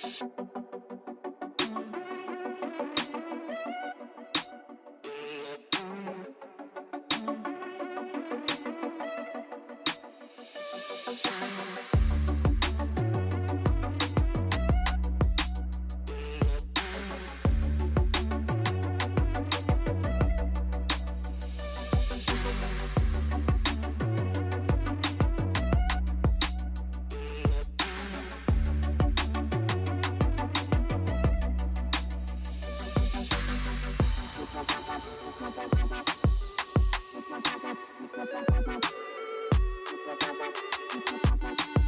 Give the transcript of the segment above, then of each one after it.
Thank you.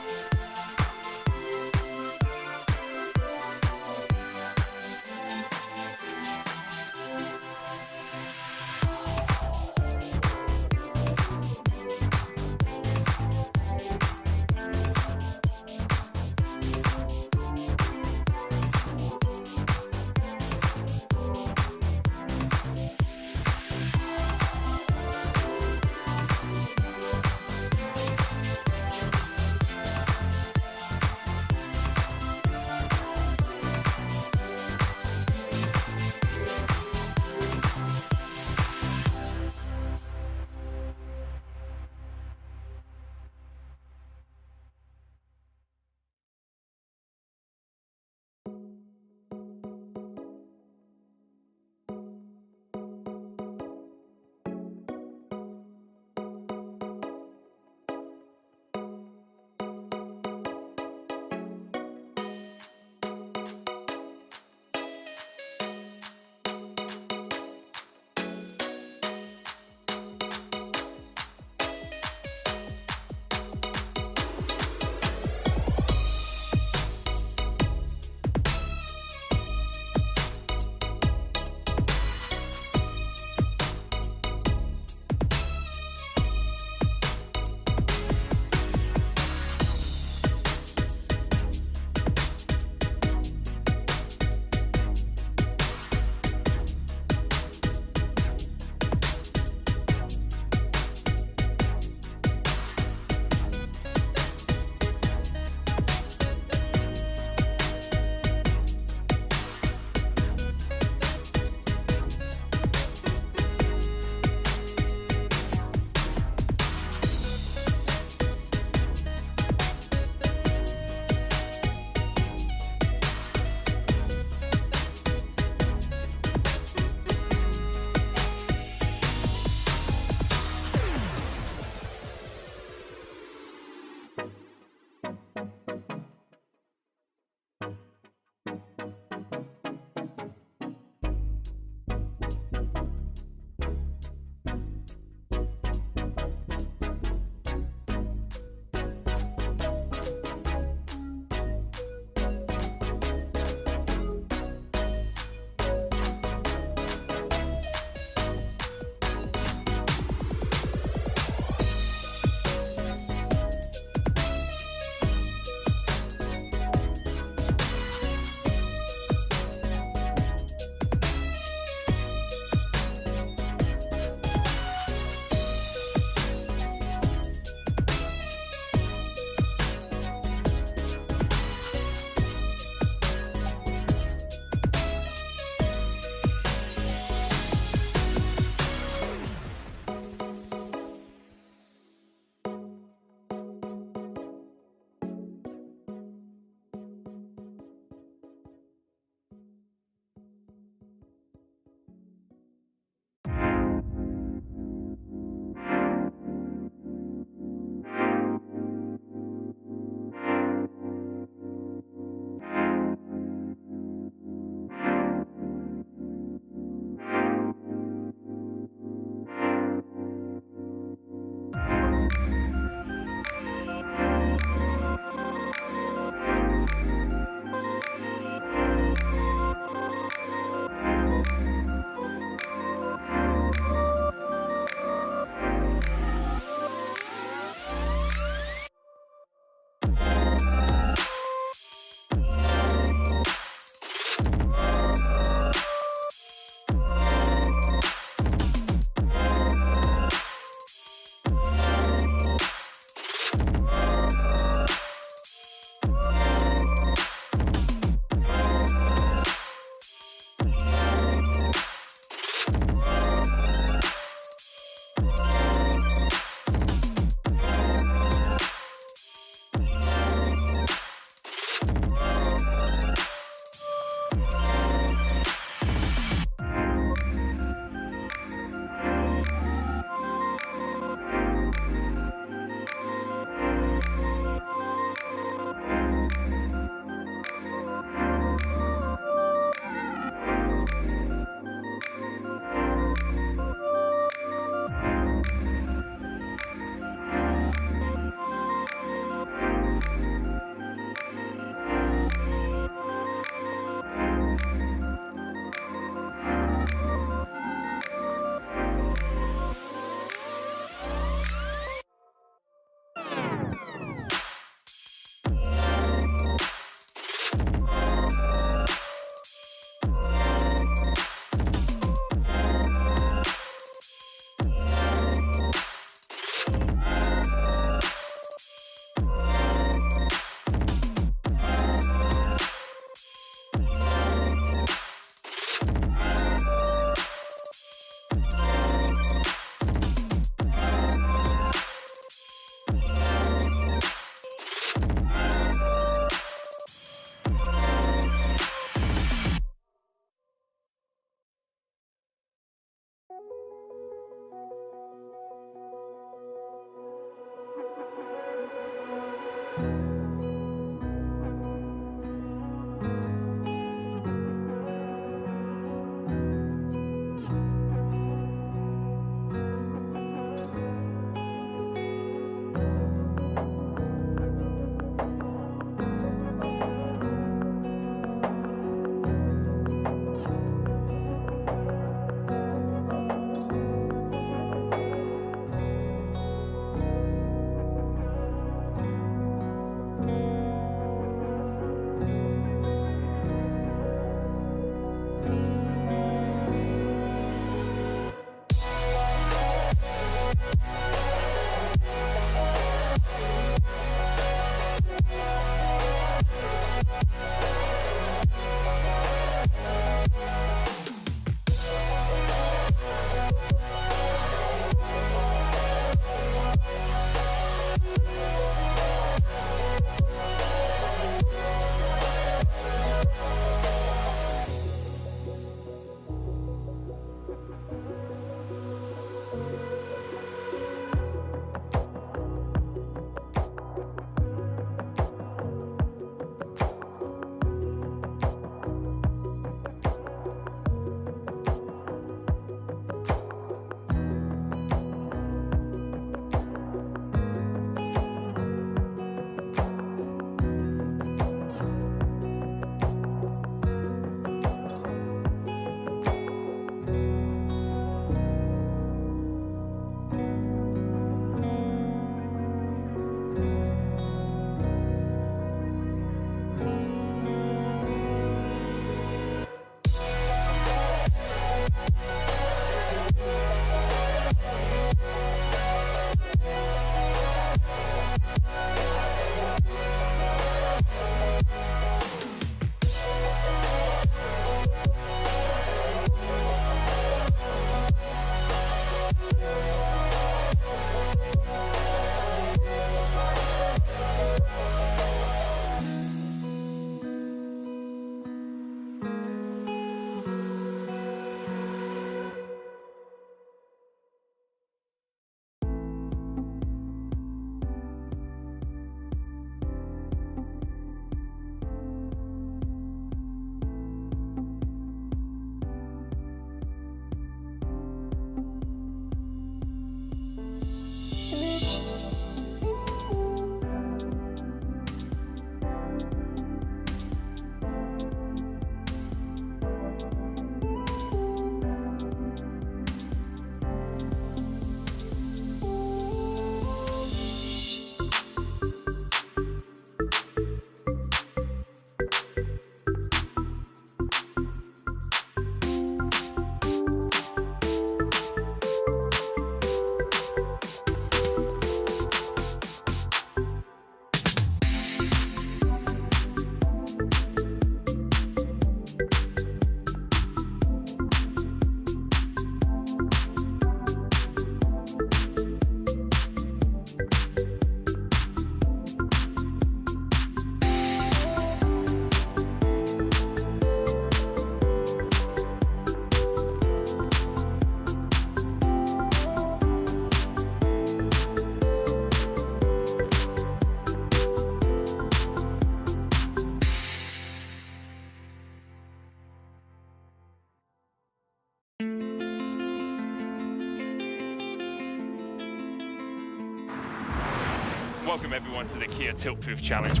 Welcome everyone to the Kia Tilt Proof Challenge.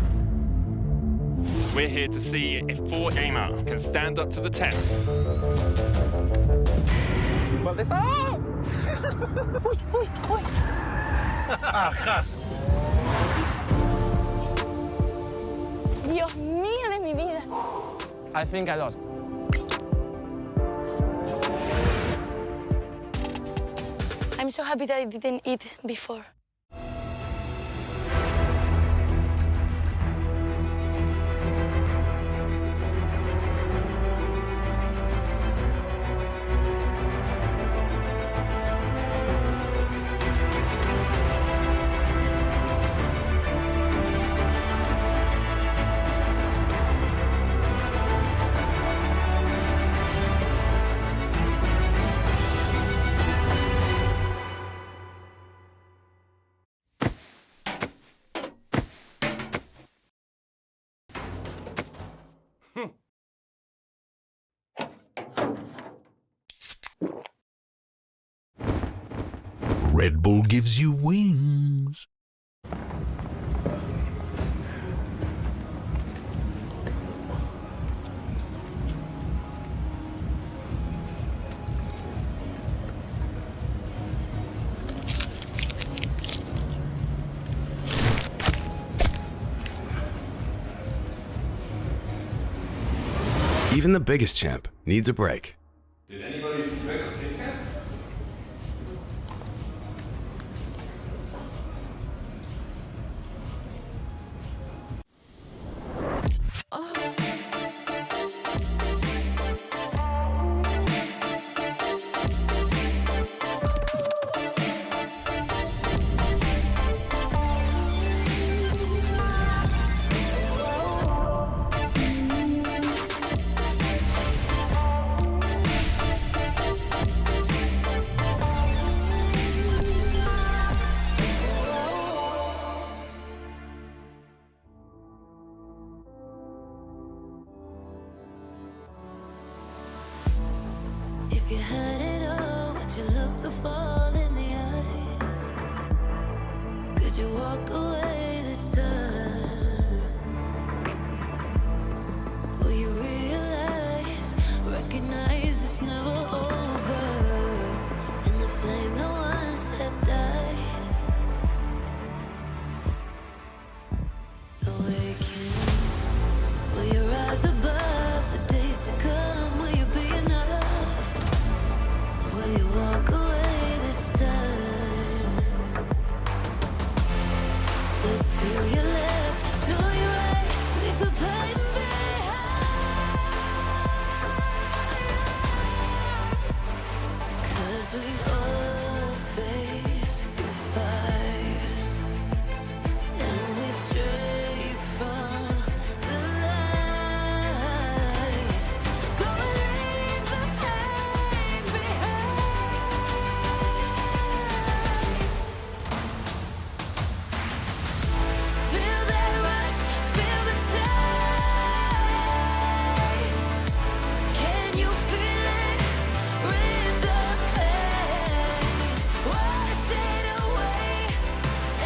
We're here to see if 4 gamers can stand up to the test. ¿Dónde está? Uy, uy, uy. ¡Ajas! Dios mío de mi vida. I think I lost. I'm so happy that I didn't eat before. Red Bull gives you wings. Even the biggest champ needs a break. Did anybody see Becca's Kit Kat? If you had it all, would you look the fall in the eyes? Could you walk away this time? Will you realize, recognize it's never over? And the flame that once had died, awaken. Will you rise above the days to come? Will you be enough? Will you walk away this time? Look to your left, to your right, leave the pain behind. 'Cause we all face the fires, and we stray from the light. Go and leave the pain behind. Feel that rush, feel the taste. Can you feel it? Rid the pain. Wash it away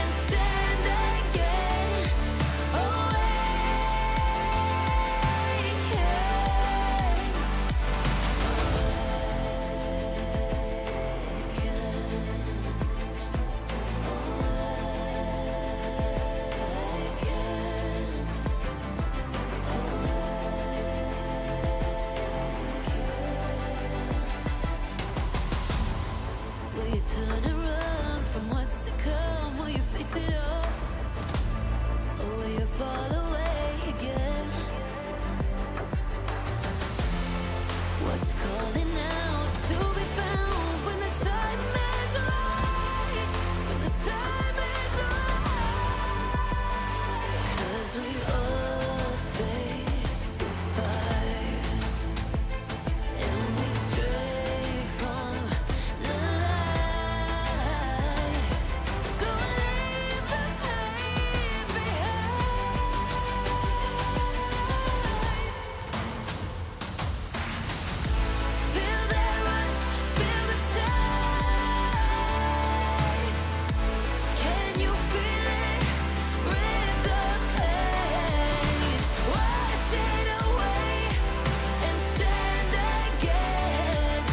and stand again. Will you turn and run from what's to come? Will you face it all? Or will you fall away again? What's calling out to be found when the time is right? When the time is right. 'Cause we all face the fires, and we stray from the light. Go and leave the pain behind. Feel that rush, feel the taste. Can you feel it? Rid the pain. Wash it away and stand again.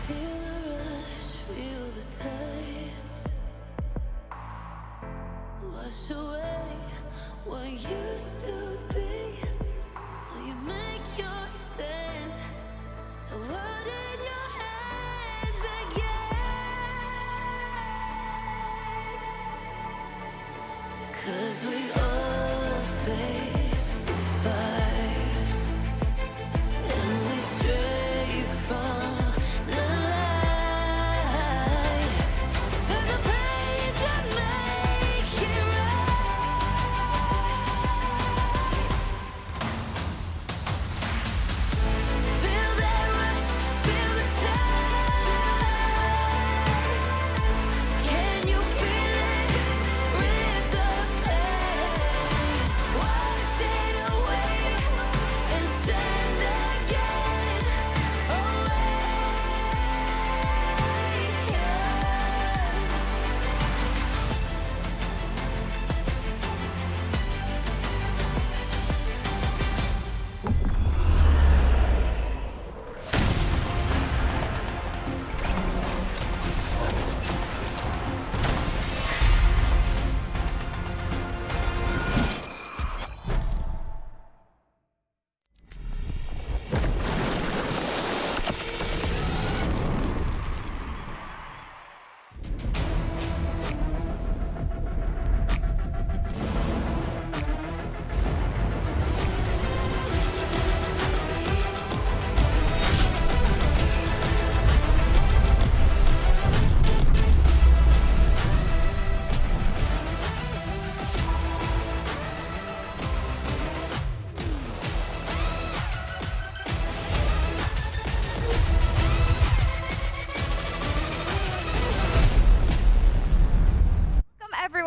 Feel the rush, feel the taste. Wash away what used to be. Will you make your stand? The world in your hands again. 'Cause we all face the fires, and we stray from the light. Turn the page and make it right.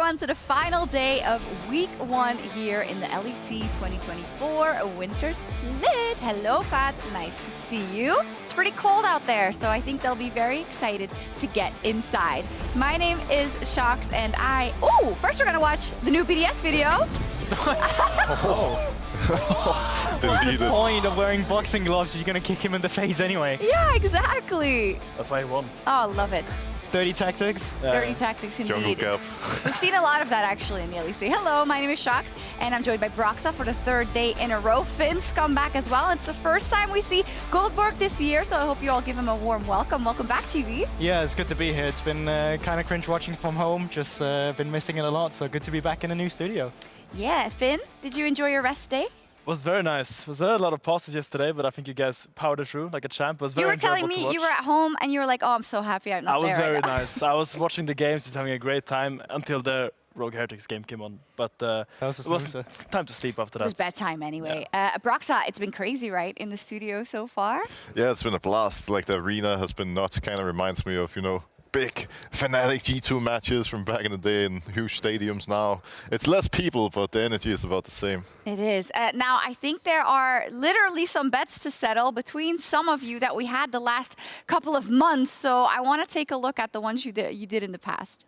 on to the final day of week 1 here in the LEC 2024 Winter Split. Hello, Pat. Nice to see you. It's pretty cold out there, so I think they'll be very excited to get inside. My name is Shox, and first we're gonna watch the new BDS video. What's the point of wearing boxing gloves if you're gonna kick him in the face anyway? Yeah, exactly. That's why he won. Oh, love it. Dirty tactics. Dirty tactics indeed. Jungle We've seen a lot of that actually in the LEC. Hello, my name is Shox, and I'm joined by Broxa for the 3rd day in a row. Finn's come back as well. It's the first time we see Goldborg this year, so I hope you all give him a warm welcome. Welcome back, TV. Yeah, it's good to be here. It's been kind of cringe watching from home. Just been missing it a lot, so good to be back in a new studio. Yeah, Finn, did you enjoy your rest day? It was very nice. It was a lot of pauses yesterday, but I think you guys powered through like a champ. It was very You were telling enjoyable to me you watch. were at home and you were like, oh, I'm so happy I'm not there. I was very right now. nice. I was watching the games, just having a great time until the Rogue Heretics game came on. But it was time to sleep after that. It was bedtime anyway. Broxa, it's been crazy, right, in the studio so far? Yeah, it's been a blast. Like, the arena has been nuts. Kind of reminds me of, big Fnatic G2 matches from back in the day in huge stadiums now. It's less people, but the energy is about the same. It is. Now, I think there are literally some bets to settle between some of you that we had the last couple of months. So I want to take a look at the ones you did in the past.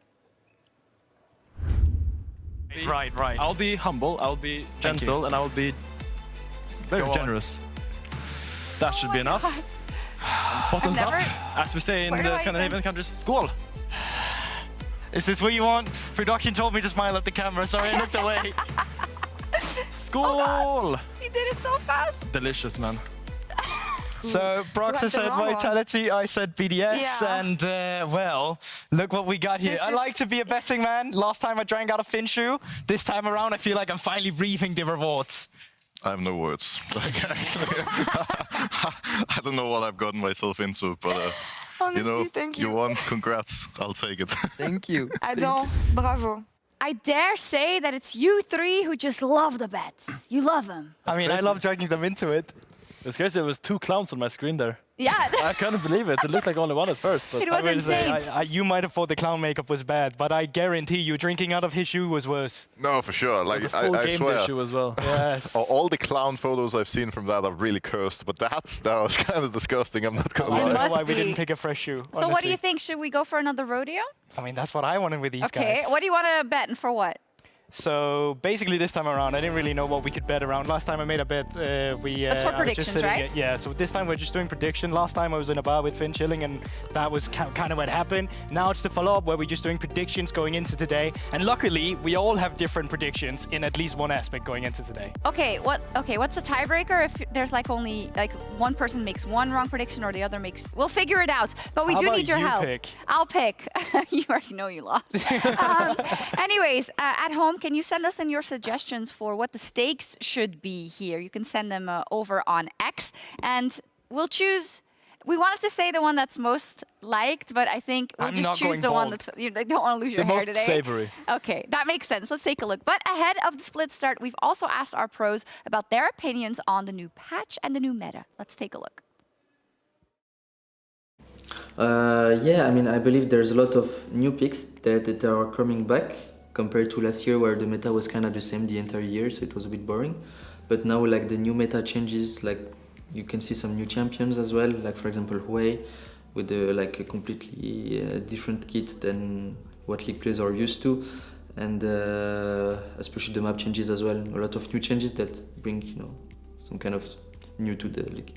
Right. I'll be humble, I'll be gentle, and I'll be very generous. That should be enough. Bottoms up, as we say in the Scandinavian countries. Skål! Is this what you want? Production told me to smile at the camera. Sorry, I looked away. Skål! You did it so fast. Delicious, man. So Broxa said Vitality, I said BDS, and well, look what we got here. I like to be a betting man. Last time I drank out of Finshu. This time around, I feel like I'm finally reaping the rewards. I have no words. I don't know what I've gotten myself into, but Honestly, thank you. You won. Congrats. I'll take it. Thank you. Adam, bravo. I dare say that it's you 3 who just love the bets. You love them. I mean, I love dragging them into it. It's crazy, there was 2 clowns on my screen there. Yeah. I couldn't believe it. It looked like only one at first. But It was insane. You might have thought the clown makeup was bad, but I guarantee you drinking out of his shoe was worse. No, for sure. it Like, was a full I game swear. day shoe as well. Yes. All the clown photos I've seen from that are really cursed, but that was kind of disgusting. I'm not gonna I don't lie. know why we be. didn't pick a fresh shoe. So what do honestly. you think? Should we go for another rodeo? I mean, that's what I wanted with these Okay. guys. What do you want to bet and for what? So basically this time around, I didn't really know what we could bet around. Last time I made a bet, That's for I was just predictions, sitting right? Yeah, so this time we're just doing prediction. Last time I was in a bar with Finn chilling, and that was kind of what happened. Now it's the follow-up where we're just doing predictions going into today. And luckily, we all have different predictions in at least one aspect going into today. Okay, what's the tiebreaker if there's like only like one person makes one wrong prediction or the other makes... We'll figure it out, but we How do about need your you help. pick? I'll pick. You already know you lost. Anyways, at home, can you send us in your suggestions for what the stakes should be here? You can send them over on X, and we'll choose... We wanted to say the one that's most liked, but I think we'll I'm just not choose going the one bold. that's... You don't want to lose your The hair most today. savory. Okay, that makes sense. Let's take a look. But ahead of the split start, we've also asked our pros about their opinions on the new patch and the new meta. Let's take a look. Yeah, I mean, I believe there's a lot of new picks that are coming back compared to last year where the meta was kind of the same the entire year, so it was a bit boring. But now, like, the new meta changes, like, you can see some new champions as well, like, for example, Hui, with like a completely different kit than what League players are used to. And especially the map changes as well. A lot of new changes that bring, some kind of new to the league.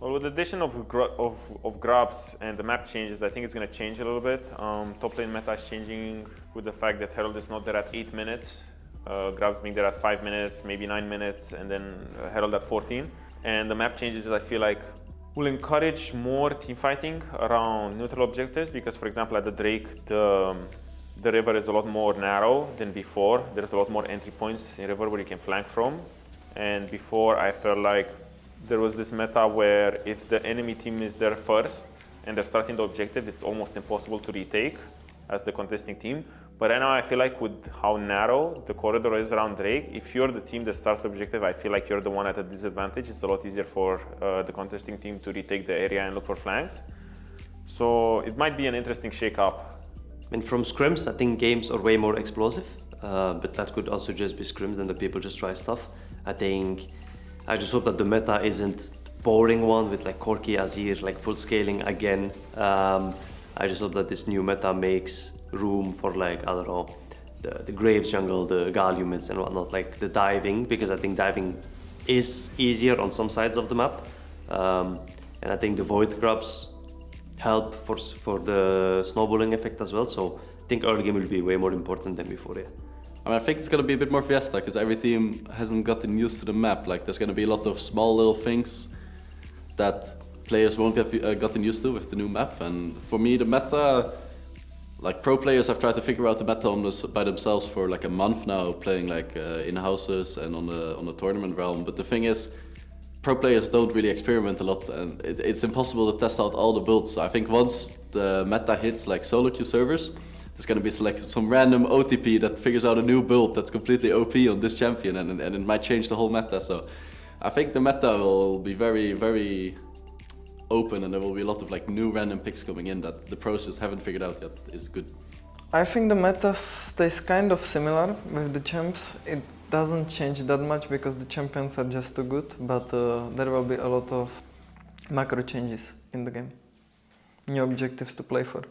Well, with the addition of grabs and the map changes, I think it's going to change a little bit. Top lane meta is changing with the fact that Herald is not there at 8 minutes. Grabs being there at 5 minutes, maybe 9 minutes, and then Herald at 14. And the map changes, I feel like, will encourage more team fighting around neutral objectives because, for example, at the Drake, the river is a lot more narrow than before. There's a lot more entry points in river where you can flank from. And before, I felt like there was this meta where if the enemy team is there first and they're starting the objective, it's almost impossible to retake as the contesting team. But right now I feel like with how narrow the corridor is around Drake, if you're the team that starts the objective, I feel like you're the one at a disadvantage. It's a lot easier for the contesting team to retake the area and look for flanks. So it might be an interesting shake-up. And from scrims, I think games are way more explosive, but that could also just be scrims and the people just try stuff. I just hope that the meta isn't boring one with like Corki, Azir, like full scaling again. I just hope that this new meta makes room for like, I don't know, the Graves jungle, the Galliuments and whatnot, like the diving, because I think diving is easier on some sides of the map. And I think the Void Grubs help for the snowballing effect as well. So I think early game will be way more important than before, yeah. I mean, I think it's going to be a bit more Fiesta because every team hasn't gotten used to the map. Like, there's going to be a lot of small little things that players won't have gotten used to with the new map. And for me, the meta, like pro players have tried to figure out the meta by themselves for like a month now, playing like in houses and on the tournament realm. But the thing is, pro players don't really experiment a lot, and it's impossible to test out all the builds. So I think once the meta hits like solo queue servers, there's going to be some random OTP that figures out a new build that's completely OP on this champion, and it might change the whole meta. So I think the meta will be very, very open, and there will be a lot of like new random picks coming in that the pros just haven't figured out yet is good. I think the meta stays kind of similar with the champs. It doesn't change that much because the champions are just too good, but there will be a lot of macro changes in the game. New objectives to play for.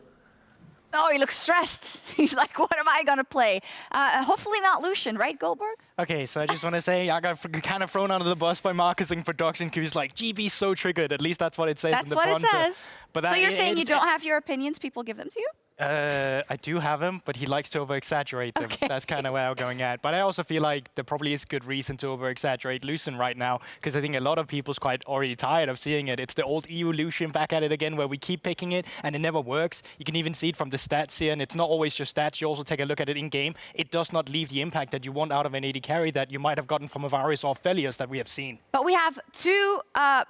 Oh, he looks stressed. He's like, what am I going to play? Hopefully not Lucian, right, Goldberg? Okay, so I just want to say I got kind of thrown under the bus by Marcus in production because he's like, GB's so triggered. At least that's what it says in the That's what it says. But so you're saying you don't have your opinions, people give them to you? I do have him, but he likes to over-exaggerate them. Okay. That's kind of where I'm going at. But I also feel like there probably is good reason to over-exaggerate Lucian right now, because I think a lot of people's quite already tired of seeing it. It's the old EU Lucian back at it again, where we keep picking it, and it never works. You can even see it from the stats here, and it's not always just stats. You also take a look at it in-game. It does not leave the impact that you want out of an AD carry that you might have gotten from Avarice or Felius that we have seen. But we have two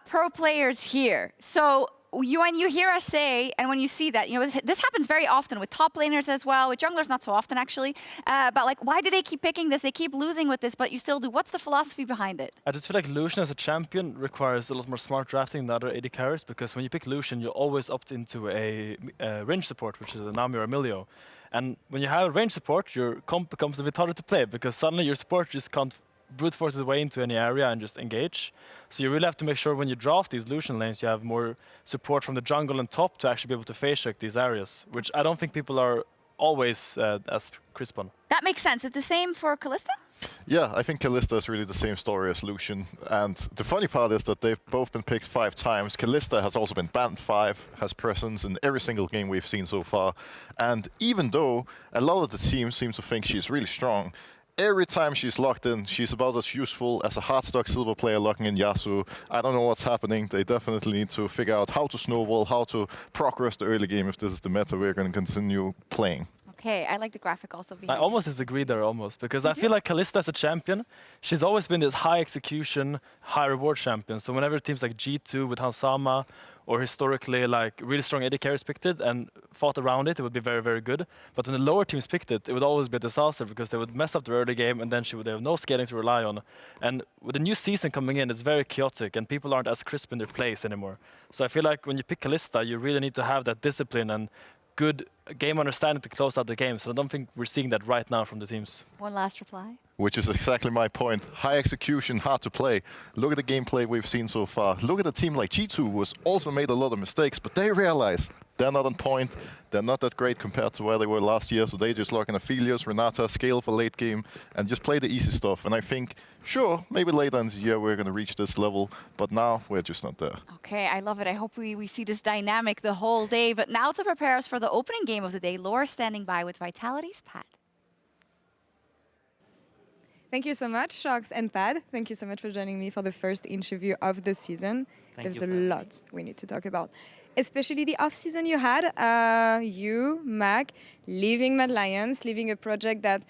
pro players here. So when you hear us say, and when you see that, you know, this happens very often with top laners as well, with junglers not so often actually, but like, why do they keep picking this? They keep losing with this, but you still do. What's the philosophy behind it? I just feel like Lucian as a champion requires a lot more smart drafting than other AD carries, because when you pick Lucian, you always opt into a range support, which is a Nami or Emilio. And when you have range support, your comp becomes a bit harder to play, because suddenly your support just can't brute force his way into any area and just engage. So you really have to make sure when you draft these Lucian lanes, you have more support from the jungle and top to actually be able to phase check these areas, which I don't think people are always as crisp on. That makes sense. Is it the same for Kalista? Yeah, I think Kalista is really the same story as Lucian. And the funny part is that they've both been picked 5 times. Kalista has also been banned 5, has presence in every single game we've seen so far. And even though a lot of the teams seem to think she's really strong, every time she's locked in, she's about as useful as a hardstock silver player locking in Yasuo. I don't know what's happening. They definitely need to figure out how to snowball, how to progress the early game if this is the meta we're going to continue playing. Okay, I like the graphic also. I almost disagree there because I feel like Kalista as a champion, she's always been this high execution, high reward champion. So whenever teams like G2 with Hansama or historically like really strong AD carries picked it and fought around it, it would be very, very good. But when the lower teams picked it, it would always be a disaster because they would mess up the early game and then she would have no scaling to rely on. And with the new season coming in, it's very chaotic and people aren't as crisp in their plays anymore. So I feel like when you pick Kalista, you really need to have that discipline and good game understanding to close out the game. So I don't think we're seeing that right now from the teams. One last reply. Which is exactly my point. High execution, hard to play. Look at the gameplay we've seen so far. Look at a team like G2, who has also made a lot of mistakes, but they realize they're not on point. They're not that great compared to where they were last year, so they just lock in Aphelios, Renata, scale for late game, and just play the easy stuff. And I think, sure, maybe later in the year we're going to reach this level, but now we're just not there. Okay, I love it. I hope we see this dynamic the whole day. But now to prepare us for the opening game of the day, Laura standing by with Vitality's Pat. Thank you so much, Shox and Pad. Thank you so much for joining me for the first interview of the season. There's a lot we need to talk about, especially the off-season you had. You, Mac, leaving Mad Lions, leaving a project that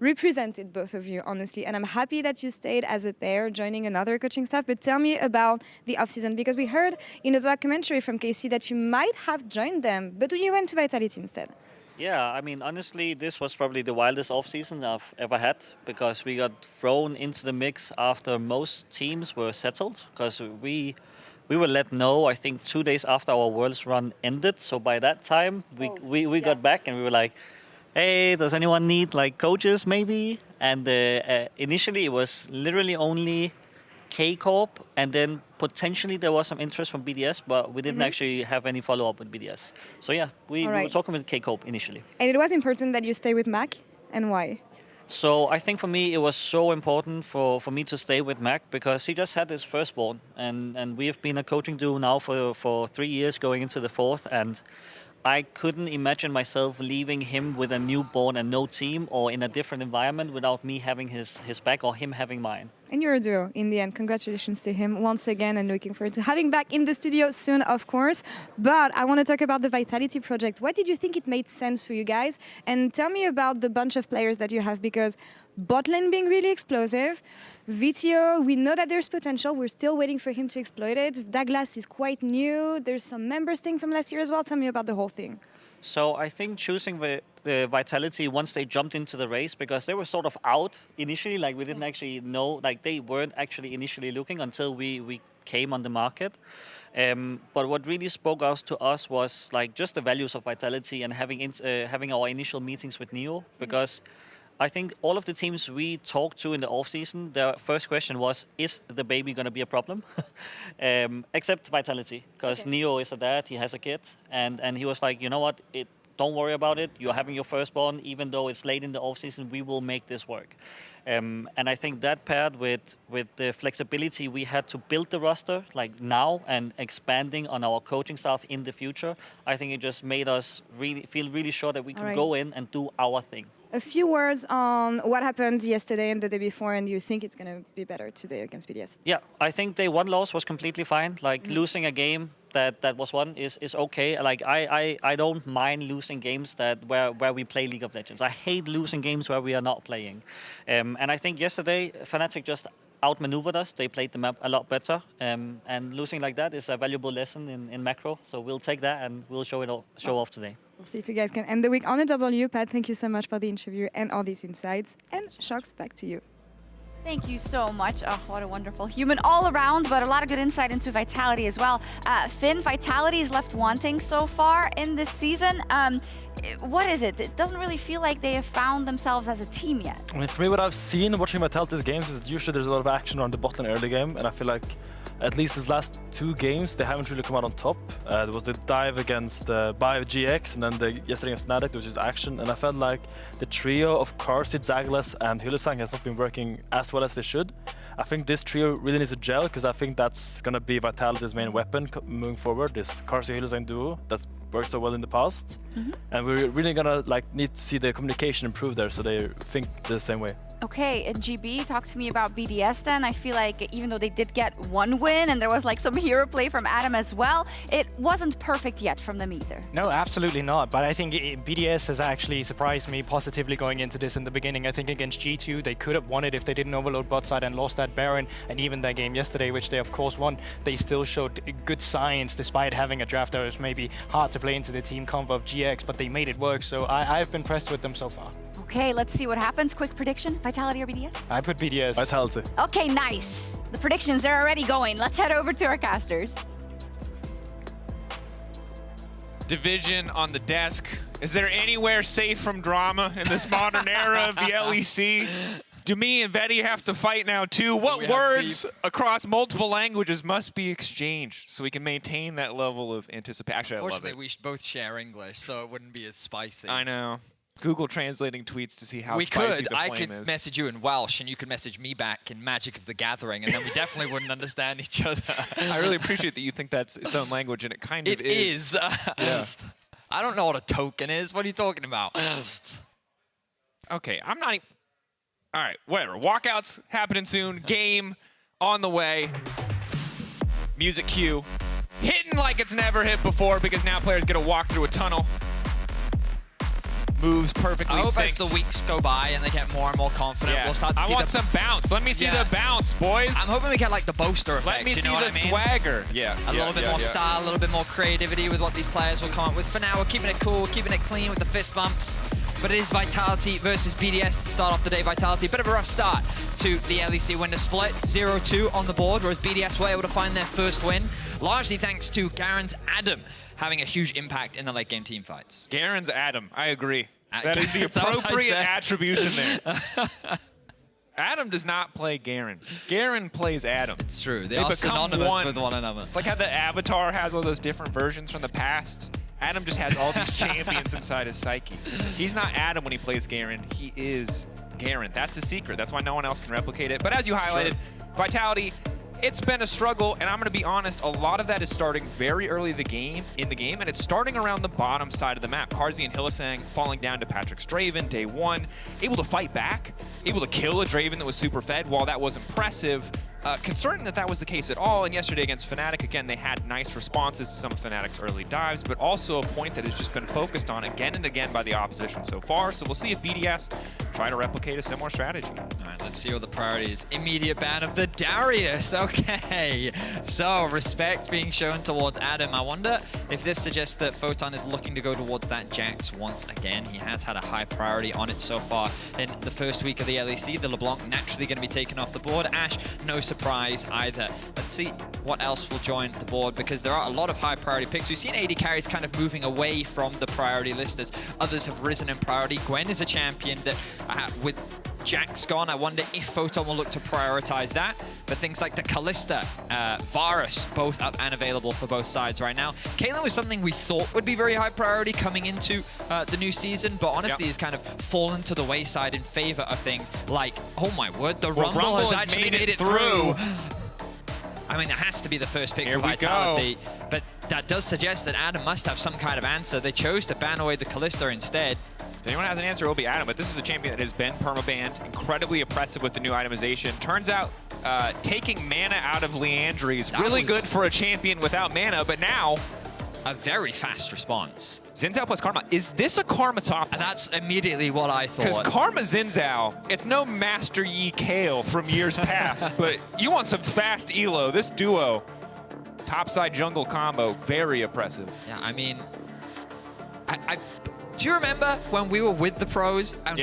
represented both of you, honestly. And I'm happy that you stayed as a pair, joining another coaching staff. But tell me about the off-season, because we heard in a documentary from Casey that you might have joined them, but you went to Vitality instead. Yeah, I mean, honestly, this was probably the wildest off-season I've ever had, because we got thrown into the mix after most teams were settled, because we we were let know, I think, 2 days after our Worlds run ended. So by that time, we got back and we were like, hey, does anyone need like coaches maybe? And initially it was literally only K-Corp, and then potentially there was some interest from BDS, but we didn't actually have any follow-up with BDS. So yeah, we were talking with K-Corp initially. And it was important that you stay with Mac, and why? So I think for me it was so important for me to stay with Mac because he just had his firstborn, and we have been a coaching duo now for 3 years, going into the 4th, and I couldn't imagine myself leaving him with a newborn and no team or in a different environment without me having his back or him having mine. And you're a duo in the end. Congratulations to him once again, and looking forward to having back in the studio soon, of course. But I want to talk about the Vitality project. What did you think it made sense for you guys? And tell me about the bunch of players that you have, because bot lane being really explosive, VTO, we know that there's potential. We're still waiting for him to exploit it. Douglas is quite new. There's some members thing from last year as well. Tell me about the whole thing. So I think choosing the Vitality once they jumped into the race, because they were sort of out initially, like we didn't actually know, like they weren't actually initially looking until we came on the market. But what really spoke out to us was like just the values of Vitality and having our initial meetings with Neo, because I think all of the teams we talked to in the off-season, their first question was, is the baby going to be a problem? Except Vitality, because Neo is a dad, he has a kid, and he was like, you know what, don't worry about it, you're having your firstborn, even though it's late in the off-season, we will make this work. And I think that paired with the flexibility we had to build the roster, like now, and expanding on our coaching staff in the future, I think it just made us feel really sure that we can go in and do our thing. A few words on what happened yesterday and the day before, and you think it's going to be better today against BDS? Yeah, I think day one loss was completely fine. Like losing a game that was won is okay. Like I don't mind losing games where we play League of Legends. I hate losing games where we are not playing. And I think yesterday Fnatic just outmaneuvered us. They played the map a lot better. And losing like that is a valuable lesson in macro. So we'll take that and we'll show off today. We'll see if you guys can end the week on a W. Pat, thank you so much for the interview and all these insights. And Shox, back to you. Thank you so much. Oh, what a wonderful human all around, but a lot of good insight into Vitality as well. Finn, Vitality is left wanting so far in this season. What is it? It doesn't really feel like they have found themselves as a team yet. I mean, for me, what I've seen watching Vitality's games is that usually there's a lot of action on the bot lane early game, and I feel like at least these last 2 games, they haven't really come out on top. There was the dive against Bive GX, and then yesterday against Fnatic, there was just action. And I felt like the trio of Karsi, Zaglas, and Hylissang has not been working as well as they should. I think this trio really needs to gel, because I think that's going to be Vitality's main weapon moving forward, this Karsi-Hylissang duo that's worked so well in the past. And we're really going to need to see the communication improve there, so they think the same way. Okay, and GB, talk to me about BDS then. I feel like even though they did get 1 win and there was like some hero play from Adam as well, it wasn't perfect yet from them either. No, absolutely not. But I think BDS has actually surprised me positively going into this in the beginning. I think against G2, they could have won it if they didn't overload bot side and lost that Baron. And even their game yesterday, which they of course won, they still showed good signs despite having a draft that was maybe hard to play into the team comp of GX, but they made it work. So I've been impressed with them so far. Okay, let's see what happens. Quick prediction, Vitality or BDS? I put BDS. Vitality. Okay, nice. The predictions, they're already going. Let's head over to our casters. Division on the desk. Is there anywhere safe from drama in this modern era of the LEC? Do me and Vetty have to fight now too? What words across multiple languages must be exchanged so we can maintain that level of anticipation? Actually, I love it. Unfortunately, we both share English, so it wouldn't be as spicy. I know. Google translating tweets to see how spicy the flame is. I could message you in Welsh, and you could message me back in Magic of the Gathering, and then we definitely wouldn't understand each other. I really appreciate that you think that's its own language, and it kind of is. It is. Yeah. I don't know what a token is. What are you talking about? Okay, I'm not... All right, whatever. Walkouts happening soon. Game on the way. Music cue. Hitting like it's never hit before, because now players get to walk through a tunnel. Moves perfectly synced. I hope as the weeks go by and they get more and more confident, we'll start to see I want some bounce. Let me see the bounce, boys. I'm hoping we get like the boaster effect. Let me see the swagger. Yeah. A little bit more style, a little bit more creativity with what these players will come up with. For now, we're keeping it cool, keeping it clean with the fist bumps. But it is Vitality versus BDS to start off the day. Vitality, a bit of a rough start to the LEC Winter split. 0-2 on the board, whereas BDS were able to find their first win largely thanks to Garen's Adam having a huge impact in the late game team fights. Garen's Adam, I agree. That is the appropriate attribution there. Adam does not play Garen. Garen plays Adam. It's true. They are synonymous with one another. It's like how the Avatar has all those different versions from the past. Adam just has all these champions inside his psyche. He's not Adam when he plays Garen. He is Garen. That's his secret. That's why no one else can replicate it. But as you highlighted, Vitality, it's been a struggle, and I'm going to be honest, a lot of that is starting very early in the game, and it's starting around the bottom side of the map. Carzzy and Hylissang falling down to Patrick's Draven day one, able to fight back, able to kill a Draven that was super fed. While that was impressive, concerning that was the case at all, and yesterday against Fnatic, again, they had nice responses to some of Fnatic's early dives, but also a point that has just been focused on again and again by the opposition so far. So we'll see if BDS try to replicate a similar strategy. All right, let's see what the priority is. Immediate ban of the Darius. Okay, so respect being shown towards Adam. I wonder if this suggests that Photon is looking to go towards that Jax once again. He has had a high priority on it so far in the first week of the LEC. The LeBlanc naturally going to be taken off the board. Ashe, no surprise either. Let's see what else will join the board, because there are a lot of high priority picks. We've seen AD carries kind of moving away from the priority list as others have risen in priority. Gwen is a champion that with Jax gone, I wonder if Photon will look to prioritize that. But things like the Kalista, Varus, both up and available for both sides right now. Caitlyn was something we thought would be very high priority coming into the new season, but honestly has kind of fallen to the wayside in favor of things like, oh my word, the Rumble has actually made it through. I mean, that has to be the first pick for Vitality, but that does suggest that Adam must have some kind of answer. They chose to ban away the Kalista instead. If anyone has an answer, it will be Adam, but this is a champion that has been permabanned, incredibly oppressive with the new itemization. Turns out, taking mana out of Leandry is really good for a champion without mana, but now... a very fast response. Xin Zhao plus Karma. Is this a Karma top? And that's immediately what I thought. Because Karma Xin Zhao, it's no Master Yi Kale from years past, but you want some fast elo. This duo, topside jungle combo, very oppressive. Yeah, I mean, do you remember when we were with the pros and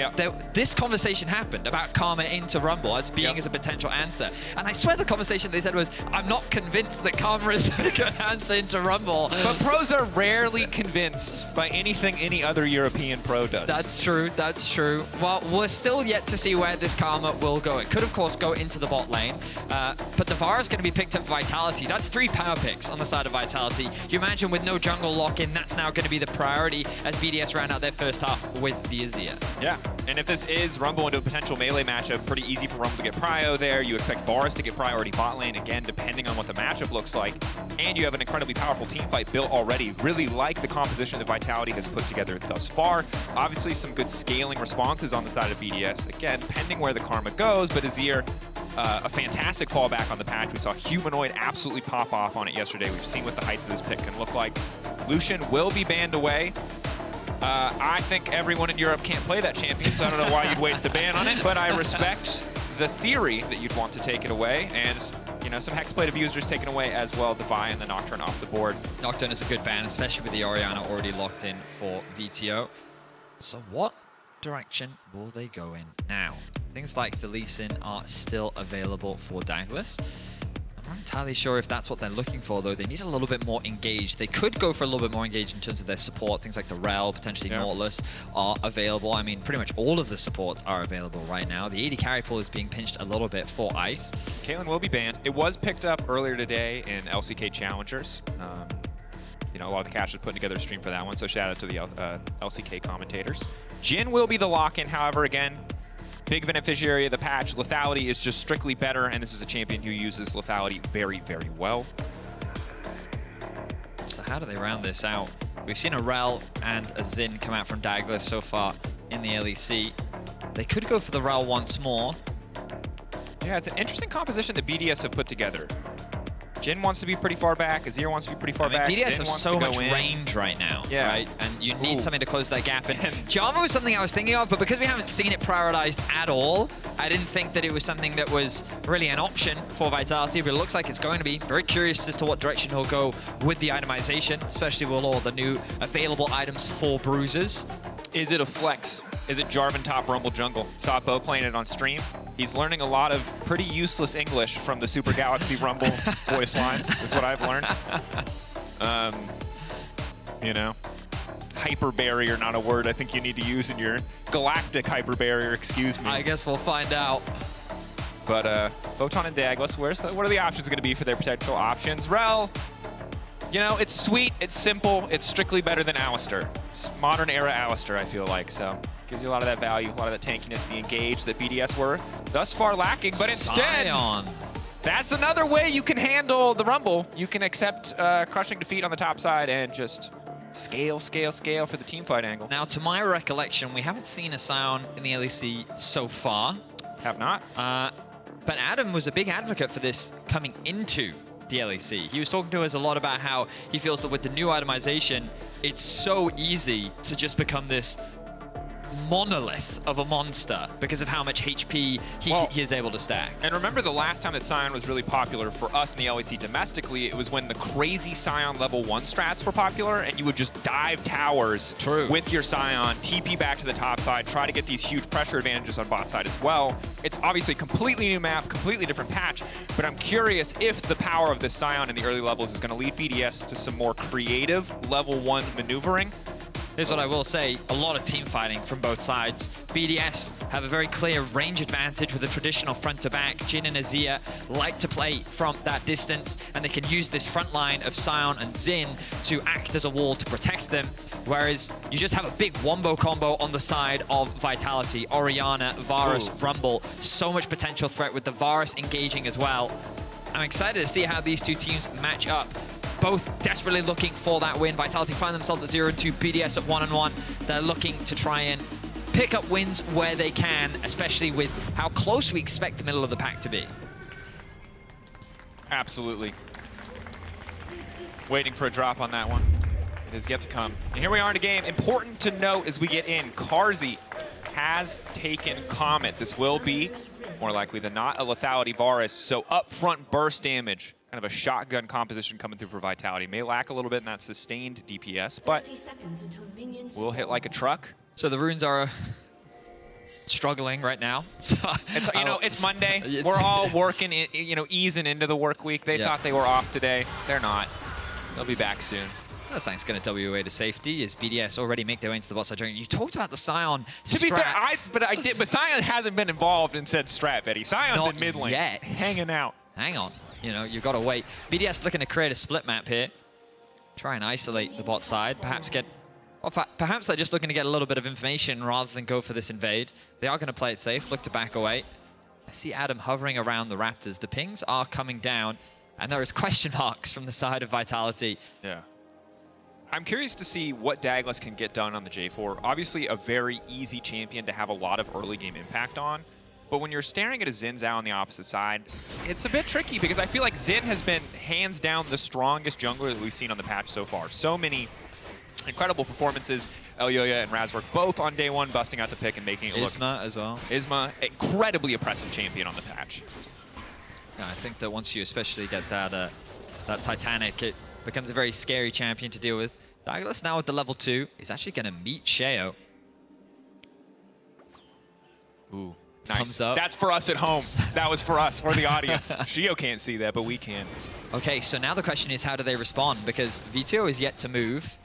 this conversation happened about Karma into Rumble as being as a potential answer? And I swear the conversation they said was, I'm not convinced that Karma is a good answer into Rumble. But pros are rarely convinced by anything any other European pro does. That's true, that's true. Well, we're still yet to see where this Karma will go. It could, of course, go into the bot lane, but the Vara is going to be picked up Vitality. That's 3 power picks on the side of Vitality. You imagine with no jungle lock-in, that's now going to be the priority as BDS ran out their first half with the Azir. Yeah, and if this is Rumble into a potential melee matchup, pretty easy for Rumble to get prio there. You expect Varus to get priority bot lane, again, depending on what the matchup looks like. And you have an incredibly powerful team fight built already. Really like the composition that Vitality has put together thus far. Obviously, some good scaling responses on the side of BDS. Again, pending where the Karma goes, but Azir, a fantastic fallback on the patch. We saw Humanoid absolutely pop off on it yesterday. We've seen what the heights of this pick can look like. Lucian will be banned away. I think everyone in Europe can't play that champion, so I don't know why you'd waste a ban on it, but I respect the theory that you'd want to take it away, and you know, some Hexblade abusers taken away as well, the Vi and the Nocturne off the board. Nocturne is a good ban, especially with the Orianna already locked in for VTO. So what direction will they go in now? Things like the Lee Sin are still available for Douglas. I'm not entirely sure if that's what they're looking for, though. They need a little bit more engaged. They could go for a little bit more engaged in terms of their support. Things like the Rel, potentially Nautilus are available. I mean, pretty much all of the supports are available right now. The AD carry pool is being pinched a little bit for Ice. Caitlyn will be banned. It was picked up earlier today in LCK Challengers. You know, a lot of the cash is putting together a stream for that one, so shout out to the LCK commentators. Jhin will be the lock-in, however, again, big beneficiary of the patch. Lethality is just strictly better, and this is a champion who uses lethality very, very well. So how do they round this out? We've seen a Rel and a Xin come out from Douglas so far in the LEC. They could go for the Rel once more. Yeah, it's an interesting composition that BDS have put together. Jhin wants to be pretty far back, Azir wants to be pretty far back. BDS Xin have wants so to go much in. range right now, right? And you need something to close that gap. And Java was something I was thinking of, but because we haven't seen it prioritized at all, I didn't think that it was something that was really an option for Vitality, but it looks like it's going to be. Very curious as to what direction he'll go with the itemization, especially with all the new available items for bruisers. Is it a flex? Is it Jarvan top Rumble jungle? Saw Bo playing it on stream. He's learning a lot of pretty useless English from the Super Galaxy Rumble voice lines, is what I've learned. You know, hyper barrier, not a word I think you need to use in your galactic hyper barrier, excuse me. I guess we'll find out. But Photon and Douglas, what are the options going to be for their potential options? Rel, you know, it's sweet, it's simple, it's strictly better than Alistar. It's modern era Alistar, I feel like, so gives you a lot of that value, a lot of that tankiness, the engage that BDS were thus far lacking. But instead, that's another way you can handle the Rumble. You can accept crushing defeat on the top side and just scale for the team fight angle. Now, to my recollection, we haven't seen a Sion in the LEC so far. Have not. But Adam was a big advocate for this coming into the LEC. He was talking to us a lot about how he feels that with the new itemization, it's so easy to just become this monolith of a monster because of how much HP he is able to stack. And remember the last time that Sion was really popular for us in the LEC domestically, it was when the crazy Sion level 1 strats were popular and you would just dive towers with your Sion, TP back to the top side, try to get these huge pressure advantages on bot side as well. It's obviously a completely new map, completely different patch, but I'm curious if the power of this Sion in the early levels is going to lead BDS to some more creative level 1 maneuvering. Here's what I will say, a lot of team fighting from both sides. BDS have a very clear range advantage with a traditional front to back. Jin and Azir like to play from that distance, and they can use this front line of Sion and Xin to act as a wall to protect them, whereas you just have a big wombo combo on the side of Vitality. Orianna, Varus, Rumble, so much potential threat with the Varus engaging as well. I'm excited to see how these two teams match up. Both desperately looking for that win. Vitality find themselves at 0-2, BDS at 1-1. They're looking to try and pick up wins where they can, especially with how close we expect the middle of the pack to be. Absolutely. Waiting for a drop on that one. It is yet to come. And here we are in a game. Important to note as we get in, Carzzy has taken Comet. This will be, more likely than not, a lethality Varus. So upfront burst damage. Kind of a shotgun composition coming through for Vitality. May lack a little bit in that sustained DPS, but will hit like a truck. So the runes are struggling right now. So, you know, it's Monday. We're all working, you know, easing into the work week. They thought they were off today. They're not. They'll be back soon. That's going to WA to safety as BDS already make their way into the bot side jungle. You talked about the Sion strats. To be fair, but Sion hasn't been involved in said strat, Betty. Sion's Not in mid lane, yet. hanging out. Hang on. You know, you've got to wait. BDS looking to create a split map here. Try and isolate the bot side. Perhaps they're just looking to get a little bit of information rather than go for this invade. They are going to play it safe, look to back away. I see Adam hovering around the Raptors. The pings are coming down, and there is question marks from the side of Vitality. Yeah. I'm curious to see what Douglas can get done on the J4. Obviously, a very easy champion to have a lot of early game impact on. But when you're staring at a Xin Zhao on the opposite side, it's a bit tricky because I feel like Xin has been hands down the strongest jungler that we've seen on the patch so far. So many incredible performances. Elyoya and Razork both on day one busting out the pick and making it look. Isma as well. Isma, incredibly oppressive champion on the patch. Yeah, I think that once you especially get that that Titanic, it becomes a very scary champion to deal with. Douglas now with the level 2 is actually going to meet Sheo. Ooh. Nice. Thumbs up. That's for us at home. That was for us, for the audience. Sheo can't see that, but we can. Okay, so now the question is how do they respond? Because Vito is yet to move.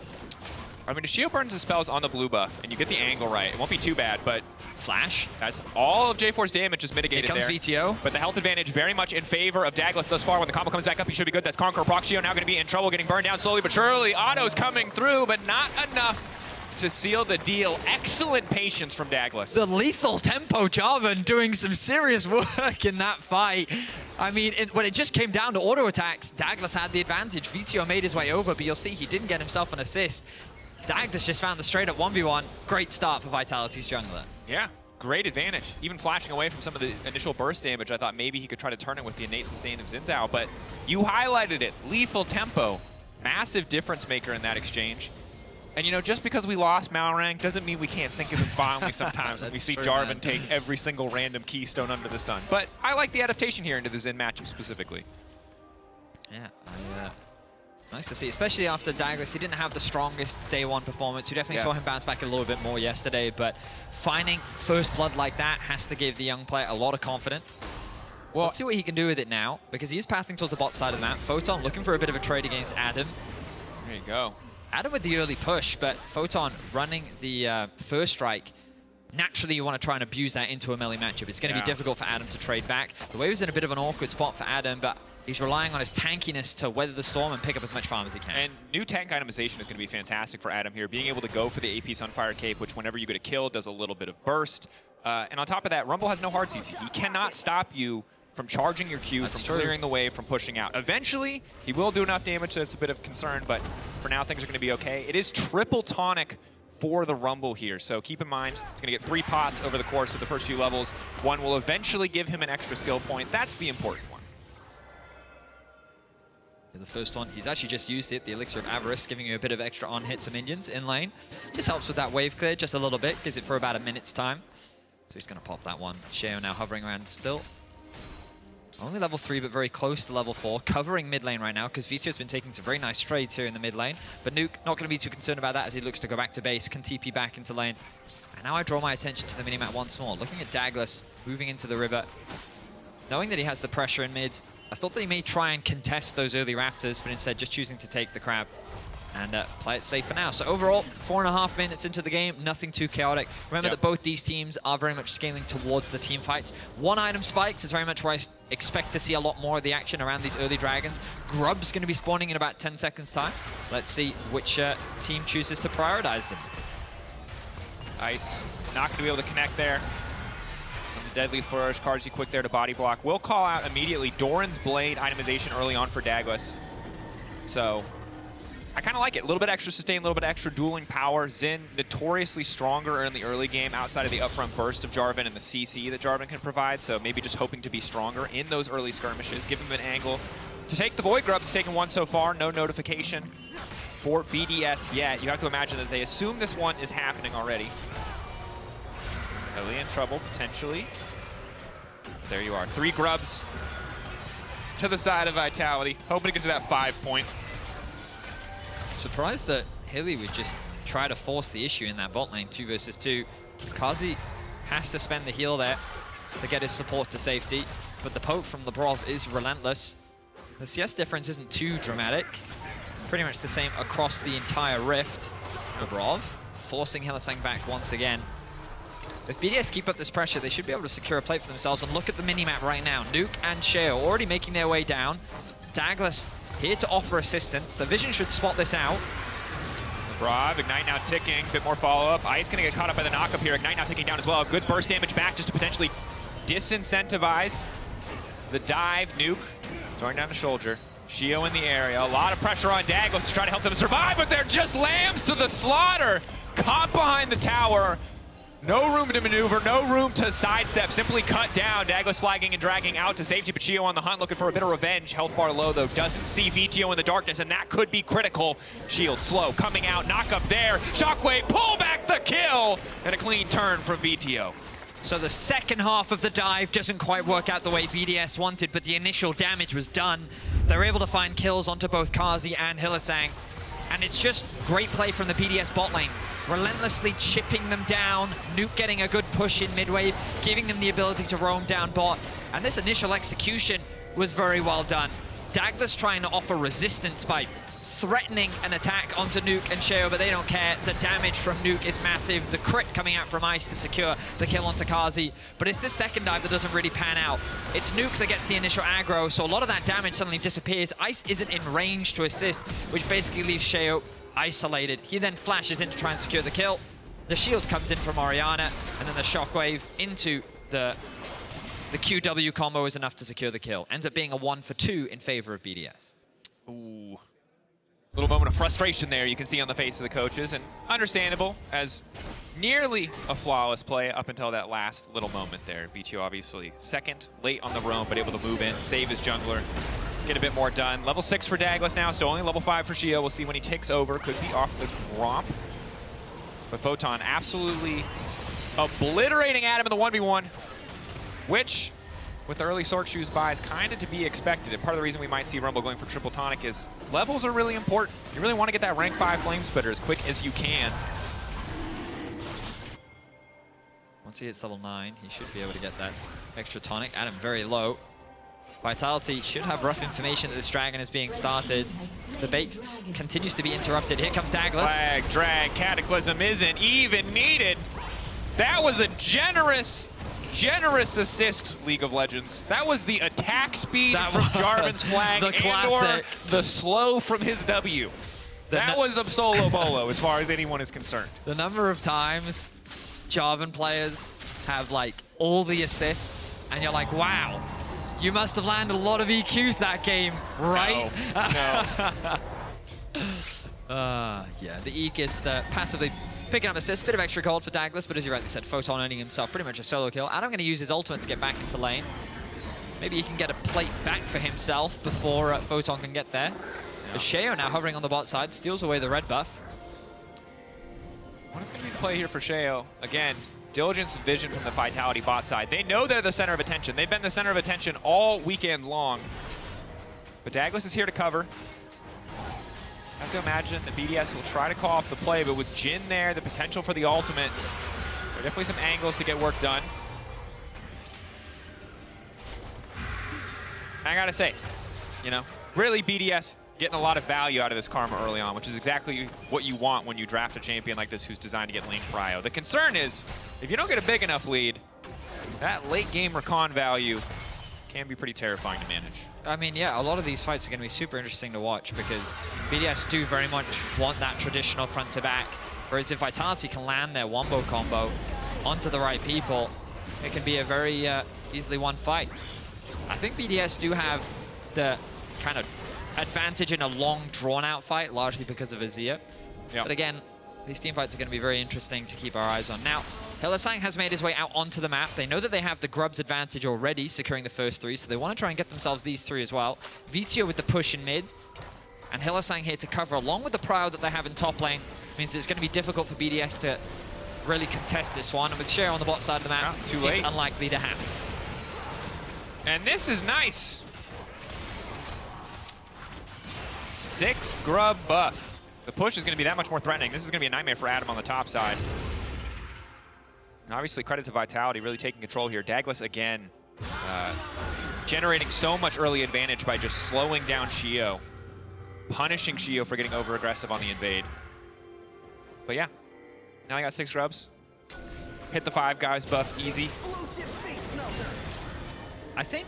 I mean, if Sheo burns his spells on the blue buff and you get the angle right, it won't be too bad, but Flash. Guys, all of J4's damage is mitigated there. Here comes VTO. But the health advantage very much in favor of Douglas thus far. When the combo comes back up, he should be good. That's Conqueror. Proc Sheo now going to be in trouble, getting burned down slowly but surely. Auto's coming through, but not enough to seal the deal. Excellent patience from Douglas. The lethal tempo Jarvan doing some serious work in that fight. I mean, when it just came down to auto attacks, Douglas had the advantage. VTO made his way over, but you'll see he didn't get himself an assist. Douglas just found the straight up 1v1. Great start for Vitality's jungler. Yeah, great advantage. Even flashing away from some of the initial burst damage, I thought maybe he could try to turn it with the innate sustain of Xin Zhao, but you highlighted it. Lethal tempo. Massive difference maker in that exchange. And you know, just because we lost Malrang doesn't mean we can't think of him fondly sometimes when we see Jarvan take every single random keystone under the sun. But I like the adaptation here into the Xin matchup specifically. Yeah, Nice to see, especially after Douglas. He didn't have the strongest day one performance. We definitely saw him bounce back a little bit more yesterday, but finding first blood like that has to give the young player a lot of confidence. Well, let's see what he can do with it now, because he is pathing towards the bot side of the map. Photon looking for a bit of a trade against Adam. There you go. Adam with the early push, but Photon running the first strike. Naturally, you want to try and abuse that into a melee matchup. It's going to be difficult for Adam to trade back. The wave is in a bit of an awkward spot for Adam, but he's relying on his tankiness to weather the storm and pick up as much farm as he can. And new tank itemization is going to be fantastic for Adam here. Being able to go for the AP Sunfire Cape, which whenever you get a kill, does a little bit of burst. And on top of that, Rumble has no hard CC. He cannot stop you from charging your Q, from clearing the wave, from pushing out. Eventually, he will do enough damage that's a bit of concern, but for now, things are going to be okay. It is triple tonic for the Rumble here, so keep in mind, he's going to get 3 pots over the course of the first few levels. One will eventually give him an extra skill point. That's the important one. The first one, he's actually just used it, the Elixir of Avarice, giving you a bit of extra on-hit to minions in lane. Just helps with that wave clear just a little bit, gives it for about a minute's time. So he's going to pop that one. Sheo now hovering around still. Only level 3, but very close to level 4, covering mid lane right now, because Vito's been taking some very nice trades here in the mid lane. But Nuke not going to be too concerned about that as he looks to go back to base, can TP back into lane. And now I draw my attention to the minimap once more, looking at Douglas moving into the river. Knowing that he has the pressure in mid, I thought that he may try and contest those early Raptors, but instead just choosing to take the crab and play it safe for now. So overall, 4.5 minutes into the game, nothing too chaotic. Remember that both these teams are very much scaling towards the team fights. One item spikes is very much where I expect to see a lot more of the action around these early dragons. Grub's going to be spawning in about 10 seconds time. Let's see which team chooses to prioritize them. Ice, not going to be able to connect there. Deadly Flourish, Carzy quick there to body block. We'll call out immediately Doran's Blade itemization early on for Douglas. So I kind of like it. A little bit extra sustain, a little bit extra dueling power. Xin notoriously stronger in the early game outside of the upfront burst of Jarvan and the CC that Jarvan can provide. So maybe just hoping to be stronger in those early skirmishes. Give him an angle to take the Void Grubs. Taken one so far. No notification for BDS yet. You have to imagine that they assume this one is happening already. Really in trouble, potentially. There you are. 3 Grubs to the side of Vitality. Hoping to get to that 5 point. Surprised that Hilly would just try to force the issue in that bot lane, 2 versus 2. Carzy has to spend the heal there to get his support to safety, but the poke from Labrov is relentless. The CS difference isn't too dramatic. Pretty much the same across the entire rift. Labrov forcing Hylissang back once again. If BDS keep up this pressure, they should be able to secure a plate for themselves. And look at the minimap right now. Nuke and Sheo already making their way down. Douglas here to offer assistance. The Vision should spot this out. Labrov, Ignite now ticking, a bit more follow-up. Ice gonna get caught up by the knock-up here. Ignite now ticking down as well. Good burst damage back just to potentially disincentivize the dive. Nuke throwing down the shoulder. Sheo in the area. A lot of pressure on Douglas to try to help them survive, but they're just lambs to the slaughter. Caught behind the tower. No room to maneuver, no room to sidestep, simply cut down. Douglas flagging and dragging out to safety, but Sheo on the hunt looking for a bit of revenge. Health bar low though, doesn't see Vito in the darkness, and that could be critical. Shield slow, coming out, knock up there. Shockwave, pull back the kill, and a clean turn from Vito. So the second half of the dive doesn't quite work out the way BDS wanted, but the initial damage was done. They're able to find kills onto both Carzy and Hylissang, and it's just great play from the BDS bot lane. Relentlessly chipping them down, Nuke getting a good push in mid-wave, giving them the ability to roam down bot. And this initial execution was very well done. Douglas trying to offer resistance by threatening an attack onto Nuke and Sheo, but they don't care. The damage from Nuke is massive. The crit coming out from Ice to secure the kill onto Carzy. But it's this second dive that doesn't really pan out. It's Nuke that gets the initial aggro, so a lot of that damage suddenly disappears. Ice isn't in range to assist, which basically leaves Sheo isolated. He then flashes in to try and secure the kill. The shield comes in from Orianna, and then the shockwave into the QW combo is enough to secure the kill. Ends up being a 1 for 2 in favor of BDS. Ooh. Little moment of frustration there you can see on the face of the coaches, and understandable as nearly a flawless play up until that last little moment there. Vito obviously second, late on the roam, but able to move in, save his jungler, get a bit more done. Level 6 for Douglas now, still only level 5 for Sheo. We'll see when he takes over. Could be off the romp. But Photon absolutely obliterating Adam in the 1v1, which with the early Sork Shoes buys, kind of to be expected. And part of the reason we might see Rumble going for triple tonic is levels are really important. You really want to get that rank 5 flame spitter as quick as you can. Once he hits level 9, he should be able to get that extra tonic. Adam very low. Vitality should have rough information that this dragon is being started. The bait continues to be interrupted. Here comes Douglas. Flag, drag, Cataclysm isn't even needed. That was a generous assist, League of Legends. That was the attack speed from Jarvan's flag and/or the slow from his W. That was a solo bolo as far as anyone is concerned. The number of times Jarvan players have like all the assists and you're like, wow, you must have landed a lot of EQs that game, right? No. Yeah, the Aegis passively picking up assists, bit of extra gold for Douglas, but as you rightly said, Photon earning himself pretty much a solo kill. Adam going to use his ultimate to get back into lane. Maybe he can get a plate back for himself before Photon can get there. Yeah. Sheo now hovering on the bot side, steals away the red buff. What is going to be the play here for Sheo? Again, diligence and vision from the Vitality bot side. They know they're the center of attention. They've been the center of attention all weekend long. But Douglas is here to cover. I have to imagine the BDS will try to call off the play, but with Jhin there, the potential for the ultimate, there are definitely some angles to get work done. I gotta say, you know, really BDS getting a lot of value out of this Karma early on, which is exactly what you want when you draft a champion like this who's designed to get lane prio. The concern is, if you don't get a big enough lead, that late game recon value can be pretty terrifying to manage. I mean, yeah, a lot of these fights are going to be super interesting to watch because BDS do very much want that traditional front to back, whereas if Vitality can land their wombo combo onto the right people, it can be a very easily won fight. I think BDS do have the kind of advantage in a long, drawn-out fight, largely because of Azir. Yep. But again, these team fights are going to be very interesting to keep our eyes on. Now, Hylissang has made his way out onto the map. They know that they have the Grubs advantage already, securing the first 3, so they want to try and get themselves these 3 as well. Vizio with the push in mid, and Hylissang here to cover, along with the prio that they have in top lane, means it's going to be difficult for BDS to really contest this one. And with Share on the bot side of the map, too seems late. Unlikely to happen. And this is nice. 6 Grub buff. The push is going to be that much more threatening. This is going to be a nightmare for Adam on the top side. And obviously, credit to Vitality really taking control here. Douglas again, generating so much early advantage by just slowing down Sheo, punishing Sheo for getting over-aggressive on the invade. But yeah, now I got 6 Grubs. Hit the 5 guys buff easy. I think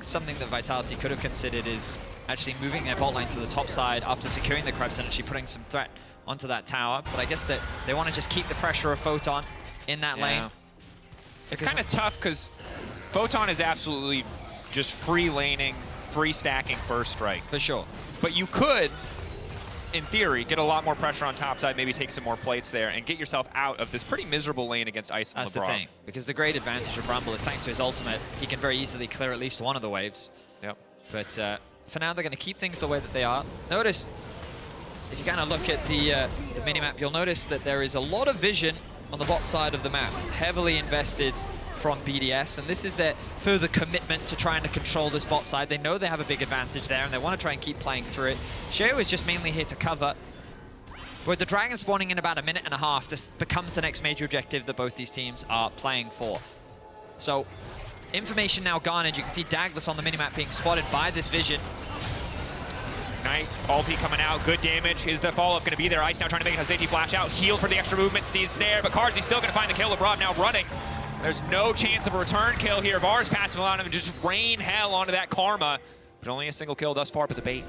something that Vitality could have considered is actually moving their bot lane to the top side after securing the Krebs and actually putting some threat onto that tower. But I guess that they want to just keep the pressure of Photon in that lane. It's kind of tough because Photon is absolutely just free laning, free stacking first strike. For sure. But you could, in theory, get a lot more pressure on top side, maybe take some more plates there, and get yourself out of this pretty miserable lane against Ice and That's LeBron. the thing, because the great advantage of Rumble is thanks to his ultimate, he can very easily clear at least one of the waves. Yep. But for now, they're going to keep things the way that they are. Notice, if you kind of look at the minimap, you'll notice that there is a lot of vision on the bot side of the map, heavily invested from BDS, and this is their further commitment to trying to control this bot side. They know they have a big advantage there, and they want to try and keep playing through it. Sheo is just mainly here to cover. With the Dragon spawning in about a minute and a half, this becomes the next major objective that both these teams are playing for. So, information now garnered. You can see Douglas on the minimap being spotted by this vision. Nice. Ulti coming out. Good damage. Is the follow-up going to be there? Ice now trying to make a safety flash out. Heal for the extra movement. Steve's there, but Carzzy's still going to find the kill. LeBron now running. There's no chance of a return kill here. Var's passive allowed him to just rain hell onto that Karma. But only a single kill thus far, but the bait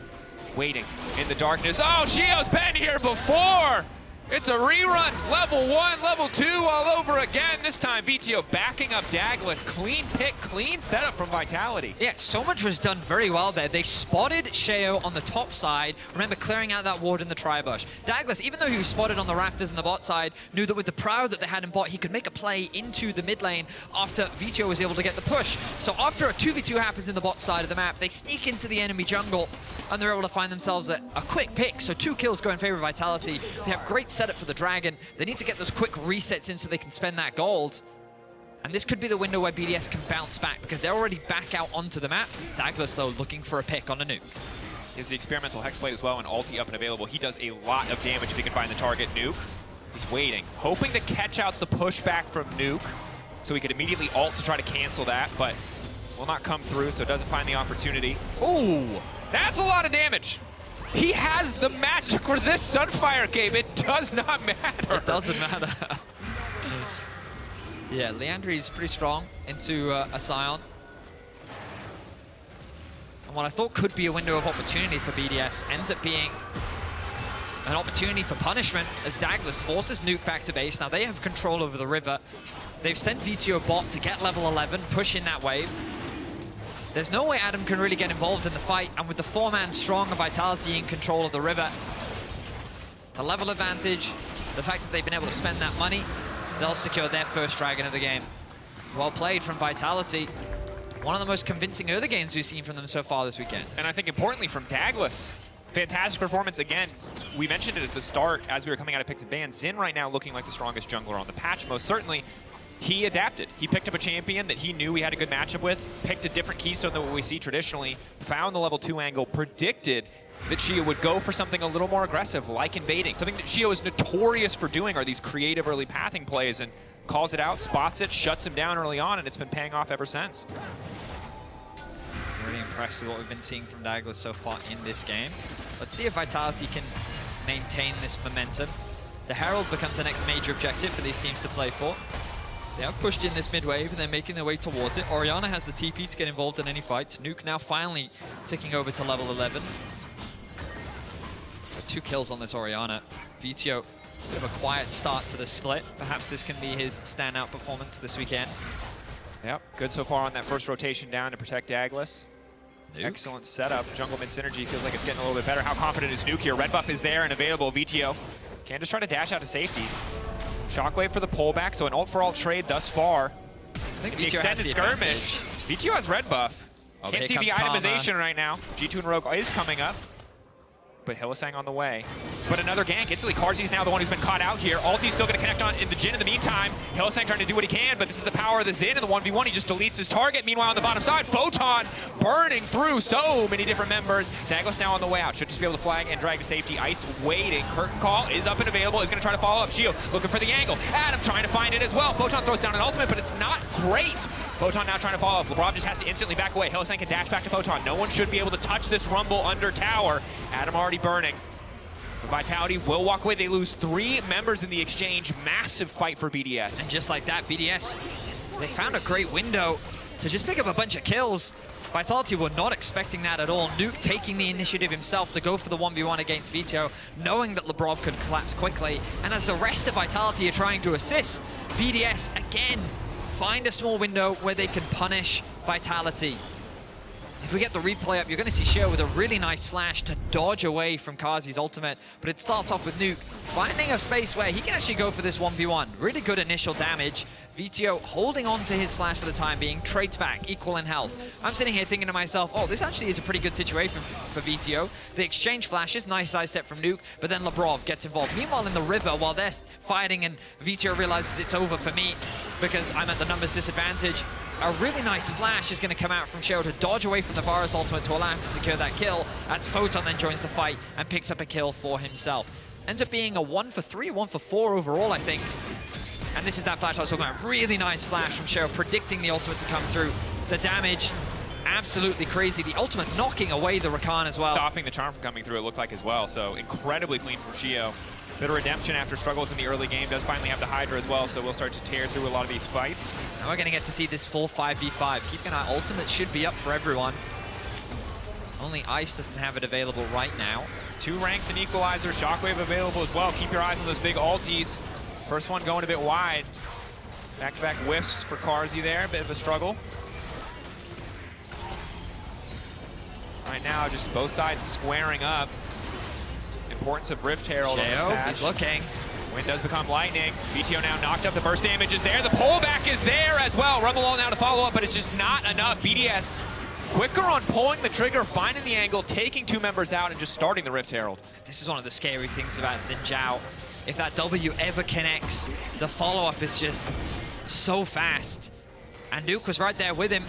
waiting in the darkness. Oh, Sheo's been here before! It's a rerun. Level 1, level 2 all over again. This time, Vizio backing up Douglas. Clean pick, clean setup from Vitality. Yeah, so much was done very well there. They spotted Sheo on the top side. Remember, clearing out that ward in the Tribush. Douglas, even though he was spotted on the Raptors in the bot side, knew that with the prio that they had in bot, he could make a play into the mid lane after Vizio was able to get the push. So after a 2v2 happens in the bot side of the map, they sneak into the enemy jungle, and they're able to find themselves a quick pick. So 2 kills go in favor of Vitality. They have great setup for the Dragon. They need to get those quick resets in so they can spend that gold. And this could be the window where BDS can bounce back because they're already back out onto the map. Douglas, though, looking for a pick on a nuke. Is the experimental Hexblade as well, and ulti up and available. He does a lot of damage if he can find the target. Nuke, he's waiting, hoping to catch out the pushback from Nuke, so he could immediately ult to try to cancel that, but will not come through, so doesn't find the opportunity. Ooh, that's a lot of damage. He has the magic resist Sunfire game. It does not matter. It doesn't matter. Yeah, Leandri's pretty strong into a Scion. And what I thought could be a window of opportunity for BDS ends up being an opportunity for punishment as Douglas forces Nuke back to base. Now they have control over the river. They've sent VTO bot to get level 11, push in that wave. There's no way Adam can really get involved in the fight, and with the 4-man strong and Vitality in control of the river, the level advantage, the fact that they've been able to spend that money, they'll secure their first Dragon of the game. Well played from Vitality. One of the most convincing early games we've seen from them so far this weekend. And I think importantly from Douglas, fantastic performance again. We mentioned it at the start as we were coming out of picks and bans. Xin right now looking like the strongest jungler on the patch. Most certainly, he adapted. He picked up a champion that he knew he had a good matchup with, picked a different keystone than what we see traditionally, found the level 2 angle, predicted that Shio would go for something a little more aggressive, like invading. Something that Shio is notorious for doing are these creative early pathing plays, and calls it out, spots it, shuts him down early on, and it's been paying off ever since. Really impressed with what we've been seeing from Douglas so far in this game. Let's see if Vitality can maintain this momentum. The Herald becomes the next major objective for these teams to play for. They have pushed in this mid-wave and they're making their way towards it. Orianna has the TP to get involved in any fights. Nuke now finally ticking over to level 11. So 2 kills on this Orianna. VTO, bit of a quiet start to the split. Perhaps this can be his standout performance this weekend. Yep, good so far on that first rotation down to protect Douglas. Nuke. Excellent setup. Jungle mid synergy feels like it's getting a little bit better. How confident is Nuke here? Red buff is there and available. VTO can just try to dash out to safety. Shockwave for the pullback, so an ult for ult trade thus far. I think the extended skirmish. VTO has red buff. Oh, can't see the itemization right now. G2 and Rogue is coming up, but Hylissang on the way. But another gank. Instantly, Karzi's now the one who's been caught out here. Ulti's still going to connect on in the Jhin in the meantime. Hylissang trying to do what he can, but this is the power of the Xin in the 1v1. He just deletes his target. Meanwhile, on the bottom side, Photon burning through so many different members. Douglas now on the way out. Should just be able to flag and drag to safety. Ice waiting. Curtain call is up and available. Is going to try to follow up. Shio looking for the angle. Adam trying to find it as well. Photon throws down an ultimate, but it's not great. Photon now trying to follow up. LeBron just has to instantly back away. Hylissang can dash back to Photon. No one should be able to touch this Rumble under tower. Adam already burning. Vitality will walk away. They lose 3 members in the exchange. Massive fight for BDS. And just like that, BDS, they found a great window to just pick up a bunch of kills. Vitality were not expecting that at all. Nuke taking the initiative himself to go for the 1v1 against VTO, knowing that Lebrov could collapse quickly. And as the rest of Vitality are trying to assist, BDS, again, find a small window where they can punish Vitality. If we get the replay up, you're going to see Shio with a really nice flash to dodge away from Karzi's ultimate. But it starts off with Nuke finding a space where he can actually go for this 1v1. Really good initial damage. VTO holding on to his flash for the time being, trades back, equal in health. I'm sitting here thinking to myself, oh, this actually is a pretty good situation for VTO. The exchange flashes, nice side step from Nuke, but then Lebrov gets involved. Meanwhile, in the river, while they're fighting and VTO realizes it's over for me because I'm at the numbers disadvantage, a really nice flash is going to come out from Shio to dodge away from the Varus ultimate to allow him to secure that kill. As Photon then joins the fight and picks up a kill for himself. Ends up being a 1 for 3, 1 for 4 overall, I think. And this is that flash I was talking about. Really nice flash from Shio, predicting the ultimate to come through. The damage, absolutely crazy. The ultimate knocking away the Rakan as well. Stopping the charm from coming through, it looked like as well. So incredibly clean from Shio. Bit of redemption after struggles in the early game. Does finally have the Hydra as well, so we'll start to tear through a lot of these fights. Now we're going to get to see this full 5v5. Keep an eye, ultimate should be up for everyone. Only Ice doesn't have it available right now. 2 ranks and equalizer, Shockwave available as well. Keep your eyes on those big ultis. First one going a bit wide. Back-to-back whiffs for Karzi there, a bit of a struggle. Right now, just both sides squaring up. Importance of Rift Herald on this patch. He's looking. Wind does become lightning. VTO now knocked up. The burst damage is there. The pullback is there as well. Rumble all now to follow up, but it's just not enough. BDS quicker on pulling the trigger, finding the angle, taking 2 members out, and just starting the Rift Herald. This is one of the scary things about Xin Zhao. If that W ever connects, the follow-up is just so fast. And Nuke was right there with him.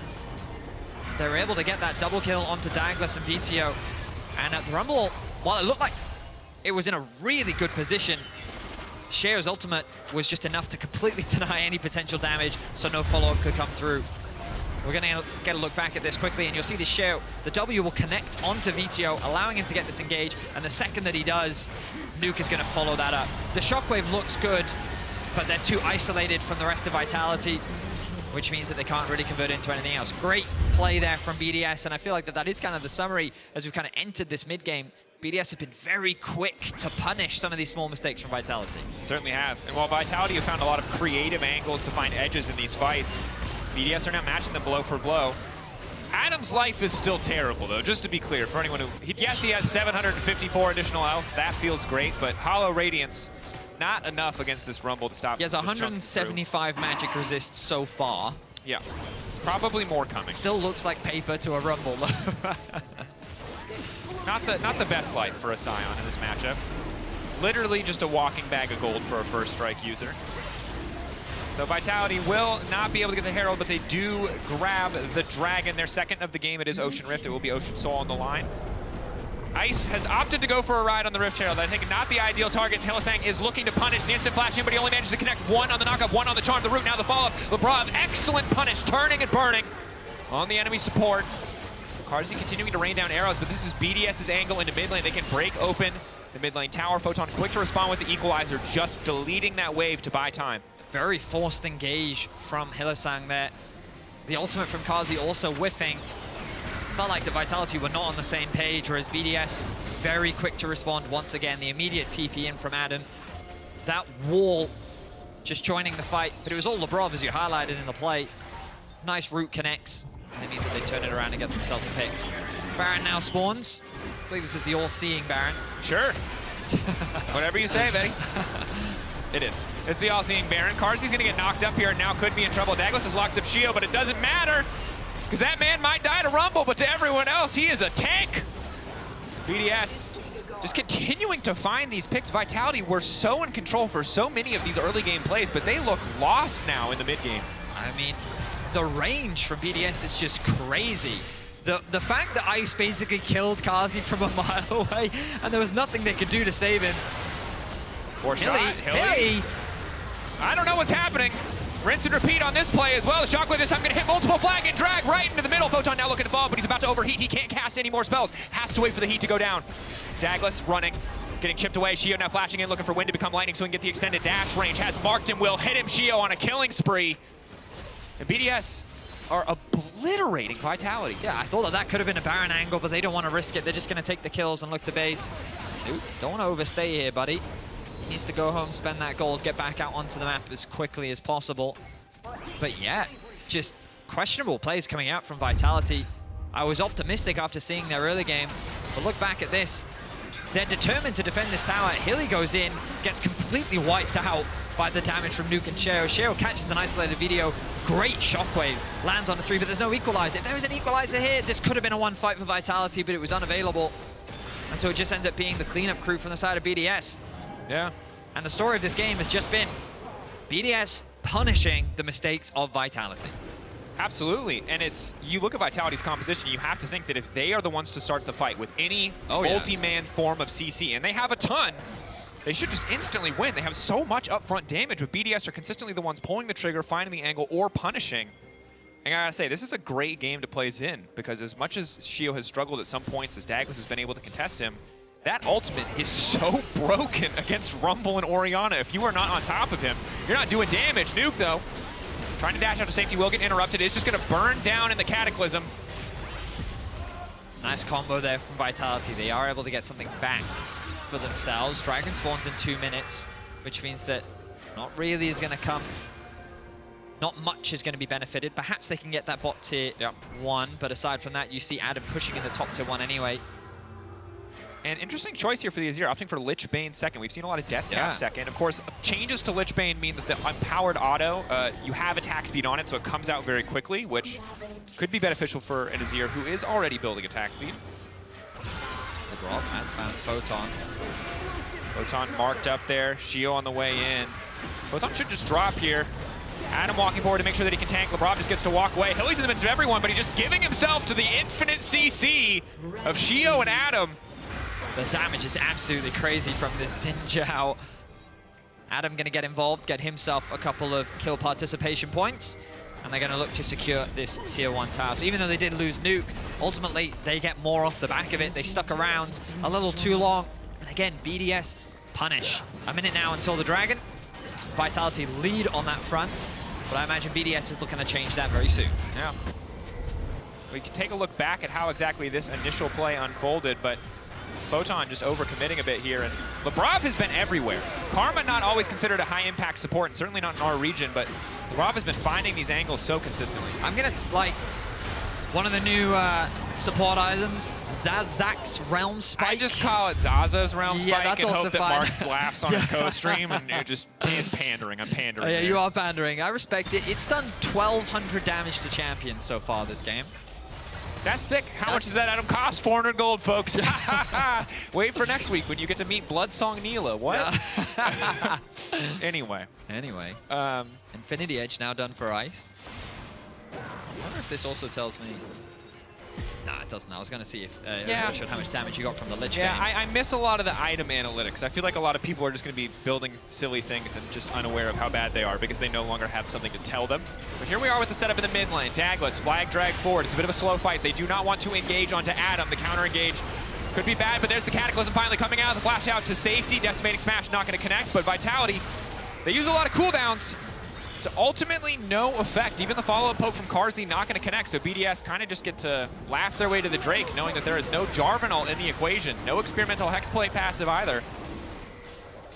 They were able to get that double kill onto Douglas and VTO. And at the Rumble, while it looked like it was in a really good position, Sheo's ultimate was just enough to completely deny any potential damage, so no follow-up could come through. We're going to get a look back at this quickly, and you'll see this Sheo, the W will connect onto VTO, allowing him to get this engage, and the second that he does, Nuke is going to follow that up. The Shockwave looks good, but they're too isolated from the rest of Vitality, which means that they can't really convert into anything else. Great play there from BDS, and I feel like that is kind of the summary as we've kind of entered this mid-game. BDS have been very quick to punish some of these small mistakes from Vitality. Certainly have. And while Vitality have found a lot of creative angles to find edges in these fights, BDS are now matching them blow for blow. Adam's life is still terrible, though, just to be clear, for anyone who... Yes, he has 754 additional health. That feels great, but Hollow Radiance, not enough against this Rumble to stop. He has 175 magic resists so far. Yeah, probably more coming. Still looks like paper to a Rumble, though. Not the best life for a Scion in this matchup. Literally just a walking bag of gold for a first strike user. So Vitality will not be able to get the Herald, but they do grab the Dragon. Their second of the game, it is Ocean Rift. It will be Ocean Soul on the line. Ice has opted to go for a ride on the Rift Herald. I think not the ideal target. Hylissang is looking to punish the instant flash in, but he only manages to connect one on the knockup, one on the charm, the root, now the follow-up. LeBron, excellent punish, turning and burning on the enemy support. Carzzy continuing to rain down arrows, but this is BDS's angle into mid lane. They can break open the mid lane tower. Photon quick to respond with the equalizer, just deleting that wave to buy time. Very forced engage from Hylissang there. The ultimate from Carzzy also whiffing. Felt like the Vitality were not on the same page, whereas BDS very quick to respond once again. The immediate TP in from Adam. That wall just joining the fight, but it was all Lebrov as you highlighted in the play. Nice root connects. And it means that they turn it around and get themselves a pick. Baron now spawns. I believe this is the all-seeing Baron. Sure. Whatever you say, Betty. It is. It's the all-seeing Baron. Carzzy's going to get knocked up here and now could be in trouble. Douglas has locked up Shio, but it doesn't matter because that man might die to Rumble, but to everyone else, he is a tank. BDS just continuing to find these picks. Vitality were so in control for so many of these early game plays, but they look lost now in the mid game. I mean, the range from BDS is just crazy. The fact that Ice basically killed Carzzy from a mile away and there was nothing they could do to save him. Or shot. Hilly. I don't know what's happening. Rinse and repeat on this play as well. The Shockwave this time going to hit multiple flag and drag right into the middle. Photon now looking to fall, but he's about to overheat. He can't cast any more spells. Has to wait for the heat to go down. Douglas running, getting chipped away. Shio now flashing in, looking for Wind to become lightning so he can get the extended dash range. Has marked him, will hit him. Shio on a killing spree. And BDS are obliterating Vitality. Yeah, I thought that could have been a Baron angle, but they don't want to risk it. They're just going to take the kills and look to base. Dude, don't want to overstay here, buddy. He needs to go home, spend that gold, get back out onto the map as quickly as possible. But yeah, just questionable plays coming out from Vitality. I was optimistic after seeing their early game, but look back at this. They're determined to defend this tower. Hilly goes in, gets completely wiped out by the damage from Nuke and Sheo. Sheo catches an isolated video. Great shockwave. Lands on the 3, but there's no equalizer. If there was an equalizer here, this could have been a one fight for Vitality, but it was unavailable. And so it just ends up being the cleanup crew from the side of BDS. Yeah. And the story of this game has just been BDS punishing the mistakes of Vitality. Absolutely, and it's, you look at Vitality's composition, you have to think that if they are the ones to start the fight with any multi-man form of CC, and they have a ton, they should just instantly win. They have so much upfront damage, but BDS are consistently the ones pulling the trigger, finding the angle, or punishing. And I gotta say, this is a great game to play Xin, because as much as Shio has struggled at some points, as Douglas has been able to contest him, that ultimate is so broken against Rumble and Orianna. If you are not on top of him, you're not doing damage. Nuke, though, trying to dash out to safety, will get interrupted. It's just going to burn down in the Cataclysm. Nice combo there from Vitality. They are able to get something back for themselves. Dragon spawns in 2 minutes, which means that not really is going to come. Not much is going to be benefited. Perhaps they can get that bot tier 1, but aside from that, you see Adam pushing in the top tier 1 anyway. An interesting choice here for the Azir, opting for Lich Bane second. We've seen a lot of Death Cap second. Of course, changes to Lich Bane mean that the empowered auto, you have attack speed on it, so it comes out very quickly, which could be beneficial for an Azir who is already building attack speed. LeBron has found Photon. Photon marked up there, Shio on the way in. Photon should just drop here. Adam walking forward to make sure that he can tank. Lebrov just gets to walk away. Hilly's in the midst of everyone, but he's just giving himself to the infinite CC of Shio and Adam. The damage is absolutely crazy from this Xin Zhao. Adam going to get involved, get himself a couple of kill participation points, and they're going to look to secure this tier 1 tower. So even though they did lose Nuke, ultimately they get more off the back of it. They stuck around a little too long. And again, BDS punish. A minute now until the Dragon. Vitality lead on that front, but I imagine BDS is looking to change that very soon. Yeah. We can take a look back at how exactly this initial play unfolded, but Photon just overcommitting a bit here, and Lebrov has been everywhere. Karma not always considered a high-impact support, and certainly not in our region, but Lebrov has been finding these angles so consistently. I'm gonna, like, one of the new support items, Zazak's Realm Spike. I just call it Zaza's Realm Spike that's and also hope that fine. Mark laughs on his co-stream, and it's pandering. I'm pandering. Yeah, here. you are pandering. I respect it. It's done 1,200 damage to champions so far this game. That's sick. How much does that item cost? 400 gold, folks. Wait for next week when you get to meet Bloodsong Neela. What? Anyway. Infinity Edge now done for Ice. I wonder if this also tells me... Nah, it doesn't. I was going to see if it also showed how much damage you got from the Lich game. I miss a lot of the item analytics. I feel like a lot of people are just going to be building silly things and just unaware of how bad they are because they no longer have something to tell them. But here we are with the setup in the mid lane. Dagless, flag drag forward. It's a bit of a slow fight. They do not want to engage onto Adam. The counter engage could be bad, but there's the Cataclysm finally coming out. The flash out to safety. Decimating Smash not going to connect, but Vitality, they use a lot of cooldowns. To ultimately no effect. Even the follow-up poke from Carzzy not going to connect, so BDS kind of just get to laugh their way to the Drake, knowing that there is no Jarvanal in the equation. No experimental Hexplate passive either.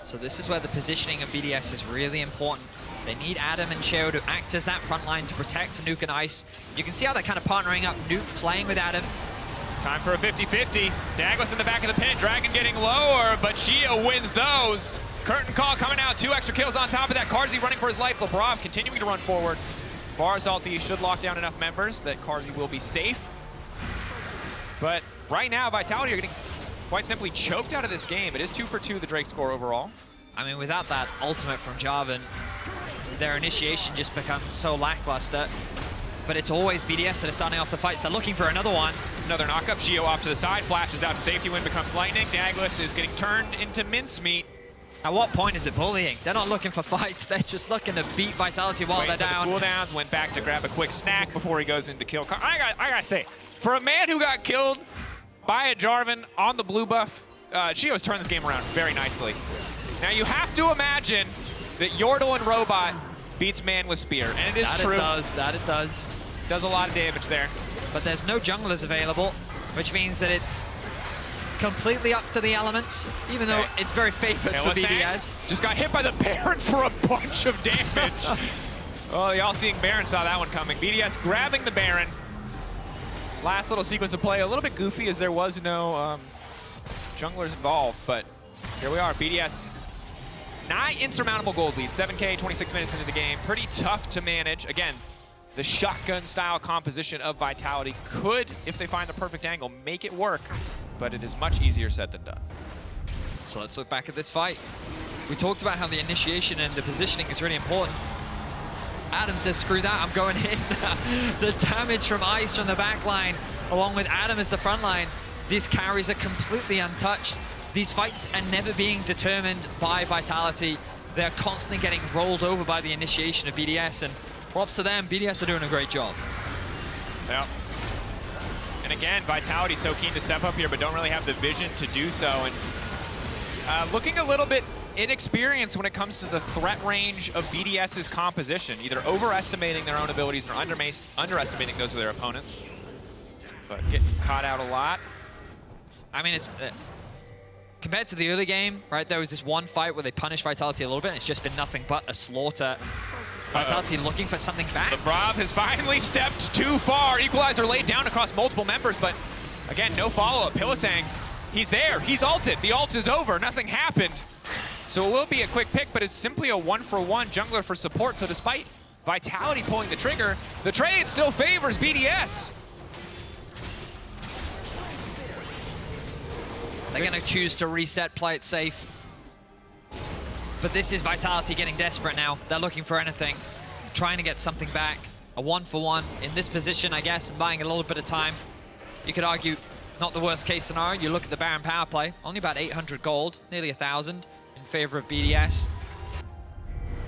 So this is where the positioning of BDS is really important. They need Adam and Shio to act as that front line to protect Nuke and Ice. You can see how they're kind of partnering up. Nuke playing with Adam. Time for a 50-50. Dagless in the back of the pit. Dragon getting lower, but Shio wins those. Curtain call coming out, 2 extra kills on top of that. Carzzy running for his life. Lebrov continuing to run forward. Var's ulti should lock down enough members that Carzzy will be safe. But right now, Vitality are getting quite simply choked out of this game. It is 2 for 2, the Drake score overall. I mean, without that ultimate from Jarvan, their initiation just becomes so lackluster. But it's always BDS that are starting off the fights. They're looking for another one. Another knockup. Shio off to the side, flashes out to safety when becomes lightning. Dagless is getting turned into mincemeat. At what point is it bullying? They're not looking for fights. They're just looking to beat Vitality while they're down. The cooldowns, went back to grab a quick snack before he goes into kill. I gotta say, for a man who got killed by a Jarvan on the blue buff, Shio's turned this game around very nicely. Now you have to imagine that Yordle and Robot beats man with spear, and it is true. That it does. Does a lot of damage there. But there's no junglers available, which means that it's completely up to the elements, even though it's very favored for BDS. Just got hit by the Baron for a bunch of damage. Oh, y'all seeing Baron saw that one coming. BDS grabbing the Baron. Last little sequence of play, a little bit goofy as there was no junglers involved, but here we are, BDS. Nigh insurmountable gold lead, 7K, 26 minutes into the game. Pretty tough to manage. Again, the shotgun-style composition of Vitality could, if they find the perfect angle, make it work, but it is much easier said than done. So let's look back at this fight. We talked about how the initiation and the positioning is really important. Adam says, screw that, I'm going in. The damage from Ice from the back line, along with Adam as the front line, these carries are completely untouched. These fights are never being determined by Vitality. They're constantly getting rolled over by the initiation of BDS, and props to them, BDS are doing a great job. Yeah. And again, Vitality so keen to step up here, but don't really have the vision to do so. And looking a little bit inexperienced when it comes to the threat range of BDS's composition, either overestimating their own abilities or underestimating those of their opponents. But getting caught out a lot. I mean, it's compared to the early game, right? There was this one fight where they punished Vitality a little bit, and it's just been nothing but a slaughter. Vitality looking for something back. Lebrov has finally stepped too far. Equalizer laid down across multiple members, but again, no follow-up. Pillisang, he's there. He's ulted. The ult is over. Nothing happened. So it will be a quick pick, but it's simply a 1-for-1 jungler for support. So despite Vitality pulling the trigger, the trade still favors BDS. They're going to choose to reset, play it safe. But this is Vitality getting desperate now. They're looking for anything. trying to get something back. A 1-for-1 in this position, I guess, and buying a little bit of time. You could argue, not the worst case scenario. You look at the Baron power play, only about 800 gold, nearly 1,000 in favor of BDS.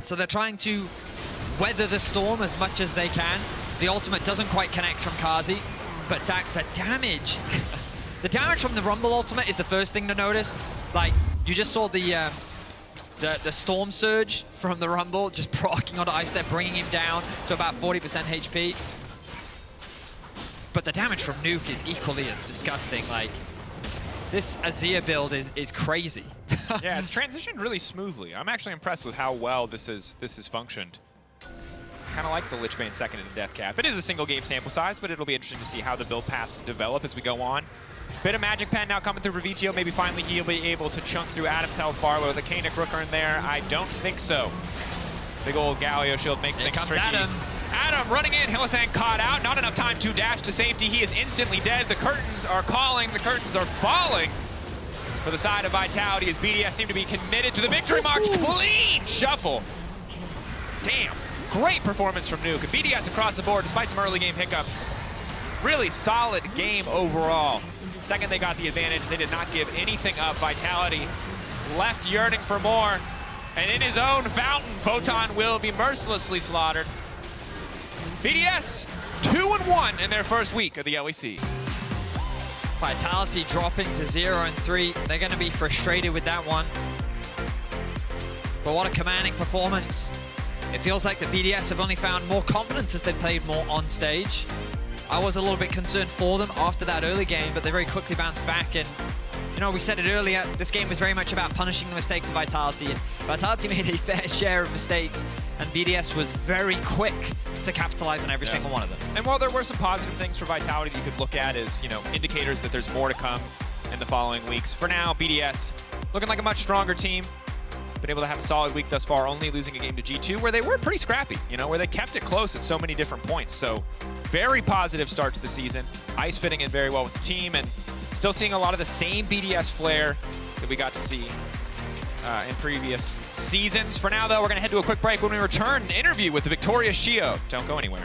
So they're trying to weather the storm as much as they can. The ultimate doesn't quite connect from Kazi, but the damage, the damage from the Rumble ultimate is the first thing to notice. Like, you just saw the Storm Surge from the Rumble just proccing onto Ice there, bringing him down to about 40% HP. But the damage from Nuke is equally as disgusting. Like, this Azir build is crazy. Yeah, it's transitioned really smoothly. I'm actually impressed with how well this has functioned. Kind of like the Lich Bane second in Death Cap. It is a single game sample size, but it'll be interesting to see how the build paths develop as we go on. Bit of Magic Pen now coming through Revitio. Maybe finally he'll be able to chunk through Adam's health bar with a Kanik Rooker in there. I don't think so. Big old Galio shield makes things tricky. Here comes Adam. Adam running in, Hylissang caught out. Not enough time to dash to safety. He is instantly dead. The curtains are calling. The curtains are falling for the side of Vitality as BDS seem to be committed to the victory march. Clean shuffle. Damn. Great performance from Nuke. BDS across the board despite some early game hiccups. Really solid game overall. Second they got the advantage, they did not give anything up. Vitality left yearning for more. And in his own fountain, Photon will be mercilessly slaughtered. BDS 2-1 in their first week of the LEC. Vitality dropping to 0-3. They're going to be frustrated with that one. But what a commanding performance. It feels like the BDS have only found more confidence as they played more on stage. I was a little bit concerned for them after that early game, but they very quickly bounced back. And, you know, we said it earlier, this game was very much about punishing the mistakes of Vitality. And Vitality made a fair share of mistakes, and BDS was very quick to capitalize on every single one of them. And while there were some positive things for Vitality that you could look at as, you know, indicators that there's more to come in the following weeks, for now, BDS looking like a much stronger team. Been able to have a solid week thus far, only losing a game to G2, where they were pretty scrappy, you know, where they kept it close at so many different points. So very positive start to the season. Ice fitting in very well with the team, and still seeing a lot of the same BDS flair that we got to see in previous seasons. For now, though, we're going to head to a quick break. When we return, an interview with the victorious Shio. Don't go anywhere.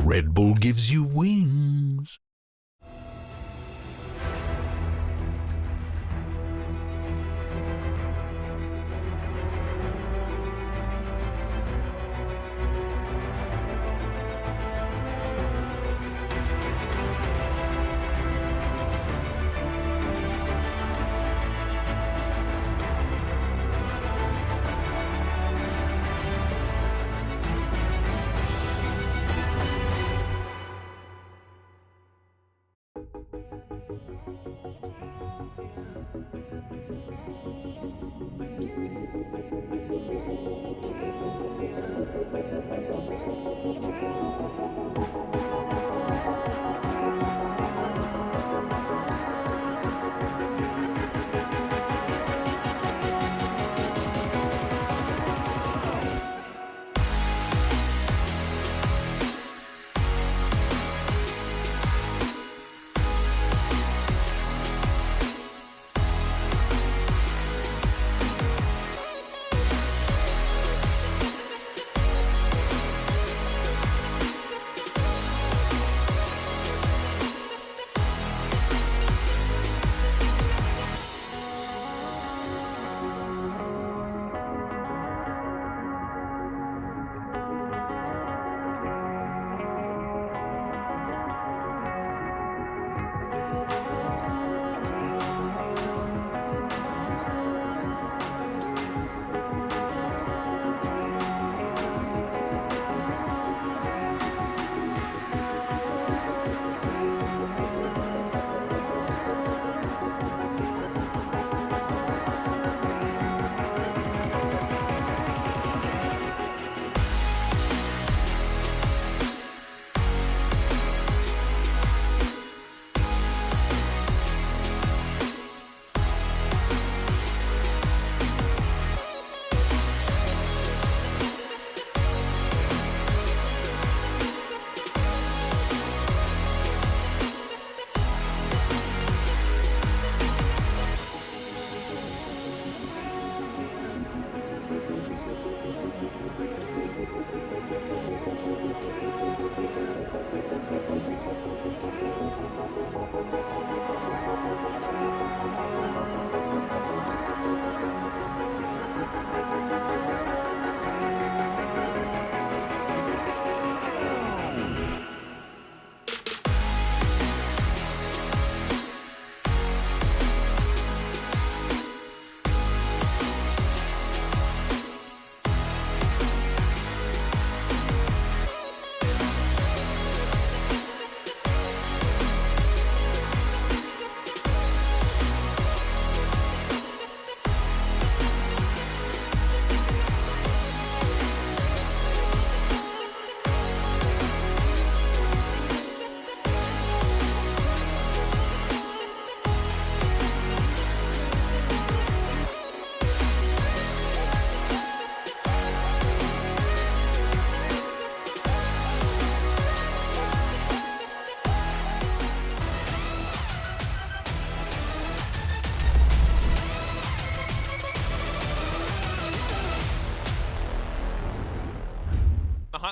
Red Bull gives you wings.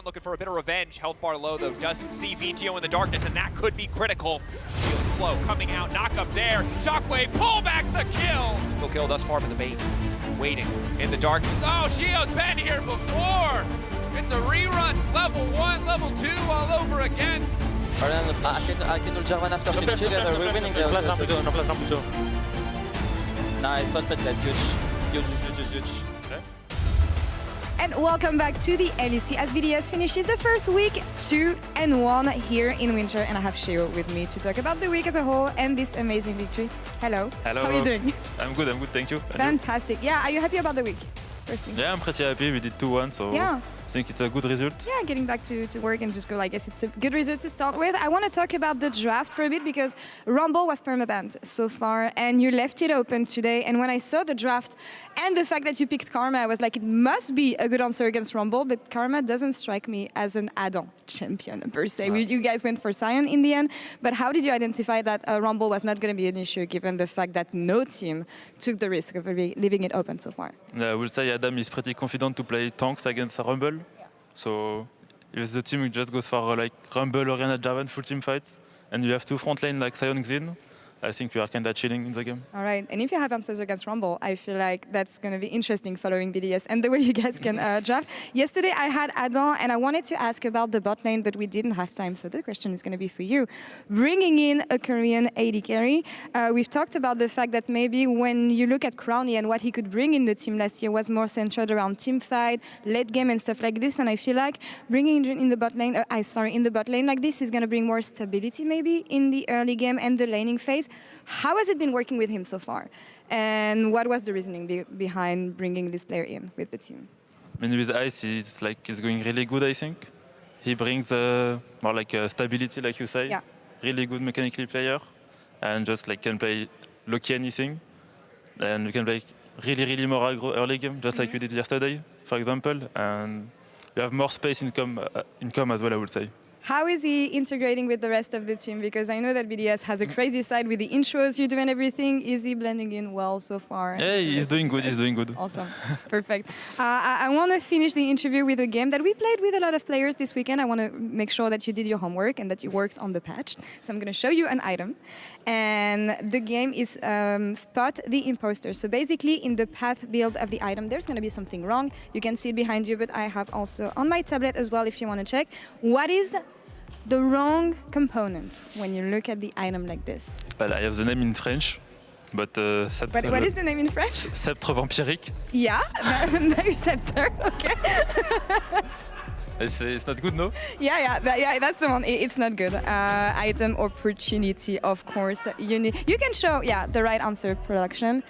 down, looking for a bit of revenge. Health bar low, though, doesn't see VGO in the darkness, and that could be critical. Shield slow, coming out, knock up there. Shockwave, pull back the kill! Full kill thus far, but the bait waiting in the darkness. Oh, Shio's been here before! It's a rerun, level 1, level 2, all over again. I can do German after finish together. We're winning this. Nice, one pet less, huge. And welcome back to the LEC as BDS finishes the first week 2-1 here in Winter, and I have Shio with me to talk about the week as a whole and this amazing victory. Hello. Hello. How are you doing? I'm good, thank you. Fantastic. Yeah, are you happy about the week? First things Yeah, I'm pretty happy. We did 2-1, so yeah. I think it's a good result. Yeah, getting back to work and just go, I guess it's a good result to start with. I want to talk about the draft for a bit because Rumble was permabanned so far and you left it open today. And when I saw the draft and the fact that you picked Karma, I was like, it must be a good answer against Rumble, but Karma doesn't strike me as an add-on champion per se. You guys went for Sion in the end, but how did you identify that Rumble was not going to be an issue given the fact that no team took the risk of leaving it open so far? I will say Adam is pretty confident to play tanks against Rumble. Yeah. So if the team just goes for like Rumble, Oriana, Javan, full team fights, and you have two front lane like Sion, Xin, I think you are kind of chilling in the game. All right, and if you have answers against Rumble, I feel like that's going to be interesting following BDS and the way you guys can draft. Yesterday I had Adam and I wanted to ask about the bot lane, but we didn't have time, so the question is going to be for you. Bringing in a Korean AD carry, we've talked about the fact that maybe when you look at Crowny and what he could bring in the team last year was more centered around team fight, late game and stuff like this, and I feel like bringing in the bot lane, in the bot lane like this is going to bring more stability maybe in the early game and the laning phase. How has it been working with him so far? And what was the reasoning behind bringing this player in with the team? I mean, with Ice, it's going really good, I think. He brings more like stability, like you say. Yeah. Really good mechanically player. And just like can play low-key anything. And we can play really more aggro early game, just like we did yesterday, for example. And we have more space in com as well, I would say. How is he integrating with the rest of the team? Because I know that BDS has a crazy side with the intros you do and everything. Is he blending in well so far? Yeah, he's doing good. He's doing good. Awesome. Perfect. I want to finish the interview with a game that we played with a lot of players this weekend. I want to make sure that you did your homework and that you worked on the patch. So I'm going to show you an item. And the game is Spot the Imposter. So basically in the path build of the item, there's going to be something wrong. You can see it behind you, but I have also on my tablet as well if you want to check. What is the wrong components when you look at the item like this? Well, I have the name in French, but... what is the name in French? Sceptre vampirique. Yeah, very scepter, okay. It's not good, no? Yeah, that's the one. It's not good. Item opportunity, of course. You can show, the right answer, production.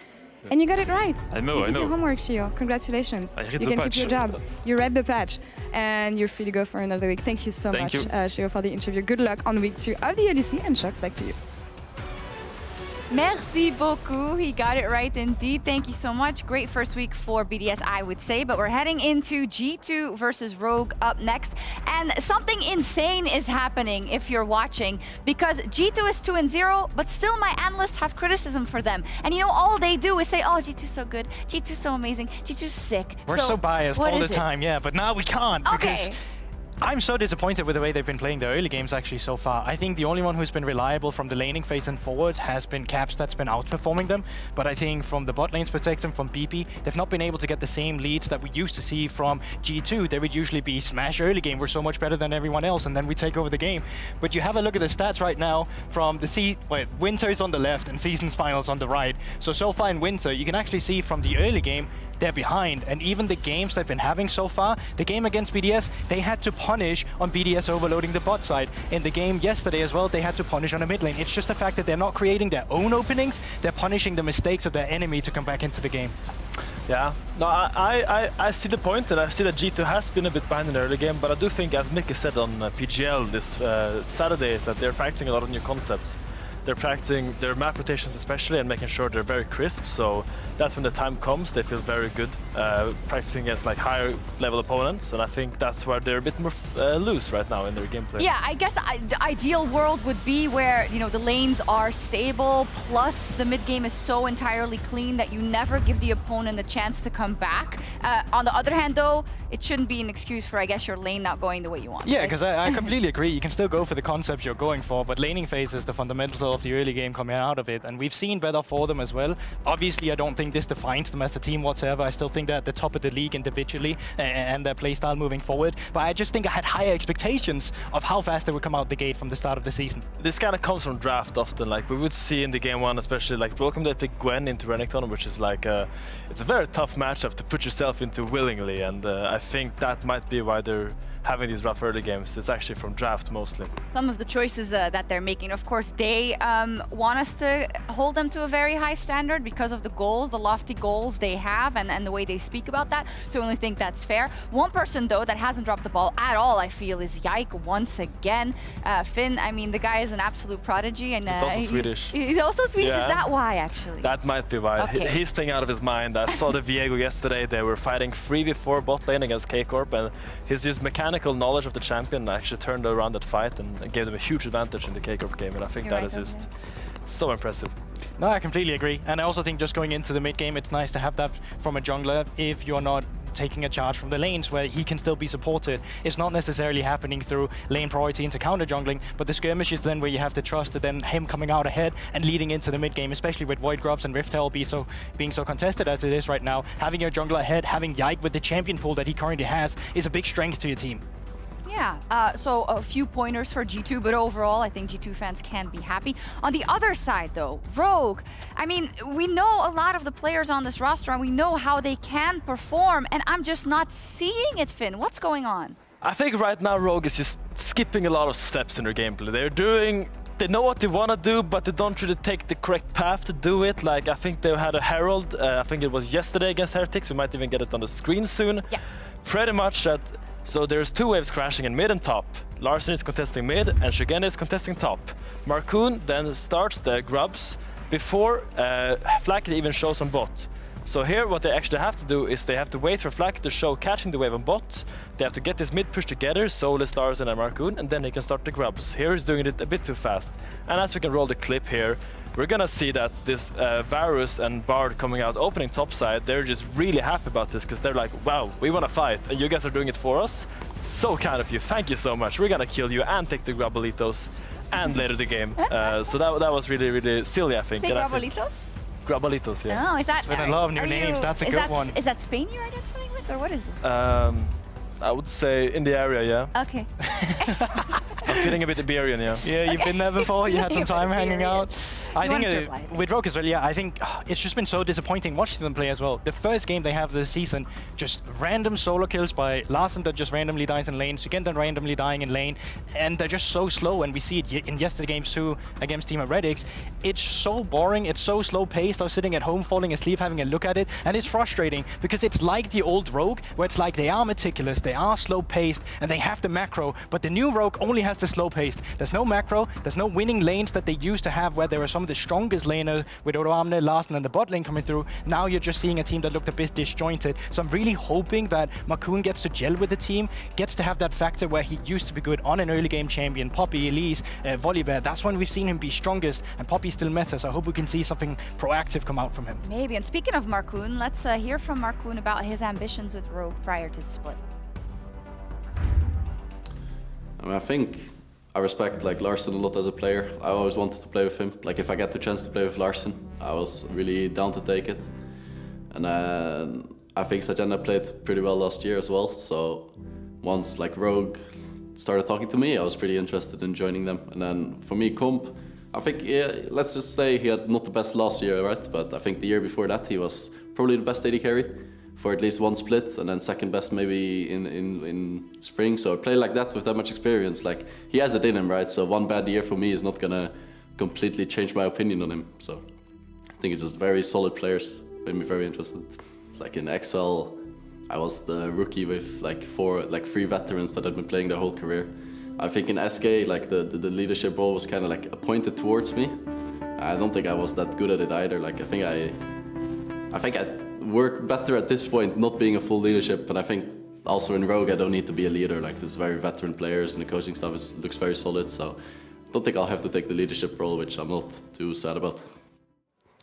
And you got it right. I know. You did your homework, Shio. Congratulations. I read you the can patch. keep your job. You read the patch. And you're free to go for another week. Thank you so much, Shio, for the interview. Good luck on week 2 of the LEC, and Shox, back to you. Merci beaucoup. He got it right indeed. Thank you so much. Great first week for BDS, I would say. But we're heading into G2 versus Rogue up next. And something insane is happening if you're watching, because G2 is 2-0, but still my analysts have criticism for them. And you know, all they do is say, oh, G2's so good, G2's so amazing, G2's sick. We're so biased all the time, yeah, but now we can't because I'm so disappointed with the way they've been playing the early games actually so far. I think the only one who's been reliable from the laning phase and forward has been Caps that's been outperforming them. But I think from the bot lane's perspective, from BP, they've not been able to get the same leads that we used to see from G2. They would usually be smash early game, we're so much better than everyone else, and then we take over the game. But you have a look at the stats right now from the Winter is on the left and Seasons Finals on the right. So far in Winter, you can actually see from the early game, they're behind, and even the games they've been having so far, the game against BDS, they had to punish on BDS overloading the bot side. In the game yesterday as well, they had to punish on the mid lane. It's just the fact that they're not creating their own openings, they're punishing the mistakes of their enemy to come back into the game. Yeah, no, I see the point, and I see that G2 has been a bit behind in the early game, but I do think, as Mickey said on PGL this Saturday, is that they're practicing a lot of new concepts. they're practicing their map rotations especially and making sure they're very crisp. So that's when the time comes, they feel very good practicing against like higher level opponents. And I think that's where they're a bit more loose right now in their gameplay. Yeah, I guess the ideal world would be where, you know, the lanes are stable, plus the mid game is so entirely clean that you never give the opponent the chance to come back. On the other hand, though, it shouldn't be an excuse for, I guess, your lane not going the way you want. Yeah, right? because I completely agree. You can still go for the concepts you're going for, but laning phase is the fundamental of the early game coming out of it, and we've seen better for them as well. Obviously, I don't think this defines them as a team whatsoever. I still think they're at the top of the league individually and their playstyle moving forward, but I just think I had higher expectations of how fast they would come out the gate from the start of the season. This kind of comes from draft often. Like we would see in the game one, especially like Broken they pick Gwen into Renekton, which is like it's a very tough matchup to put yourself into willingly, and I think that might be why they're having these rough early games. It's actually from draft mostly. Some of the choices that they're making, of course, they want us to hold them to a very high standard because of the goals, the lofty goals they have, and the way they speak about that. So I only think that's fair. One person, though, that hasn't dropped the ball at all, I feel, is Yike once again. Finn, I mean, the guy is an absolute prodigy. And he's also Swedish. He's also Swedish. Yeah. Is that why, actually? That might be why. Okay. He's playing out of his mind. I saw the Viego yesterday. They were fighting 3v4 bot lane against K-Corp, and his mechanical knowledge of the champion actually turned around that fight and gave them a huge advantage in the K-Corp game, and I think is just so impressive. No, I completely agree. And I also think just going into the mid game, it's nice to have that from a jungler if you're not taking a charge from the lanes where he can still be supported. It's not necessarily happening through lane priority into counter jungling, but the skirmish is then where you have the trust of then him coming out ahead and leading into the mid game, especially with Void Grubs and Rift Herald being so contested as it is right now. Having your jungler ahead, having Yike with the champion pool that he currently has is a big strength to your team. Yeah, so a few pointers for G2, but overall, I think G2 fans can be happy. On the other side, though, Rogue. I mean, we know a lot of the players on this roster, and we know how they can perform, and I'm just not seeing it, Finn. What's going on? I think right now Rogue is just skipping a lot of steps in their gameplay. They know what they want to do, but they don't really take the correct path to do it. Like, I think they had a Herald, I think it was yesterday against Heretics. We might even get it on the screen soon. Yeah. Pretty much that. So there's two waves crashing in mid and top. Larsen is contesting mid and Shigena is contesting top. Marcoon then starts the grubs before Flack even shows on bot. So here what they actually have to do is they have to wait for Flack to show catching the wave on bot. They have to get this mid push together, Solus, Larsen and Marcoon, and then they can start the grubs. Here he's doing it a bit too fast. And as we can roll the clip here, we're gonna see that this Varus and Bard coming out opening topside, they're just really happy about this because they're like, wow, we wanna fight and you guys are doing it for us. So kind of you, thank you so much. We're gonna kill you and take the Grubalitos and later the game. So that was really, really silly, I think. Say Grubalitos? Grubalitos, yeah. Oh, is that... There's been a lot of new names, that's a good one. Is that Spain you're identifying with, or what is this? I would say in the area, yeah. Okay. I'm feeling a bit Iberian, yeah. Yeah, you've been there before, you had some time hanging out. I think with Rogue as well, yeah, I think it's just been so disappointing watching them play as well. The first game they have this season, just random solo kills by Larsen that just randomly dies in lane, Sugenda randomly dying in lane, and they're just so slow, and we see it in yesterday's games too against Team Heretics. It's so boring, it's so slow paced. I was sitting at home falling asleep having a look at it, and it's frustrating because it's like the old Rogue, where it's like they are meticulous, they are slow paced, and they have the macro, but the new Rogue only has the slow paced. There's no macro, there's no winning lanes that they used to have where there were some of the strongest laners with Odoamne, Larsen and the bot lane coming through. Now you're just seeing a team that looked a bit disjointed. So I'm really hoping that Marcoon gets to gel with the team, gets to have that factor where he used to be good on an early game champion, Poppy, Elise, Volibear. That's when we've seen him be strongest, and Poppy still meta, so I hope we can see something proactive come out from him. Maybe, and speaking of Marcoon, let's hear from Marcoon about his ambitions with Rogue prior to the split. I mean, I think I respect like Larsen a lot as a player. I always wanted to play with him. Like if I get the chance to play with Larsen, I was really down to take it. And I think Sajena played pretty well last year as well. So once like Rogue started talking to me, I was pretty interested in joining them. And then for me, Comp, I think, yeah, let's just say he had not the best last year, right? But I think the year before that, he was probably the best AD carry for at least one split, and then second best maybe in spring. So a player like that with that much experience, like he has it in him, right? So one bad year for me is not gonna completely change my opinion on him. So I think it's just very solid players, made me very interested. Like in XL, I was the rookie with like three veterans that had been playing their whole career. I think in SK, like the leadership role was kind of like appointed towards me, I don't think I was that good at it either. Like I think I work better at this point, not being a full leadership. And I think also in Rogue, I don't need to be a leader. Like there's very veteran players, and the coaching staff looks very solid. So I don't think I'll have to take the leadership role, which I'm not too sad about.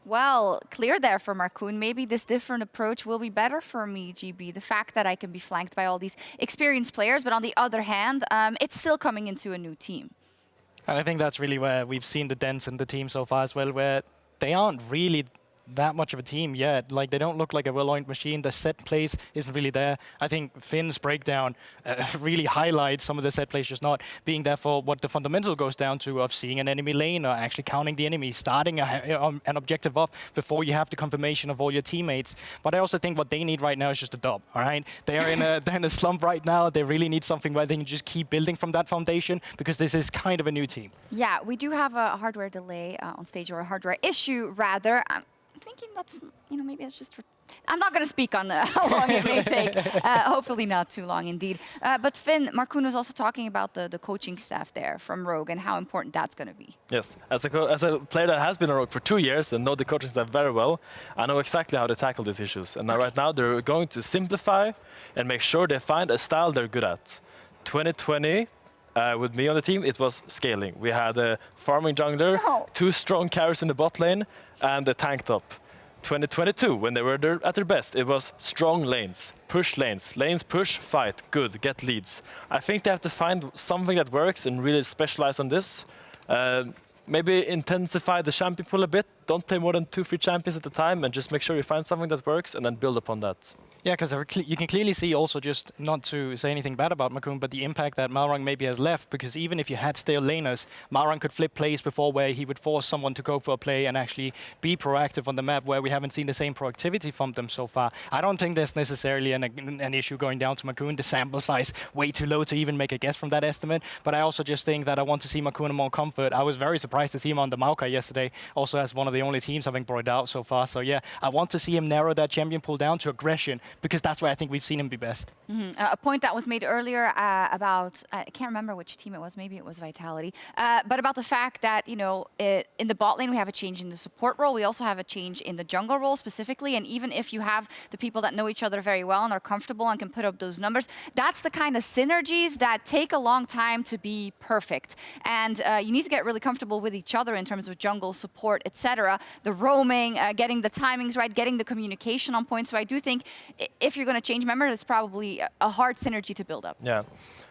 Well, clear there for Markoen. Maybe this different approach will be better for me, GB. The fact that I can be flanked by all these experienced players, but on the other hand, it's still coming into a new team. And I think that's really where we've seen the dents in the team so far as well, where they aren't really that much of a team yet. Like, they don't look like a well-oiled machine. The set plays isn't really there. I think Finn's breakdown really highlights some of the set plays just not being there for what the fundamental goes down to of seeing an enemy lane or actually counting the enemy, starting an objective up before you have the confirmation of all your teammates. But I also think what they need right now is just a dub, all right? They're in a slump right now. They really need something where they can just keep building from that foundation, because this is kind of a new team. Yeah, we do have a hardware delay on stage, or a hardware issue, rather. I'm thinking that's, maybe it's just for... I'm not going to speak on how long it may take. Hopefully not too long, indeed. But Finn, Markoen was also talking about the coaching staff there from Rogue and how important that's going to be. Yes, as a player that has been on Rogue for 2 years and know the coaching staff very well, I know exactly how to tackle these issues. And right now they're going to simplify and make sure they find a style they're good at. 2020, with me on the team, it was scaling. We had a farming jungler, 2 strong carries in the bot lane, and a tank top. 2022, when they were at their best, it was strong lanes, push lanes, push, fight, good, get leads. I think they have to find something that works and really specialize on this. Maybe intensify the champion pool a bit. Don't play more than 2-3 champions at a time, and just make sure you find something that works and then build upon that. Yeah, because you can clearly see also, just not to say anything bad about Markoen, but the impact that Malrang maybe has left, because even if you had stale laners, Malrang could flip plays before where he would force someone to go for a play and actually be proactive on the map, where we haven't seen the same proactivity from them so far. I don't think there's necessarily an issue going down to Markoen. The sample size way too low to even make a guess from that estimate, but I also just think that I want to see Markoen in more comfort. I was very surprised to see him on the Maokai yesterday, also as one of the only teams having brought it out so far. So yeah, I want to see him narrow that champion pool down to aggression, because that's where I think we've seen him be best. A point that was made earlier about, I can't remember which team it was, maybe it was Vitality, but about the fact that, in the bot lane we have a change in the support role, we also have a change in the jungle role specifically, and even if you have the people that know each other very well and are comfortable and can put up those numbers, that's the kind of synergies that take a long time to be perfect. And you need to get really comfortable with each other in terms of jungle support, etc. The roaming, getting the timings right, getting the communication on point. So I do think if you're going to change members, it's probably a hard synergy to build up. Yeah.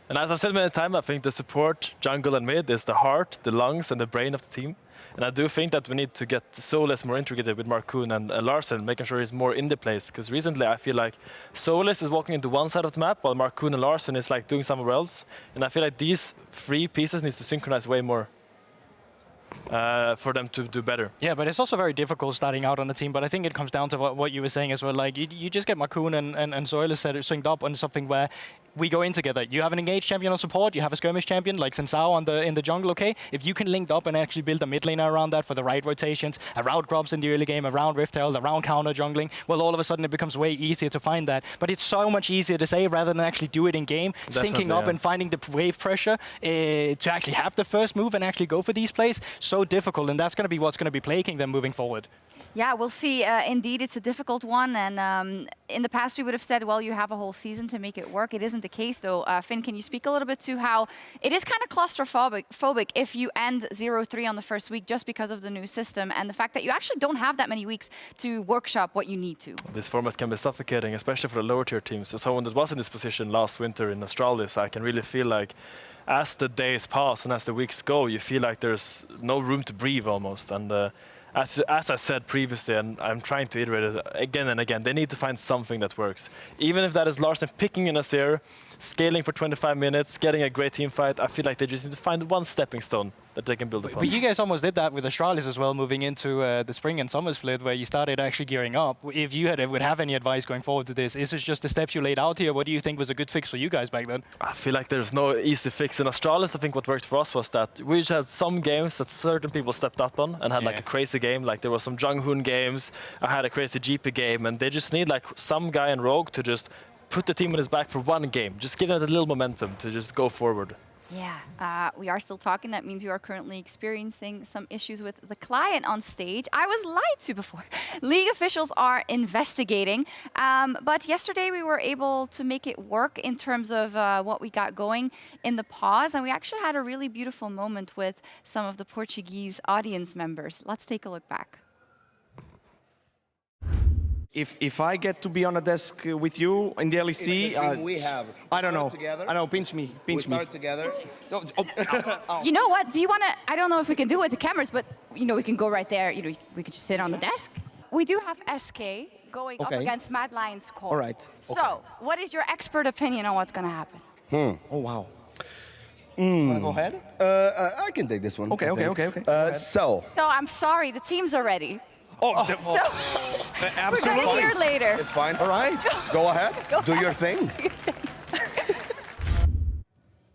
And as I've said many times, I think the support, jungle and mid is the heart, the lungs and the brain of the team. And I do think that we need to get Solis more integrated with Markoen and Larsen, making sure he's more in the place. Because recently I feel like Solis is walking into one side of the map, while Markoen and Larsen is like doing somewhere else. And I feel like these 3 pieces need to synchronize way more. For them to do better. Yeah, but it's also very difficult starting out on the team, but I think it comes down to what you were saying as well. Like, you just get Markoen and Zoilis synced up on something where we go in together. You have an engaged champion on support, you have a skirmish champion like Sensao in the jungle, okay? If you can link up and actually build a mid laner around that for the right rotations, around grubs in the early game, around Rift Herald, around counter jungling, well, all of a sudden it becomes way easier to find that. But it's so much easier to say rather than actually do it in game, syncing up and finding the wave pressure to actually have the first move and actually go for these plays. So difficult, and that's going to be what's going to be plaguing them moving forward. Yeah, we'll see. Indeed, it's a difficult one, and in the past we would have said, well, you have a whole season to make it work. It isn't the case, though. Finn, can you speak a little bit to how it is kind of claustrophobic if you end 0-3 on the first week just because of the new system and the fact that you actually don't have that many weeks to workshop what you need to? This format can be suffocating, especially for the lower tier teams. As someone that was in this position last winter in Astralis, I can really feel like as the days pass and as the weeks go, you feel like there's no room to breathe almost. And as I said previously, and I'm trying to iterate it again and again, they need to find something that works. Even if that is Larsen picking in a Azir, scaling for 25 minutes, getting a great team fight, I feel like they just need to find one stepping stone that they can build upon. But you guys almost did that with Astralis as well, moving into the spring and summer split, where you started actually gearing up. If you would have any advice going forward to this, is this just the steps you laid out here? What do you think was a good fix for you guys back then? I feel like there's no easy fix. In Astralis, I think what worked for us was that we just had some games that certain people stepped up on and had like a crazy game. Like there was some Junghoon games, I had a crazy GP game, and they just need like some guy in Rogue to just put the team on his back for one game. Just give it a little momentum to just go forward. Yeah, we are still talking. That means you are currently experiencing some issues with the client on stage. I was lied to before. League officials are investigating. But yesterday we were able to make it work in terms of what we got going in the pause. And we actually had a really beautiful moment with some of the Portuguese audience members. Let's take a look back. If I get to be on a desk with you in the LEC, we have. I don't know. Together. I know. Pinch me. Pinch me. We start together. You know what? Do you want to? I don't know if we can do it with the cameras, but you know we can go right there. You know we could just sit on the desk. We do have SK going up against Mad Lion's Core. All right. So, what is your expert opinion on what's going to happen? Oh wow. Wanna go ahead? I can take this one. Okay. So I'm sorry, the teams are ready. So, we're going to hear later. It's fine. All right. Go ahead. Do your thing.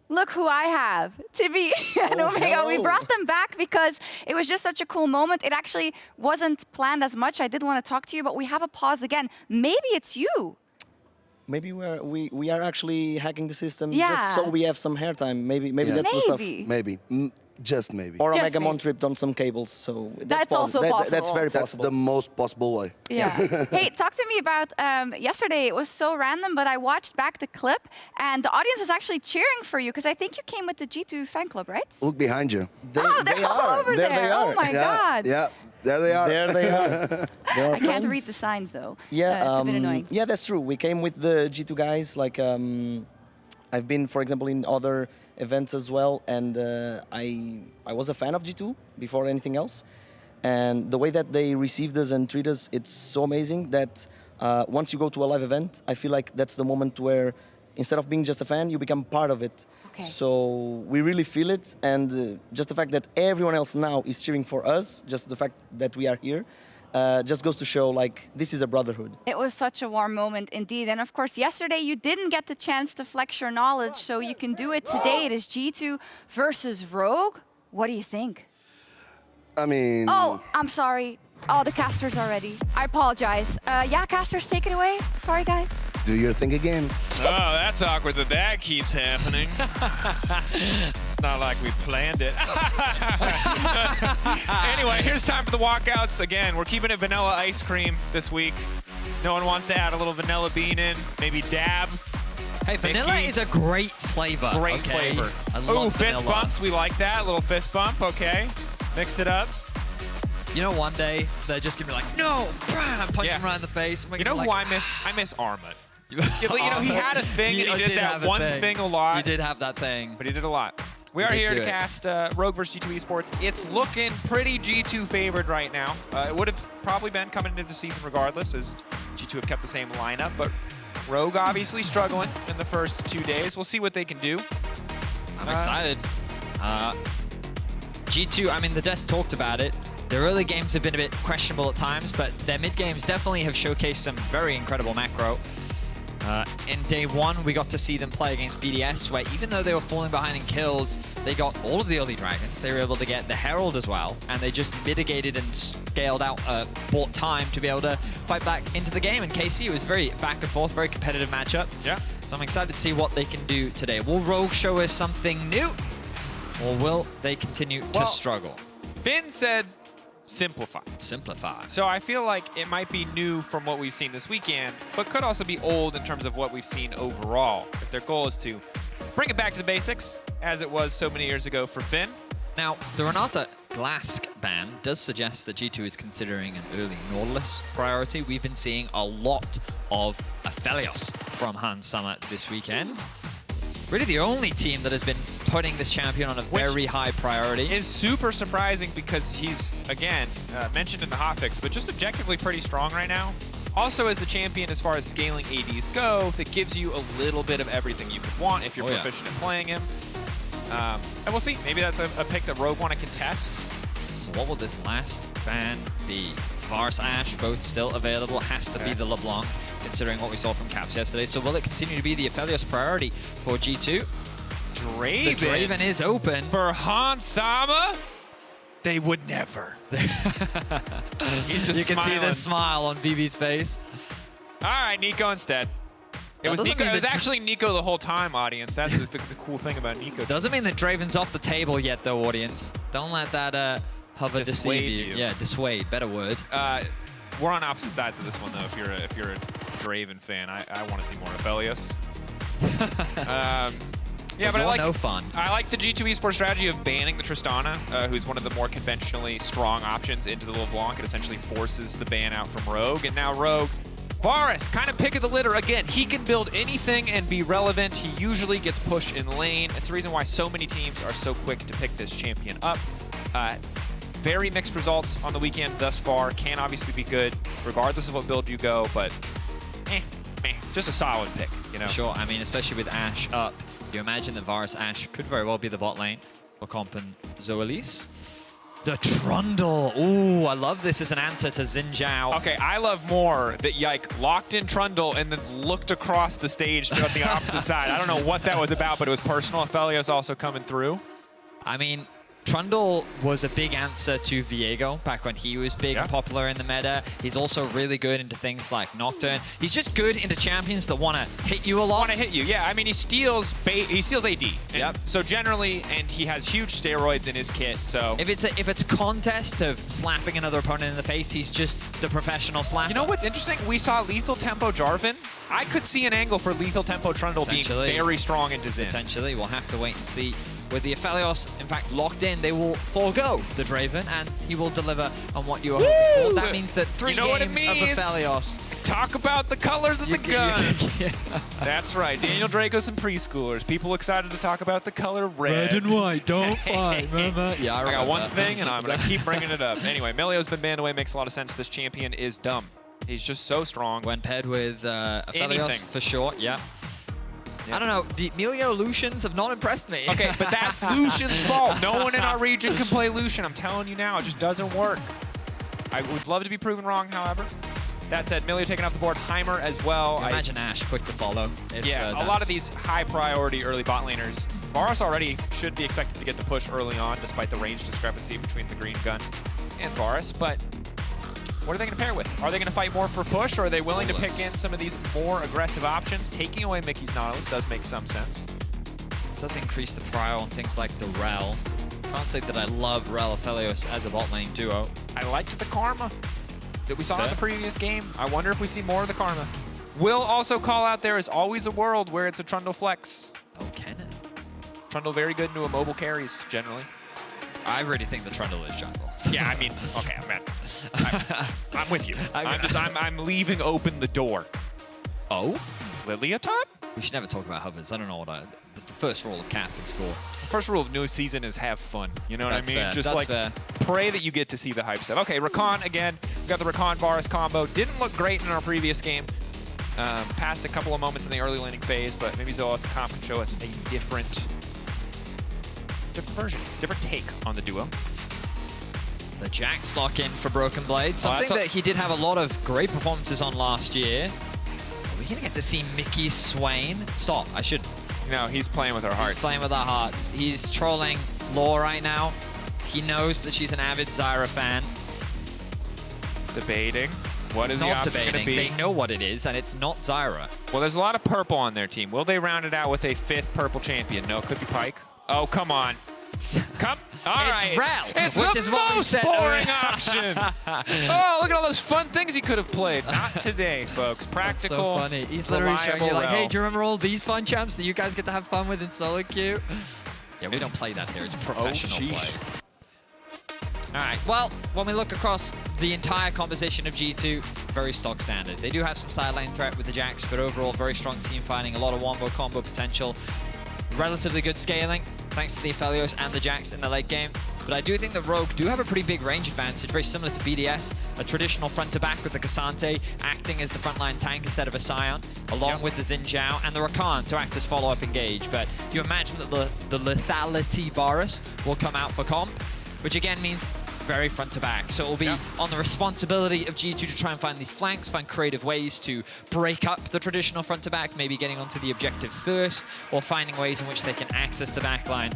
Look who I have, Tibi and Omega. We brought them back because it was just such a cool moment. It actually wasn't planned as much. I did want to talk to you, but we have a pause again. Maybe it's you. Maybe we are actually hacking the system Yeah. just so we have some hair time. Maybe that's the stuff. Maybe. Just maybe. Or Just Omega maybe. Mon tripped on some cables, so That's also possible. That's very That's possible. the most possible way. Yeah. Hey, talk to me about yesterday. It was so random, but I watched back the clip, and the audience was actually cheering for you because I think you came with the G2 fan club, right? Look behind you. They're all over There there. they are. Oh my God. Yeah. There they are. There they are. They are I can't friends. read the signs though. Yeah, it's a bit annoying. Yeah, that's true. We came with the G2 guys. Like, I've been, for example, in other events as well, and I was a fan of G2 before anything else. And the way that they received us and treat us, it's so amazing that once you go to a live event, I feel like that's the moment where instead of being just a fan, you become part of it. Okay. So we really feel it, and just the fact that everyone else now is cheering for us, just the fact that we are here, just goes to show like this is a brotherhood. It was such a warm moment indeed. And of course, yesterday you didn't get the chance to flex your knowledge, so you can do it today. It is G2 versus Rogue. What do you think? I mean... Oh, I'm sorry. Oh, the casters are ready. I apologize. Yeah, casters, take it away. Sorry, guys. Do your thing again. Oh, that's awkward that keeps happening. It's not like we planned it. Anyway, here's time for the walkouts. Again, we're keeping it vanilla ice cream this week. No one wants to add a little vanilla bean in, maybe dab. Hey, vanilla is a great flavor. Great flavor. Oh, fist bumps. We like that. Little fist bump. Okay. Mix it up. You know, one day they're just gonna be like, no, punch him right in the face. You know who I miss? I miss Armut. You know, he had a thing and he did that one thing a lot. You did have that thing. But he did a lot. We are here to cast Rogue vs. G2 Esports. It's looking pretty G2 favored right now. It would have probably been coming into the season regardless, as G2 have kept the same lineup. But Rogue obviously struggling in the first 2 days. We'll see what they can do. I'm excited. G2, I mean, the desk talked about it. Their early games have been a bit questionable at times, but their mid games definitely have showcased some very incredible macro. In day one, we got to see them play against BDS, where even though they were falling behind in kills, they got all of the early dragons. They were able to get the Herald as well, and they just mitigated and scaled out, bought time to be able to fight back into the game. And KC was very back and forth, very competitive matchup. Yeah. So I'm excited to see what they can do today. Will Rogue show us something new, or will they continue to struggle? Finn said simplify. Simplify. So I feel like it might be new from what we've seen this weekend, but could also be old in terms of what we've seen overall. If their goal is to bring it back to the basics, as it was so many years ago for Finn. Now, the Renata Glask ban does suggest that G2 is considering an early Nautilus priority. We've been seeing a lot of Aphelios from Hans Summer this weekend. Really the only team that has been putting this champion on a very high priority. Is super surprising because he's, again, mentioned in the hotfix, but just objectively pretty strong right now. Also as the champion as far as scaling ADs go, that gives you a little bit of everything you could want if you're proficient in playing him. And we'll see. Maybe that's a pick that Rogue want to contest. So what will this last ban be? Vars Ash, both still available. Has to be the LeBlanc, considering what we saw from Caps yesterday. So will it continue to be the Aphelios priority for G2? Draven. The Draven is open. For Hans Sama? They would never. He's just You can see smiling. the smile on BB's face. All right, Nico instead. It was Nico. It was actually Nico the whole time, audience. That's just the cool thing about Nico. Doesn't mean that Draven's off the table yet, though, audience. Don't let that hover deceive you. Yeah, dissuade. Better word. We're on opposite sides of this one, though. If you're a Draven fan, I want to see more Aphelios. Yeah, but I like no fun. I like the G2 esports strategy of banning the Tristana, who's one of the more conventionally strong options into the LeBlanc. It essentially forces the ban out from Rogue, and now Rogue, Varus, kind of pick of the litter again. He can build anything and be relevant. He usually gets pushed in lane. It's the reason why so many teams are so quick to pick this champion up. Very mixed results on the weekend thus far. Can obviously be good, regardless of what build you go, but just a solid pick, you know. Sure. I mean, especially with Ashe up. You imagine that Varus Ashe could very well be the bot lane for Comp and Zoelis. The Trundle. Ooh, I love this as an answer to Xin Zhao. Okay, I love more that Yike locked in Trundle and then looked across the stage to the opposite side. I don't know what that was about, but it was personal. Aphelios also coming through. I mean, Trundle was a big answer to Viego back when he was big and popular in the meta. He's also really good into things like Nocturne. He's just good into champions that want to hit you a lot. Want to hit you, yeah. I mean, he steals AD. Yep. So generally, and he has huge steroids in his kit. So if it's a contest of slapping another opponent in the face, he's just the professional slapper. You know what's interesting? We saw Lethal Tempo Jarvan. I could see an angle for Lethal Tempo Trundle being very strong into Xin. Potentially, we'll have to wait and see. With the Aphelios, in fact, locked in, they will forego the Draven, and he will deliver on what you are hoping for. That means that 3 games of Aphelios. Talk about the colors of the guns. That's right. Daniel Dracos and preschoolers. People excited to talk about the color red. Red and white, don't fight. Yeah, I got one thing, and I'm going to keep bringing it up. Anyway, Melio's been banned away. Makes a lot of sense. This champion is dumb. He's just so strong. When paired with Aphelios, for sure, yeah. I don't know, the Melio Lucians have not impressed me. Okay, but that's Lucian's fault. No one in our region can play Lucian. I'm telling you now, it just doesn't work. I would love to be proven wrong, however. That said, Melio taking off the board, Heimer as well. Imagine Ashe quick to follow. Yeah, a lot of these high priority early bot laners. Varus already should be expected to get the push early on, despite the range discrepancy between the green gun and Varus, but what are they going to pair with? Are they going to fight more for push, or are they willing to pick in some of these more aggressive options? Taking away Mickey's Nautilus does make some sense. It does increase the prio on things like the Rel. Can't say that I love Rel Aphelios as a bot lane duo. I liked the Karma that we saw in the previous game. I wonder if we see more of the Karma. Will also call out there is always a world where it's a Trundle flex. Oh, can it? Trundle very good into a mobile carries, generally. I really think the Trundle is jungle. Yeah, I mean, okay, I'm with you. I'm leaving open the door. Oh? Lilia top? We should never talk about hovers. I don't know what it's the first rule of casting score. The first rule of new season is have fun. You know what I mean? Fair. Just like pray that you get to see the hype stuff. Okay, Rakan again. We got the Rakan Varus combo. Didn't look great in our previous game. Passed a couple of moments in the early laning phase, but maybe Zoas and Comp can show us a different version, different take on the duo. The Jax lock in for Broken Blade, something that he did have a lot of great performances on last year. Are we gonna get to see Mickey Swain? Stop, I should. No, he's playing with our hearts. He's playing with our hearts. He's trolling Law right now. He knows that she's an avid Zyra fan. Debating. What is the option gonna be? They know what it is, and it's not Zyra. Well, there's a lot of purple on their team. Will they round it out with a 5th purple champion? No, it could be Pyke. Oh, come on. Come. All right. It's Rel. It's the most boring option. Oh, look at all those fun things he could have played. Not today, folks. Practical. That's so funny. He's literally showing you like, hey, do you remember all these fun champs that you guys get to have fun with in solo queue? Yeah, we don't play that here. It's professional play. All right, well, when we look across the entire composition of G2, very stock standard. They do have some side lane threat with the Jax, but overall, very strong team fighting, a lot of wombo combo potential. Relatively good scaling, thanks to the Aphelios and the Jax in the late game. But I do think that Rogue do have a pretty big range advantage, very similar to BDS, a traditional front-to-back with the Cassante acting as the frontline tank instead of a Scion, along with the Xin Zhao and the Rakan to act as follow-up engage. But you imagine that the lethality Varus will come out for comp, which again means very front-to-back. So it will be on the responsibility of G2 to try and find these flanks, find creative ways to break up the traditional front-to-back, maybe getting onto the objective first, or finding ways in which they can access the backline.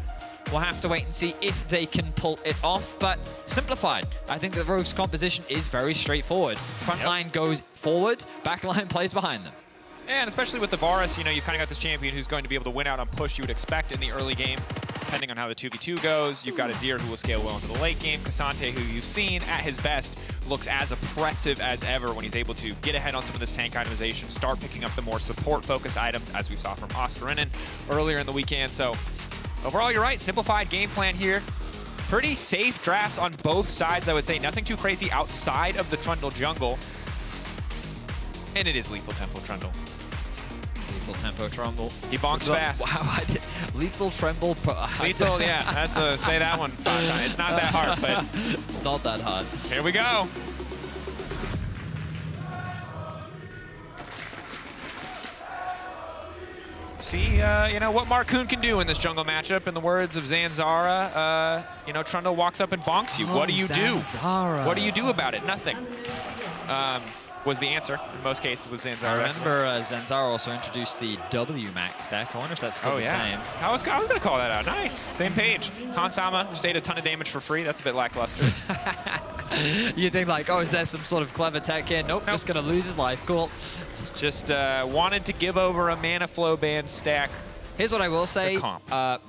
We'll have to wait and see if they can pull it off, but simplified. I think the Rogue's composition is very straightforward. Frontline goes forward, backline plays behind them. And especially with the Varus, you know, you've kind of got this champion who's going to be able to win out on push you would expect in the early game, depending on how the 2v2 goes. You've got Azir who will scale well into the late game. K'Sante, who you've seen at his best, looks as oppressive as ever when he's able to get ahead on some of this tank itemization, start picking up the more support-focused items, as we saw from Oscarinen earlier in the weekend. So overall, you're right. Simplified game plan here. Pretty safe drafts on both sides, I would say. Nothing too crazy outside of the Trundle jungle. And it is Lethal Tempo Trundle. Lethal Tempo Trundle. He bonks fast. Wow, I did. Lethal Tremble. Lethal, yeah. That's say that one 5 times. It's not that hard, but it's not that hard. Here we go. See, you know, what Marcoon can do in this jungle matchup. In the words of Zanzara, you know, Trundle walks up and bonks you. What do you do? What do you do about it? Nothing. Was the answer in most cases with Zanzara. I remember Zanzara also introduced the W max tech. I wonder if that's still the same. I was going to call that out. Nice. Same page. Hansama just ate a ton of damage for free. That's a bit lackluster. You think like, oh, is there some sort of clever tech here? Nope. Just going to lose his life. Cool. Just wanted to give over a mana flow band stack. Here's what I will say.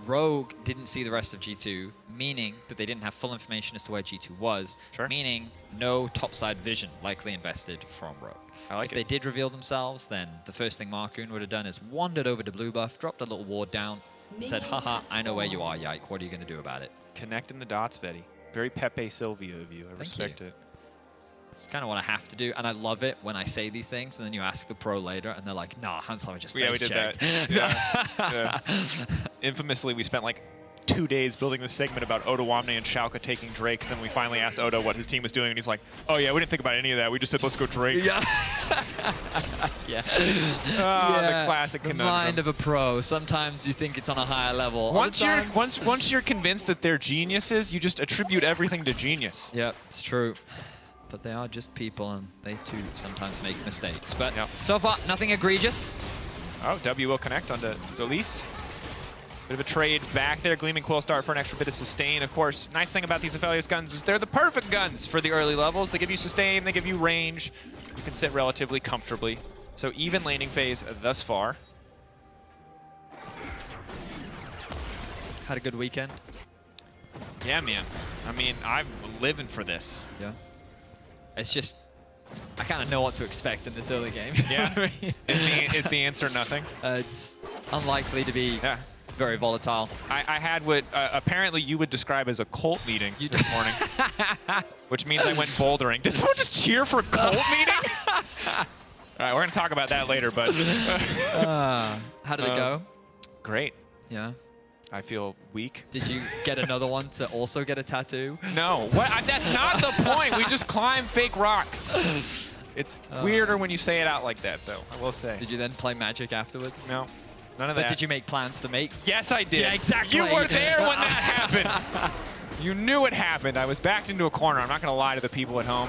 Rogue didn't see the rest of G2, meaning that they didn't have full information as to where G2 was, meaning no topside vision likely invested from Rogue. If they did reveal themselves, then the first thing Marcoon would have done is wandered over to blue buff, dropped a little ward down, and said, haha, I know where you are, Yike. What are you going to do about it? Connecting the dots, Betty. Very Pepe Sylvia of you. I respect it. It's kind of what I have to do, and I love it when I say these things, and then you ask the pro later, and they're like, nah, Hansama just we did checked. that. Yeah. Infamously, we spent like 2 days building this segment about Odoamne and Schalke taking Drakes, and we finally asked Odo what his team was doing, and he's like, oh yeah, we didn't think about any of that. We just said, let's go Drake. Yeah. The classic the conundrum. mind of a pro. Sometimes you think it's on a higher level. Once you're convinced that they're geniuses, you just attribute everything to genius. Yeah, it's true. But they are just people, and they too sometimes make mistakes. But so far, nothing egregious. Oh, W will connect onto Dolise. Bit of a trade back there. Gleaming Quill start for an extra bit of sustain. Of course, nice thing about these Aphelios guns is they're the perfect guns for the early levels. They give you sustain, they give you range. You can sit relatively comfortably. So even laning phase thus far. Had a good weekend. Yeah, man. I mean, I'm living for this. Yeah. It's just, I kind of know what to expect in this early game. Yeah? I mean, is the answer nothing? It's unlikely to be very volatile. I had what apparently you would describe as a cult meeting this morning, which means I went bouldering. Did someone just cheer for a cult meeting? All right, we're going to talk about that later, but... How did it go? Great. Yeah. I feel weak. Did you get another one to also get a tattoo? No. That's not the point. We just climb fake rocks. It's weirder when you say it out like that, though, I will say. Did you then play Magic afterwards? No. None of but that. did you make plans to make? Yes, I did. Yeah, exactly. You were there when that happened. You knew it happened. I was backed into a corner. I'm not going to lie to the people at home.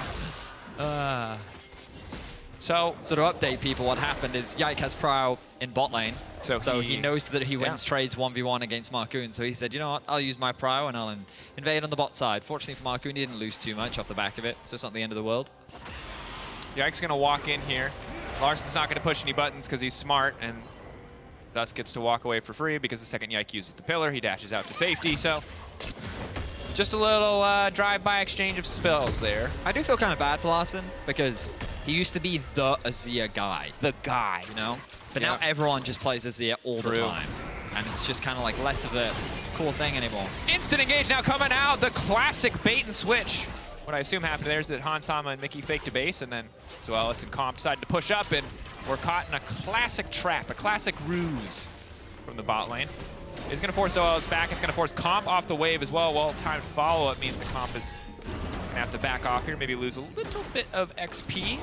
So to update people, what happened is Yike has Prow in bot lane. So he knows that he wins trades 1v1 against Marcoon. So he said, you know what, I'll use my Prow and I'll invade on the bot side. Fortunately for Marcoon, he didn't lose too much off the back of it. So it's not the end of the world. Yike's going to walk in here. Larsen's not going to push any buttons because he's smart and thus gets to walk away for free because the second Yike uses the pillar, he dashes out to safety. So just a little drive-by exchange of spells there. I do feel kind of bad for Larsen because he used to be the Azir guy. The guy. You know? But now everyone just plays Azir all the time. And it's just kind of like less of a cool thing anymore. Instant engage now coming out. The classic bait and switch. What I assume happened there is that Hansama and Mickey faked a base, and then Zoelis and Comp decided to push up, and we're caught in a classic trap, a classic ruse from the bot lane. It's going to force Zoelis back. It's going to force Comp off the wave as well. Well, timed follow-up means that Comp is going to have to back off here, maybe lose a little bit of XP.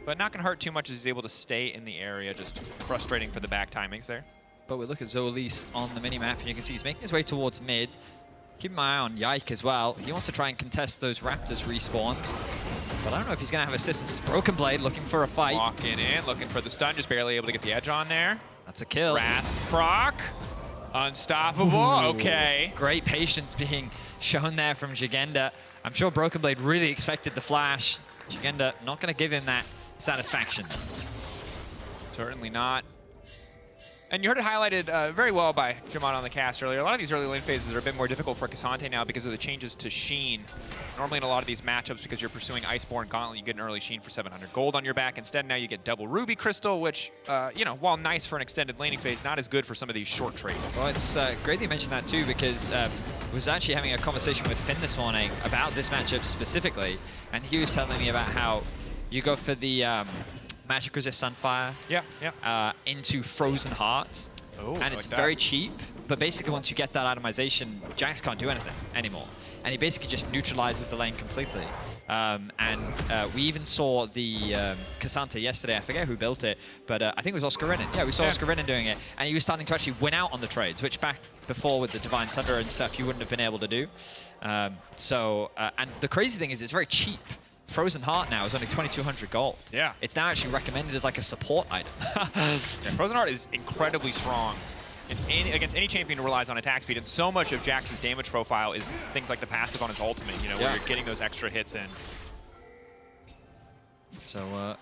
But not going to hurt too much as he's able to stay in the area. Just frustrating for the back timings there. But we look at Zoelis on the mini-map, and you can see he's making his way towards mid. Keep my eye on Yike as well. He wants to try and contest those Raptors respawns. But I don't know if he's going to have assistance. Broken Blade looking for a fight. Walking in, looking for the stun. Just barely able to get the edge on there. That's a kill. Rasp proc. Unstoppable. Ooh. Okay. Great patience being shown there from Jigenda. I'm sure Broken Blade really expected the flash. Jigenda not going to give him that satisfaction. Certainly not. And you heard it highlighted very well by Jamon on the cast earlier. A lot of these early lane phases are a bit more difficult for Cassante now because of the changes to Sheen. Normally in a lot of these matchups, because you're pursuing Iceborne Gauntlet, you get an early Sheen for 700 gold on your back. Instead, now you get double Ruby Crystal, which, you know, while nice for an extended laning phase, not as good for some of these short trades. Well, it's great that you mentioned that too, because I was actually having a conversation with Finn this morning about this matchup specifically, and he was telling me about how you go for the Magic Resist Sunfire into Frozen Heart, and it's very cheap, but basically once you get that itemization, Jax can't do anything anymore. And he basically just neutralizes the lane completely. We even saw the Cassante yesterday. I forget who built it, but I think it was Oscar Renan. Yeah, we saw Oscar Renan doing it, and he was starting to actually win out on the trades, which back before with the Divine Thunder and stuff, you wouldn't have been able to do. And the crazy thing is it's very cheap. Frozen Heart now is only 2,200 gold. Yeah. It's now actually recommended as like a support item. Frozen Heart is incredibly strong against any champion who relies on attack speed, and so much of Jax's damage profile is things like the passive on his ultimate, you know, where you're getting those extra hits in. So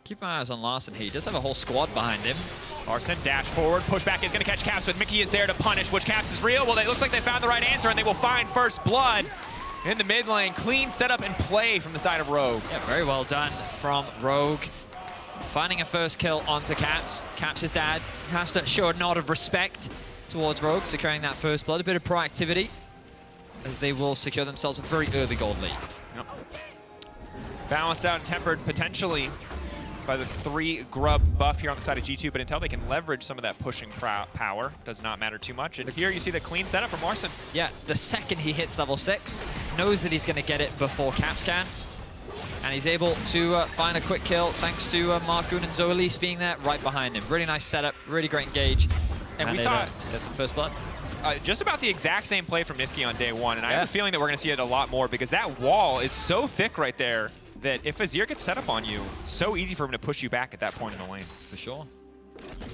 keep my eyes on Larson. He does have a whole squad behind him. Larson dash forward, pushback is going to catch Caps, but Mickey is there to punish. Which Caps is real? Well, it looks like they found the right answer, and they will find first blood. In the mid lane, clean setup and play from the side of Rogue. Yeah, very well done from Rogue. Finding a first kill onto Caps. Caps' dad has to show a nod of respect towards Rogue, securing that first blood. A bit of proactivity, as they will secure themselves a very early gold lead. Yep. Balanced out and tempered potentially by the 3 grub buff here on the side of G2, but until they can leverage some of that pushing power, does not matter too much. And here you see the clean setup from Larson. Yeah, the second he hits level 6, knows that he's going to get it before Caps can. And he's able to find a quick kill thanks to Markoon and Zoelise being there right behind him. Really nice setup, really great engage. And we saw there's some first blood. Just about the exact same play from Niski on day 1, and I have a feeling that we're going to see it a lot more because that wall is so thick right there that if Azir gets set up on you, it's so easy for him to push you back at that point in the lane. For sure.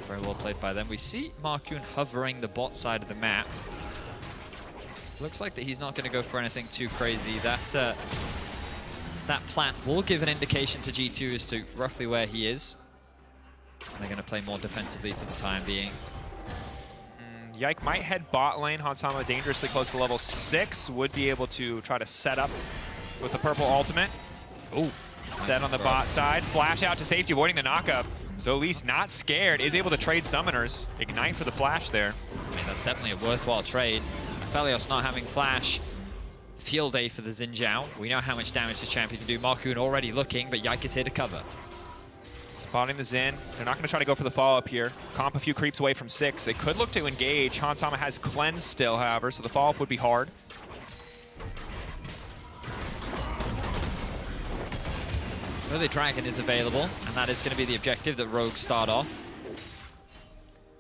Very well played by them. We see Markoon hovering the bot side of the map. Looks like that he's not going to go for anything too crazy. That plant will give an indication to G2 as to roughly where he is. They're going to play more defensively for the time being. Yike might head bot lane. Hansama dangerously close to level 6. Would be able to try to set up with the purple ultimate. Ooh, set on the bot side. Flash out to safety, avoiding the knockup. Zoelise not scared, is able to trade summoners. Ignite for the flash there. I mean, that's definitely a worthwhile trade. Aphelios not having flash. Field day for the Xin Zhao. We know how much damage the champion can do. Markoon already looking, but Yike is here to cover. Spotting the Xin. They're not going to try to go for the follow-up here. Comp a few creeps away from 6. They could look to engage. Hansama has cleanse still, however, so the follow-up would be hard. Early Dragon is available, and that is going to be the objective that Rogue start off.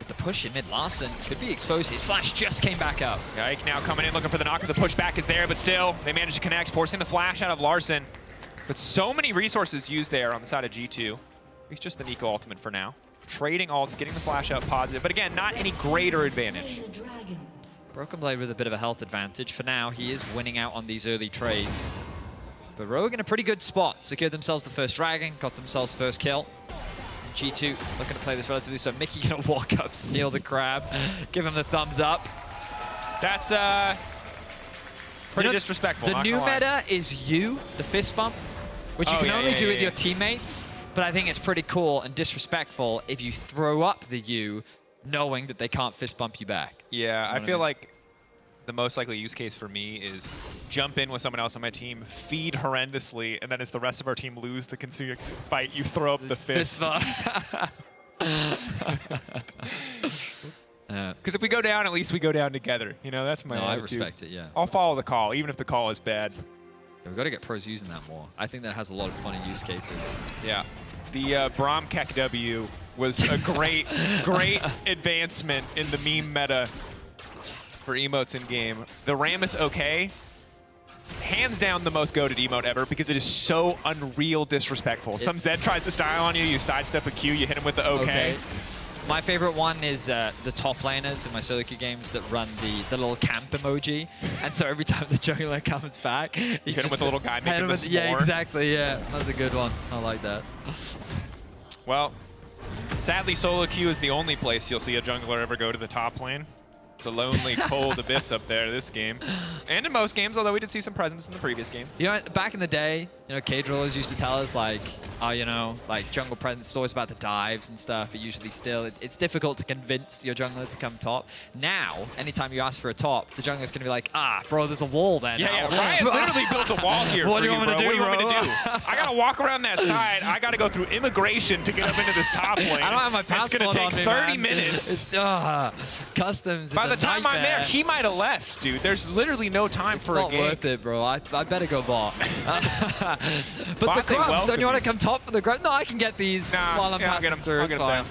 But the push in mid, Larson could be exposed. His flash just came back up. Yike now coming in, looking for the knock. The pushback is there, but still, they manage to connect, forcing the flash out of Larson. But so many resources used there on the side of G2. He's just the Nico ultimate for now. Trading ults, getting the flash out positive, but again, not any greater advantage. Broken Blade with a bit of a health advantage. For now, he is winning out on these early trades. But Rogue in a pretty good spot. Secured themselves the first dragon, got themselves first kill. And G2 looking to play this relatively, so Mickey gonna walk up, steal the crab, give him the thumbs up. That's pretty disrespectful. The new meta is the fist bump, which you can only do with your teammates. But I think it's pretty cool and disrespectful if you throw up the U knowing that they can't fist bump you back. Yeah, I feel like the most likely use case for me is jump in with someone else on my team, feed horrendously, and then as the rest of our team lose the consuming fight, you throw up the fist. Because if we go down, at least we go down together. You know, that's my attitude. I respect it, yeah. I'll follow the call, even if the call is bad. Yeah, we've got to get pros using that more. I think that has a lot of funny use cases. Yeah. The Braum Keck W was a great, great advancement in the meme meta for emotes in game. The Ram is okay. Hands down the most goated emote ever because it is so unreal disrespectful. Some Zed tries to style on you, you sidestep a Q, you hit him with the okay. My favorite one is the top laners in my solo queue games that run the little camp emoji. And so every time the jungler comes back, you hit him with a little guy making the s'more. Yeah, exactly, yeah. That's a good one. I like that. Well, Sadly, solo queue is the only place you'll see a jungler ever go to the top lane. It's a lonely, cold abyss up there this game. And in most games, although we did see some presence in the previous game. You know, back in the day, you know, K-Drillers used to tell us, like, oh, you know, like, jungle presence is always about the dives and stuff, but usually still, it's difficult to convince your jungler to come top. Now, anytime you ask for a top, the jungler's going to be like, ah, bro, there's a wall there now. Yeah, Ryan literally built a wall here What for do you want me to do, What do you want me to bro? do? I got to walk around that side. I got to go through immigration to get up into this top lane. I don't have my passport It's going to take on me, 30 man. minutes. Customs is By the a time I'm there, nightmare. he might have left, dude. There's literally no time It's for a not game. worth it, bro. I better go bot. But Bot, the they grubs, welcome don't you want you. to come top for the grubs? No, I can get these while I'm yeah, I'll passing get him. through. I'll It's get him fine. down.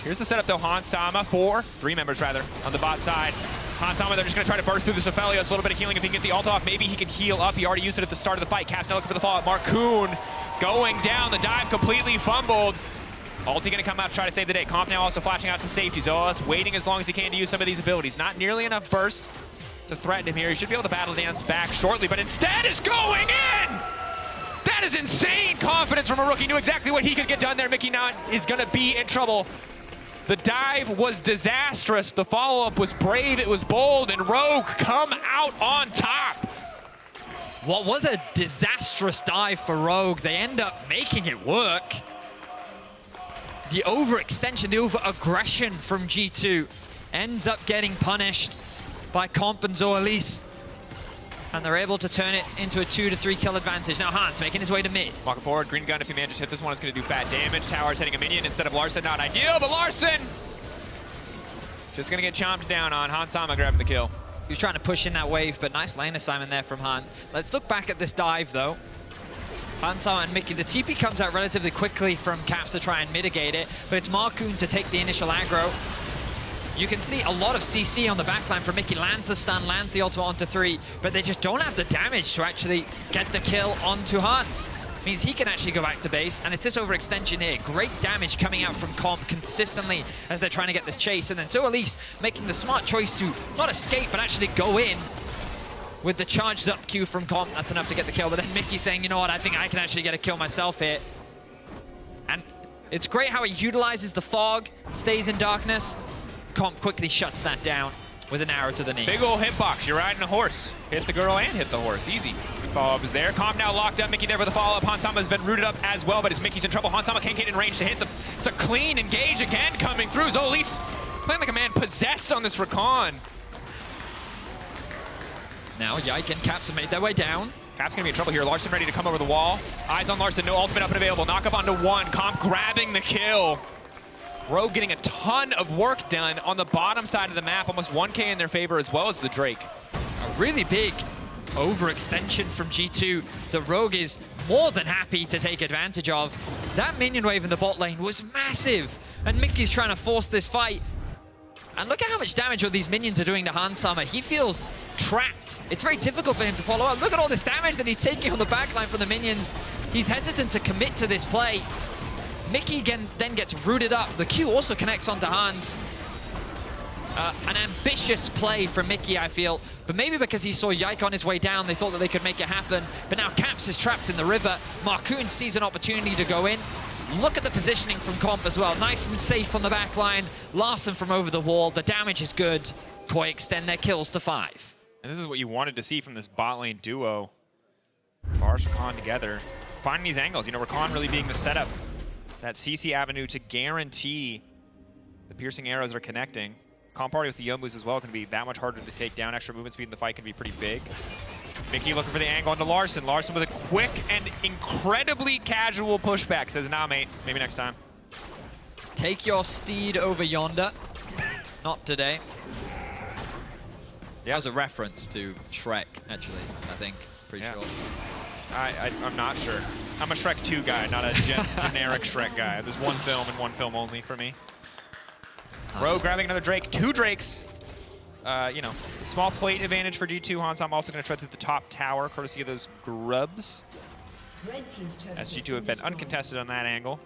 Here's the setup, though. Hansama, three members, rather, on the bot side. Hansama, they're just going to try to burst through the Sophelios. A little bit of healing if he can get the ult off. Maybe he can heal up. He already used it at the start of the fight. Caps now looking for the fallout. Marcoon going down. The dive completely fumbled. Ulti going to come out to try to save the day. Comp now also flashing out to safety. Zoas waiting as long as he can to use some of these abilities. Not nearly enough burst to threaten him here. He should be able to battle dance back shortly, but instead is going in! That is insane confidence from a rookie. Knew exactly what he could get done there. Mickey now is going to be in trouble. The dive was disastrous. The follow-up was brave. It was bold. And Rogue come out on top. What was a disastrous dive for Rogue. They end up making it work. The overextension, the over-aggression from G2 ends up getting punished by Comp and Zoalise. And they're able to turn it into a 2 to 3 kill advantage. Now Hans making his way to mid. Walking forward, green gun, if he manages to hit this one, it's going to do fat damage. Tower's hitting a minion instead of Larson. Not ideal, but Larson just going to get chomped down on. Hansama grabbing the kill. He was trying to push in that wave, but nice lane assignment there from Hans. Let's look back at this dive, though. Hansama and Mickey, the TP comes out relatively quickly from Caps to try and mitigate it, but it's Marcoon to take the initial aggro. You can see a lot of CC on the backline from Mickey. Lands the stun, lands the ultimate onto 3, but they just don't have the damage to actually get the kill onto Hans. Means he can actually go back to base, and it's this overextension here. Great damage coming out from Comp consistently as they're trying to get this chase, and then Zoalise making the smart choice to not escape, but actually go in with the charged up Q from Comp. That's enough to get the kill, but then Mickey saying, you know what, I think I can actually get a kill myself here. And it's great how he utilizes the fog, stays in darkness. Comp quickly shuts that down with an arrow to the knee. Big ol' hitbox. You're riding a horse. Hit the girl and hit the horse. Easy. Follow-up is there. Comp now locked up. Mickey there for the follow-up. Hansama's been rooted up as well, but as Mickey's in trouble, Hansama can't get in range to hit them. It's a clean engage again coming through. Zoalise playing like a man possessed on this Rakan. Now Yike and Caps have made their way down. Cap's gonna be in trouble here. Larson ready to come over the wall. Eyes on Larson. No ultimate up and available. Knock up onto 1. Comp grabbing the kill. Rogue getting a ton of work done on the bottom side of the map. Almost 1K in their favor as well as the Drake. A really big overextension from G2. The Rogue is more than happy to take advantage of. That minion wave in the bot lane was massive. And Mickey's trying to force this fight. And look at how much damage all these minions are doing to Hansama. He feels trapped. It's very difficult for him to follow up. Look at all this damage that he's taking on the backline from the minions. He's hesitant to commit to this play. Mickey then gets rooted up. The Q also connects onto Hans. An ambitious play from Mickey, I feel. But maybe because he saw Yike on his way down, they thought that they could make it happen. But now Caps is trapped in the river. Marcoon sees an opportunity to go in. Look at the positioning from Comp as well. Nice and safe on the back line. Larson from over the wall. The damage is good. Koi extend their kills to 5. And this is what you wanted to see from this bot lane duo. Bars Rakan together. Finding these angles. You know, Rakan really being the setup. That CC avenue to guarantee the piercing arrows are connecting. Comp party with the Yombus as well can be that much harder to take down. Extra movement speed in the fight can be pretty big. Mickey looking for the angle onto Larson. Larson with a quick and incredibly casual pushback. Says, nah, mate, maybe next time. Take your steed over yonder. Not today. Yeah. That was a reference to Shrek, actually, I think. Pretty sure. I'm not sure. I'm a Shrek 2 guy, not a generic Shrek guy. There's one film and one film only for me. Rogue grabbing another Drake. 2 Drakes. You know, small plate advantage for G2. Hansama also going to tread through the top tower, courtesy of those grubs. As G2 have been uncontested on that angle.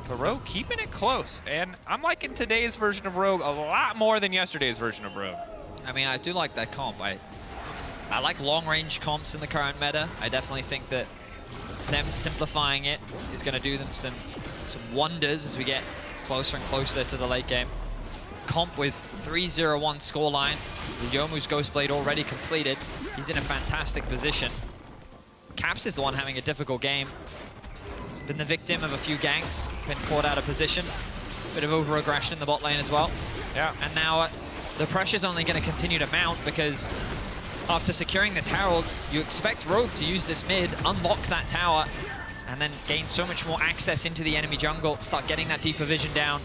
But Rogue keeping it close. And I'm liking today's version of Rogue a lot more than yesterday's version of Rogue. I mean, I do like that comp. I like long-range comps in the current meta. I definitely think that them simplifying it is going to do them some some wonders as we get closer and closer to the late game. Comp with 3-0-1 scoreline. The Yomu's Ghostblade already completed. He's in a fantastic position. Caps is the one having a difficult game. Been the victim of a few ganks, been caught out of position. Bit of over-aggression in the bot lane as well. Yeah. And now the pressure's only going to continue to mount because after securing this Herald, you expect Rogue to use this mid, unlock that tower, and then gain so much more access into the enemy jungle, start getting that deeper vision down.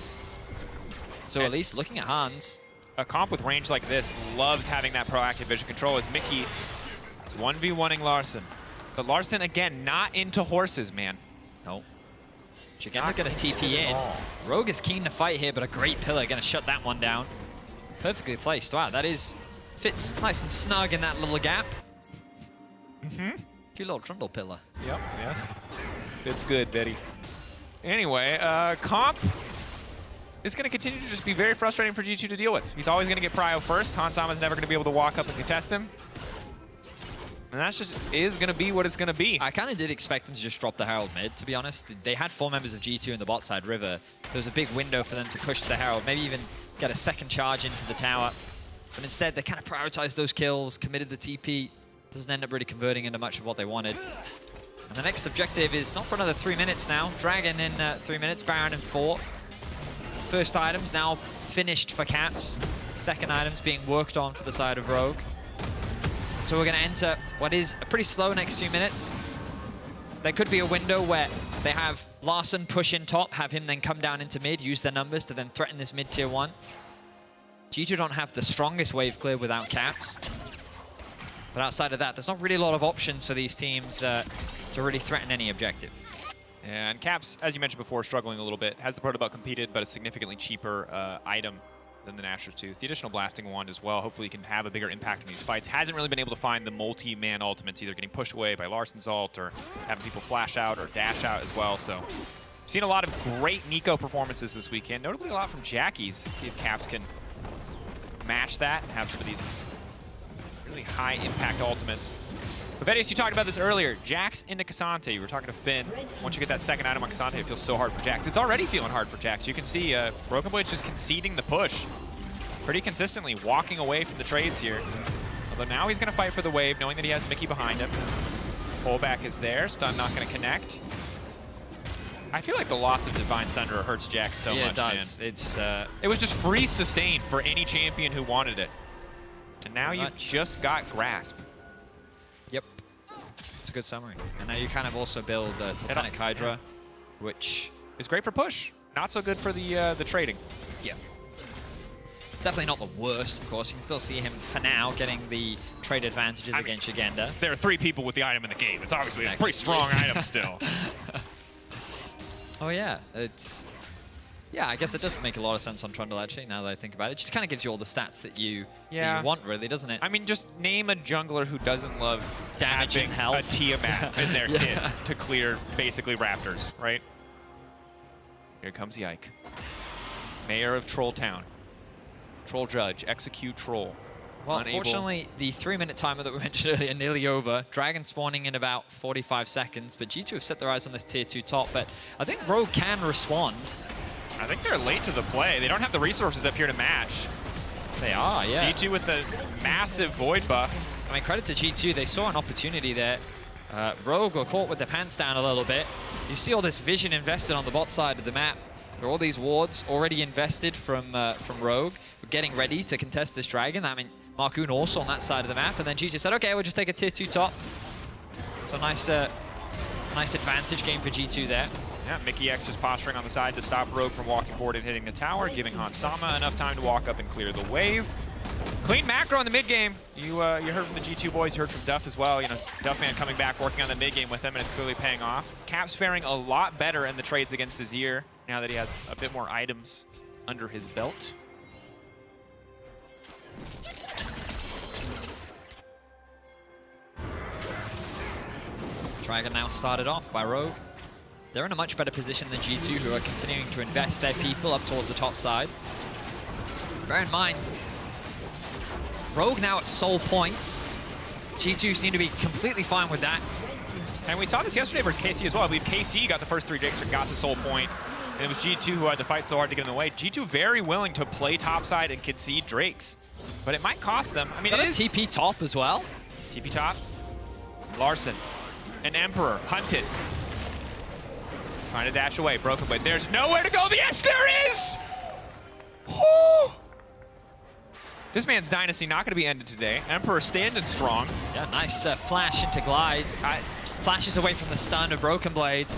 So at least looking at Hans. A comp with range like this loves having that proactive vision control as Mickey is 1v1ing Larson. But Larson, again, not into horses, man. No. Jigenda gonna TP in. Rogue is keen to fight here, but a great pillar gonna shut that one down. Perfectly placed. Wow, that fits nice and snug in that little gap. Cute little trundle pillar. Yep, yes. Fits good, Betty. Anyway, comp is going to continue to just be very frustrating for G2 to deal with. He's always going to get prio first. Hansama's never going to be able to walk up and contest him. And that's just is going to be what it's going to be. I kind of did expect them to just drop the Herald mid, to be honest. They had 4 members of G2 in the bot side river. There was a big window for them to push to the Herald, maybe even get a second charge into the tower. But instead, they kind of prioritized those kills, committed the TP. Doesn't end up really converting into much of what they wanted. And the next objective is not for another 3 minutes now. Dragon in 3 minutes, Baron in 4. First items now finished for Caps. Second items being worked on for the side of Rogue. So we're going to enter what is a pretty slow next 2 minutes. There could be a window where they have Larson push in top, have him then come down into mid, use their numbers to then threaten this mid tier 1. G2 don't have the strongest wave clear without Caps. But outside of that, there's not really a lot of options for these teams to really threaten any objective. And Caps, as you mentioned before, struggling a little bit. Has the Protobelt competed, but a significantly cheaper item than the Nashor Tooth. The additional Blasting Wand as well. Hopefully he can have a bigger impact in these fights. Hasn't really been able to find the multi-man ultimates, either getting pushed away by Larson's ult or having people flash out or dash out as well. So we've seen a lot of great Nico performances this weekend. Notably a lot from Jackie's. See if Caps can match that and have some of these really high impact ultimates. But Vedius, you talked about this earlier. Jax into Cassante. You were talking to Finn. Once you get that second item on Cassante, it feels so hard for Jax. It's already feeling hard for Jax. You can see Broken Blade just conceding the push pretty consistently, walking away from the trades here. Although now he's going to fight for the wave, knowing that he has Mickey behind him. Pullback is there. Stun not going to connect. I feel like the loss of Divine Sunderer hurts Jax so much, it does. Man. It was just free sustain for any champion who wanted it. And now you've just got Grasp. Yep. It's a good summary. And now you kind of also build Titanic Hydra, which is great for push. Not so good for the trading. Yeah. It's definitely not the worst, of course. You can still see him, for now, getting the trade advantages against Jigenda. There are 3 people with the item in the game. It's obviously a pretty strong item still. Oh, yeah. Yeah, I guess it does make a lot of sense on Trundle, actually, now that I think about it. It just kind of gives you all the stats that you want, really, doesn't it? I mean, just name a jungler who doesn't love damaging health. A Tiamat in their kit to clear, basically, Raptors, right? Here comes Yike. Mayor of Troll Town. Troll Judge, execute Troll. Well, unfortunately, the 3-minute timer that we mentioned earlier nearly over. Dragon spawning in about 45 seconds, but G2 have set their eyes on this tier 2 top, but I think Rogue can respond. I think they're late to the play. They don't have the resources up here to match. They are, yeah. G2 with the massive Void buff. I mean, credit to G2. They saw an opportunity there. Rogue were caught with their pants down a little bit. You see all this vision invested on the bot side of the map. There are all these wards already invested from Rogue. We're getting ready to contest this Dragon. I mean, Markoon also on that side of the map. And then G2 said, okay, we'll just take a tier 2 top. So nice advantage game for G2 there. Yeah, Mickey X just posturing on the side to stop Rogue from walking forward and hitting the tower, giving Hansama enough time to walk up and clear the wave. Clean macro in the mid game. You heard from the G2 boys, you heard from Duff as well. You know, Duffman coming back, working on the mid game with him, and it's clearly paying off. Cap's faring a lot better in the trades against Azir now that he has a bit more items under his belt. Dragon now started off by Rogue. They're in a much better position than G2, who are continuing to invest their people up towards the top side. Bear in mind, Rogue now at Soul Point. G2 seem to be completely fine with that. And we saw this yesterday versus KC as well. I believe KC got the first 3 Jakes and got to Soul Point. And it was G2 who had to fight so hard to get in the way. G2 very willing to play topside and concede Drakes. But it might cost them. I mean, it is a TP top as well. TP top. Larson. And Emperor. Hunted. Trying to dash away. Broken Blade. There's nowhere to go. Yes, there is! Woo! This man's dynasty not going to be ended today. Emperor standing strong. Yeah, nice flash into Glide. Flashes away from the stun of Broken Blade.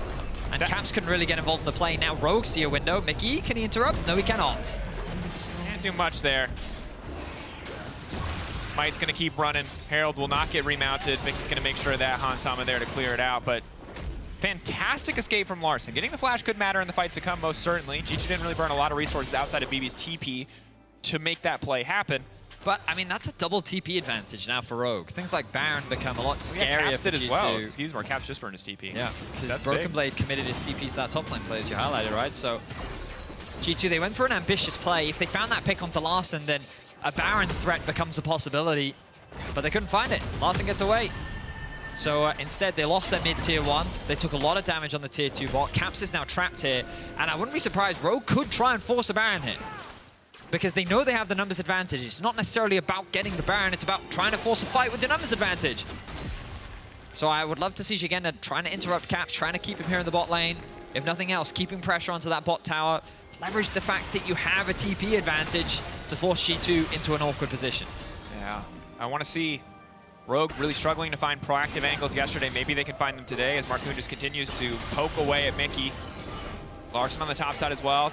And Caps couldn't really get involved in the play. Now Rogue see a window. Mickey, can he interrupt? No, he cannot. Can't do much there. Might's going to keep running. Herald will not get remounted. Mickey's going to make sure that Hansama there to clear it out. But fantastic escape from Larson. Getting the flash could matter in the fights to come, most certainly. G2 didn't really burn a lot of resources outside of BB's TP to make that play happen. But, I mean, that's a double TP advantage now for Rogue. Things like Baron become a lot scarier Caps for did as G2. well. Excuse me, Caps just burned his TP. Yeah, because That's Broken big. Blade committed his CP to that top lane play, as you highlighted, right? So, G2, they went for an ambitious play. If they found that pick onto Larson, then a Baron threat becomes a possibility. But they couldn't find it. Larson gets away. So instead, they lost their mid-tier 1. They took a lot of damage on the tier 2 bot. Caps is now trapped here. And I wouldn't be surprised, Rogue could try and force a Baron hit. Because they know they have the numbers advantage. It's not necessarily about getting the Baron, it's about trying to force a fight with the numbers advantage. So I would love to see Jigenda trying to interrupt Caps, trying to keep him here in the bot lane. If nothing else, keeping pressure onto that bot tower. Leverage the fact that you have a TP advantage to force G2 into an awkward position. Yeah, I want to see Rogue really struggling to find proactive angles yesterday. Maybe they can find them today as Marcoon just continues to poke away at Mickey. Larson on the top side as well.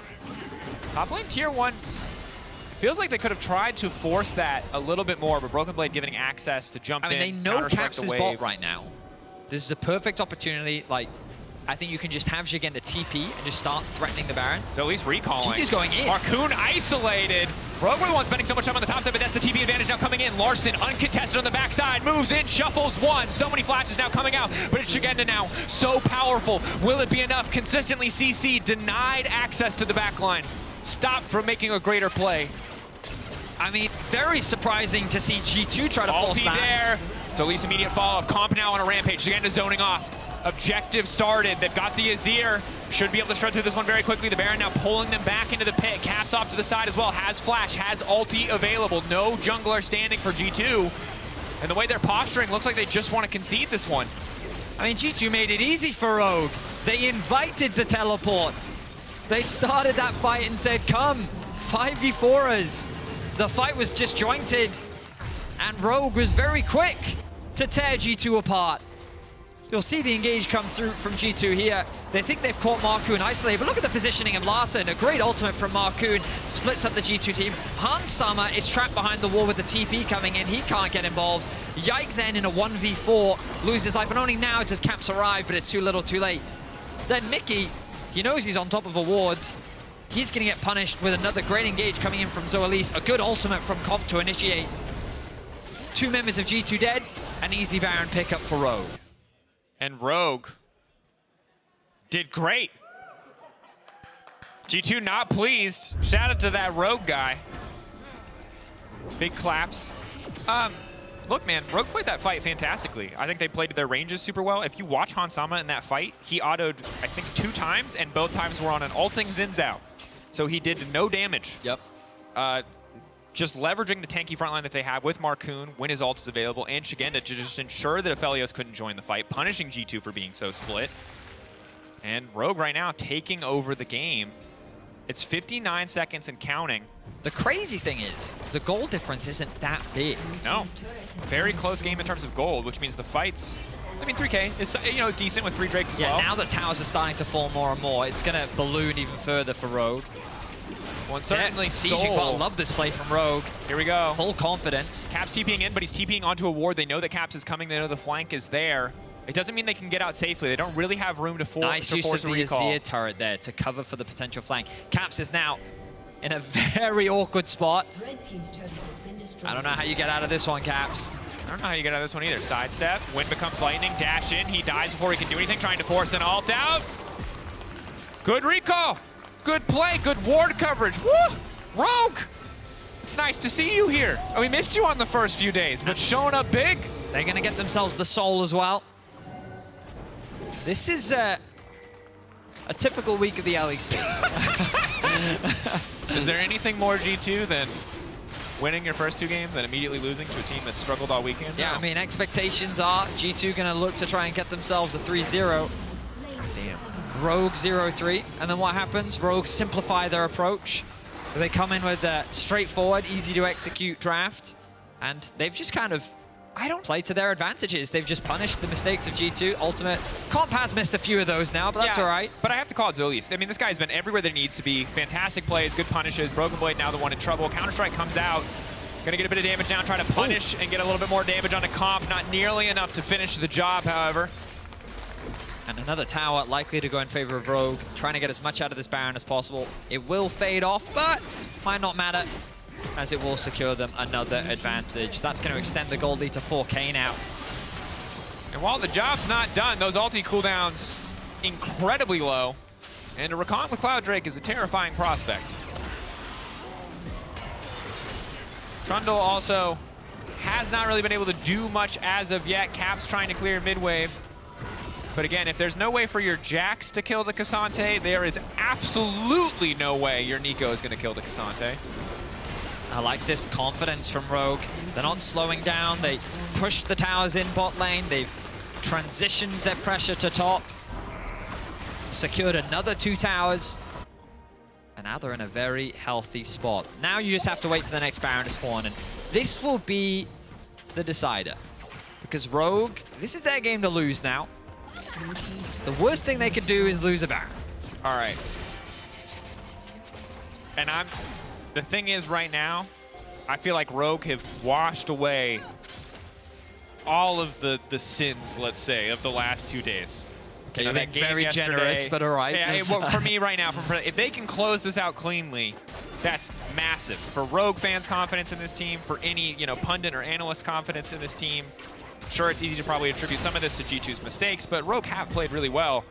Top lane tier 1. Feels like they could have tried to force that a little bit more, but Broken Blade giving access to jump in. I mean, they know counter-strike Caps the is wave. bot right now. This is a perfect opportunity. Like, I think you can just have Jigenda TP and just start threatening the Baron. So at least recalling. G2's going in. Marcoon isolated. Rogue were the one spending so much time on the top side, but that's the TP advantage now coming in. Larson uncontested on the backside, moves in, shuffles one. So many flashes now coming out, but it's Jigenda now. So powerful. Will it be enough? Consistently CC denied access to the backline. Stopped from making a greater play. I mean, very surprising to see G2 try to force Ulti that. there. So at least immediate follow-up. Comp now on a rampage. Jigenda zoning off. Objective started. They've got the Azir. Should be able to shred through this one very quickly. The Baron now pulling them back into the pit. Caps off to the side as well. Has flash, has ulti available. No jungler standing for G2. And the way they're posturing, looks like they just want to concede this one. I mean, G2 made it easy for Rogue. They invited the teleport. They started that fight and said, come, 5v4 us. The fight was disjointed, and Rogue was very quick to tear G2 apart. You'll see the engage come through from G2 here. They think they've caught Marcoon isolated, but look at the positioning of Larson. A great ultimate from Marcoon, splits up the G2 team. Hansama is trapped behind the wall with the TP coming in. He can't get involved. Yike then in a 1v4, loses life, and only now does Caps arrive, but it's too little too late. Then Mickey, he knows he's on top of awards. He's going to get punished with another great engage coming in from Zoalise. A good ultimate from Comp to initiate. 2 members of G2 dead. An easy Baron pickup for Rogue. And Rogue did great. G2 not pleased. Shout out to that Rogue guy. Big claps. Look, man, Rogue played that fight fantastically. I think they played their ranges super well. If you watch Hansama in that fight, he autoed, I think, 2 times, and both times were on an ulting Xin Zhao. So he did no damage. Yep. Just leveraging the tanky front line that they have with Marcoon when his ult is available, and Jigenda to just ensure that Aphelios couldn't join the fight, punishing G2 for being so split. And Rogue right now taking over the game. It's 59 seconds and counting. The crazy thing is, the goal difference isn't that big. No. Very close game in terms of gold, which means the fights, I mean, 3K is, you know, decent with 3 Drakes as well. Yeah, now that towers are starting to fall more and more, it's going to balloon even further for Rogue. Well, and certainly Sieging bot, love this play from Rogue. Here we go. Full confidence. Caps TPing in, but he's TPing onto a ward. They know that Caps is coming. They know the flank is there. It doesn't mean they can get out safely. They don't really have room to force Nice use of the recall. Azir turret there to cover for the potential flank. Caps is now in a very awkward spot. I don't know how you get out of this one, Caps. I don't know how you get out of this one either. Sidestep, wind becomes lightning, dash in. He dies before he can do anything, trying to force an ult out. Good recall. Good play, good ward coverage. Woo! Rogue! It's nice to see you here. Oh, we missed you on the first few days, but showing up big. They're going to get themselves the soul as well. This is a A typical week of the LEC. Is there anything more G2 than winning your first 2 games and immediately losing to a team that struggled all weekend? Yeah, I mean, expectations are G2 going to look to try and get themselves a 3-0. Damn. Rogue 0-3. And then what happens? Rogue simplify their approach. They come in with a straightforward, easy to execute draft. And they've just kind of, play to their advantages. They've just punished the mistakes of G2. Ultimate. Comp has missed a few of those now, but that's all right. But I have to call it Zolius. I mean, this guy's been everywhere that he needs to be. Fantastic plays, good punishes. Broken Blade now the one in trouble. Counter-Strike comes out. Gonna get a bit of damage down, try to punish and get a little bit more damage on the Comp. Not nearly enough to finish the job, however. And another tower likely to go in favor of Rogue, trying to get as much out of this Baron as possible. It will fade off, but might not matter, as it will secure them another advantage. That's going to extend the gold lead to 4K now. And while the job's not done, those ulti cooldowns incredibly low. And to recon with Cloud Drake is a terrifying prospect. Trundle also has not really been able to do much as of yet. Cap's trying to clear mid-wave. But again, if there's no way for your Jax to kill the Cassante, there is absolutely no way your Nico is going to kill the Cassante. I like this confidence from Rogue. They're not slowing down. They pushed the towers in bot lane. They've transitioned their pressure to top. Secured another 2 towers. And now they're in a very healthy spot. Now you just have to wait for the next Baron to spawn. And this will be the decider. Because Rogue, this is their game to lose now. The worst thing they could do is lose a Baron. All right. And the thing is right now, I feel like Rogue have washed away all of the sins, let's say, of the last 2 days. Okay, you're being very generous, but all right. Yeah, well, for me right now, if they can close this out cleanly, that's massive. For Rogue fans' confidence in this team, for any pundit or analyst confidence in this team. Sure, it's easy to probably attribute some of this to G2's mistakes, but Rogue have played really well.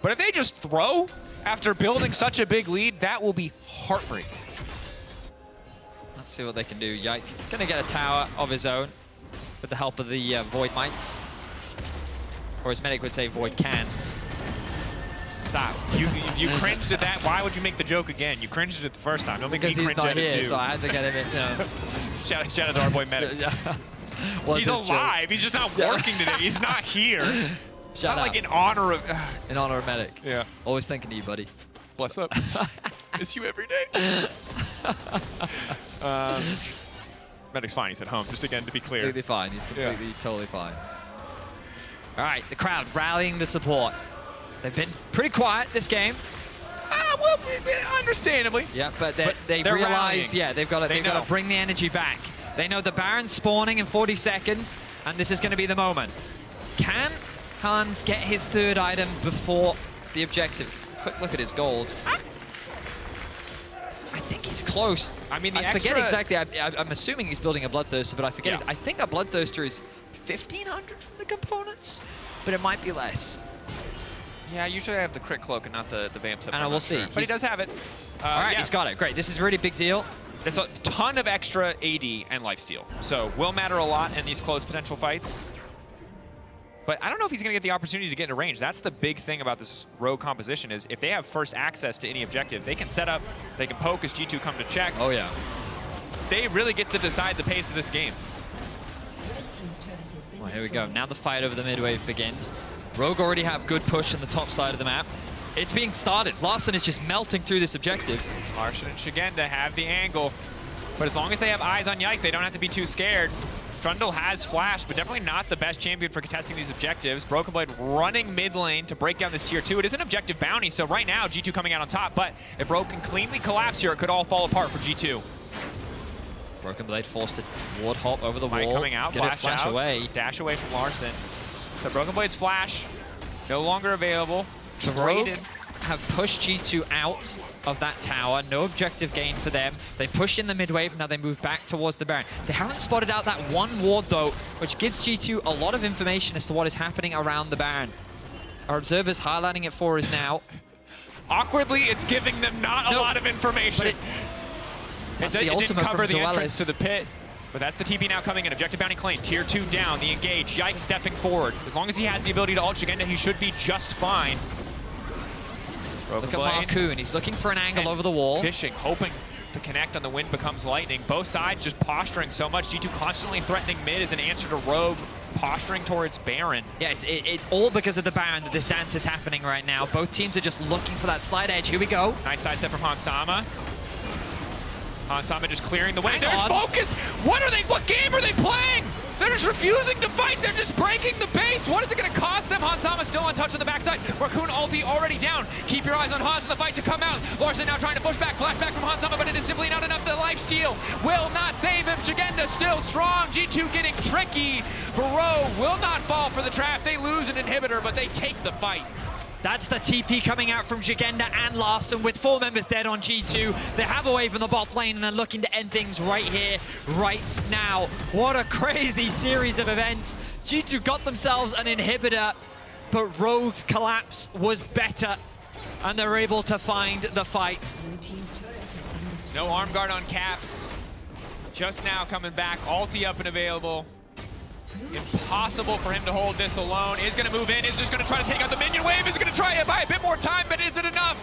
But if they just throw after building such a big lead, that will be heartbreaking. Let's see what they can do. Yike gonna get a tower of his own with the help of the Void Might. Or as Medic would say, Void Cans. Stop. You cringed at that. Why would you make the joke again? You cringed at it the first time. Don't make me because he's cringe not at it here, too. so I had to get him in. Shout out to our boy Medic. He's alive. He's just not working today. He's not here. Shout not out. like in honor of... in honor of Medic. Yeah. Always thinking of you, buddy. Bless up. Miss you every day. Medic's fine. He's at home. Just again, to be clear. Completely fine. He's completely, totally fine. All right, the crowd rallying the support. They've been pretty quiet this game. Well, understandably. Yeah, but they realize, rallying. they've got to bring the energy back. They know the Baron's spawning in 40 seconds, and this is going to be the moment. Can Hans get his 3rd item before the objective? Quick look at his gold. I think he's close. I mean, I forget exactly. I'm assuming he's building a Bloodthirster, but I forget. I think a Bloodthirster is 1,500 from the components, but it might be less. Yeah, usually I have the crit cloak and not the vamp. And we'll see. Sure. But he does have it. All right, he's got it. Great. This is a really big deal. There's a ton of extra AD and lifesteal, so will matter a lot in these close potential fights. But I don't know if he's going to get the opportunity to get into range. That's the big thing about this Rogue composition is if they have first access to any objective, they can set up, they can poke as G2 come to check. Oh, yeah. They really get to decide the pace of this game. Well, here we go. Now the fight over the mid-wave begins. Rogue already have good push on the top side of the map. It's being started. Larson is just melting through this objective. Larson and Shigenda have the angle. But as long as they have eyes on Yike, they don't have to be too scared. Trundle has flash, but definitely not the best champion for contesting these objectives. Broken Blade running mid lane to break down this tier 2. It is an objective bounty, so right now G2 coming out on top, but if Rogue can cleanly collapse here, it could all fall apart for G2. Broken Blade forced to ward hop over the wall. Coming out, flash out, away. Dash away from Larson. So Broken Blade's flash no longer available. So Rogue have pushed G2 out of that tower. No objective gain for them. They push in the mid-wave. Now they move back towards the Baron. They haven't spotted out that one ward, though, which gives G2 a lot of information as to what is happening around the Baron. Our observers highlighting it for us now. Awkwardly, it's giving them not a lot of information. That's it the ultimate didn't cover from the entrance Zoelis. to the pit. But that's the TP now coming in. Objective bounty claim. Tier 2 down. The engage. Yike stepping forward. As long as he has the ability to ult Shigenda, he should be just fine. Look at Marcoon. He's looking for an angle over the wall. Fishing, hoping to connect on the wind becomes lightning. Both sides just posturing so much. G2 constantly threatening mid as an answer to Rogue, posturing towards Baron. Yeah, it's all because of the Baron that this dance is happening right now. Both teams are just looking for that slight edge. Here we go. Nice sidestep from Hansama. Hansama just clearing the way. Hang There's on. focus! What game are they playing? They're just refusing to fight. They're just breaking the base. What is it going to cost them? Hansama still untouched on the backside. Raccoon ulti already down. Keep your eyes on Hans in the fight to come out. Larson now trying to push back. Flashback from Hansama, but it is simply not enough. The lifesteal will not save him. Jagenda still strong. G2 getting tricky. Barrow will not fall for the trap. They lose an inhibitor, but they take the fight. That's the TP coming out from Jagenda and Larson with 4 members dead on G2. They have a wave from the bot lane and they're looking to end things right here, right now. What a crazy series of events. G2 got themselves an inhibitor, but Rogue's collapse was better and they're able to find the fight. No arm guard on Caps. Just now coming back, ulti up and available. Impossible for him to hold this alone. Is going to move in, is just going to try to take out the minion wave, is going to try to buy a bit more time, but is it enough?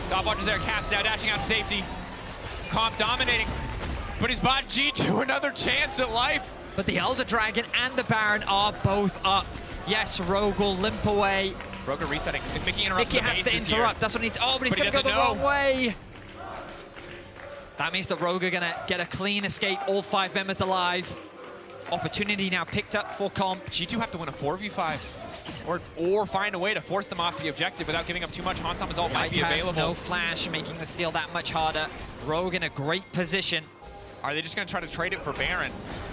Stopwatch is there, Caps now dashing out to safety. Comp dominating, but he's bought G2 another chance at life. But the Elder Dragon and the Baron are both up. Yes, Rogue will limp away. Rogue resetting. If Mickey interrupts, Mickey has to interrupt. That's what he needs. Oh, but he's going to go the wrong way. That means that Rogue are going to get a clean escape. All 5 members alive. Opportunity now picked up for Comp. G2 have to win a 4v5 or find a way to force them off the objective without giving up too much. Hansama's ult might be available. No flash, making the steal that much harder. Rogue in a great position. Are they just going to try to trade it for Baron?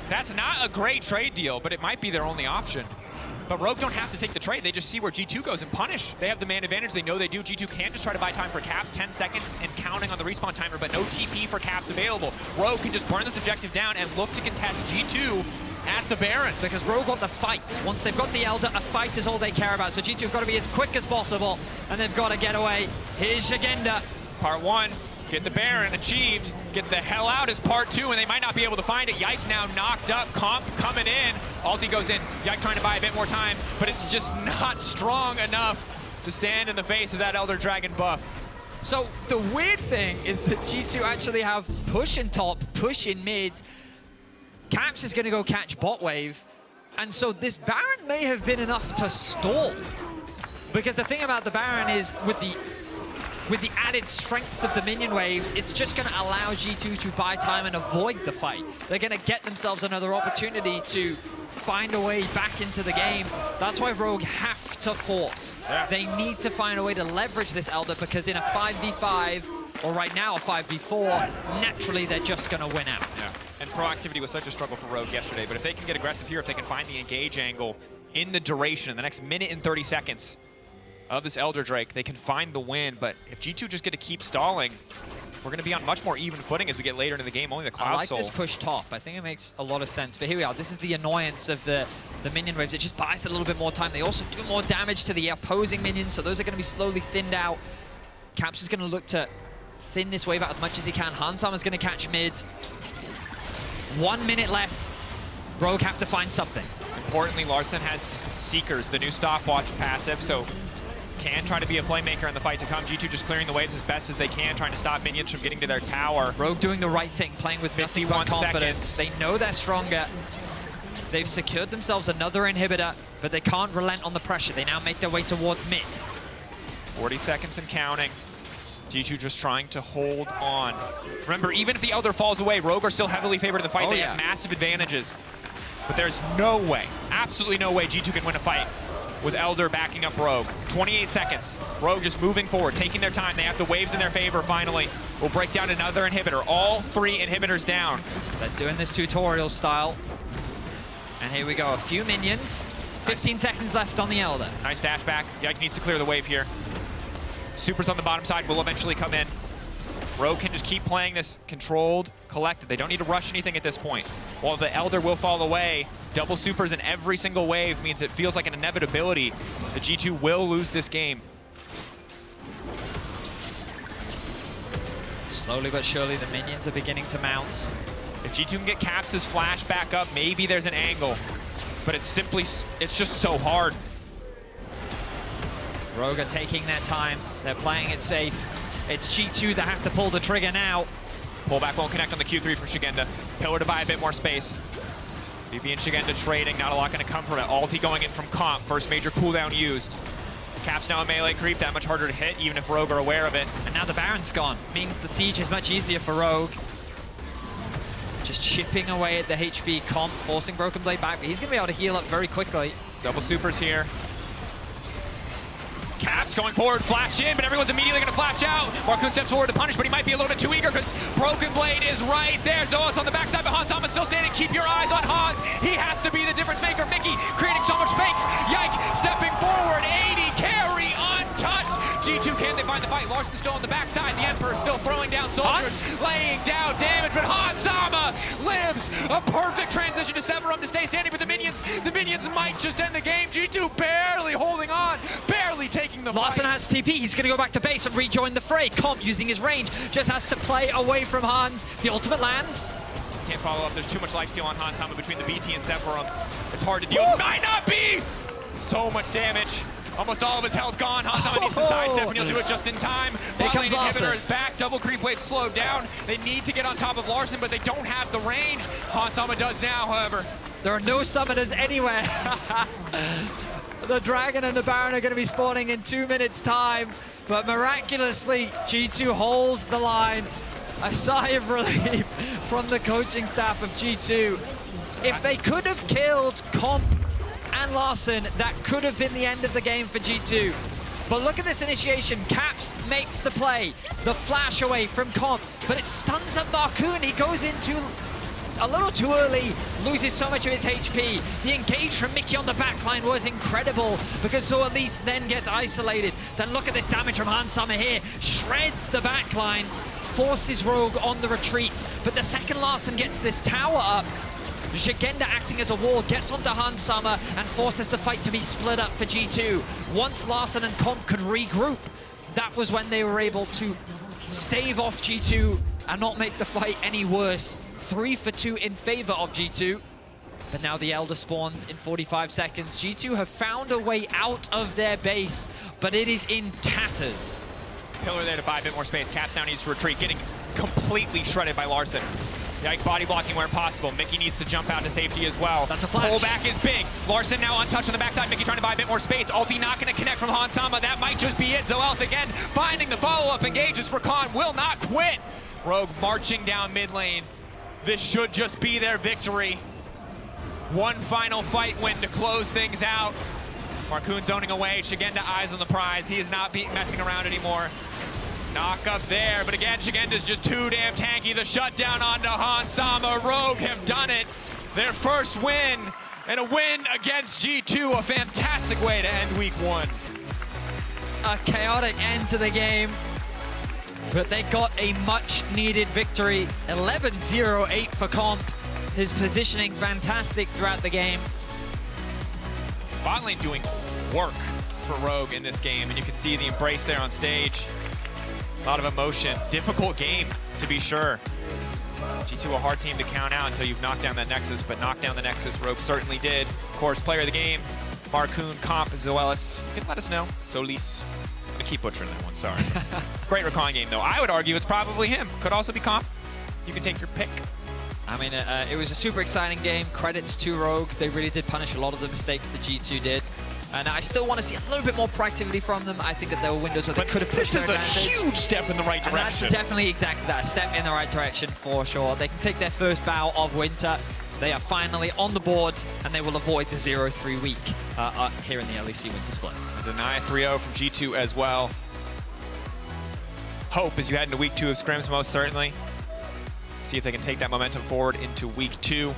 That's not a great trade deal, but it might be their only option. But Rogue don't have to take the trade. They just see where G2 goes and punish. They have the man advantage. They know they do. G2 can't just try to buy time for Caps. 10 seconds and counting on the respawn timer, but no TP for Caps available. Rogue can just burn this objective down and look to contest G2 at the Baron. Because Rogue want the fight. Once they've got the Elder, a fight is all they care about. So G2 have got to be as quick as possible, and they've got to get away. Here's Jagenda. Part 1, get the Baron achieved. Get the hell out is part 2, and they might not be able to find it. Yike now knocked up. Comp coming in. Ulti goes in. Yike trying to buy a bit more time, but it's just not strong enough to stand in the face of that Elder Dragon buff. So the weird thing is that G2 actually have push in top, push in mid. Caps is going to go catch bot wave, and so this Baron may have been enough to stall. Because the thing about the Baron is with the added strength of the minion waves, it's just going to allow G2 to buy time and avoid the fight. They're going to get themselves another opportunity to find a way back into the game. That's why Rogue have to force. Yeah. They need to find a way to leverage this Elder, because in a 5v5, or right now a 5v4, naturally they're just going to win out. Yeah. And proactivity was such a struggle for Rogue yesterday, but if they can get aggressive here, if they can find the engage angle in the duration, in the next minute and 30 seconds of this Elder Drake, they can find the win. But if G2 just get to keep stalling, we're going to be on much more even footing as we get later into the game. Only the Cloud I like Soul. this push top. I think it makes a lot of sense. But here we are. This is the annoyance of the minion waves. It just buys a little bit more time. They also do more damage to the opposing minions, so those are going to be slowly thinned out. Caps is going to look to thin this wave out as much as he can. Hansama's going to catch mid. 1 minute left. Rogue have to find something. Importantly, Larson has Seekers, the new stopwatch passive, so can try to be a playmaker in the fight to come. G2 just clearing the waves as best as they can, trying to stop minions from getting to their tower. Rogue doing the right thing, playing with 51 confidence. seconds. They know they're stronger. They've secured themselves another inhibitor, but they can't relent on the pressure. They now make their way towards mid. 40 seconds and counting. G2 just trying to hold on. Remember, even if the Elder falls away, Rogue are still heavily favored in the fight. They have massive advantages. But there's no way, absolutely no way G2 can win a fight with Elder backing up Rogue. 28 seconds. Rogue just moving forward, taking their time. They have the waves in their favor finally. We'll break down another inhibitor. All 3 inhibitors down. They're doing this tutorial style. And here we go, a few minions. 15 seconds left on the Elder. Nice dash back. Yike needs to clear the wave here. Supers on the bottom side will eventually come in. Rogue can just keep playing this controlled, collected. They don't need to rush anything at this point. While the Elder will fall away, double supers in every single wave means it feels like an inevitability that G2 will lose this game. Slowly but surely, the minions are beginning to mount. If G2 can get Caps' flash back up, maybe there's an angle. But it's just so hard. Rogue are taking their time. They're playing it safe. It's G2 that have to pull the trigger now. Pullback won't connect on the Q3 from Shigenda. Pillar to buy a bit more space. VP and Shigenda trading, not a lot going to come from it. Ulti going in from Comp, first major cooldown used. Caps now a melee creep, that much harder to hit, even if Rogue are aware of it. And now the Baron's gone. Means the siege is much easier for Rogue. Just chipping away at the HP. Comp forcing Broken Blade back, but he's going to be able to heal up very quickly. Double supers here. Caps going forward, flash in, but everyone's immediately going to flash out. Marcoon steps forward to punish, but he might be a little bit too eager because Broken Blade is right there. Zoas on the backside, but Hansama still standing. Keep your eyes on Hans. He has to be the difference maker. Mickey creating so much space. Yike stepping forward. 80 carry untouched. G2, can they find the fight? Larson still on the backside. The Emperor still throwing down soldiers, laying down damage, but Hansama lives. A perfect transition to Severum to stay standing with the minions might just end the game. G2 barely holding on, barely taking the Larson fight. has TP, he's gonna go back to base and rejoin the fray. Comp using his range, just has to play away from Hans. The ultimate lands. Can't follow up, there's too much lifesteal on Hansama between the BT and Severum. It's hard to deal with. Might not be! So much damage. Almost all of his health gone. Hansama needs to sidestep, and he'll do it just in time. Here Bot comes lane Larson. inhibitor is back. Double creep wave slowed down. They need to get on top of Larson, but they don't have the range. Hansama does now, however. There are no summoners anywhere. The Dragon and the Baron are going to be spawning in 2 minutes' time, but miraculously, G2 hold the line. A sigh of relief from the coaching staff of G2. If they could have killed Comp and Larson, that could have been the end of the game for G2. But look at this initiation. Caps makes the play. The flash away from Comp, but it stuns up Marcoon. He goes into a little too early, loses so much of his HP. The engage from Mickey on the backline was incredible because Zoelis then gets isolated. Then look at this damage from Hansama here. Shreds the backline, forces Rogue on the retreat. But the second Larson gets this tower up, Shigenda acting as a wall, gets onto Hansama and forces the fight to be split up for G2. Once Larson and Comp could regroup, that was when they were able to stave off G2 and not make the fight any worse. 3 for 2 in favor of G2. But now the Elder spawns in 45 seconds. G2 have found a way out of their base, but it is in tatters. Pillar there to buy a bit more space. Caps now needs to retreat, getting completely shredded by Larson. Yike body blocking where possible. Mickey needs to jump out to safety as well. That's a flash. Pullback is big. Larson now untouched on the backside. Mickey trying to buy a bit more space. Ulti not going to connect from Hansama. That might just be it. Zoels again finding the follow-up engages for Khan. Will not quit. Rogue marching down mid lane. This should just be their victory. One final fight win to close things out. Marcoon zoning away. Shigenda eyes on the prize. He is not messing around anymore. Knock up there, but again, Shigenda's just too damn tanky. The shutdown onto Hansama. Rogue have done it. Their first win, and a win against G2. A fantastic way to end week 1. A chaotic end to the game, but they got a much-needed victory. 11-0-8 for Comp. His positioning fantastic throughout the game. Bot lane doing work for Rogue in this game, and you can see the embrace there on stage. A lot of emotion. Difficult game, to be sure. G2 a hard team to count out until you've knocked down that Nexus, but knocked down the Nexus, Rogue certainly did. Of course, player of the game, Marcoon, Comp, Zoelis. You can let us know. Zoelis. I'm gonna keep butchering that one, sorry. Great recon game, though. I would argue it's probably him. Could also be Comp. You can take your pick. I mean, it was a super exciting game. Credits to Rogue. They really did punish a lot of the mistakes that G2 did. And I still want to see a little bit more proactivity from them. I think that there were windows where they could have pushed their advantage. This is a huge step in the right direction. And that's definitely exactly that, step in the right direction for sure. They can take their first bow of winter. They are finally on the board, and they will avoid the 0-3 week here in the LEC Winter Split. Deny 3-0 from G2 as well. Hope as you head into week 2 of scrims, most certainly. See if they can take that momentum forward into week 2.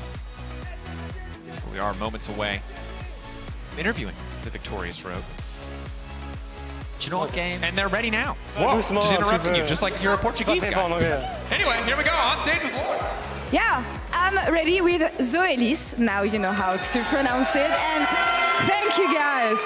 We are moments away from interviewing the victorious Rogue. Do you know what game? And they're ready now. Whoa, just interrupting you, just like you're a Portuguese guy. Anyway, here we go, on stage with Lord. Yeah, I'm ready with Zoelis. Now you know how to pronounce it. And thank you guys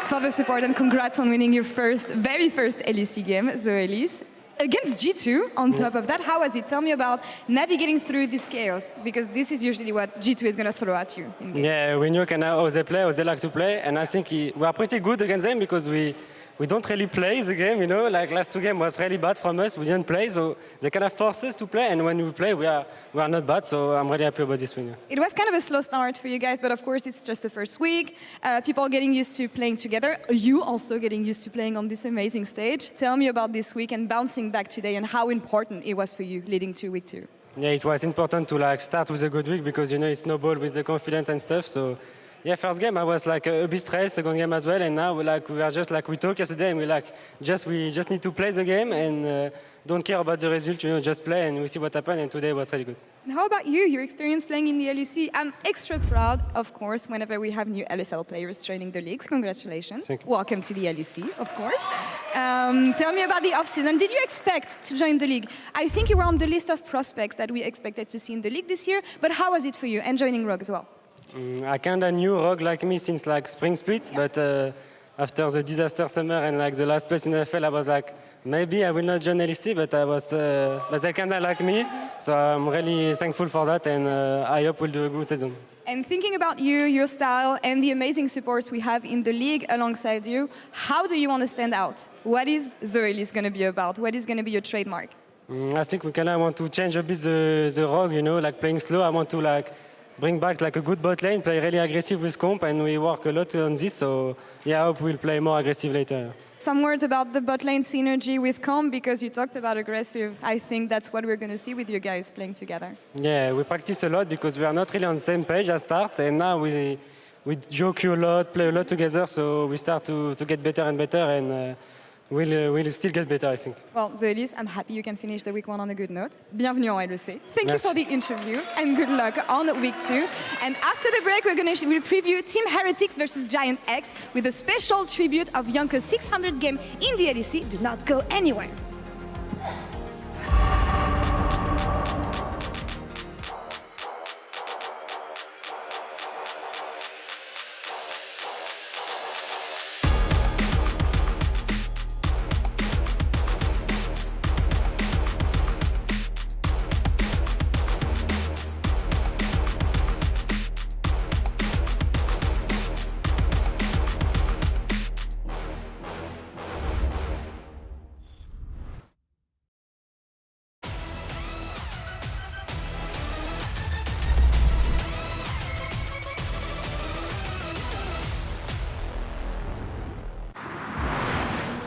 for the support and congrats on winning your very first LEC game, Zoelis. against G2 on top of that. How was it? Tell me about navigating through this chaos, because this is usually what G2 is going to throw at you. Yeah, we knew kind of how they play, how they like to play, and I think we are pretty good against them because we don't really play the game, you know. Like last 2 games was really bad from us. We didn't play, so they kind of force us to play, and when we play, we are not bad. So I'm really happy about this win. It was kind of a slow start for you guys, but of course it's just the first week. People getting used to playing together. You also getting used to playing on this amazing stage. Tell me about this week and bouncing back today, and how important it was for you leading to week 2. Yeah, it was important to like start with a good week because you know it's snowball with the confidence and stuff. So. Yeah, first game I was like a bit stressed, second game as well, and now we are just like we talked yesterday, and we just need to play the game and don't care about the result, you know, just play and we see what happened. And today was really good. And how about you? Your experience playing in the LEC? I'm extra proud, of course, whenever we have new LFL players joining the league. Congratulations! Thank you. Welcome to the LEC, of course. Tell me about the off-season. Did you expect to join the league? I think you were on the list of prospects that we expected to see in the league this year. But how was it for you? And joining Rogue as well. I kind of knew Rogue like me since like spring split, but after the disaster summer and like the last place in the NFL, I was like, maybe I will not join LEC, but they kind of like me, so I'm really thankful for that, and I hope we'll do a good season. And thinking about you, your style, and the amazing supports we have in the league alongside you, how do you want to stand out? What is Zoelis going to be about? What is going to be your trademark? I think we kind of want to change a bit the Rogue, you know, like playing slow. I want to like bring back like a good bot lane, play really aggressive with comp, and we work a lot on this. So yeah, I hope we'll play more aggressive later. Some words about the bot lane synergy with comp, because you talked about aggressive. I think that's what we're going to see with you guys playing together. Yeah, we practice a lot because we are not really on the same page at start, and now we joke a lot, play a lot together, so we start to get better and better, and we'll still get better, I think. Well, Zoelis, I'm happy you can finish the week 1 on a good note. Bienvenue en LEC. Thank you Merci. for the interview, and good luck on week 2. And after the break, we'll preview Team Heretics versus Giant X with a special tribute of Yonkers 600 game in the LEC. Do not go anywhere.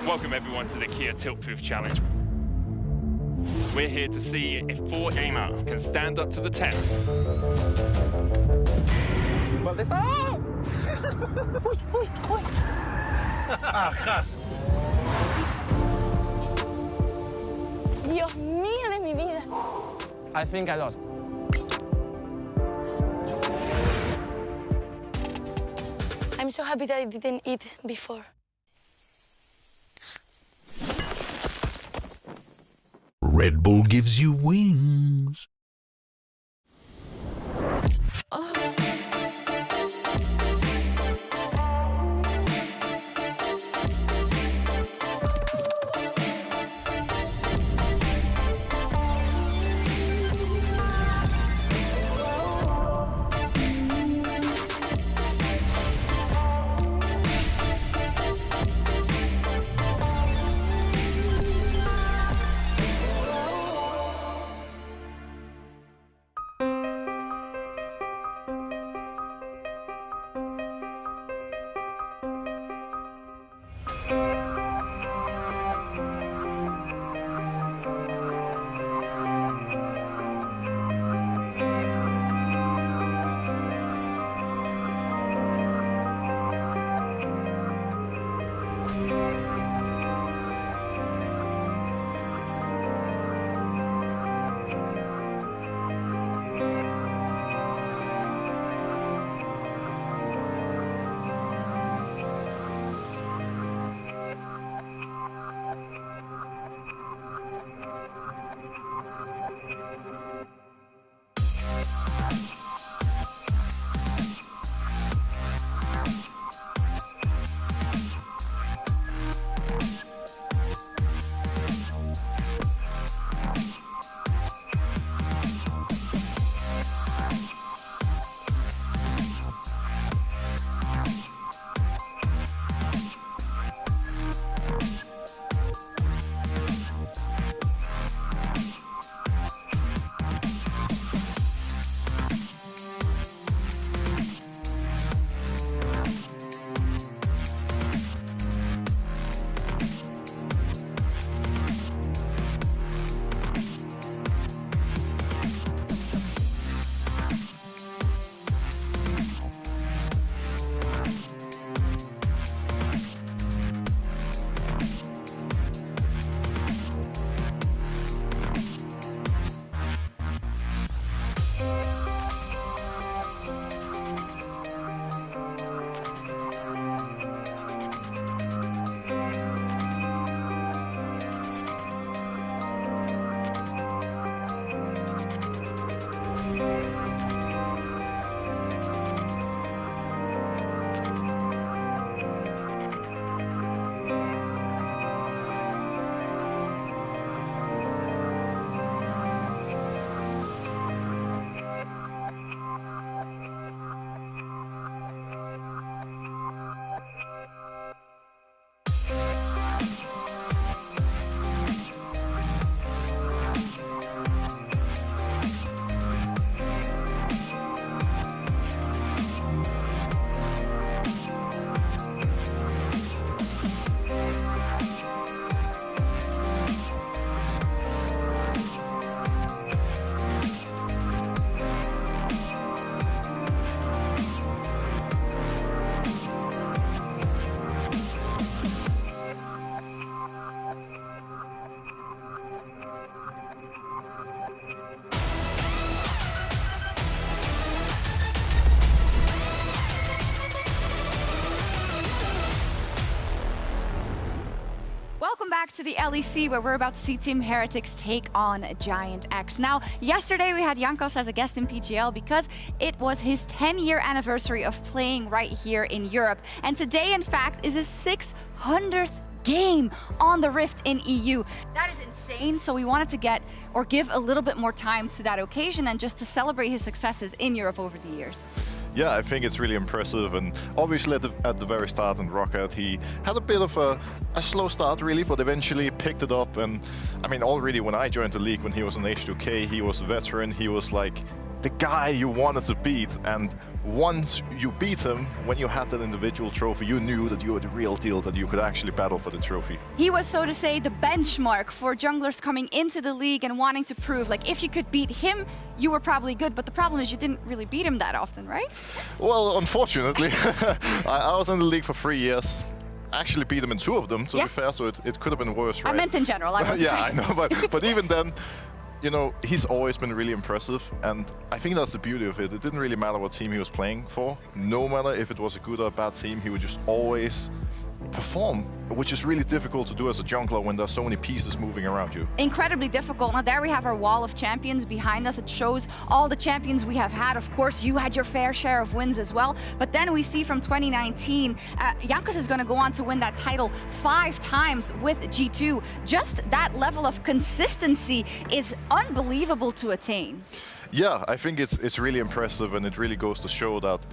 Welcome everyone to the Kia Tilt Proof Challenge. We're here to see if 4 gamers can stand up to the test. ¿Dónde está? Uy, uy, uy. Ajas. Dios mío de mi vida. I think I lost. I'm so happy that I didn't eat before. Red Bull gives you wings. back to the LEC, where we're about to see Team Heretics take on Giant X. Now, yesterday we had Jankos as a guest in PGL because it was his 10-year anniversary of playing right here in Europe. And today, in fact, is his 600th game on the Rift in EU. That is insane, so we wanted to give a little bit more time to that occasion and just to celebrate his successes in Europe over the years. Yeah, I think it's really impressive, and obviously at the very start in Rocket he had a bit of a slow start really, but eventually picked it up. And I mean, already when I joined the league when he was in H2K, he was a veteran, he was like the guy you wanted to beat, and once you beat him, when you had that individual trophy, you knew that you were the real deal, that you could actually battle for the trophy. He was, so to say, the benchmark for junglers coming into the league and wanting to prove, like, if you could beat him, you were probably good, but the problem is you didn't really beat him that often, right? Well, unfortunately, I was in the league for 3 years. Actually beat him in 2 of them, to be fair, so it could have been worse, right? I meant in general, I was yeah, I know, but even then, you know, he's always been really impressive, and I think that's the beauty of it. It didn't really matter what team he was playing for. No matter if it was a good or a bad team, he would just always perform, which is really difficult to do as a jungler when there's so many pieces moving around you. Incredibly difficult. Now there we have our wall of champions behind us. It shows all the champions we have had. Of course, you had your fair share of wins as well. But then we see from 2019, Jankos is going to go on to win that title 5 times with G2. Just that level of consistency is unbelievable to attain. Yeah, I think it's really impressive, and it really goes to show that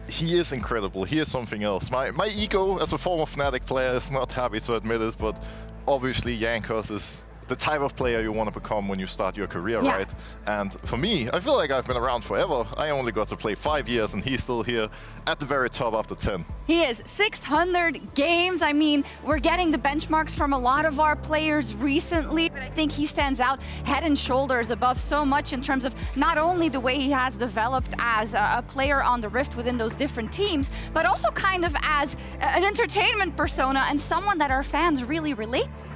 he is incredible. He is something else. My ego as a former Fnatic player is not happy to admit it, but obviously Jankos is the type of player you want to become when you start your career, right? And for me, I feel like I've been around forever. I only got to play 5 years, and he's still here at the very top after 10. He is 600 games. I mean, we're getting the benchmarks from a lot of our players recently, but I think he stands out head and shoulders above so much in terms of not only the way he has developed as a player on the Rift within those different teams, but also kind of as an entertainment persona and someone that our fans really relate to.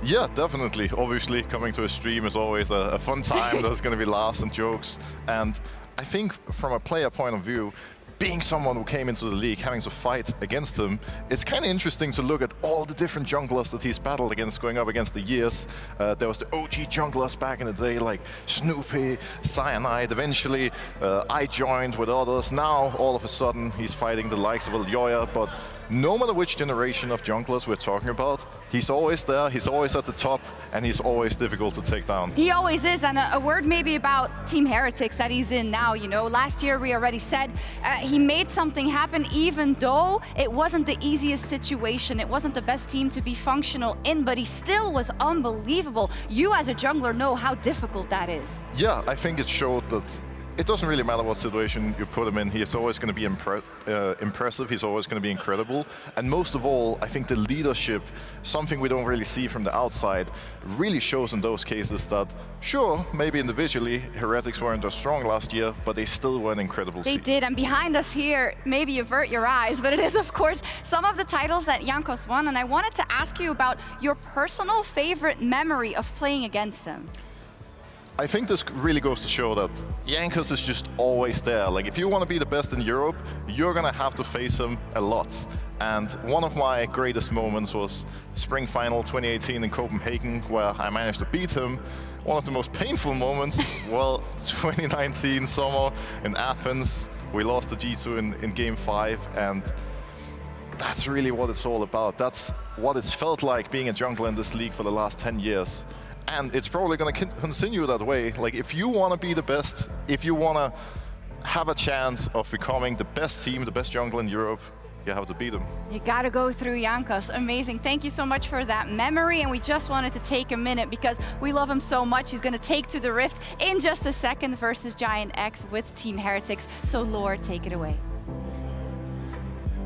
Yeah, definitely. Obviously, coming to a stream is always a fun time. There's going to be laughs and jokes. And I think from a player point of view, being someone who came into the league, having to fight against him, it's kind of interesting to look at all the different junglers that he's battled against, going up against the years. There was the OG junglers back in the day, like Snoopy, Cyanide. Eventually, I joined with others. Now, all of a sudden, he's fighting the likes of Aljoya, but no matter which generation of junglers we're talking about, he's always there, he's always at the top, and he's always difficult to take down. He always is, and a word maybe about Team Heretics that he's in now, you know. Last year we already said he made something happen, even though it wasn't the easiest situation, it wasn't the best team to be functional in, but he still was unbelievable. You as a jungler know how difficult that is. Yeah, I think it showed that it doesn't really matter what situation you put him in, he is always going to be impressive, he's always going to be incredible. And most of all, I think the leadership, something we don't really see from the outside, really shows in those cases that, sure, maybe individually, Heretics weren't as strong last year, but they still were an incredible team. They did, and behind us here, maybe avert your eyes, but it is, of course, some of the titles that Jankos won, and I wanted to ask you about your personal favorite memory of playing against him. I think this really goes to show that Jankos is just always there. Like, if you want to be the best in Europe, you're going to have to face him a lot. And one of my greatest moments was Spring Final 2018 in Copenhagen, where I managed to beat him. One of the most painful moments, well, 2019 summer in Athens. We lost to G2 in Game 5, and that's really what it's all about. That's what it's felt like being a jungler in this league for the last 10 years. And it's probably going to continue that way. Like, if you want to be the best, if you want to have a chance of becoming the best team, the best jungler in Europe, you have to beat them. You got to go through Jankos. Amazing. Thank you so much for that memory. And we just wanted to take a minute because we love him so much. He's going to take to the Rift in just a second versus Giant X with Team Heretics. So, Lord, take it away.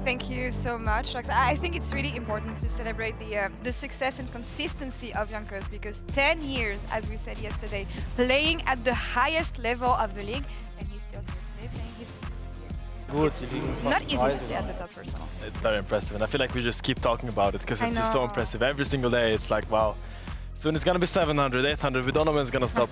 Thank you so much, Rox. I think it's really important to celebrate the success and consistency of Jankos, because 10 years, as we said yesterday, playing at the highest level of the league, and he's still here today playing his It's not easy to stay at the top, first of all. It's very impressive, and I feel like we just keep talking about it because it's just so impressive. Every single day, it's like, wow, soon it's gonna be 700, 800, we don't know when it's gonna stop.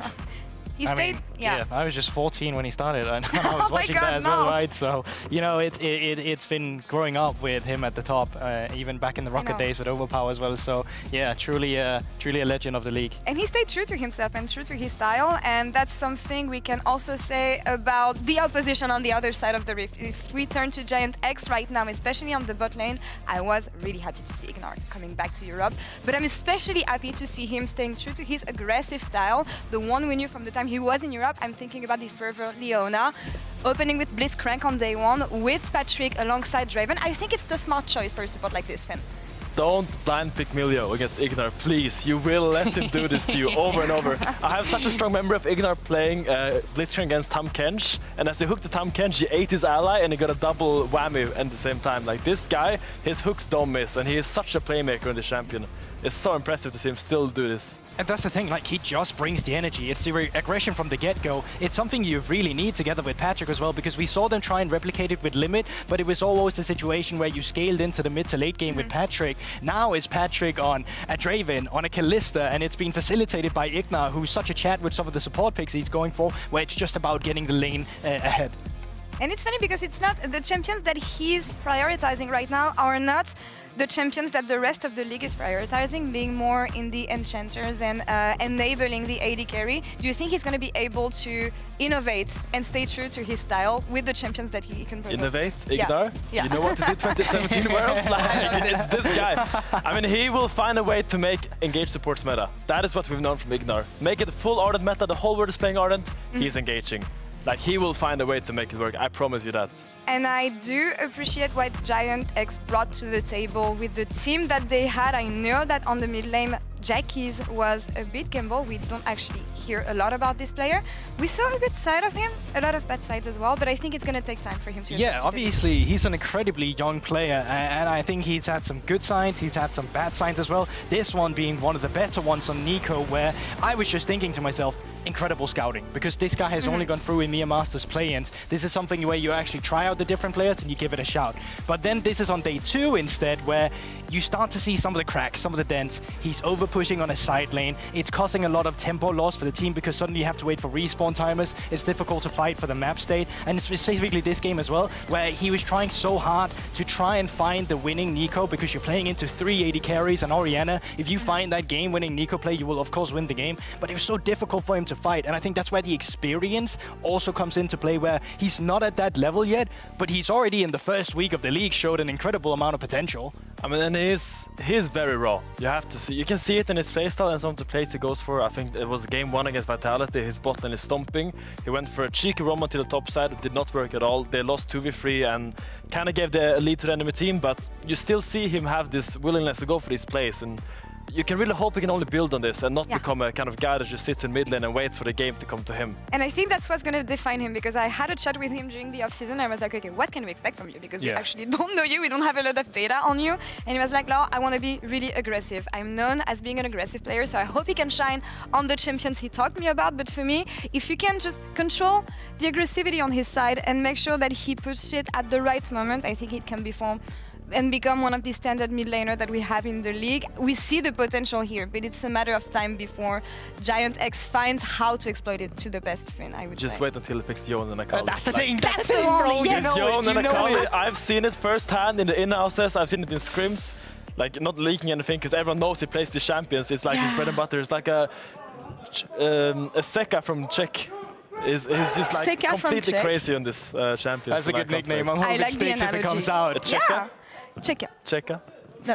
He stayed, yeah. I was just 14 when he started, and I was watching that as well, right? So, you know, it's been growing up with him at the top, even back in the Rocket days with Overpower as well. So, yeah, truly a legend of the league. And he stayed true to himself and true to his style, and that's something we can also say about the opposition on the other side of the rift. If we turn to Giant X right now, especially on the bot lane, I was really happy to see Ignar coming back to Europe, but I'm especially happy to see him staying true to his aggressive style, the one we knew from the time he was in Europe. I'm thinking about the Fervor Leona, opening with Blitzcrank on day one, with Patrick alongside Draven. I think it's the smart choice for a support like this, Finn. Don't blind pick Milio against Ignar, please. You will let him do this to you over and over. I have such a strong memory of Ignar playing Blitzcrank against Tahm Kench, and as he hooked the Tahm Kench, he ate his ally and he got a double whammy at the same time. Like, this guy, his hooks don't miss, and he is such a playmaker in the champion. It's so impressive to see him still do this. And that's the thing, like, he just brings the energy. It's the aggression from the get-go. It's something you really need together with Patrick as well, because we saw them try and replicate it with Limit, but it was always a situation where you scaled into the mid to late game with Patrick. Now it's Patrick on a Draven, on a Kalista, and it's been facilitated by Ignar, who's such a chat with some of the support picks he's going for, where it's just about getting the lane ahead. And it's funny because it's not the champions that he's prioritizing right now are not the champions that the rest of the league is prioritizing, being more in the enchanters and enabling the AD carry. Do you think he's going to be able to innovate and stay true to his style with the champions that he can propose? Innovate, Ignar? Yeah. You know what to do 2017 Worlds? Like, it's this guy. I mean, he will find a way to make engage supports meta. That is what we've known from Ignar. Make it full Ardent meta, the whole world is playing Ardent, he's engaging. Like, he will find a way to make it work, I promise you that. And I do appreciate what Giant X brought to the table with the team that they had. I know that on the mid lane, Jackie's was a bit gamble. We don't actually hear a lot about this player. We saw a good side of him, a lot of bad sides as well, but I think it's going to take time for him to Yeah, obviously, he's an incredibly young player, and I think he's had some good signs, he's had some bad signs as well. This one being one of the better ones on Nico, where I was just thinking to myself, incredible scouting, because this guy has only gone through EMEA Masters play-ins. This is something where you actually try out the different players and you give it a shout. But then this is on day 2 instead, where you start to see some of the cracks, some of the dents. He's over-pushing on a side lane. It's causing a lot of tempo loss for the team because suddenly you have to wait for respawn timers. It's difficult to fight for the map state. And specifically this game as well, where he was trying so hard to try and find the winning Nico, because you're playing into 3 AD carries and Orianna. If you find that game-winning Nico play, you will of course win the game. But it was so difficult for him to fight, and I think that's where the experience also comes into play, where he's not at that level yet, but he's already in the first week of the league showed an incredible amount of potential. I mean, and he's very raw. You have to see, you can see it in his playstyle and some of the plays he goes for. I think it was game 1 against Vitality, his bot lane is stomping. He went for a cheeky roam to the top side, it did not work at all. They lost 2v3 and kind of gave the lead to the enemy team, but you still see him have this willingness to go for these plays, and you can really hope he can only build on this and not become a kind of guy that just sits in mid lane and waits for the game to come to him. And I think that's what's going to define him, because I had a chat with him during the off-season. I was like, okay, what can we expect from you? Because we actually don't know you, we don't have a lot of data on you. And he was like, no, I want to be really aggressive. I'm known as being an aggressive player, so I hope he can shine on the champions he talked to me about. But for me, if you can just control the aggressivity on his side and make sure that he puts it at the right moment, I think it can be formed and become one of the standard mid laner that we have in the league. We see the potential here, but it's a matter of time before Giant X finds how to exploit it to the best, Finn, I would Just say. wait until he picks Yone and Akali. That's the thing, that's the the thing, one, bro. yes. You know Yone it, and you know Akali, it. I've seen it firsthand in the in-houses, I've seen it in scrims. Like, not leaking anything, because everyone knows he plays the champions. It's like his bread and butter. It's like a Seka from Czech. He's just like Seka completely from crazy on this champion. That's a good nickname. I'm I hoping like the sticks if it comes analogy. out. Yeah, Cheka. Cheka.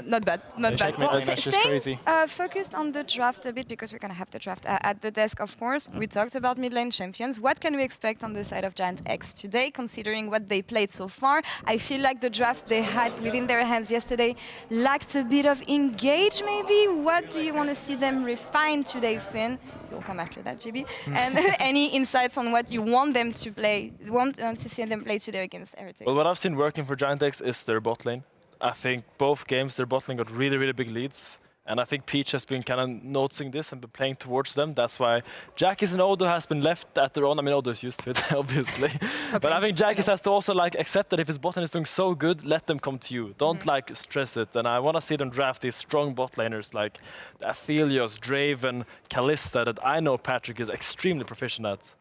Not bad, not bad. Well, that's just Staying crazy. focused on the draft a bit, because we're going to have the draft at the desk, of course. We talked about mid lane champions. What can we expect on the side of Giant X today, considering what they played so far? I feel like the draft they had within their hands yesterday lacked a bit of engage, maybe. What do you want to see them refine today, Finn? You'll come after that, GB. And any insights on what you want them to play, to see them play today against Heretics? Well, what I've seen working for Giant X is their bot lane. I think both games their bot lane got really, really big leads. And I think Peach has been kind of noticing this and been playing towards them. That's why Jackie's and Odo has been left at their own. I mean, Odo's used to it, obviously. But I think Jackie's has to also like accept that if his bot lane is doing so good, let them come to you. Don't like stress it. And I want to see them draft these strong bot laners like Aphelios, Draven, Kalista that I know Patrick is extremely proficient at.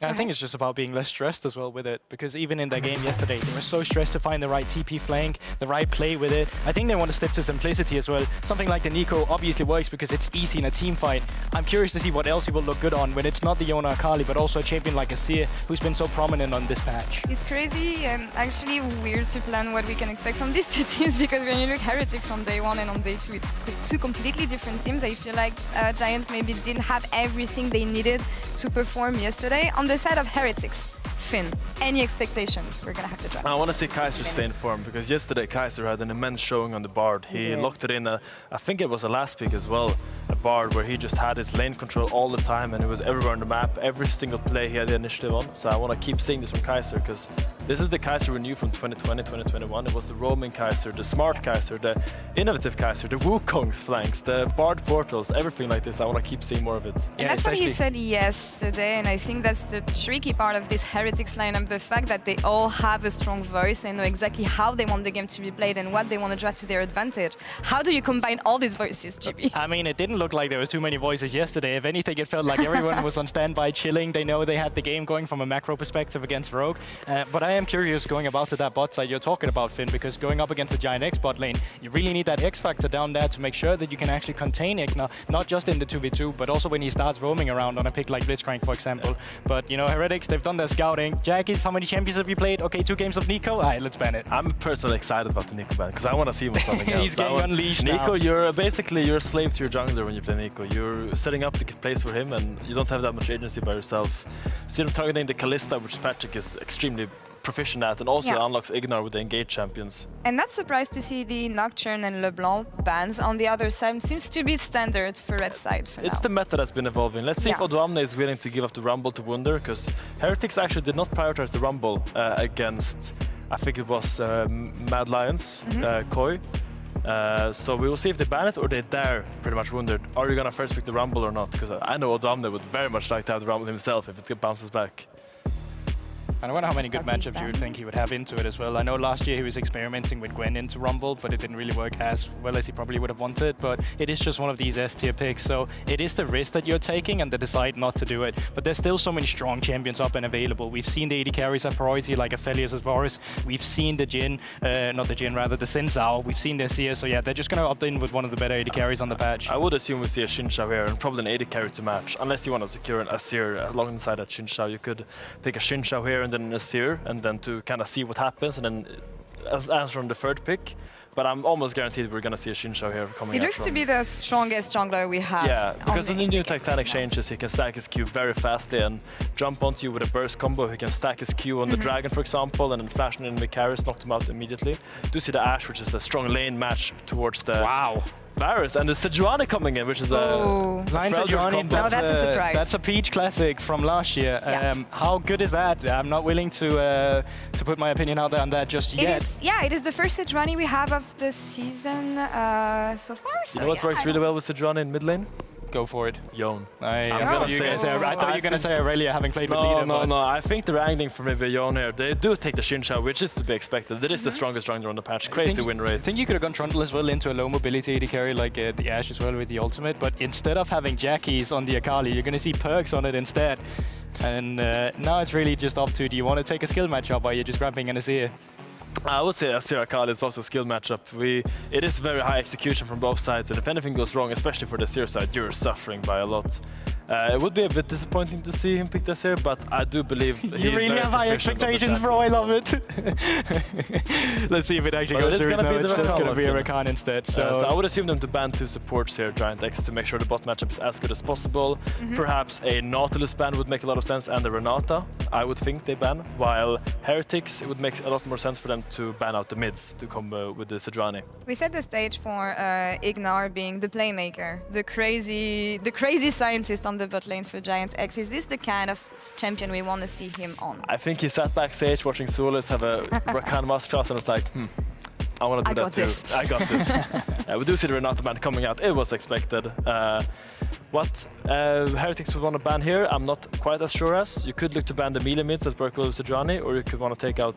I think it's just about being less stressed as well with it, because even in their game yesterday, they were so stressed to find the right TP flank, the right play with it. I think they want to step to simplicity as well. Something like the Nico obviously works because it's easy in a team fight. I'm curious to see what else he will look good on when it's not the Yona Akali, but also a champion like Asir, who's been so prominent on this patch. It's crazy and actually weird to plan what we can expect from these two teams, because when you look Heretics on day 1 and on day 2, it's two completely different teams. I feel like Giants maybe didn't have everything they needed to perform yesterday. On the side of Heretics, Finn, any expectations? We're gonna have to try. I want to see Kaiser stay in form, because yesterday Kaiser had an immense showing on the Bard. He locked it in, I think it was a last pick as well, a Bard where he just had his lane control all the time and it was everywhere on the map. Every single play he had the initiative on. So I want to keep seeing this from Kaiser, because this is the Kaiser we knew from 2020, 2021. It was the roaming Kaiser, the smart Kaiser, the innovative Kaiser, the Wukong's flanks, the Bard portals, everything like this. I want to keep seeing more of it. And that's what he said yesterday, and I think that's the tricky part of this Heretics lineup, the fact that they all have a strong voice, they know exactly how they want the game to be played and what they want to draft to their advantage. How do you combine all these voices, GB? I mean, it didn't look like there was too many voices yesterday. If anything, it felt like everyone was on standby chilling. They know they had the game going from a macro perspective against Rogue. But I am curious going about to that bot side you're talking about, Finn, because going up against the Giant X bot lane, you really need that X factor down there to make sure that you can actually contain Igna, not just in the 2v2, but also when he starts roaming around on a pick like Blitzcrank, for example. But, you know, Heretics, they've done their scouting. Jackies, how many champions have you played? Okay, 2 games of Nico. All right, let's ban it. I'm personally excited about the Nico ban, because I want to see him with something else. He's getting unleashed Nico, now. you're basically a slave to your jungler when you play Nico. You're setting up the place for him and you don't have that much agency by yourself. See him targeting the Kalista, which Patrick is extremely proficient at, and also unlocks Ignar with the engaged champions. And not surprised to see the Nocturne and LeBlanc bans on the other side. Seems to be standard for red side for It's now. the meta that's been evolving. Let's see if Odoamne is willing to give up the Rumble to Wunder, because Heretics actually did not prioritize the Rumble against, I think it was Mad Lions, Koi. So we will see if they ban it or they dare pretty much Wunder. Are you gonna first pick the Rumble or not? Because I know Odoamne would very much like to have the Rumble himself if it bounces back. And I wonder how many good matchups you would think he would have into it as well. I know last year he was experimenting with Gwen into Rumble, but it didn't really work as well as he probably would have wanted. But it is just one of these S-tier picks, so it is the risk that you're taking and the decide not to do it. But there's still so many strong champions up and available. We've seen the AD carries at priority like Aphelios as Varus. We've seen the Jhin, not the Jhin, rather the Xin Zhao. We've seen the Seer, so yeah, they're just going to opt in with one of the better AD carries on the patch. I would assume we see a Xin Zhao here and probably an AD carry to match. Unless you want to secure an Asir alongside that Xin Zhao, you could pick a Xin Zhao here and then an Asir, and then to kind of see what happens and then answer on the third pick. But I'm almost guaranteed we're going to see a Xin Zhao here coming He looks to be the strongest jungler we have. Yeah, because in the new Titanic changes, he can stack his Q very fastly and jump onto you with a burst combo. He can stack his Q on the Dragon, for example, and then flash in the carries, knock them out immediately. Do see the Ashe, which is a strong lane match towards the Varus, and the Sejuani coming in, which is a Line Sejuani, no, that's a surprise. That's a Peach classic from last year. How good is that? I'm not willing to put my opinion out there on that just yet. It is the first Sejuani we have of the season so far. So you know what works really well with Sejuani in mid lane? Go for it. Yone. I thought you were going to say Aurelia, having played with Leader. No. I think they're angling for maybe Yone here. They do take the Xin Zhao, which is to be expected. It is the strongest jungler on the patch. Crazy win rate. I think you could have gone Trundle as well into a low mobility AD carry like the Ashe as well with the ultimate, but instead of having Jackies on the Akali, you're going to see Perks on it instead. And now it's really just up to, do you want to take a skill matchup or are you just grabbing an Azir? I would say Asir Akali is also a skill matchup. It is very high execution from both sides, and if anything goes wrong, especially for the Asir side, you're suffering by a lot. It would be a bit disappointing to see him pick the Asir, but I do believe you really have high expectations, bro. I love it. Let's see if it actually goes through. No, it's just going to be a Rakan instead. So I would assume them to ban 2 supports here, Giant X, to make sure the bot matchup is as good as possible. Perhaps a Nautilus ban would make a lot of sense, and the Renata, I would think they ban. While Heretics, it would make a lot more sense for them to ban out the mids to come with the Sejuani. We set the stage for Ignar being the playmaker, the crazy scientist on the bot lane for Giant X. Is this the kind of champion we want to see him on? I think he sat backstage watching Solus have a Rakan masterclass and was like, I want to do I that got too. this. I got this. We do see the Renato ban coming out. It was expected. What Heretics would want to ban here, I'm not quite as sure as. You could look to ban the melee mids that work well with Sejuani, or you could want to take out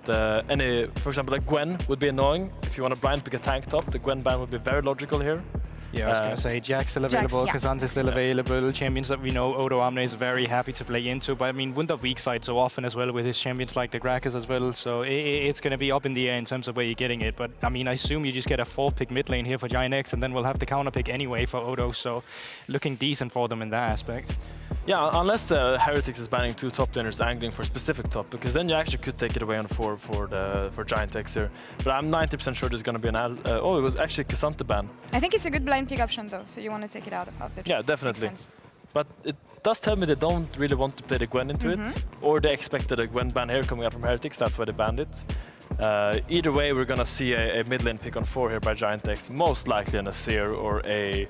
any, for example, like Gwen would be annoying. If you want to blind pick a tank top, the Gwen ban would be very logical here. Yeah, I was going to say, Jack's still available, Kazan is still available, champions that we know Odo Amne is very happy to play into, but I mean, Wunder weak side so often as well with his champions like the Gragas as well, so it's going to be up in the air in terms of where you're getting it, but I mean, I assume you just get a 4th pick mid lane here for Giant X, and then we'll have the counter pick anyway for Odo, so looking decent for them in that aspect. Yeah, unless the Heretics is banning 2 top laners angling for a specific top, because then you actually could take it away on 4 for Giant X here. But I'm 90% sure there's going to be an oh, it was actually K'Sante ban. I think it's a good blind pick option though, so you want to take it out of the Yeah, definitely. But it does tell me they don't really want to play the Gwen into it, or they expected a Gwen ban here coming out from Heretics, that's why they banned it. Either way, we're going to see a mid lane pick on 4 here by Giant X. Most likely an Azir or a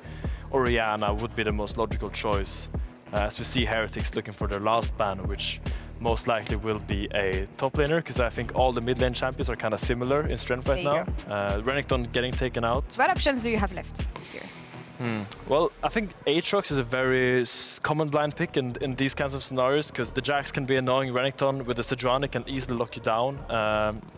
Orianna would be the most logical choice. As we see Heretics looking for their last ban, which most likely will be a top laner, because I think all the mid lane champions are kind of similar in strength right now. Renekton getting taken out. What options do you have left here? Well, I think Aatrox is a very common blind pick in these kinds of scenarios, because the Jax can be annoying. Renekton with the Sejuani can easily lock you down.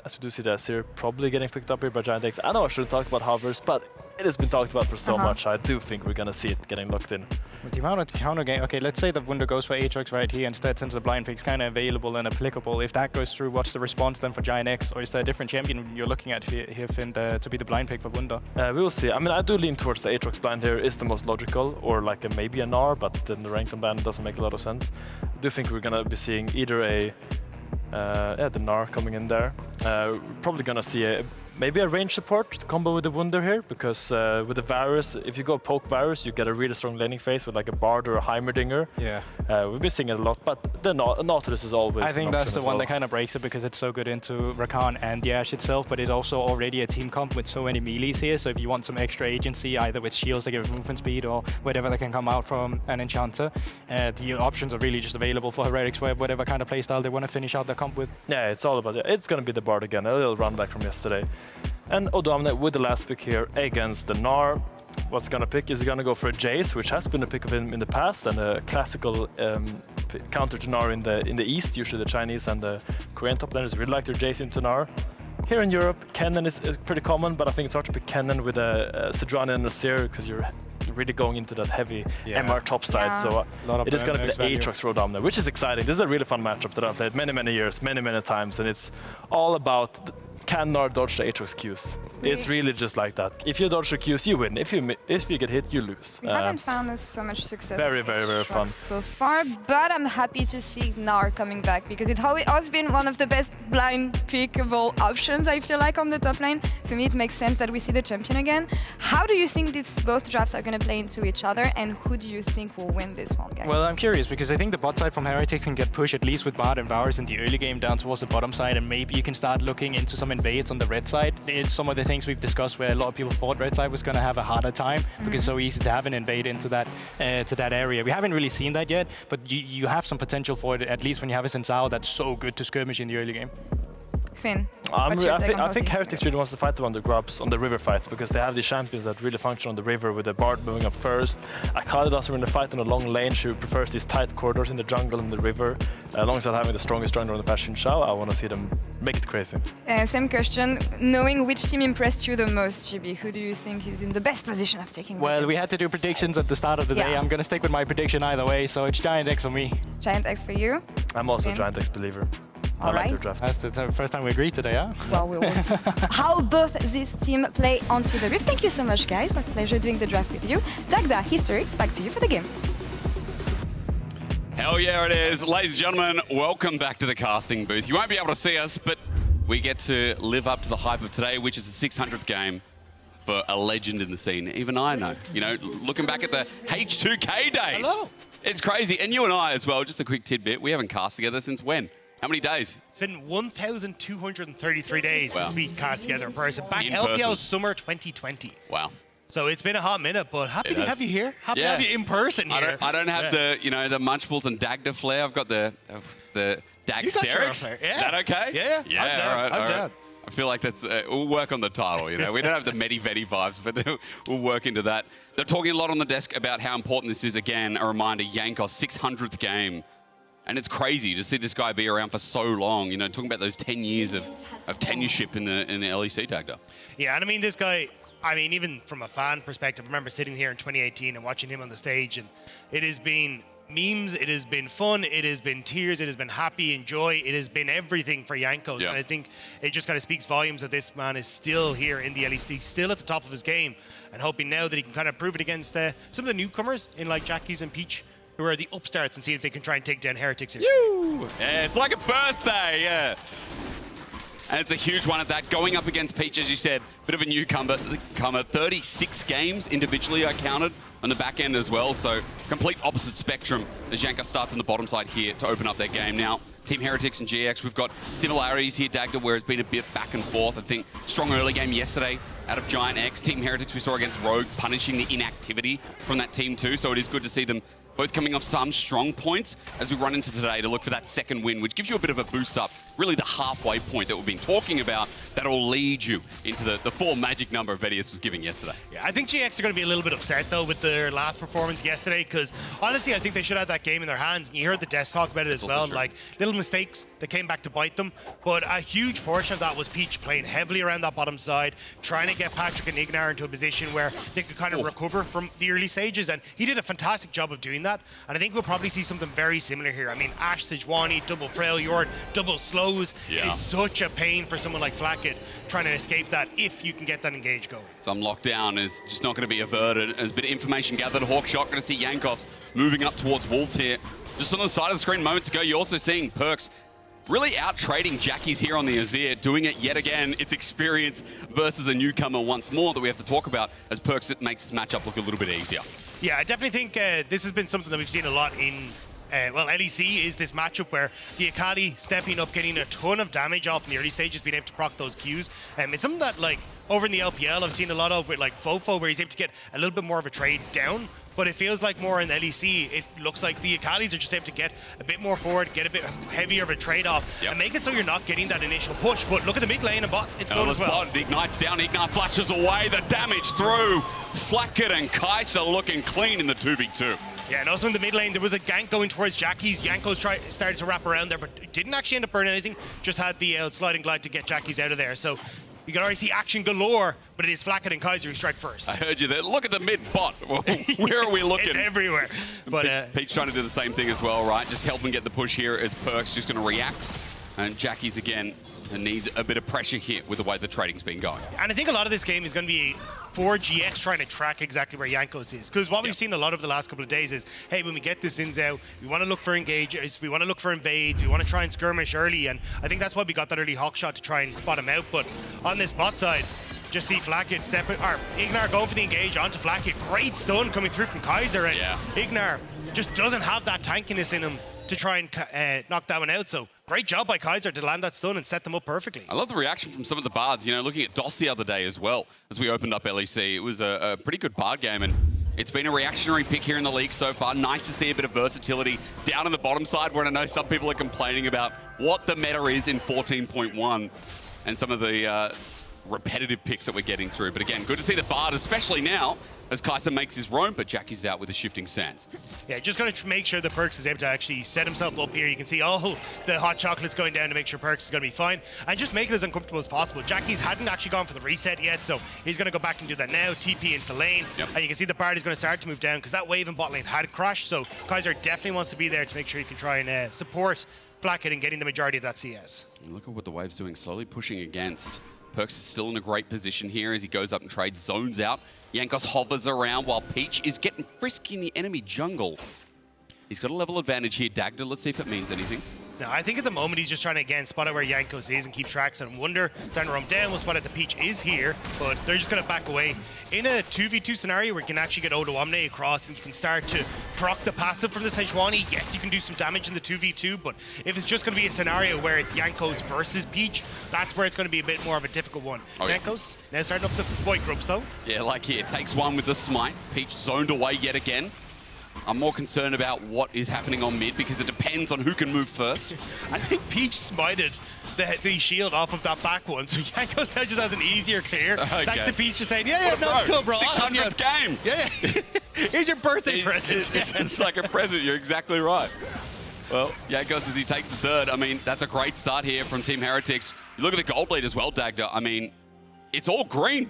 As we do see the Azir probably getting picked up here by Giant X. I know I shouldn't talk about hovers, but it has been talked about for so much. I do think we're going to see it getting locked in. With the amount of counter game, okay, let's say that Wunder goes for Aatrox right here instead, since the blind pick's kind of available and applicable. If that goes through, what's the response then for Giant X? Or is there a different champion you're looking at here, Finn, to be the blind pick for Wunder? We will see. I mean, I do lean towards the Aatrox blind here is the most logical, or like maybe a Gnar, but then the Renekton ban doesn't make a lot of sense. I do think we're going to be seeing either the Gnar coming in there. Probably going to see maybe a range support to combo with the Wunder here, because with the Varus, if you go poke Varus, you get a really strong laning phase with like a Bard or a Heimerdinger. Yeah. We've been seeing it a lot, but the Nautilus is always I think that's the one well. that kind of breaks it, because it's so good into Rakan and the Ashe itself, but it's also already a team comp with so many melees here, so if you want some extra agency, either with shields that give movement speed or whatever that can come out from an Enchanter, the options are really just available for Heretics for whatever kind of playstyle they want to finish out their comp with. Yeah, it's all about it. It's going to be the Bard again, a little run back from yesterday. And Odo Amne with the last pick here against the Gnar. What's going to pick? Is he going to go for a Jace, which has been a pick of him in the past, and a classical counter to Gnar in the East. Usually the Chinese and the Korean top laners really like their Jace into Gnar. Here in Europe, Kennen is pretty common, but I think it's hard to pick Kennen with a Sejuani and a Azir, because you're really going into that heavy MR top side. So it is going to be the Aatrox Odo Amne, which is exciting. This is a really fun matchup that I've played many years, many times, and it's all about can Gnar dodge the Aatrox Qs. It's really just like that. If you dodge the Qs, you win. If you get hit, you lose. We haven't found so much success. Very fun so far, but I'm happy to see Gnar coming back, because it has been one of the best blind pickable options, I feel like, on the top lane. For me, it makes sense that we see the champion again. How do you think these both drafts are going to play into each other, and who do you think will win this one, guys? Well, I'm curious, because I think the bot side from Heretics can get pushed, at least with Bard and Varus in the early game, down towards the bottom side, and maybe you can start looking into some invades on the red side. It's some of the things we've discussed where a lot of people thought red side was going to have a harder time, because it's so easy to have an invade into that area. We haven't really seen that yet, but you have some potential for it, at least when you have a Sensao that's so good to skirmish in the early game. Finn, I think Heretics really wants to fight them on the grubs, on the river fights, because they have these champions that really function on the river, with the Bard moving up first. Akali doesn't really fight on a long lane. She prefers these tight corridors in the jungle and the river. Alongside having the strongest jungler on the patch in Shao, I want to see them make it crazy. Same question. Knowing which team impressed you the most, GB, who do you think is in the best position of taking Well, we had to do predictions at the start of the day. I'm going to stick with my prediction either way, so it's Giant X for me. Giant X for you? I'm also a Giant X believer. I like their draft. That's the first time we agreed today, huh? Well, we will see how both this team play onto the Rift. Thank you so much, guys. It was a pleasure doing the draft with you. Dagda, Historics, back to you for the game. Hell yeah, it is. Ladies and gentlemen, welcome back to the casting booth. You won't be able to see us, but we get to live up to the hype of today, which is the 600th game for a legend in the scene. Even I know. You know, looking back at the H2K days. Hello. It's crazy. And you and I as well, just a quick tidbit, we haven't cast together since when? How many days? It's been 1,233 days since we cast together in person. Back In LPL person. Summer 2020. Wow. So it's been a hot minute, but happy to have you here. Happy to have you in person here. I don't have the, you know, the Munchballs and Dagda flair. I've got the Dag You got your Sterix. flair, yeah. Is that okay? Yeah. Yeah, I'm down. all right, I'm all down. right. I feel like that's we'll work on the title. You know, we don't have the Medi-Vedi vibes, but we'll work into that. They're talking a lot on the desk about how important this is. Again, a reminder: Jankos 600th game, and it's crazy to see this guy be around for so long. You know, talking about those 10 years of tenureship in the LEC, Dagda. Yeah, and I mean, this guy. I mean, even from a fan perspective, I remember sitting here in 2018 and watching him on the stage, and it has been memes, it has been fun, it has been tears, it has been happy and joy, it has been everything for Jankos. Yeah. And I think it just kind of speaks volumes that this man is still here in the LEC, still at the top of his game, and hoping now that he can kind of prove it against some of the newcomers in like Jackies and Peach, who are the upstarts, and see if they can try and take down Heretics here. Yeah, it's like a birthday, yeah. And it's a huge one at that. Going up against Peach, as you said, bit of a newcomer. 36 games individually I counted on the back end as well. So complete opposite spectrum as Jankos starts on the bottom side here to open up their game. Now, Team Heretics and GX, we've got similarities here, Dagda, where it's been a bit back and forth. I think strong early game yesterday out of Giant X. Team Heretics we saw against Rogue, punishing the inactivity from that team too. So it is good to see them both coming off some strong points as we run into today to look for that second win, which gives you a bit of a boost up, really the halfway point that we've been talking about that'll lead you into the full magic number Vedius was giving yesterday. Yeah, I think GX are going to be a little bit upset, though, with their last performance yesterday, because honestly, I think they should have that game in their hands. And you heard the desk talk about it as well, like little mistakes that came back to bite them. But a huge portion of that was Peach playing heavily around that bottom side, trying to get Patrick and Ignar into a position where they could kind of recover from the early stages. And he did a fantastic job of doing that. And I think we'll probably see something very similar here. I mean, Ash, Sejuani, double Frail, Yord, double slows is such a pain for someone like Flacket trying to escape that if you can get that engage going. Some lockdown is just not going to be averted. There's a bit of information gathered. Hawkshot going to see Jankos moving up towards Wolves here. Just on the side of the screen moments ago, you're also seeing Perks really out-trading Jackies here on the Azir, doing it yet again. It's experience versus a newcomer once more that we have to talk about as Perks makes this matchup look a little bit easier. Yeah, I definitely think this has been something that we've seen a lot in LEC is this matchup where the Akali stepping up, getting a ton of damage off in the early stages, being able to proc those Qs. It's something that, like, over in the LPL, I've seen a lot of with, like, Fofo, where he's able to get a little bit more of a trade down. But it feels like more in LEC, it looks like the Akalis are just able to get a bit more forward, get a bit heavier of a trade-off, and make it so you're not getting that initial push. But look at the mid lane and bot, it's going as well. Ignites down, Ignar flashes away, the damage through. Flacket and Kai'Sa looking clean in the 2v2. Yeah, and also in the mid lane, there was a gank going towards Jackies. Jankos started to wrap around there, but didn't actually end up burning anything. Just had the sliding glide to get Jackies out of there. So you can already see action galore, but it is Flacket and Kai'Sa who strike first. I heard you there. Look at the mid bot. Where are we looking? It's everywhere. But Peach trying to do the same thing as well, right? Just helping get the push here as Perks just going to react. And Jackies again needs a bit of pressure here with the way the trading's been going. And I think a lot of this game is going to be for GX trying to track exactly where Jankos is. Because what we've seen a lot of the last couple of days is, hey, when we get this ins out, we want to look for engages, we want to look for invades, we want to try and skirmish early. And I think that's why we got that early hawk shot to try and spot him out. But on this bot side, just see Flacket stepping, or Ignar going for the engage onto Flacket. Great stun coming through from Kai'Sa, and Ignar just doesn't have that tankiness in him to try and knock that one out. So great job by Kai'Sa to land that stun and set them up perfectly. I love the reaction from some of the bards. You know, looking at DOS the other day as well as we opened up LEC. It was a pretty good bard game, and it's been a reactionary pick here in the league so far. Nice to see a bit of versatility down on the bottom side, where I know some people are complaining about what the meta is in 14.1 and some of the repetitive picks that we're getting through. But again, good to see the bard, especially now as Kai'Sa makes his roam, but Jackie's out with a shifting stance. Yeah, just going to make sure that Perks is able to actually set himself up here. You can see all the hot chocolates going down to make sure Perks is going to be fine, and just make it as uncomfortable as possible. Jackie's hadn't actually gone for the reset yet, so he's going to go back and do that now, TP into lane, and you can see the Bard is going to start to move down because that wave in bot lane had crashed, so Kai'Sa definitely wants to be there to make sure he can try and support Flacket in getting the majority of that CS. And look at what the wave's doing, slowly pushing against. Perks is still in a great position here as he goes up and trades, zones out. Jankos hovers around while Peach is getting frisky in the enemy jungle. He's got a level advantage here, Dagda. Let's see if it means anything. No, I think at the moment he's just trying to, again, spot out where Jankos is and keep tracks and Wonder. Starting to roam down, we'll spot out the Peach is here, but they're just going to back away. In a 2v2 scenario where you can actually get Odo Omni across and you can start to proc the passive from the Sejuani, yes, you can do some damage in the 2v2, but if it's just going to be a scenario where it's Jankos versus Peach, that's where it's going to be a bit more of a difficult one. Jankos now starting up the Void Grubs, though. Yeah, like here, takes one with the smite. Peach zoned away yet again. I'm more concerned about what is happening on mid because it depends on who can move first. I think Peach smited the shield off of that back one. So Jankos now just has an easier clear. Okay. Thanks to Peach just saying, yeah, no, it's cool, bro. 600th game. Yeah. Here's your birthday present. It's like a present. You're exactly right. Well, Jankos as he takes the third. I mean, that's a great start here from Team Heretics. You look at the gold lead as well, Dagda. I mean, it's all green.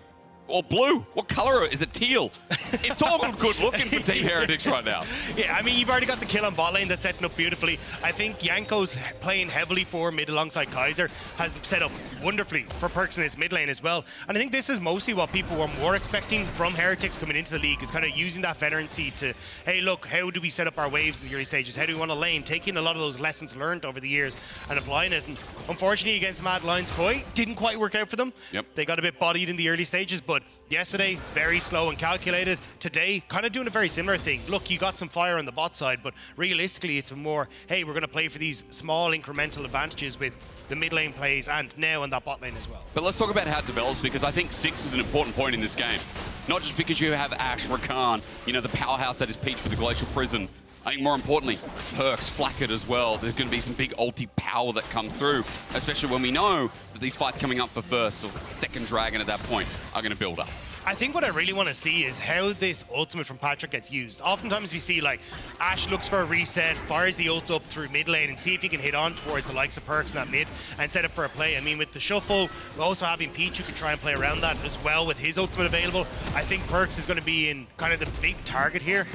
Or blue. What color is it? Teal. It's all good looking for Team Heretics right now. Yeah, I mean, you've already got the kill on bot lane that's setting up beautifully. I think Jankos playing heavily for mid alongside Kaiser has set up wonderfully for Perkz in this mid lane as well. And I think this is mostly what people were more expecting from Heretics coming into the league, is kind of using that veteran seed to, hey, look, how do we set up our waves in the early stages? How do we want to lane? Taking a lot of those lessons learned over the years and applying it. And unfortunately, against Mad Lions Koi, didn't quite work out for them. Yep. They got a bit bodied in the early stages, but yesterday, very slow and calculated. Today, kind of doing a very similar thing. Look, you got some fire on the bot side, but realistically, it's more, hey, we're going to play for these small incremental advantages with the mid lane plays and now on that bot lane as well. But let's talk about how it develops, because I think 6 is an important point in this game. Not just because you have Ashe, Rakan, you know, the powerhouse that is Peach with the Glacial Prison. I think more importantly, Perkz, Flakked as well. There's going to be some big ulti power that comes through, especially when we know that these fights coming up for first or second dragon at that point are going to build up. I think what I really want to see is how this ultimate from Patrick gets used. Oftentimes we see like Ashe looks for a reset, fires the ult up through mid lane and see if he can hit on towards the likes of Perkz in that mid and set up for a play. I mean, with the shuffle, we're also having Peach who can try and play around that as well with his ultimate available. I think Perkz is going to be in kind of the big target here.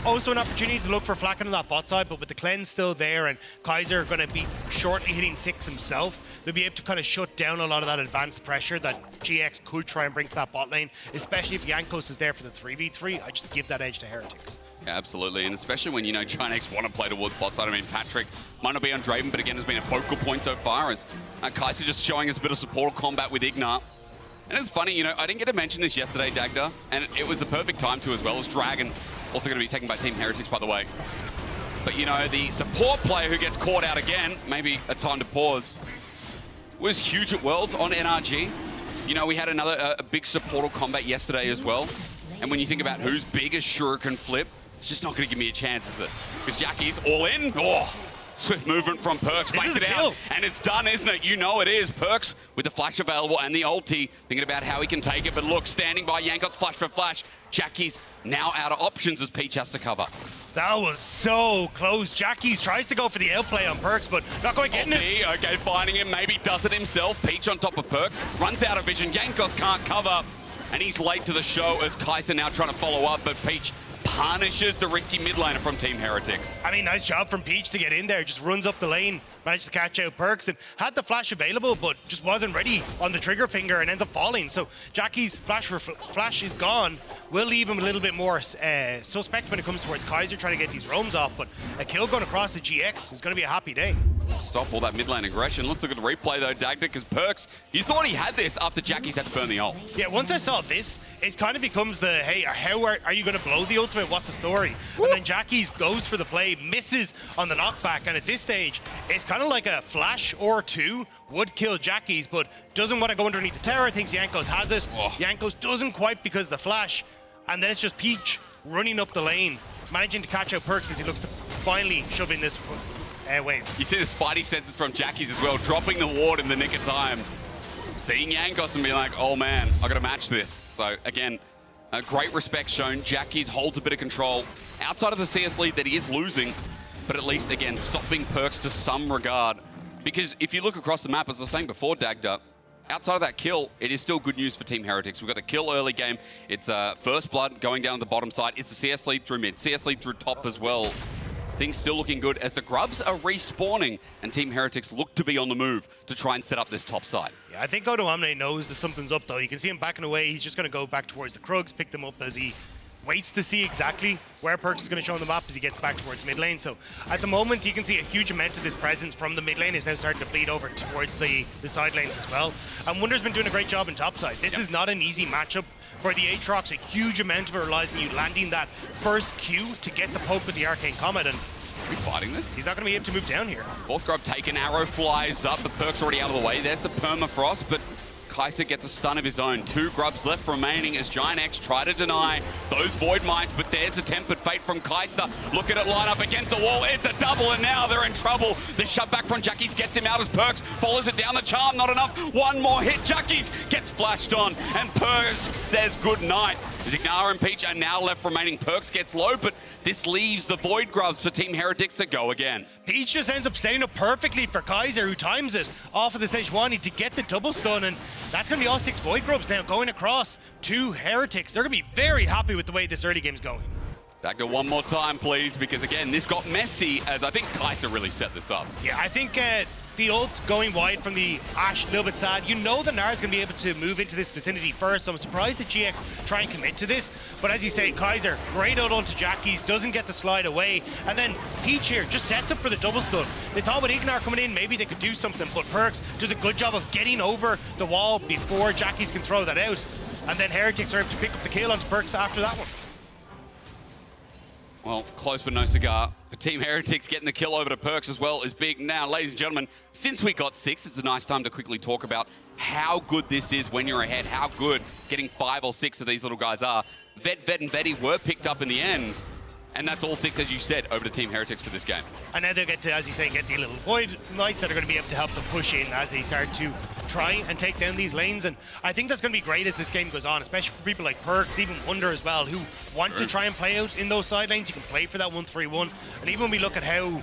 Also an opportunity to look for Flakked on that bot side, but with the cleanse still there and Kaiser going to be shortly hitting 6 himself, they'll be able to kind of shut down a lot of that advanced pressure that GX could try and bring to that bot lane, especially if Jankos is there for the 3v3. I just give that edge to Heretics. Yeah, absolutely, and especially when, you know, Giants want to play towards bot side. I mean, Patrick might not be on Draven, but again, has been a focal point so far as Kaiser just showing us a bit of support combat with Ignat. And it's funny, you know, I didn't get to mention this yesterday, Dagda, and it was the perfect time to as well, as Dragon, also going to be taken by Team Heretics, by the way. But, you know, the support player who gets caught out again, maybe a time to pause, was huge at Worlds on NRG. You know, we had another big supportal combat yesterday as well. And when you think about who's big as Shuriken Flip, it's just not going to give me a chance, is it? Because Jackie's all in. Oh, swift movement from Perkz, makes it out, and it's done, isn't it? You know it is. Perkz with the flash available and the ulti, thinking about how he can take it, but look, standing by Jankos, flash for flash. Jackie's now out of options as Peach has to cover. That was so close. Jackie's tries to go for the outplay on Perkz, but not quite getting it. Okay, finding him, maybe does it himself. Peach on top of Perkz, runs out of vision. Jankos can't cover, and he's late to the show as Kaiser now trying to follow up, but Peach punishes the risky mid laner from Team Heretics. I mean, nice job from Peach to get in there. Just runs up the lane, managed to catch out Perkz, and had the flash available, but just wasn't ready on the trigger finger and ends up falling. So Jackie's flash is gone. Will leave him a little bit more suspect when it comes towards Kaiser trying to get these roams off, but a kill going across the GX is going to be a happy day. Stop all that mid lane aggression. Let's look at the replay though, Dagda, because Perkz, you thought he had this after Jackie's had to burn the ult. Yeah, once I saw this, it kind of becomes the, hey, how are you going to blow the ultimate? What's the story? Woo! And then Jackie's goes for the play, misses on the knockback, and at this stage, it's kind of like a flash or two would kill Jackie's, but doesn't want to go underneath the tower, thinks Jankos has it. Oh. Jankos doesn't quite because of the flash, and then it's just Peach running up the lane, managing to catch out Perkz as he looks to finally shove in this wave. You see the spidey senses from Jackie's as well, dropping the ward in the nick of time. Seeing Jankos and being like, oh man, I got to match this. So again, great respect shown. Jackie's holds a bit of control outside of the CS lead that he is losing, but at least again, stopping Perkz to some regard. Because if you look across the map, as I was saying before, Dagda, outside of that kill, it is still good news for Team Heretics. We've got the kill early game. It's first blood going down the bottom side. It's the CS lead through mid, CS lead through top as well. Things still looking good as the Grubs are respawning and Team Heretics look to be on the move to try and set up this top side. Yeah, I think Odoamne knows that something's up though. You can see him backing away. He's just going to go back towards the Krugs, pick them up as he waits to see exactly where Perkz is going to show on the map as he gets back towards mid lane. So at the moment, you can see a huge amount of this presence from the mid lane is now starting to bleed over towards the side lanes as well. And Wonder's been doing a great job in top side. This is not an easy matchup for the Aatrox. A huge amount of it relies on you landing that first Q to get the poke with the Arcane Comet. And are we fighting this? He's not going to be able to move down here. Fourth Grub taken, arrow flies up, the Perk's already out of the way. There's the permafrost, but Kaiser gets a stun of his own. 2 grubs left remaining as Giant X try to deny those Void Mines, but there's a Tempered Fate from Kaiser. Look at it line up against the wall. It's a double, and now they're in trouble. The shut back from Jackies gets him out as Perks follows it down the charm. Not enough. One more hit. Jackies gets flashed on, and Perks says good night. Zignara and Peach are now left remaining. Perks gets low, but this leaves the Void Grubs for Team Heretics to go again. Peach just ends up setting up perfectly for Kaiser, who times it off of the stage 1 to get the double stun, and that's going to be all 6 Void Grubs now going across to Heretics. They're going to be very happy with the way this early game's going. Back to one more time, please, because again, this got messy as I think Kaiser really set this up. Yeah, I think the ult going wide from the Ashe, a little bit sad. You know that Nara's going to be able to move into this vicinity first, so I'm surprised that GX try and commit to this. But as you say, Kaiser, great ult onto Jackies, doesn't get the slide away. And then Peach here just sets up for the double stun. They thought with Ignar coming in, maybe they could do something, but Perks does a good job of getting over the wall before Jackies can throw that out. And then Heretics are able to pick up the kill onto Perks after that one. Well, close but no cigar. For Team Heretics, getting the kill over to Perks as well is big. Now, ladies and gentlemen, since we got 6, it's a nice time to quickly talk about how good this is when you're ahead, how good getting 5 or 6 of these little guys are. Vet, and Vetty were picked up in the end, and that's all 6, as you said, over to Team Heretics for this game. And now they'll get to, as you say, get the little Void Knights that are going to be able to help them push in as they start to try and take down these lanes. And I think that's going to be great as this game goes on, especially for people like Perks, even Wonder as well, who want to try and play out in those side lanes. You can play for that 1-3-1. And even when we look at how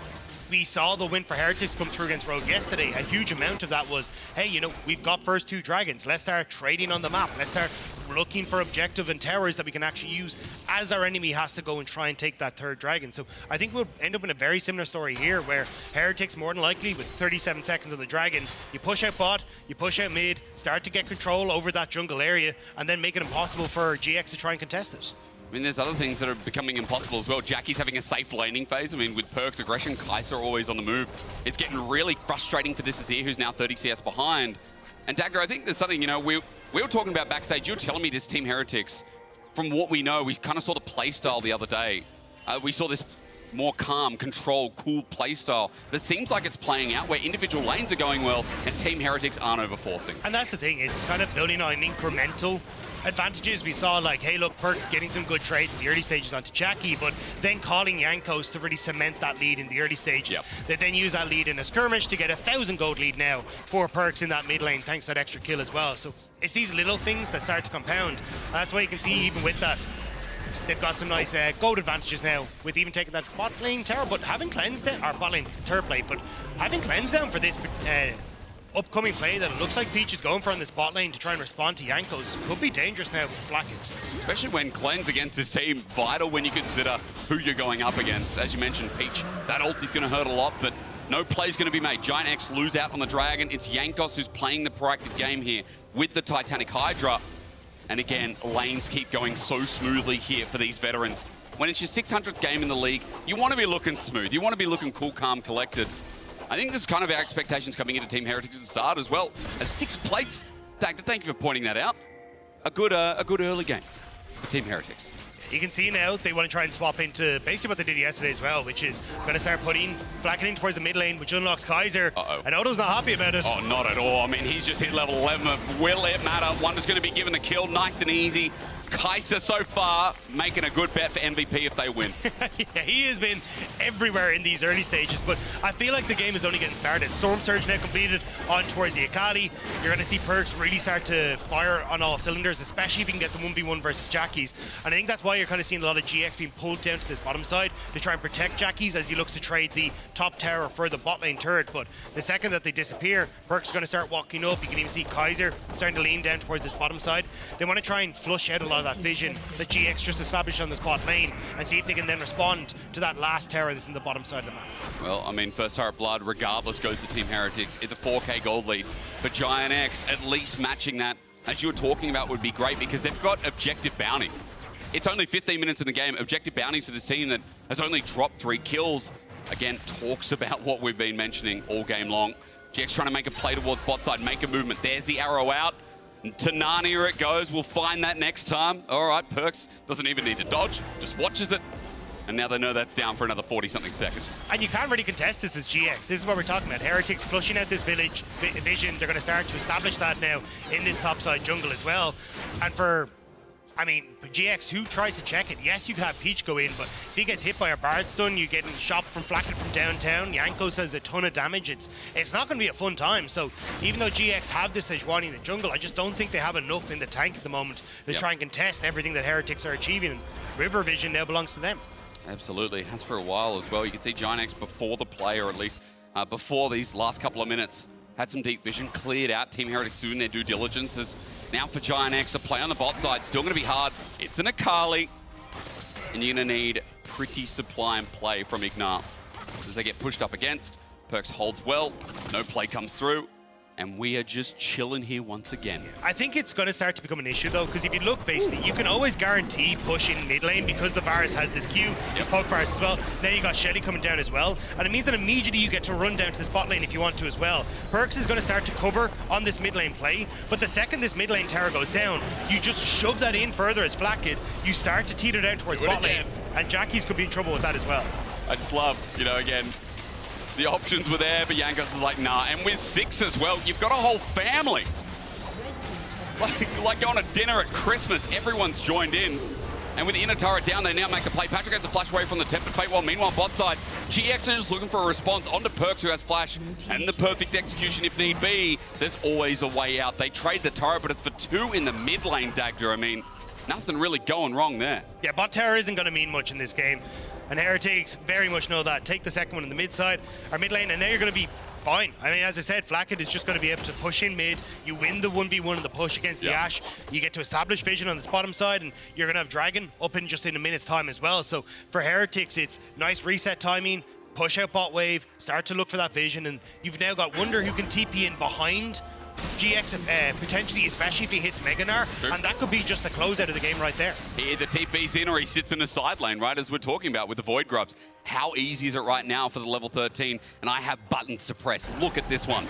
we saw the win for Heretics come through against Rogue yesterday, a huge amount of that was, hey, you know, we've got first 2 dragons. Let's start trading on the map. Let's start looking for objective and towers that we can actually use as our enemy has to go and try and take that 3rd dragon. So I think we'll end up in a very similar story here, where Heretics more than likely with 37 seconds on the dragon, you push out bot, you push out mid, start to get control over that jungle area, and then make it impossible for GX to try and contest it. I mean, there's other things that are becoming impossible as well. Jackie's having a safe laning phase. I mean, with Perks' aggression, Kaiser always on the move. It's getting really frustrating for this Azir, who's now 30 CS behind. And Dagger, I think there's something, you know, we were talking about backstage. You were telling me this Team Heretics, from what we know, we kind of saw the playstyle the other day. We saw this more calm, controlled, cool playstyle. But it seems like it's playing out where individual lanes are going well and Team Heretics aren't overforcing. And that's the thing, it's kind of building on incremental advantages. We saw, like, hey, look, Perks getting some good trades in the early stages onto Jackie, but then calling Jankos to really cement that lead in the early stages. Yep. They then use that lead in a skirmish to get a 1,000 gold lead now for Perks in that mid lane, thanks to that extra kill as well. So it's these little things that start to compound. And that's why you can see, even with that, they've got some nice gold advantages now, with even taking that bot lane tower, but having cleansed it, or bot lane turret plate, but having cleansed them for this upcoming play that it looks like Peach is going for on this bot lane to try and respond to Jankos could be dangerous now for Blackens. Especially when Cleanse against this team, vital when you consider who you're going up against. As you mentioned, Peach, that ult is going to hurt a lot, but no play's going to be made. Giant X lose out on the Dragon. It's Jankos who's playing the proactive game here with the Titanic Hydra. And again, lanes keep going so smoothly here for these veterans. When it's your 600th game in the league, you want to be looking smooth. You want to be looking cool, calm, collected. I think this is kind of our expectations coming into Team Heretics at the start as well. As 6 plates, Dagda, thank you for pointing that out. A good early game for Team Heretics. You can see now they want to try and swap into basically what they did yesterday as well, which is going to start putting Blackening towards the mid lane, which unlocks Kaiser. And Odo's not happy about it. Oh, not at all. I mean, he's just hit level 11. Will it matter? Wonder's going to be given the kill nice and easy. Kaiser so far making a good bet for MVP if they win. Yeah, he has been everywhere in these early stages, but I feel like the game is only getting started. Storm Surge now completed on towards the Akali. You're going to see Perks really start to fire on all cylinders, especially if you can get the 1v1 versus Jackies. And I think that's why you're kind of seeing a lot of GX being pulled down to this bottom side to try and protect Jackies as he looks to trade the top tower for the bot lane turret. But the second that they disappear, Perks is going to start walking up. You can even see Kaiser starting to lean down towards this bottom side. They want to try and flush out a lot of that vision that GX just established on this bot lane and see if they can then respond to that last tower that's in the bottom side of the map. Well, I mean, first Heart Blood, regardless, goes to Team Heretics. It's a 4K gold lead. But Giant X, at least matching that, as you were talking about, would be great because they've got objective bounties. It's only 15 minutes in the game. Objective bounties for this team that has only dropped 3 kills. Again, talks about what we've been mentioning all game long. GX trying to make a play towards bot side, make a movement. There's the arrow out. To Narnia it goes. We'll find that next time. All right, Perks doesn't even need to dodge, just watches it. and now they know that's down for another 40-something seconds. And you can't really contest this as GX. This is what we're talking about. Heretics flushing out this village vision. They're going to start to establish that now in this topside jungle as well. And for, I mean, GX, who tries to check it? Yes, you can have Peach go in, but if he gets hit by a Bard stun, you're getting shot from Flacket from downtown. Yankos has a ton of damage. It's not going to be a fun time. So even though GX have this Sejuani in the jungle, I just don't think they have enough in the tank at the moment to try and contest everything that Heretics are achieving. And River Vision now belongs to them. Absolutely, has for a while as well. You can see Giant before the play, or at least before these last couple of minutes, had some deep vision, cleared out. Team Heretics doing their due diligence. Now for Giant X, a play on the bot side, still going to be hard. It's an Akali, and you're going to need pretty supply and play from Ignat. As they get pushed up against, Perkz holds well, no play comes through, and we are just chilling here once again. I think it's going to start to become an issue though, because if you look, basically, you can always guarantee push in mid lane because the Varus has this Q, this poke Varus as well. Now you got Shelly coming down as well, and it means that immediately you get to run down to the spot lane if you want to as well. Perkz is going to start to cover on this mid lane play, but the second this mid lane tower goes down, you just shove that in further as Flacket, you start to teeter down towards bot lane, and Jackie's could be in trouble with that as well. I just love, again, the options were there, but Yankos is like, nah. And with 6 as well, you've got a whole family. It's like going to dinner at Christmas. Everyone's joined in. And with the inner turret down, they now make a play. Patrick has a flash away from the Tempered Fate, while meanwhile, bot side, GX are just looking for a response onto Perkz, who has flash, and the perfect execution if need be. There's always a way out. They trade the turret, but it's for 2 in the mid lane, Dagda. I mean, nothing really going wrong there. Yeah, bot tower isn't going to mean much in this game. And Heretics very much know that. Take the second one in the mid side, or mid lane, and now you're going to be fine. I mean, as I said, Flacket is just going to be able to push in mid. You win the 1v1 in the push against the Ashe. You get to establish vision on this bottom side, and you're going to have Dragon up in just in a minute's time as well. So for Heretics, it's nice reset timing, push out bot wave, start to look for that vision, and you've now got Wunder who can TP in behind GX, potentially, especially if he hits Meganar, and that could be just the closeout of the game right there. He either TP's in or he sits in the side lane, right, as we're talking about with the Void Grubs. How easy is it right now for the level 13? And I have buttons to press. Look at this one.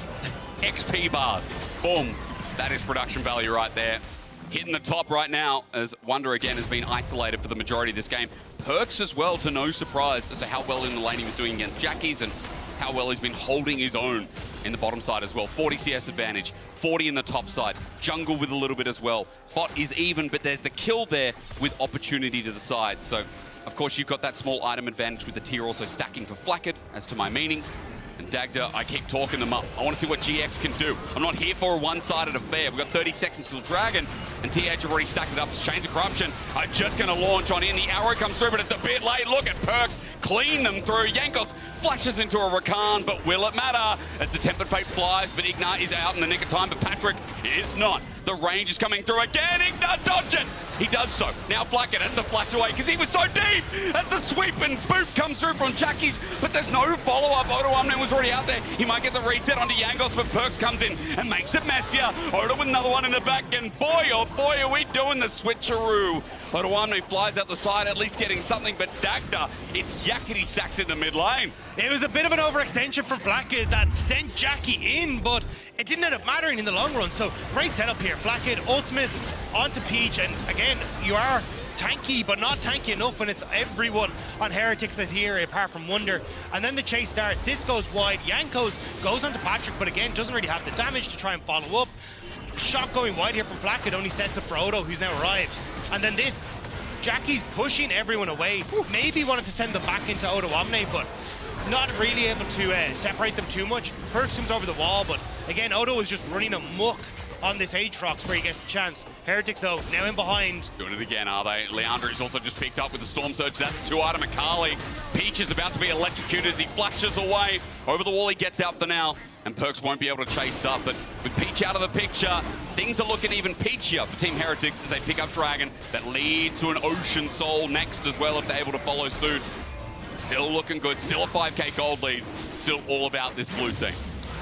XP bars. Boom. That is production value right there. Hitting the top right now, as Wunder again has been isolated for the majority of this game. Perkz as well, to no surprise as to how well in the lane he was doing against Jackies, and how well he's been holding his own in the bottom side as well. 40 CS advantage, 40 in the top side. Jungle with a little bit as well. Bot is even, but there's the kill there with opportunity to the side. So, of course, you've got that small item advantage with the tier also stacking for Flacket, as to my meaning. And Dagda, I keep talking them up. I want to see what GX can do. I'm not here for a one-sided affair. We've got 30 seconds till Dragon, and TH have already stacked it up. Chains of Corruption are just going to launch on in. The arrow comes through, but it's a bit late. Look at Perkz clean them through. Yankos flashes into a Rakan, but will it matter? As the Tempered Fate flies, but Ignat is out in the nick of time, but Patrick is not. The range is coming through again. Ignat dodge it. He does so. Now Flacket has to flash away because he was so deep. As the sweep and boot comes through from Jackies, but there's no follow-up. Odo Amne was already out there. He might get the reset onto Yankos, but Perkz comes in and makes it messier. Odo with another one in the back, and boy, oh boy, are we doing the switcheroo. Odo Amne flies out the side, at least getting something, but Dagda, it's yakety sacks in the mid lane. It was a bit of an overextension from Flacket that sent Jackie in, but it didn't end up mattering in the long run. So great setup here. Flacket, ultimate onto Peach, and again, you are tanky, but not tanky enough when it's everyone on Heretics that here, apart from Wunder. And then the chase starts. This goes wide. Yankos goes onto Patrick, but again, doesn't really have the damage to try and follow up. Shot going wide here from Flacket, only sets up for Odo, who's now arrived. And then this, Jackie's pushing everyone away. Maybe wanted to send them back into Odo Omne, but not really able to separate them too much. Perkz comes over the wall, but again, Odo is just running amok on this Aatrox where he gets the chance. Heretics, though, now in behind. Doing it again, are they? Leandri's also just picked up with the Storm Surge. That's 2-item Akali. Peach is about to be electrocuted as he flashes away. Over the wall, he gets out for now, and Perkz won't be able to chase up. But with Peach out of the picture, things are looking even peachier for Team Heretics as they pick up Dragon. That leads to an Ocean Soul next as well if they're able to follow suit. Still looking good, still a 5k gold lead. Still all about this blue team.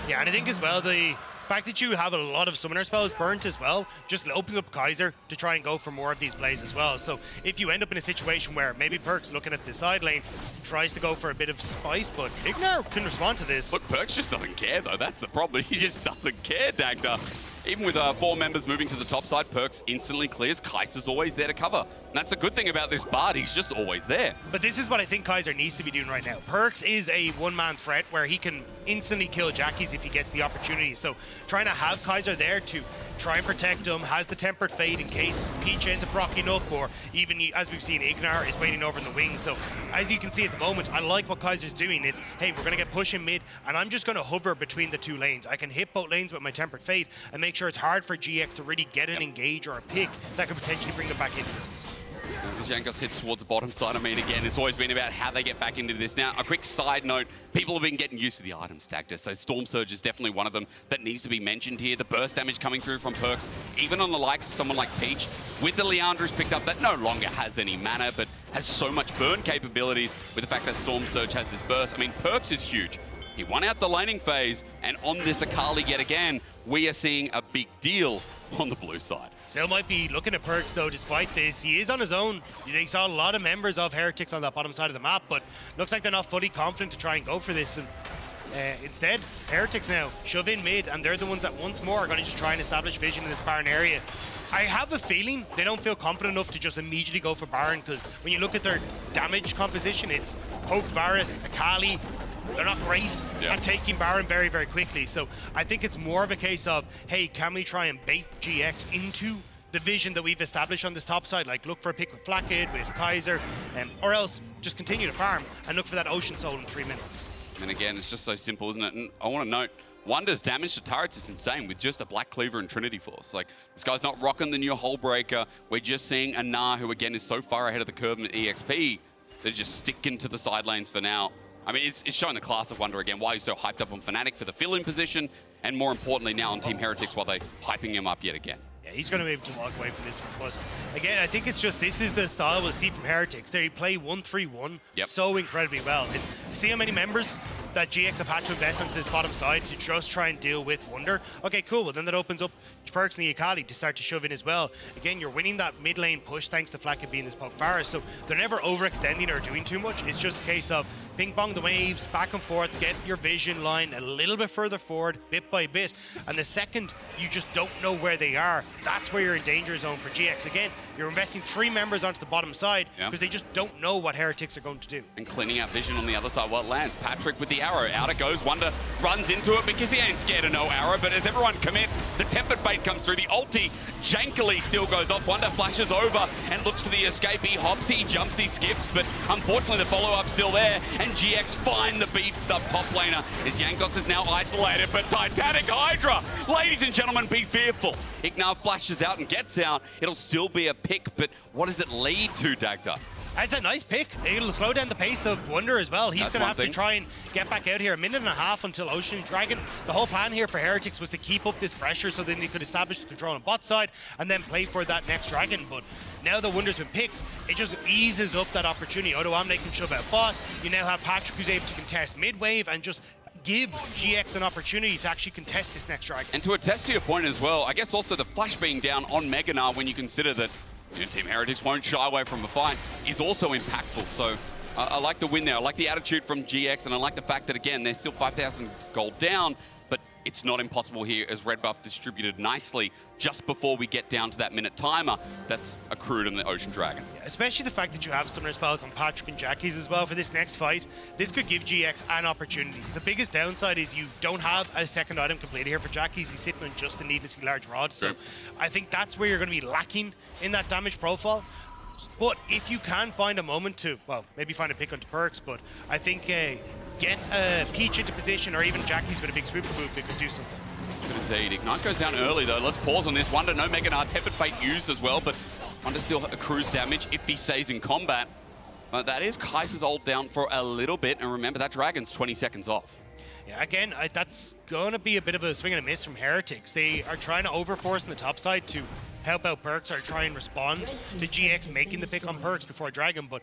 Yeah, and I think as well, the fact that you have a lot of summoner spells burnt as well just opens up Kaiser to try and go for more of these plays as well. So if you end up in a situation where maybe Perkz looking at the side lane tries to go for a bit of spice, but Ignat can respond to this. Look, Perkz just doesn't care though. That's the problem. He just doesn't care, Dagda. even with 4 members moving to the top side, Perks instantly clears. Kaiser's always there to cover. And that's the good thing about this Bard, he's just always there. But this is what I think Kaiser needs to be doing right now. Perks is a one-man threat where he can instantly kill Jackies if he gets the opportunity. So trying to have Kaiser there to try and protect him, has the Tempered Fate in case Peach ends up rocking up, or even as we've seen, Ignar is waiting over in the wings. So as you can see at the moment, I like what Kaiser's doing. It's, hey, we're going to get pushing mid, and I'm just going to hover between the 2 lanes. I can hit both lanes with my Tempered Fate and make sure it's hard for GX to really get an engage or a pick that could potentially bring them back into this. Jankos heads towards the bottom side. I mean, again, it's always been about how they get back into this. Now, a quick side note, people have been getting used to the item stagger, so Storm Surge is definitely one of them that needs to be mentioned here. The burst damage coming through from Perks, even on the likes of someone like Peach, with the Leandra's picked up that no longer has any mana, but has so much burn capabilities with the fact that Storm Surge has this burst. I mean, Perks is huge. He won out the laning phase, and on this Akali yet again, we are seeing a big deal on the blue side. Still might be looking at Perks though, despite this. He is on his own. They saw a lot of members of Heretics on that bottom side of the map, but looks like they're not fully confident to try and go for this. And instead, Heretics now shove in mid, and they're the ones that once more are going to just try and establish vision in this Baron area. I have a feeling they don't feel confident enough to just immediately go for Baron, because when you look at their damage composition, it's Poke, Varus, Akali. They're not great at taking Baron very, very quickly. So I think it's more of a case of, hey, can we try and bait GX into the vision that we've established on this top side? Like, look for a pick with Flakkid, with Kaiser, or else just continue to farm and look for that Ocean Soul in 3 minutes. And again, it's just so simple, isn't it? And I want to note, Wonder's damage to turrets is insane with just a Black Cleaver and Trinity Force. Like, this guy's not rocking the new Hullbreaker. We're just seeing a Nah, who again is so far ahead of the curve in EXP, they're just sticking to the side lanes for now. I mean, it's showing the class of Wonder again, why he's so hyped up on Fnatic for the fill-in position, and more importantly now on Team Heretics, while they're hyping him up yet again. Yeah, he's going to be able to walk away from this. But again, I think it's just, this is the style we'll see from Heretics. They play 1-3-1 so incredibly well. See how many members that GX have had to invest into this bottom side to just try and deal with Wonder. Okay, cool. Well, then that opens up Perks and the Akali to start to shove in as well. Again, you're winning that mid lane push thanks to Flakkid being this poke Varus, so they're never overextending or doing too much. It's just a case of ping pong the waves, back and forth, get your vision line a little bit further forward, bit by bit. And the second you just don't know where they are, that's where you're in danger zone for GX. Again, you're investing 3 members onto the bottom side because they just don't know what Heretics are going to do. And cleaning out vision on the other side while it lands. Patrick with the arrow. Out it goes. Wonder runs into it because he ain't scared of no arrow. But as everyone commits, the Tempered Fate comes through. The ulti jankily still goes off. Wonder flashes over and looks for the escape. He hops, he jumps, he skips. But unfortunately, the follow-up's still there. And GX find the beefed up top laner as Jankos is now isolated. But Titanic Hydra, ladies and gentlemen, be fearful. Ignar flashes out and gets out. It'll still be a pick, but what does it lead to, Dagda? It's a nice pick. It'll slow down the pace of Wonder as well. He's going to have to try and get back out here. 1.5 minutes until Ocean Dragon. The whole plan here for Heretics was to keep up this pressure so then they could establish the control on bot side and then play for that next Dragon. But now the Wonder's been picked, it just eases up that opportunity. Odo Amne can shove out bot. You now have Patrick who's able to contest mid-wave and just give GX an opportunity to actually contest this next Dragon. And to attest to your point as well, I guess also the flash being down on Meganar when you consider that Team Heretics won't shy away from a fight is also impactful. So I like the win there. I like the attitude from GX, and I like the fact that, again, they're still 5,000 gold down, but it's not impossible here as Red Buff distributed nicely just before we get down to that minute timer that's accrued in the Ocean Dragon. Yeah, especially the fact that you have summoner spells on Patrick and Jackies as well for this next fight. This could give GX an opportunity. The biggest downside is you don't have a second item completed here for Jackies. He's sitting on just the needlessly large rod. So I think that's where you're going to be lacking in that damage profile. But if you can find a moment to, well, maybe find a pick onto Perks, but I think get Peach into position, or even Jackie's with a big swoop move that could do something. Good indeed. Ignite goes down early though. Let's pause on this. Wonder, no Meganar, Tempered Fate used as well, but Wonder still accrues damage if he stays in combat. But that is Kaiser's ult down for a little bit, and remember that Dragon's 20 seconds off. Yeah, again, that's going to be a bit of a swing and a miss from Heretics. They are trying to overforce on the top side to help out Perks or try and respond to GX making the pick on Perks before Dragon, but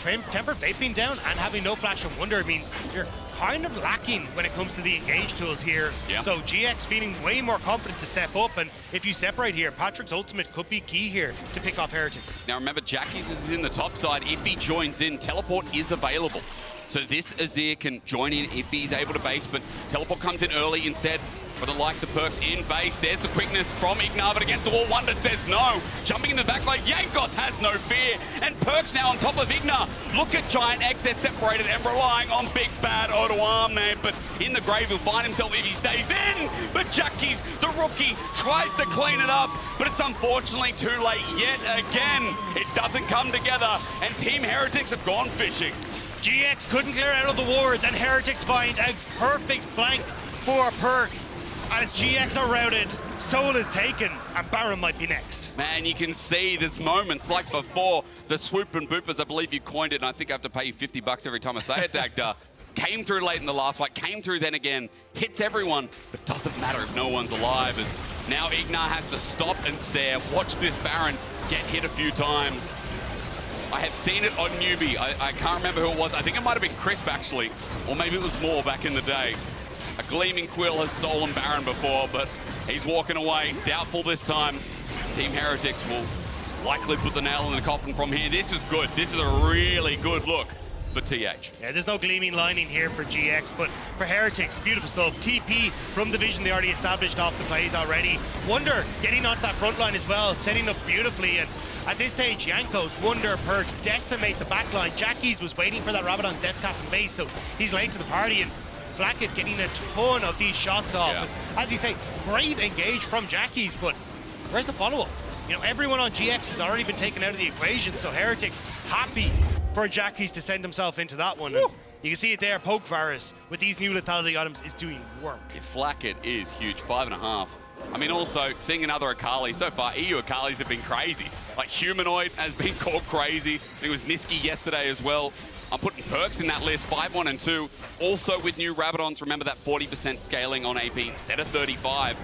Tempered Fate being down and having no flash of Wonder means you're kind of lacking when it comes to the engage tools here. So GX feeling way more confident to step up, and if you separate here, Patrick's ultimate could be key here to pick off Heretics. Now remember, Jackie's is in the top side. If he joins in, teleport is available. So this Azir can join in if he's able to base, but teleport comes in early instead for the likes of Perkz in base. There's the quickness from Ignar, but against the wall, Wonder says no. Jumping in the back line, Jankos has no fear, and Perkz now on top of Ignar. Look at Giant X, they're separated and relying on big bad Odoamne, but in the grave he'll find himself if he stays in. But Jackie's, the rookie, tries to clean it up, but it's unfortunately too late yet again. It doesn't come together, and Team Heretics have gone fishing. GX couldn't clear out of the wards, and Heretics find a perfect flank for Perkz. As GX are routed, Soul is taken, and Baron might be next. Man, you can see there's moments like before, the swoop and boopers, I believe you coined it, and I think I have to pay you $50 every time I say it, Dagda. Came through late in the last fight, came through then again, hits everyone, but doesn't matter if no one's alive, as now Ignar has to stop and stare. Watch this Baron get hit a few times. I have seen it on Newbie. I can't remember who it was. I think it might have been Crisp, actually, or maybe it was Moore back in the day. A Gleaming Quill has stolen Baron before, but he's walking away. Doubtful this time. Team Heretics will likely put the nail in the coffin from here. This is good. This is a really good look for TH. Yeah, there's no gleaming lining here for GX, but for Heretics, beautiful stuff. TP from the vision they already established off the plays already. Wonder getting onto that front line as well, setting up beautifully. And at this stage, Jankos, Wonder, Perkz decimate the back line. Jackie's was waiting for that Rabadon death cap in base, so he's late to the party. And Flacket getting a ton of these shots off. Yeah. As you say, great engage from Jackie's, but where's the follow-up? You know, everyone on GX has already been taken out of the equation, so Heretics happy for Jackie's to send himself into that one. And you can see it there, Poke Varus with these new lethality items is doing work. Yeah, Flacket is huge, 5.5. I mean, also, seeing another Akali, so far, EU Akalis have been crazy. Like, Humanoid has been called crazy. I think it was Niski yesterday as well. I'm putting Perkz in that list, 5, 1, and 2. Also with new Rabadons, remember that 40% scaling on AP instead of 35.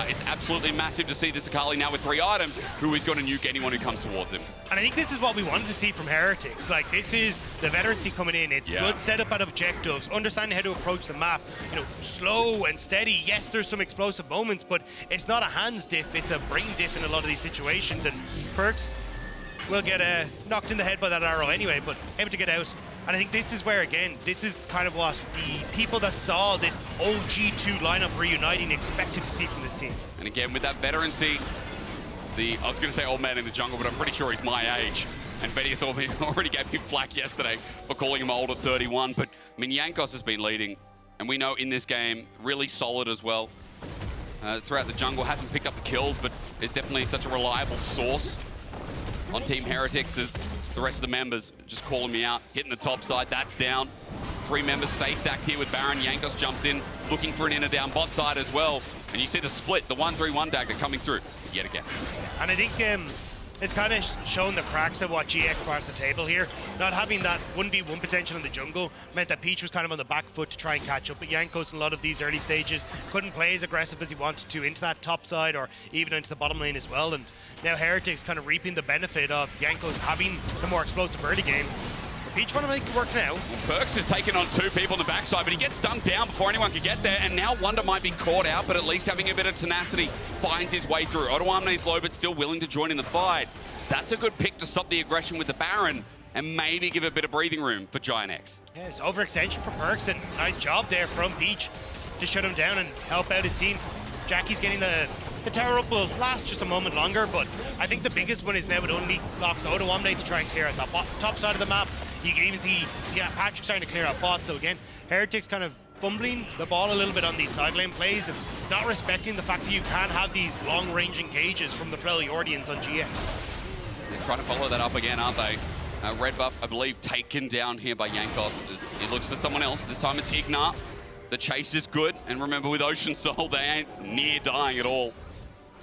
It's absolutely massive to see this Akali now with 3 items, who is going to nuke anyone who comes towards him. And I think this is what we wanted to see from Heretics. Like, this is the veterancy coming in. It's good setup at objectives, understanding how to approach the map. You know, slow and steady. Yes, there's some explosive moments, but it's not a hands diff, it's a brain diff in a lot of these situations. And Perkz will get knocked in the head by that arrow anyway, but able to get out. And I think this is where, again, this is kind of what the people that saw this OG2 lineup reuniting expected to see from this team. And again, with that veterancy, I was going to say old man in the jungle, but I'm pretty sure he's my age. And Vedius already gave me flack yesterday for calling him old at 31. But, I mean, Jankos has been leading, and we know in this game, really solid as well. Throughout the jungle, hasn't picked up the kills, but is definitely such a reliable source on Team Heretics as the rest of the members just calling me out, hitting the top side, that's down. 3 members stay stacked here with Baron. Jankos jumps in, looking for an inner down bot side as well. And you see the split, the 1-3-1 dagger coming through yet again. And I think it's kind of shown the cracks of what GX brought to the table here. Not having that 1v1 potential in the jungle meant that Peach was kind of on the back foot to try and catch up. But Jankos in a lot of these early stages couldn't play as aggressive as he wanted to into that top side or even into the bottom lane as well. And now Heretics kind of reaping the benefit of Jankos having the more explosive early game. Peach want to make it work now. Perkz has taken on 2 people on the backside, but he gets dunked down before anyone can get there, and now Wonder might be caught out, but at least having a bit of tenacity finds his way through. Odoamne's low, but still willing to join in the fight. That's a good pick to stop the aggression with the Baron, and maybe give a bit of breathing room for Giant X. Yeah, it's overextension for Perkz, and nice job there from Peach to shut him down and help out his team. Jackie's getting the tower up will last just a moment longer, but I think the biggest one is now it only blocks Odoamne to try and clear out that top side of the map. You can even see, Patrick starting to clear out bot. So again, Heretics kind of fumbling the ball a little bit on these side lane plays and not respecting the fact that you can have these long-range engages from the Freljordians on GX. They're trying to follow that up again, aren't they? Red buff, I believe, taken down here by Jankos as he looks for someone else. This time it's Ignar. The chase is good, and remember with Ocean Soul, they ain't near dying at all.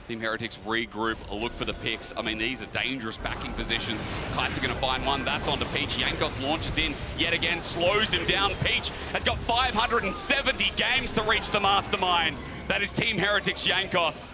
Team Heretics regroup, a look for the picks. I mean, these are dangerous backing positions. Kites are going to find one. That's onto Peach. Jankos launches in yet again, slows him down. Peach has got 570 games to reach the Mastermind. That is Team Heretics Jankos.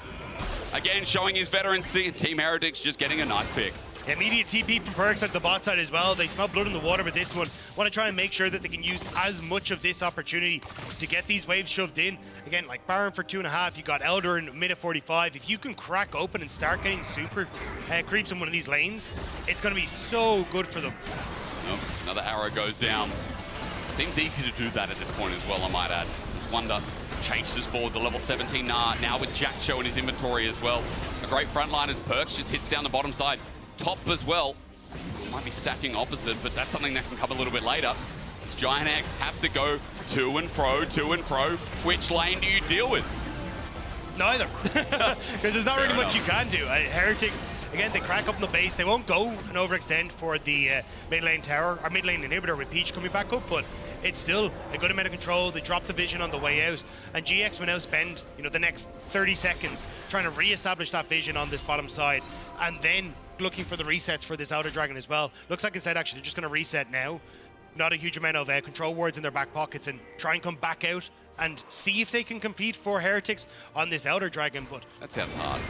Again, showing his veterancy. Team Heretics just getting a nice pick. Immediate TP from Perkz at the bot side as well. They smell blood in the water with this one. Want to try and make sure that they can use as much of this opportunity to get these waves shoved in. Again, like Baron for 2.5, you got Elder in mid of 45. If you can crack open and start getting super creeps in one of these lanes, it's going to be so good for them. Nope, another arrow goes down. Seems easy to do that at this point as well, I might add. Just Wonder chases forward the level 17 now with Jack Cho in his inventory as well. A great frontline as Perks just hits down the bottom side. Top as well. Might be stacking opposite, but that's something that can come a little bit later. As Giant X have to go to and fro. Which lane do you deal with? Neither, because there's not really much you can do. Heretics, again, they crack up in the base. They won't go and overextend for the mid lane tower, or mid lane inhibitor with Peach coming back up, but it's still a good amount of control. They drop the vision on the way out, and GX will now spend, you know, the next 30 seconds trying to re-establish that vision on this bottom side, and then looking for the resets for this Outer Dragon as well. Looks like instead, actually, they're just going to reset now. Not a huge amount of control wards in their back pockets, and try and come back out and see if they can compete for Heretics on this Outer Dragon, but... That sounds hard.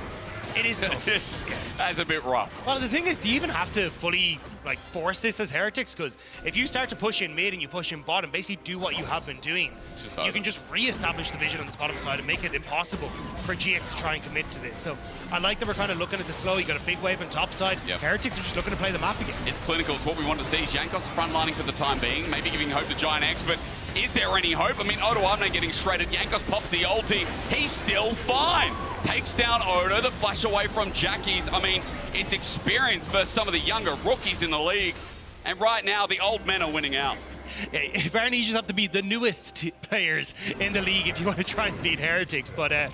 It is tough. That's a bit rough. Well, the thing is, do you even have to fully like force this as Heretics? Because if you start to push in mid and you push in bottom, basically do what you have been doing, you can just re-establish the vision on this bottom side and make it impossible for GX to try and commit to this. So I like that we're kind of looking at the slow. You got a big wave on top side. Yep. Heretics are just looking to play the map again. It's clinical. It's what we want to see. Jankos frontlining for the time being, maybe giving hope to Giant X, but is there any hope? I mean, Odo Amne getting shredded. Jankos pops the ulti. He's still fine. Takes down Odo. The flash away from Jackie's. I mean, it's experience for some of the younger rookies in the league. And right now, the old men are winning out. Yeah, apparently, you just have to be the newest players in the league if you want to try and beat Heretics. But, I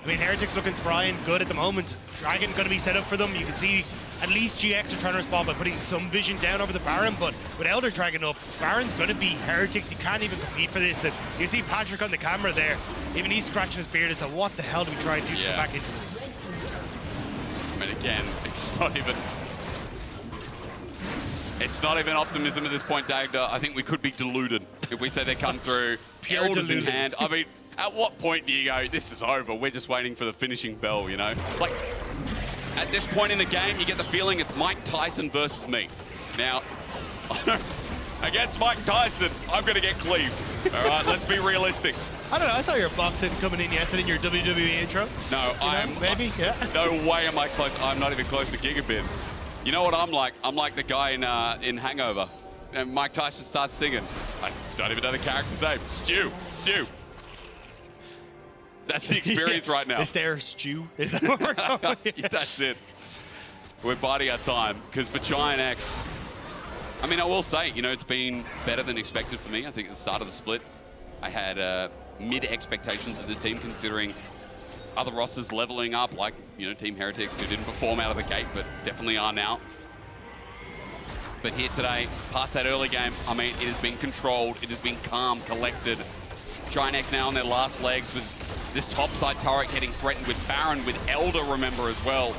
mean, Heretics looking spry and good at the moment. Dragon going to be set up for them. You can see at least GX are trying to respond by putting some vision down over the Baron, but with Elder Dragon up, Baron's going to be Heretics. You can't even compete for this. And you see Patrick on the camera there. Even he's scratching his beard as to what the hell do we try and do to come back into this? I mean, again, it's not even optimism at this point, Dagda. I think we could be deluded if we say they come through, Pure Elders in deluded. hand. I mean, at what point do you go, this is over, we're just waiting for the finishing bell, you know? Like, at this point in the game, you get the feeling it's Mike Tyson versus me. Now, against Mike Tyson, I'm going to get cleaved. All right, let's be realistic. I don't know, I saw your boxing coming in yesterday in your WWE intro. No, maybe, yeah. No way am I close. I'm not even close to Gigabit. You know what I'm like? I'm like the guy in Hangover. And Mike Tyson starts singing. I don't even know the character's name. Stu. That's the experience right now. Is there Stu? Is that what we're going with? That's it. We're biding our time, because for Giant X, I mean, I will say, you know, it's been better than expected for me. I think at the start of the split, I had mid expectations of this team, considering other rosters leveling up, like, you know, Team Heretics, who didn't perform out of the gate, but definitely are now. But here today, past that early game, I mean, it has been controlled, it has been calm, collected. Giant X now on their last legs with this topside turret getting threatened with Baron, with Elder, remember, as well.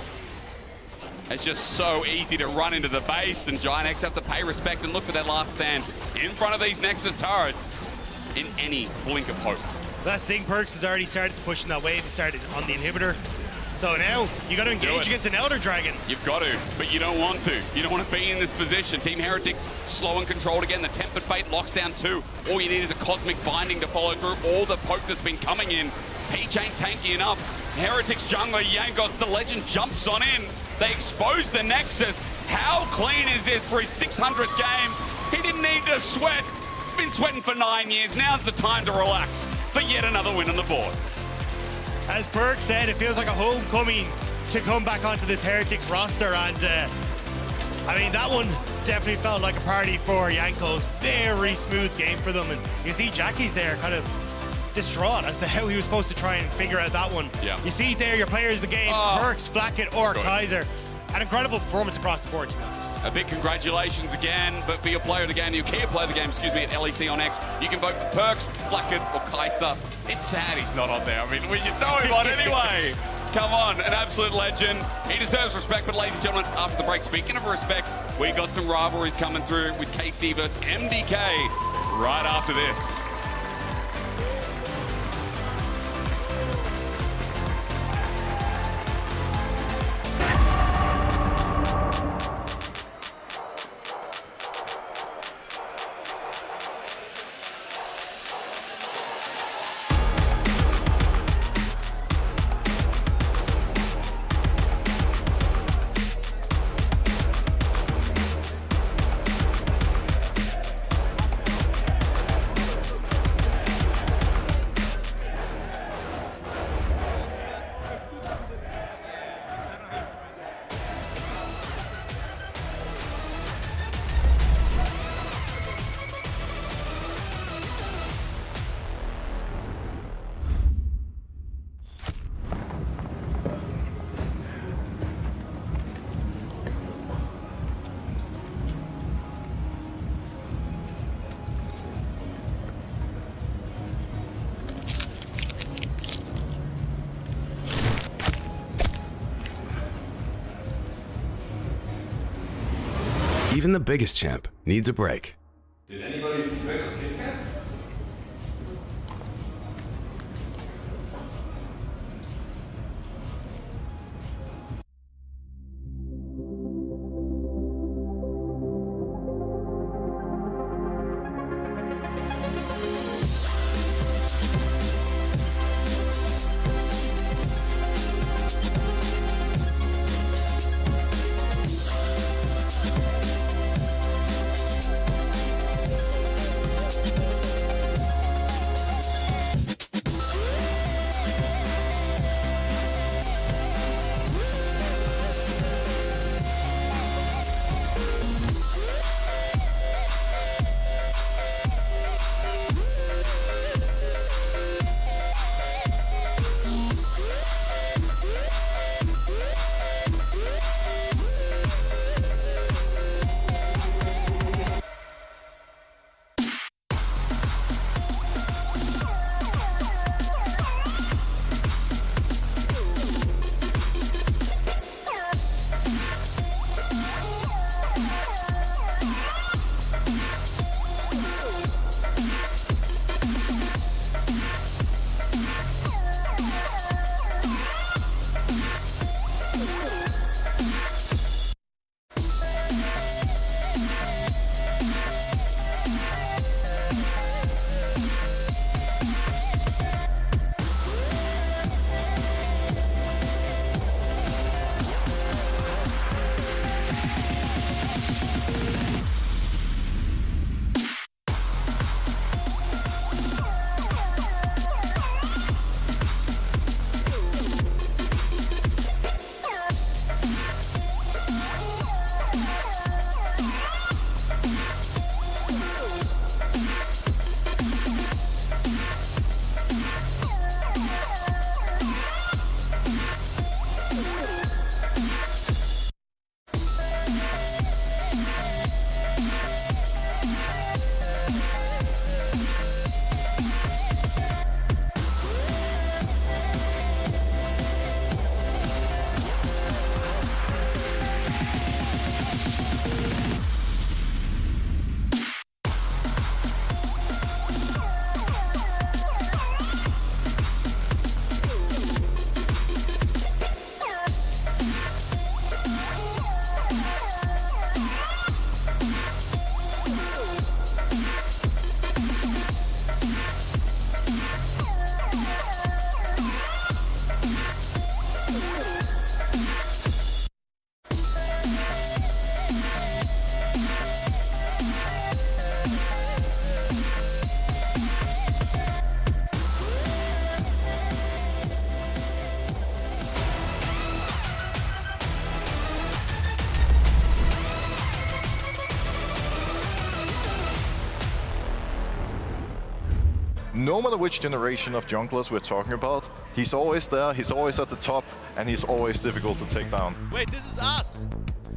It's just so easy to run into the base, and Giant X have to pay respect and look for their last stand in front of these Nexus turrets in any blink of hope. That's the thing, Perks has already started pushing that wave. It started on the inhibitor. So now, you got to engage against an Elder Dragon. You've got to, but you don't want to. You don't want to be in this position. Team Heretics slow and controlled again. The Tempered Fate locks down too. All you need is a Cosmic Binding to follow through all the poke that's been coming in. Peach ain't tanky enough. Heretics jungler Jankos, the legend, jumps on in. They expose the Nexus. How clean is this for his 600th game? He didn't need to sweat. Been sweating for 9 years. Now's the time to relax for yet another win on the board. As Perk said, it feels like a homecoming to come back onto this Heretics roster, and I mean, that one definitely felt like a party for Jankos. Very smooth game for them, and you see Jackie's there kind of distraught as to how he was supposed to try and figure out that one. Yeah. You see there your players of the game, Perks, Blackett, or Good. Kaiser. An incredible performance across the board, to be honest. A big congratulations again, but for your player of the game, your key player of the game, excuse me, at LEC on X, you can vote for Perks, Blackett, or Kaiser. It's sad he's not on there. I mean, we should know him on anyway. Come on, an absolute legend. He deserves respect, but ladies and gentlemen, after the break, speaking of respect, we got some rivalries coming through with KC versus MDK right after this. Even the biggest champ needs a break. Did anybody see Vegas Kit Kat? No matter which generation of junglers we're talking about, he's always there, he's always at the top, and he's always difficult to take down. Wait, this is us!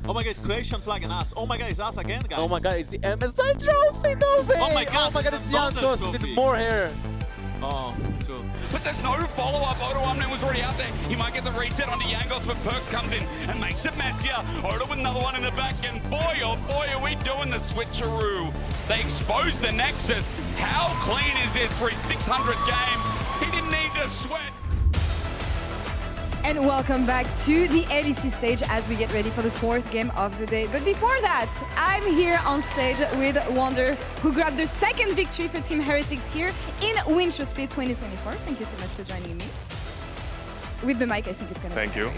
Oh my god, it's Croatian flag and us. Oh my god, it's us again, guys. Oh my god, it's the MSI trophy, no way! Oh my god, it's Jankos with more hair. Oh, true. But there's no follow-up. Odo Omnin was already out there. He might get the reset onto Yangos, but Perks comes in and makes it messier. Odo with another one in the back, and boy, oh boy, are we doing the switcheroo. They expose the Nexus. How clean is it for his 600th game? He didn't need to sweat. And welcome back to the LEC stage as we get ready for the fourth game of the day. But before that, I'm here on stage with Wonder, who grabbed their second victory for Team Heretics here in Winter Split 2024. Thank you so much for joining me. With the mic, I think it's going to Thank you.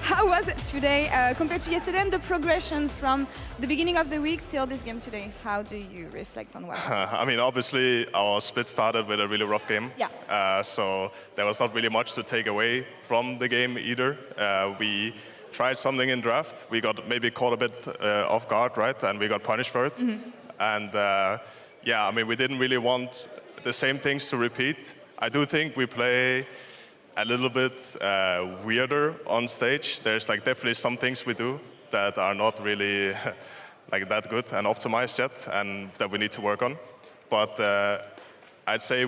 How was it today compared to yesterday and the progression from the beginning of the week till this game today? How do you reflect on what happened? I mean, obviously, our split started with a really rough game. Yeah. So there was not really much to take away from the game either. We tried something in draft. We got maybe caught a bit off guard, right? And we got punished for it. Mm-hmm. And yeah, I mean, we didn't really want the same things to repeat. I do think we play a little bit weirder on stage. There's like definitely some things we do that are not really like that good and optimized yet, and that we need to work on. But I'd say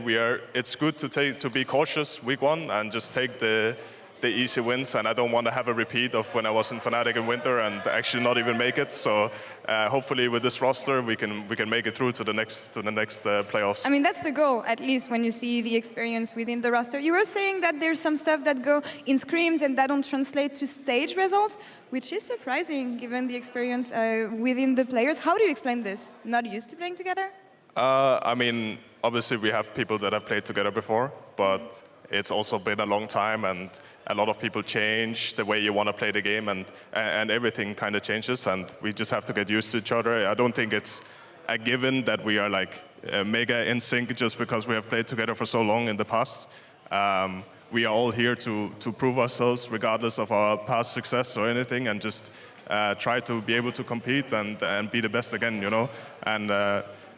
it's good to be cautious week one and just take the the easy wins, and I don't want to have a repeat of when I was in Fnatic in Winter and actually not even make it. So hopefully with this roster we can make it through to the next playoffs. I mean, that's the goal, at least when you see the experience within the roster. You were saying that there's some stuff that go in scrims and that don't translate to stage results, which is surprising given the experience within the players. How do you explain this? Not used to playing together? I mean, obviously we have people that have played together before, but it's also been a long time, and a lot of people change the way you want to play the game, and everything kind of changes, and we just have to get used to each other. I don't think it's a given that we are like mega in sync just because we have played together for so long in the past. We are all here to prove ourselves regardless of our past success or anything, and just try to be able to compete and be the best again, you know. And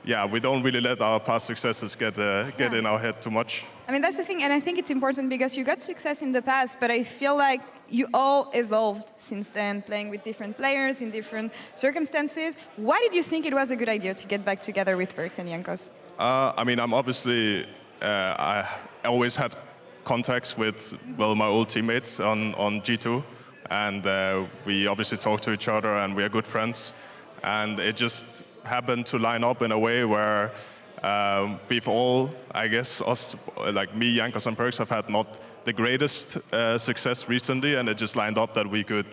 yeah, we don't really let our past successes get in our head too much. I mean, that's the thing, and I think it's important because you got success in the past, but I feel like you all evolved since then, playing with different players in different circumstances. Why did you think it was a good idea to get back together with Perks and Jankos? I mean, I'm obviously, I always had contacts with, well, my old teammates on G2, and we obviously talk to each other, and we are good friends, and it just happened to line up in a way where we've all, I guess, us, like me, Jankos and Perks, have had not the greatest success recently, and it just lined up that we could,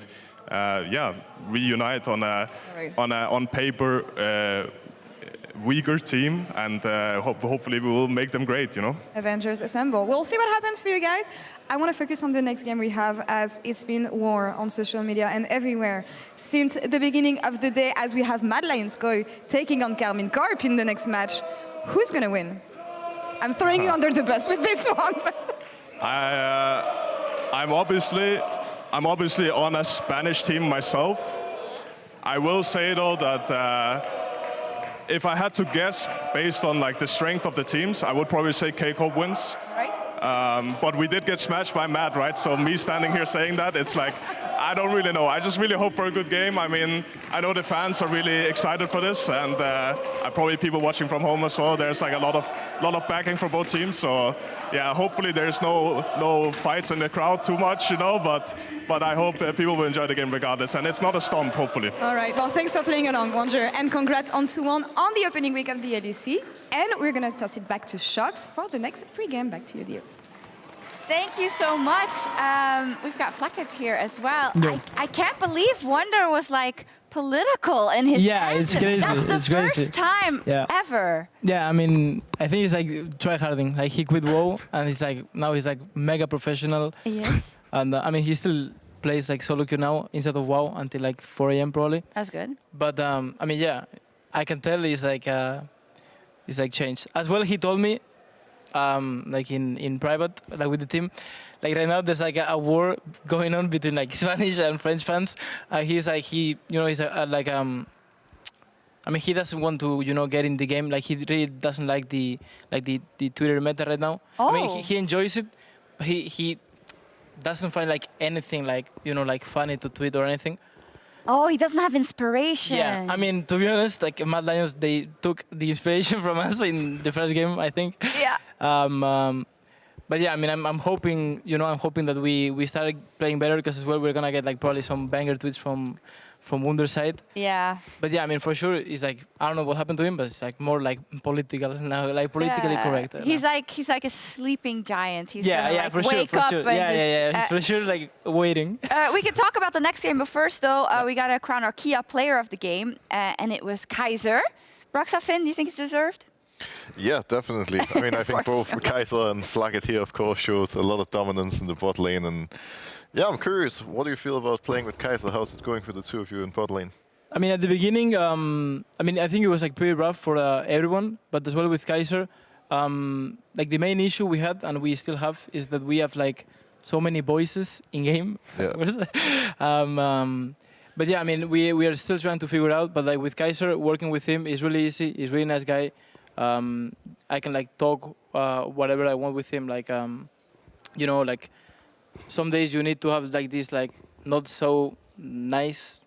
yeah, reunite on paper weaker team, and hopefully we will make them great, you know? Avengers Assemble. We'll see what happens for you guys. I want to focus on the next game we have, as it's been war on social media and everywhere since the beginning of the day, as we have Mad Lions Koi taking on Carmine Corp in the next match. Who's going to win? I'm throwing you under the bus with this one. I'm obviously on a Spanish team myself. I will say though that if I had to guess based on like the strength of the teams, I would probably say K-Corp wins. Right. But we did get smashed by Matt, right? So me standing here saying that, it's like, I don't really know. I just really hope for a good game. I mean, I know the fans are really excited for this, and probably people watching from home as well. There's like a lot of backing for both teams. So yeah, hopefully there's no fights in the crowd too much, you know. But I hope people will enjoy the game regardless, and it's not a stomp, hopefully. All right. Well, thanks for playing along, Wanger, and congrats on 2-1 on the opening week of the LEC. And we're gonna toss it back to Shox for the next pregame. Back to you, dear. Thank you so much. We've got Flacket here as well. No. I can't believe Wonder was like political in his anthem. It's crazy. That's the first time Yeah. ever. Yeah, I mean, I think he's like tryharding. Like he quit WoW, and now he's like mega professional. Yes. And I mean, he still plays like solo queue now instead of WoW until like 4 a.m. probably. That's good. But I mean, yeah, I can tell he's like changed. As well, he told me, like in private, like with the team, like right now there's like a war going on between like Spanish and French fans. He's like I mean, he doesn't want to, you know, get in the game. Like he really doesn't like the Twitter meta right now. Oh. I mean, he enjoys it, but he doesn't find like anything like, you know, like funny to tweet or anything. Oh, he doesn't have inspiration. Yeah, I mean, to be honest, like Mad Lions, they took the inspiration from us in the first game, I think. Yeah. But yeah, I mean, I'm hoping, you know, that we started playing better, because as well we're gonna get like probably some banger tweets from Wunder's side. Yeah. But yeah, I mean, for sure, it's like, I don't know what happened to him, but it's like more like political now, like politically correct. He's like a sleeping giant. He's gonna like for wake sure, up for sure. and He's for sure like waiting. We can talk about the next game, but first though, we gotta crown our Kia player of the game, and it was Kaiser. Roxa, Finn, do you think it's deserved? Yeah, definitely. I mean, I think both Kaiser and Flacket here, of course, showed a lot of dominance in the bot lane. And yeah, I'm curious, what do you feel about playing with Kaiser? How's it going for the two of you in bot lane? I mean, at the beginning, I mean, I think it was like pretty rough for everyone, but as well with Kaiser, like the main issue we had, and we still have, is that we have like so many voices in game. Yeah. But yeah, I mean, we are still trying to figure it out, but like with Kaiser, working with him is really easy. He's a really nice guy. I can like talk whatever I want with him. Like, you know, like some days you need to have like these like not so nice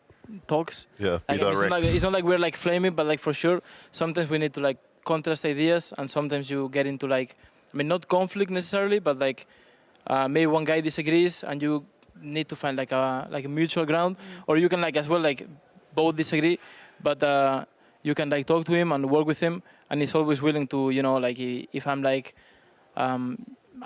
talks. Yeah, be like, direct. It's not like we're like flaming, but like for sure, sometimes we need to like contrast ideas, and sometimes you get into like, I mean, not conflict necessarily, but like maybe one guy disagrees and you need to find like a mutual ground, or you can like as well like both disagree, but you can like talk to him and work with him, and he's always willing to, you know, like if I'm like I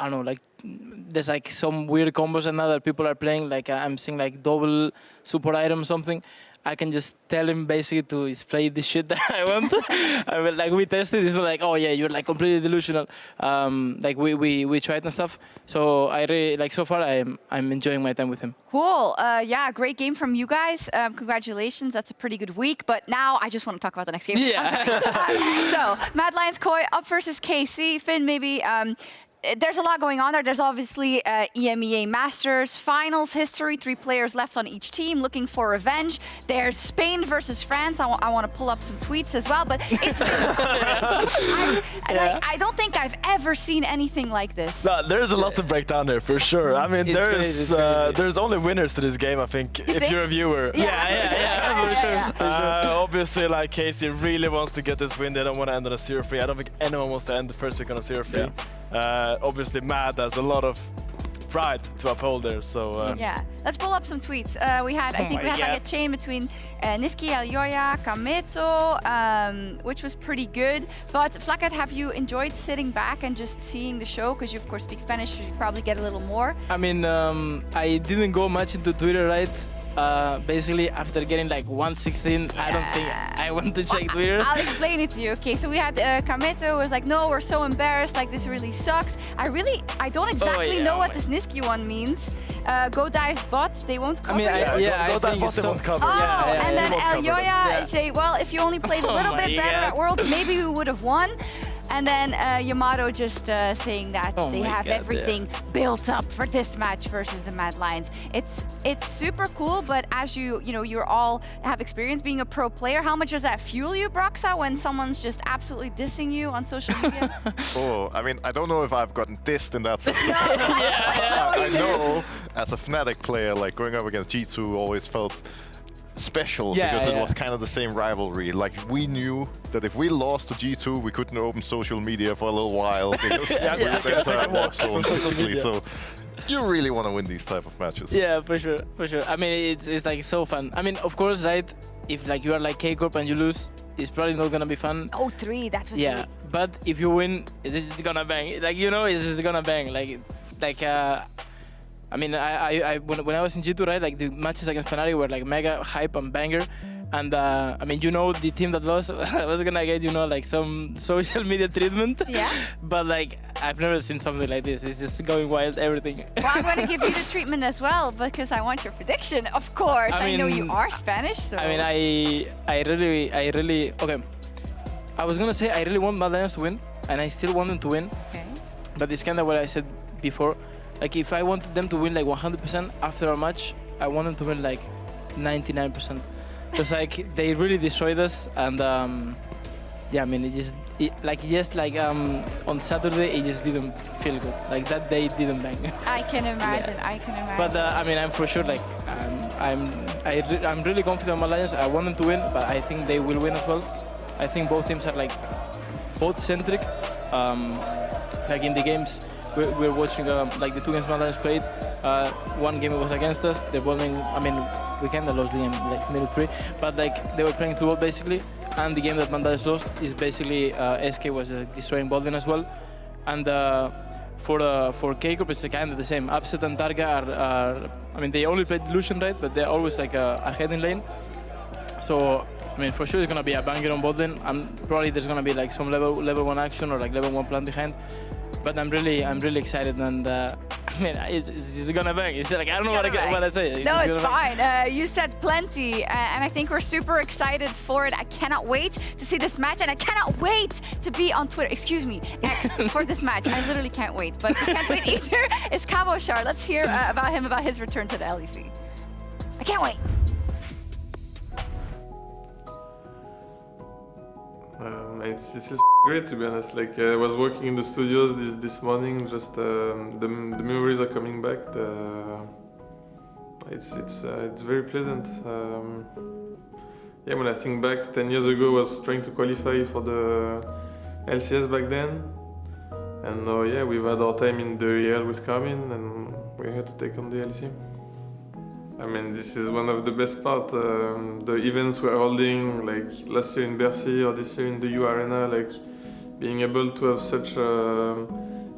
don't know, like there's like some weird combos and other people are playing, like I'm seeing like double support item something, I can just tell him basically to play the shit that I want. I mean, like we tested, it's like, oh yeah, you're like completely delusional. Like we tried and stuff. So I really like so far I'm enjoying my time with him. Cool. Yeah, great game from you guys. Congratulations. That's a pretty good week. But now I just want to talk about the next game. Yeah. So Mad Lions Koi up versus KC. Finn, maybe. There's a lot going on there. There's obviously EMEA Masters, finals history, 3 players left on each team looking for revenge. There's Spain versus France. I want to pull up some tweets as well, but it's I don't think I've ever seen anything like this. No, there's a lot to break down there for sure. I mean, there's only winners to this game, I think, if you're a viewer. Obviously, like Casey really wants to get this win. They don't want to end on a 0-3. I don't think anyone wants to end the first week on a 0-3. Obviously, Mad has a lot of pride to uphold there, so... Yeah, let's pull up some tweets. We had, I think we had like a chain between Niski, Elyoya, Kameto, which was pretty good. But Flakat, have you enjoyed sitting back and just seeing the show? Because you, of course, speak Spanish, so you probably get a little more. I mean, I didn't go much into Twitter, right? Basically, after getting like 116, I don't think I want to check Twitter. I'll explain it to you. Okay, so we had Kameto was like, no, we're so embarrassed, like this really sucks. I don't exactly know what this Niski one means. Go dive bot, they won't cover it. I think it's so. And then Elyoya say, well, if you only played a little bit better at Worlds, maybe we would have won. And then Yamato just saying that they have everything built up for this match versus the Mad Lions. It's super cool, but as you all have experience being a pro player, how much does that fuel you, Broxa, when someone's just absolutely dissing you on social media? I mean, I don't know if I've gotten dissed in that sense. I know as a Fnatic player, like going up against G2 always felt special because it was kind of the same rivalry. Like we knew that if we lost to G2, we couldn't open social media for a little while because so you really want to win these type of matches. Yeah, for sure. I mean, it's like so fun. I mean, of course, right? If like you are like K-Corp and you lose, it's probably not gonna be fun. 0-3, that's what. Yeah, but if you win, this is gonna bang. Like this is gonna bang. I mean, when I was in G2, right, like the matches against Fnatic were like mega hype and banger. And I mean, the team that lost was gonna get, like some social media treatment. Yeah. But like, I've never seen something like this. It's just going wild, everything. Well, I'm gonna give you the treatment as well because I want your prediction, of course. I know you are Spanish, so. I mean, I really, okay. I was gonna say I really want Mad Lions to win, and I still want them to win. Okay. But it's kind of what I said before. Like, if I wanted them to win like 100% after our match, I want them to win like 99%. Because like they really destroyed us, and yeah, I mean, on Saturday it just didn't feel good. Like that day didn't bang. I can imagine. I can imagine. But I mean, I'm for sure like I'm really confident on my Lions. I want them to win, but I think they will win as well. I think both teams are like both centric. Like in the games we're watching, like the 2 games my Lions played. One game it was against us. They're bowling. I mean, we kind of lost the game like minute 3, but like they were playing through ball basically. And the game that Mandals lost is basically SK was destroying bowling as well. And for K-Corp it's kind of the same. Upset and Targa are I mean, they only played Delusion, right? But they're always like ahead in lane. So I mean, for sure it's gonna be a banger on bot lane. Probably there's gonna be like some level 1 action or like level 1 plan behind. But I'm really excited, and I mean, it's gonna bang. It's like I don't know what I say. No, it's fine. You said plenty, and I think we're super excited for it. I cannot wait to see this match, and I cannot wait to be on Twitter. Excuse me, X, for this match. I literally can't wait. But I can't wait either. It's Cabochard. Let's hear about him, about his return to the LEC. I can't wait. It's just great, to be honest. Like I was working in the studios this morning. Just the memories are coming back. It's very pleasant. Yeah, when I think back, 10 years ago, I was trying to qualify for the LCS back then, And yeah, we've had our time in the EL with Carmine, and we're here to take on the LEC. I mean, this is one of the best parts. The events we're holding, like last year in Bercy or this year in the U Arena, like being able to have such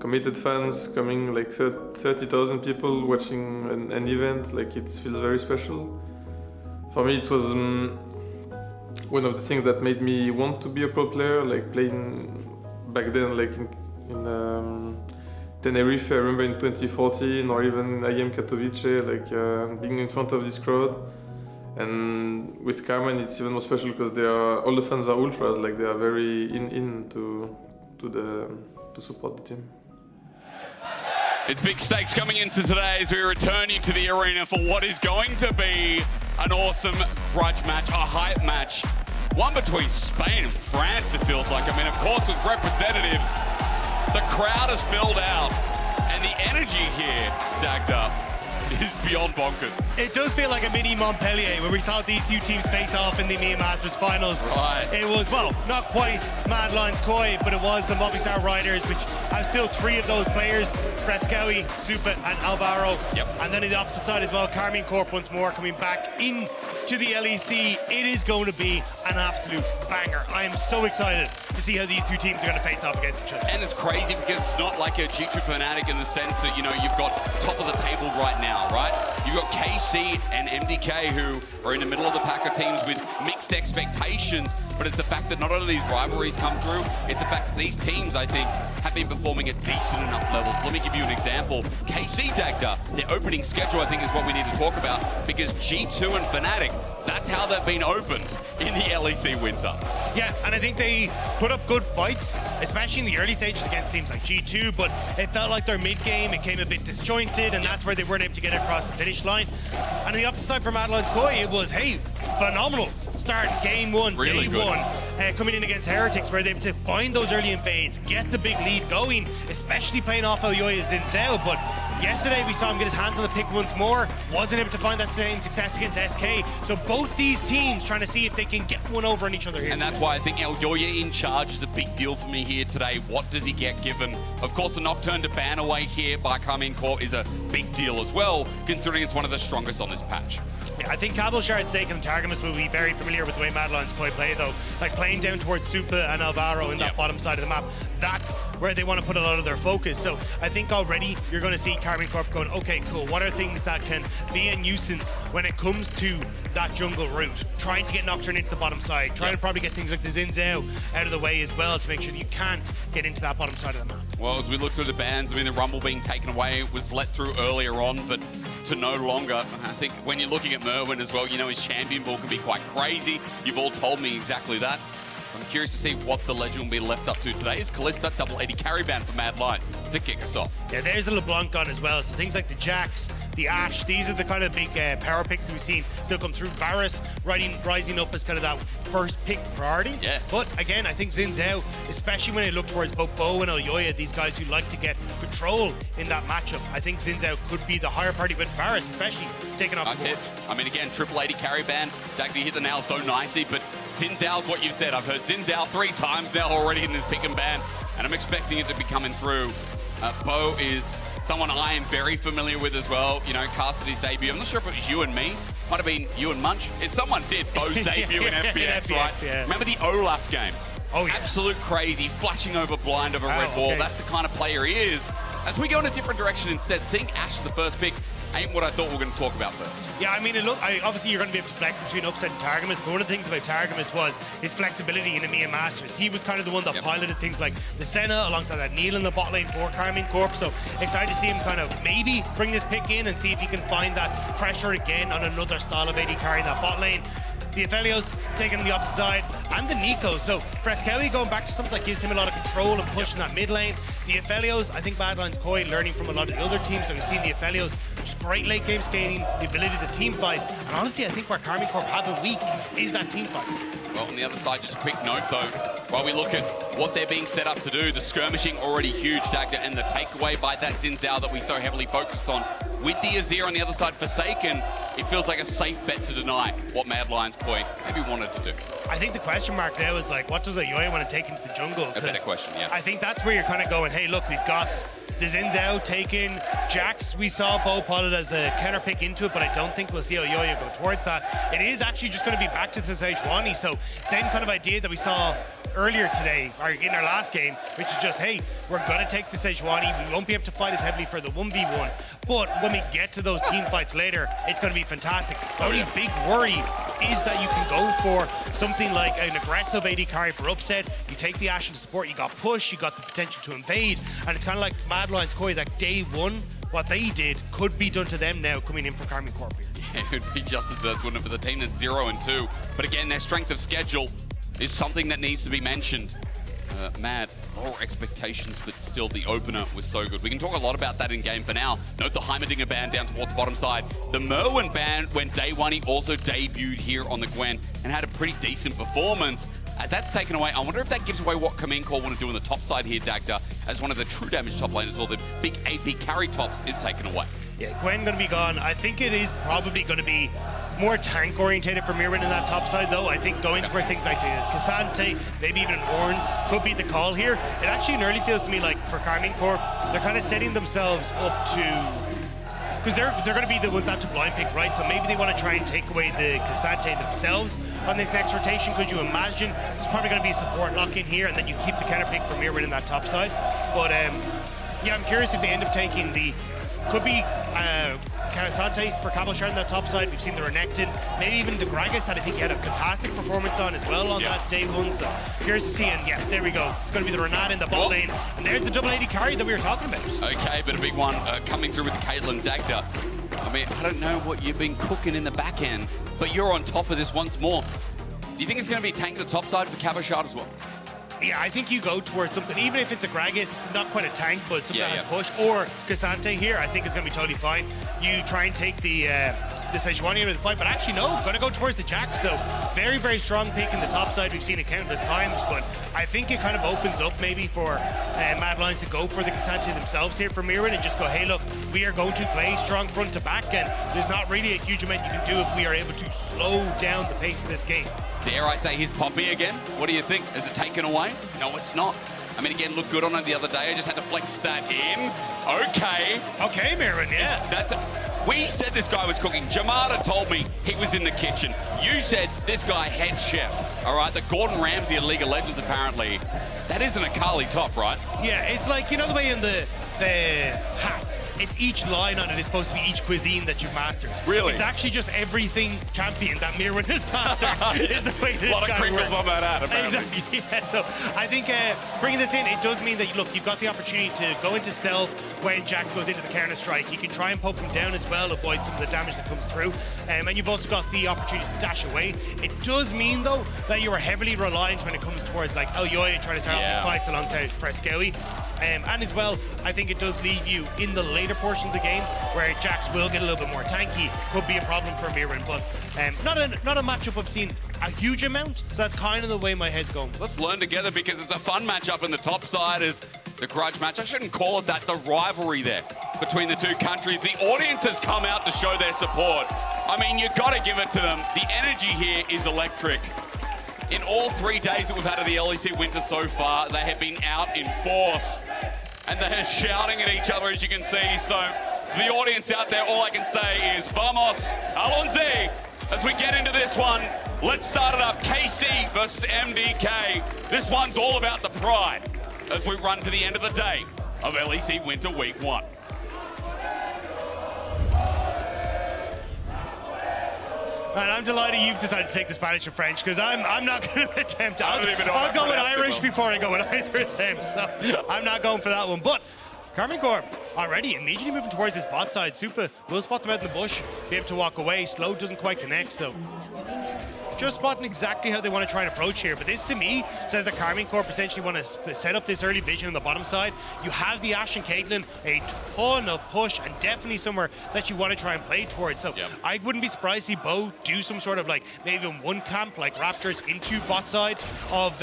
committed fans coming, like 30,000 people watching an event, like it feels very special. For me, it was one of the things that made me want to be a pro player, like playing back then, like in Tenerife, I remember in 2014, or even IEM Katowice, like being in front of this crowd. And with Carmine, it's even more special because all the fans are ultras, like they are very to support the team. It's big stakes coming into today as we return you to the arena for what is going to be an awesome grudge match, a hype match. One between Spain and France, it feels like. I mean, of course, with representatives, the crowd is filled out, and the energy here, Dagda, is beyond bonkers. It does feel like a mini Montpellier where we saw these two teams face off in the EMEA Masters finals. Right. It was, well, not quite Mad Lions Koi, but it was the Movistar Riders, which have still three of those players, Frescowi, Supa and Alvaro. Yep. And then on the opposite side as well, Carmine Corp once more coming back into the LEC. It is going to be an absolute banger. I am so excited to see how these two teams are going to face off against each other. And it's crazy because it's not like a G2 Fnatic in the sense that, you know, you've got top of the table right now, right? You've got KC and MDK who are in the middle of the pack of teams with mixed expectations, but it's the fact that not only these rivalries come through, it's the fact that these teams, I think, have been performing at decent enough levels. Let me give you an example. KC Dagda, their opening schedule, I think, is what we need to talk about, because G2 and Fnatic, that's how they've been opened in the LEC Winter. Yeah, and I think they put up good fights, especially in the early stages against teams like G2, but it felt like their mid-game, it came a bit disjointed, and that's where they weren't able to get across the finish line. And on the opposite side for Mad Lions Koi, it was, hey, phenomenal start, game one, really day good. one, coming in against Heretics, where they were able to find those early invades, get the big lead going, especially playing off Elyoya Zinzao. But yesterday we saw him get his hands on the pick once more, wasn't able to find that same success against SK. So both these teams trying to see if they can get one over on each other here. And that's why I think Elyoya in charge is a big deal for me here today. What does he get given? Of course, the Nocturne to ban away here by Carmine Corp is a big deal as well, considering it's one of the strongest on this patch. Yeah, I think Cabalshard, Seiken and Targamas will be very familiar with the way Mad Lions Koi play, though. Like playing down towards Supa and Alvaro in that bottom side of the map, that's where they want to put a lot of their focus. So I think already you're going to see Carmine Corp going, okay, cool, what are things that can be a nuisance when it comes to that jungle route? Trying to get Nocturne into the bottom side, trying to probably get things like the Zinzao out of the way as well to make sure that you can't get into that bottom side of the map. Well, as we look through the bans, I mean, the Rumble being taken away was let through earlier on, but to no longer. I think when you're looking at Merwin as well, you know his champion ball can be quite crazy. You've all told me exactly that. I'm curious to see what the legend will be left up to today. Is Kalista double 80 carry ban for Mad Lions to kick us off? Yeah, there's the LeBlanc gun as well. So things like the Jax, the Ashe, these are the kind of big power picks that we've seen still come through. Varus rising up as kind of that first pick priority. Yeah. But again, I think Zinzao, especially when I look towards both Bo and Elyoya, these guys who like to get control in that matchup, I think Zinzao could be the higher party with Varus, especially taking off the board. I mean, again, triple 80 carry ban. Dagda hit the nail so nicely, but Zinzao's what you've said. I've heard Zinzao 3 times now already in this pick and ban, and I'm expecting it to be coming through. Bo is someone I am very familiar with as well. You know, casted his debut. I'm not sure if it was you and me. Might have been you and Munch. Someone did Bo's debut in FBX, right? Yeah. Remember the Olaf game? Oh, yeah. Absolute crazy, flashing over blind of a red ball. Okay. That's the kind of player he is. As we go in a different direction instead, seeing Ashe as the first pick ain't what I thought we were going to talk about first. Yeah, I mean, obviously you're going to be able to flex between Upset and Targamas, but one of the things about Targamas was his flexibility in EMEA Masters. He was kind of the one that piloted things like the Senna, alongside that Neil in the bot lane for Carmine Corp. So excited to see him kind of maybe bring this pick in and see if he can find that pressure again on another style of AD carrying that bot lane. The Aphelios taking the opposite side, and the Nico. So Frescowi going back to something that gives him a lot of control and push in that mid lane. The Aphelios, I think Mad Lions Koi learning from a lot of the other teams. So we've seen the Aphelios just great late game skating, the ability to team fight. And honestly, I think where Carmine Corp have a weak is that team fight. Well, on the other side, just a quick note though, while we look at what they're being set up to do, the skirmishing already huge, Dagda, and the takeaway by that Zinzao that we so heavily focused on. With the Azir on the other side, Forsaken, it feels like a safe bet to deny what Mad Lions Koi maybe wanted to do. I think the question mark there was like, what does a Yoya want to take into the jungle? A better question, yeah. I think that's where you're kind of going, hey, look, we've got the Zinzao taken. Jax, we saw Bo potted as the counter pick into it, but I don't think we'll see Yoya go towards that. It is actually just going to be back to the Sejuani, so same kind of idea that we saw earlier today, or in our last game, which is just, hey, we're going to take the Sejuani. We won't be able to fight as heavily for the 1v1, but when we get to those team fights later, it's going to be fantastic. The only big worry is that you can go for something like an aggressive AD carry for upset. You take the Ashen to support, you got push, you got the potential to invade, and it's kind of like Mad Lions Koi, that day one, what they did could be done to them now coming in for Karmine Corp here. Yeah, it would be just as that's winning for the team that's 0-2. But again, their strength of schedule is something that needs to be mentioned. Mad, lower expectations, but still the opener was so good. We can talk a lot about that in game. For now, note the Heimerdinger ban down towards the bottom side. The Merwin ban, when day one, he also debuted here on the Gwen and had a pretty decent performance. As that's taken away, I wonder if that gives away what Karmine Corp want to do on the top side here, Dagda, as one of the true damage top laners, or the big AP carry tops is taken away. Yeah, Gwen going to be gone. I think it is probably going to be more tank orientated for Mirren in that top side, though. I think going towards things like the Cassante, maybe even an Ornn, could be the call here. It actually nearly feels to me like for Karmine Corp, they're kind of setting themselves up to, because they're going to be the ones out to blind pick, right? So maybe they want to try and take away the Cassante themselves on this next rotation. Could you imagine? There's probably going to be a support lock in here, and then you keep the counter pick for Mirren in that top side. But yeah, I'm curious if they end up taking the, could be Cassante for Cabochard on that top side. We've seen the Renekton, maybe even the Gragas that I think he had a fantastic performance on as well on that day one. So curious to see, and yeah, there we go. It's going to be the Renata in the bot lane, and there's the double AD carry that we were talking about. Okay, but a big one coming through with the Caitlyn Dagda. I mean, I don't know what you've been cooking in the back end, but you're on top of this once more. Do you think it's going to be tank the top side for Cabochard as well? Yeah, I think you go towards something, even if it's a Gragas, not quite a tank, but something that has push, or Cassante here, I think it's going to be totally fine. You try and take the Sejuani into the fight, but actually no, going to go towards the Jax, so very, very strong pick in the top side. We've seen it countless times, but I think it kind of opens up maybe for Mad Lions to go for the Cassante themselves here for Mirren and just go, hey, look, we are going to play strong front to back, and there's not really a huge amount you can do if we are able to slow down the pace of this game. Dare I say he's Poppy again? What do you think? Is it taken away? No, it's not. I mean, again, looked good on it the other day. I just had to flex that in. Okay. Okay, Mirren, yeah. We said this guy was cooking. Jamada told me he was in the kitchen. You said this guy head chef. All right, the Gordon Ramsay of League of Legends, apparently. That isn't a Kali top, right? Yeah, it's like, you know the way in the hats, it's each line on it is supposed to be each cuisine that you've mastered. Really? It's actually just everything champion that Mirren has mastered is the way this guy works. A lot of crinkles on that hat, apparently. Exactly, yeah. So I think bringing this in, it does mean that, look, you've got the opportunity to go into stealth when Jax goes into the counter strike. You can try and poke him down as well, avoid some of the damage that comes through. And you've also got the opportunity to dash away. It does mean, though, that you are heavily reliant when it comes towards, like, Yoya trying to start off these fights alongside Frescoey. And as well, I think it does leave you in the later portion of the game where Jax will get a little bit more tanky. Could be a problem for Mirren, but not a matchup I've seen a huge amount, so that's kind of the way my head's going. Let's learn together, because it's a fun matchup in the top side is the grudge match. I shouldn't call it that, the rivalry there between the two countries. The audience has come out to show their support. I mean, you've got to give it to them. The energy here is electric. In all 3 days that we've had of the LEC Winter so far, they have been out in force. And they're shouting at each other, as you can see. So, to the audience out there, all I can say is, Vamos, Alonzi, as we get into this one. Let's start it up. KC versus MDK. This one's all about the pride as we run to the end of the day of LEC Winter Week 1. And I'm delighted you've decided to take the Spanish and French, because I'm not going to attempt. I'll go with Irish before I go with either of them, so I'm not going for that one. But Karmine Corp already immediately moving towards this bot side. Super will spot them out in the bush, be able to walk away. Slow doesn't quite connect, so just spotting exactly how they want to try and approach here. But this, to me, says that Karmine Corp essentially want to set up this early vision on the bottom side. You have the Ashe and Caitlyn, a ton of push, and definitely somewhere that you want to try and play towards. So I wouldn't be surprised to see Bo do some sort of, like, maybe in one camp, like Raptors, into bot side of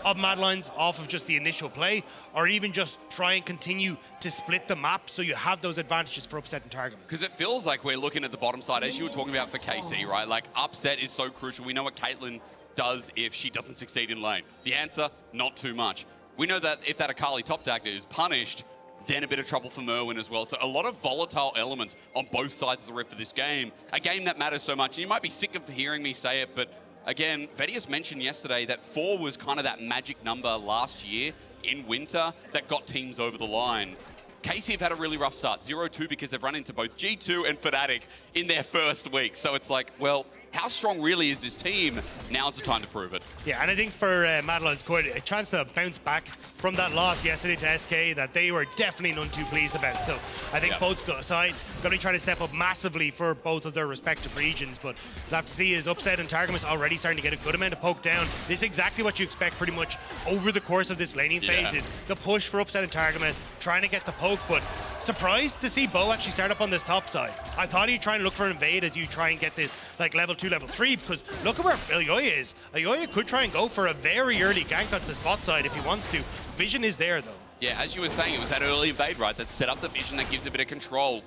of Mad Lions off of just the initial play, or even just try and continue to split the map so you have those advantages for Upset and Targamas? Because it feels like we're looking at the bottom side, as you were talking about for KC, right? Like, Upset is so crucial. We know what Caitlyn does if she doesn't succeed in lane. The answer, not too much. We know that if that Akali top deck is punished, then a bit of trouble for Merwin as well. So a lot of volatile elements on both sides of the rift for this game. A game that matters so much. And you might be sick of hearing me say it, but again, Vedius mentioned yesterday that 4 was kind of that magic number last year in Winter that got teams over the line. KC have had a really rough start, 0-2, because they've run into both G2 and Fnatic in their first week. So it's like, well, how strong really is this team? Now's the time to prove it. Yeah, and I think for Mad Lions, quite a chance to bounce back from that loss yesterday to SK that they were definitely none too pleased about. So I think both sides going to be trying to step up massively for both of their respective regions. But we'll have to see is Upset and Targamas already starting to get a good amount of poke down. This is exactly what you expect pretty much over the course of this laning phase is the push for Upset and Targamas, trying to get the poke, but surprised to see Bo actually start up on this top side. I thought he'd try and look for an invade as you try and get this like level 2, level 3, because look at where Ayoya is. Ayoya could try and go for a very early gank onto the spot side if he wants to. Vision is there though. Yeah, as you were saying, it was that early invade, right, that set up the vision that gives a bit of control.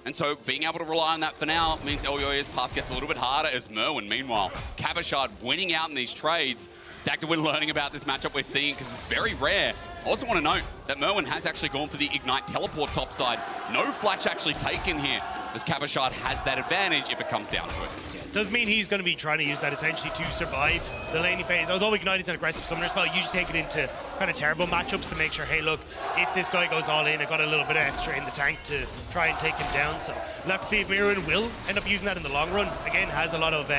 And so being able to rely on that for now means Elyoya's path gets a little bit harder as Merwin, meanwhile, Cabashard winning out in these trades. Dagda, we're learning about this matchup we're seeing because it's very rare. I also want to note that Merwin has actually gone for the Ignite teleport topside. No flash actually taken here, as Cabashard has that advantage if it comes down to it. Does mean he's going to be trying to use that essentially to survive the laning phase. Although Ignite is an aggressive summoner spell, usually take it into kind of terrible matchups to make sure, hey, look, if this guy goes all in, I got a little bit of extra in the tank to try and take him down. So we'll have to see if Merwin will end up using that in the long run. Again, has a lot of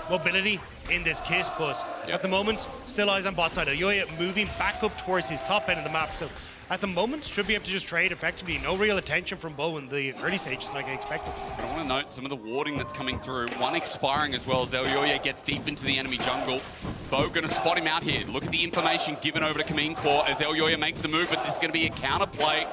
mobility in this kit, but at the moment, still eyes on bot side. Ayoya moving back up towards his top end of the map. So at the moment, should be able to just trade effectively. No real attention from Bo in the early stages like I expected. But I want to note some of the warding that's coming through. One expiring as well as Elyoya gets deep into the enemy jungle. Bo going to spot him out here. Look at the information given over to Kameen Core as Elyoya makes the move, but this is going to be a counterplay.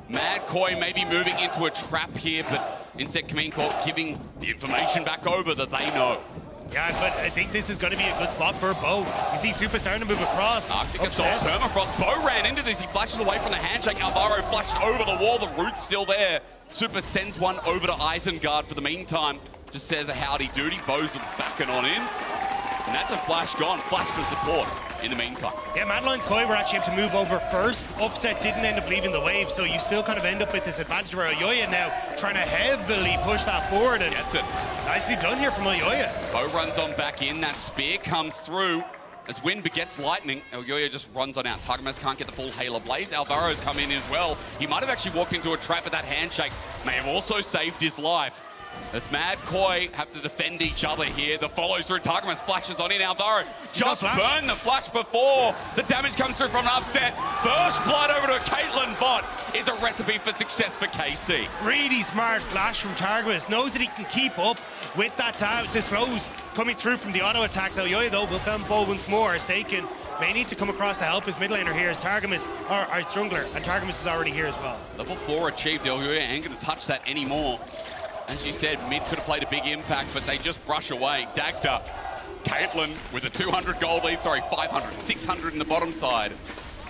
Mad Koi may be moving into a trap here, but instead Kameen Core giving the information back over that they know. Yeah, but I think this is going to be a good spot for Bo. You see Super starting to move across. Arctic Assault, Permafrost. Bo ran into this. He flashes away from the handshake. Alvaro flashed over the wall. The root's still there. Super sends one over to Isengard for the meantime. Just says a howdy doody. Bo's backing on in. And that's a flash gone. Flash for support in the meantime. Yeah, Mad Lions Koi were actually able to move over first. Upset didn't end up leaving the wave, so you still kind of end up with this advantage where Ayoya now trying to heavily push that forward. And gets it. Nicely done here from Ayoya. Bo runs on back in. That spear comes through. As wind begets lightning, Elyoya just runs on out. Targamas can't get the full Hail of Blades. Alvaro's come in as well. He might have actually walked into a trap, but that handshake may have also saved his life. As Mad Koi have to defend each other here. The follows through. Targamas flashes on in. Alvaro just burned the flash before. The damage comes through from Upset. First blood over to a Caitlyn bot is a recipe for success for KC. Really smart flash from Targamas. Knows that he can keep up with that the slows coming through from the auto attacks. Elyoya though will film Bo once more. Saken may need to come across to help his mid laner here as Targamas, or our jungler, and Targamas is already here as well. Level 4 achieved. Elyoya ain't going to touch that anymore. As you said, mid could have played a big impact, but they just brush away. Dagda, Caitlyn with a 200 gold lead, sorry, 500, 600 in the bottom side.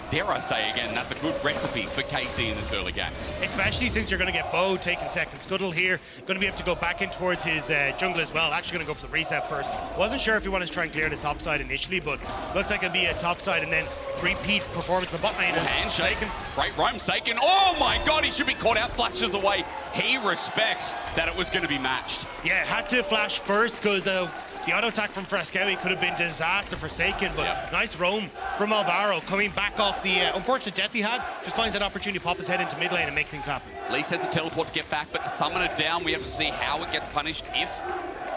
Dare I say again, that's a good recipe for KC in this early game. Especially since you're going to get Bo taking second scuttle here. Going to be able to go back in towards his jungle as well. Actually going to go for the reset first. Wasn't sure if he wanted to try and clear this top side initially, but looks like it'll be a top side and then repeat performance in the bot lane. Handshake. Great roam, Saken. Oh my god, he should be caught out, flashes away. He respects that it was going to be matched. Yeah, had to flash first because the auto attack from Frascawi could have been disaster for Saken, but nice roam from Alvaro coming back off the unfortunate death he had. Just finds that opportunity to pop his head into mid lane and make things happen. Least has the teleport to get back, but to summon it down, we have to see how it gets punished, if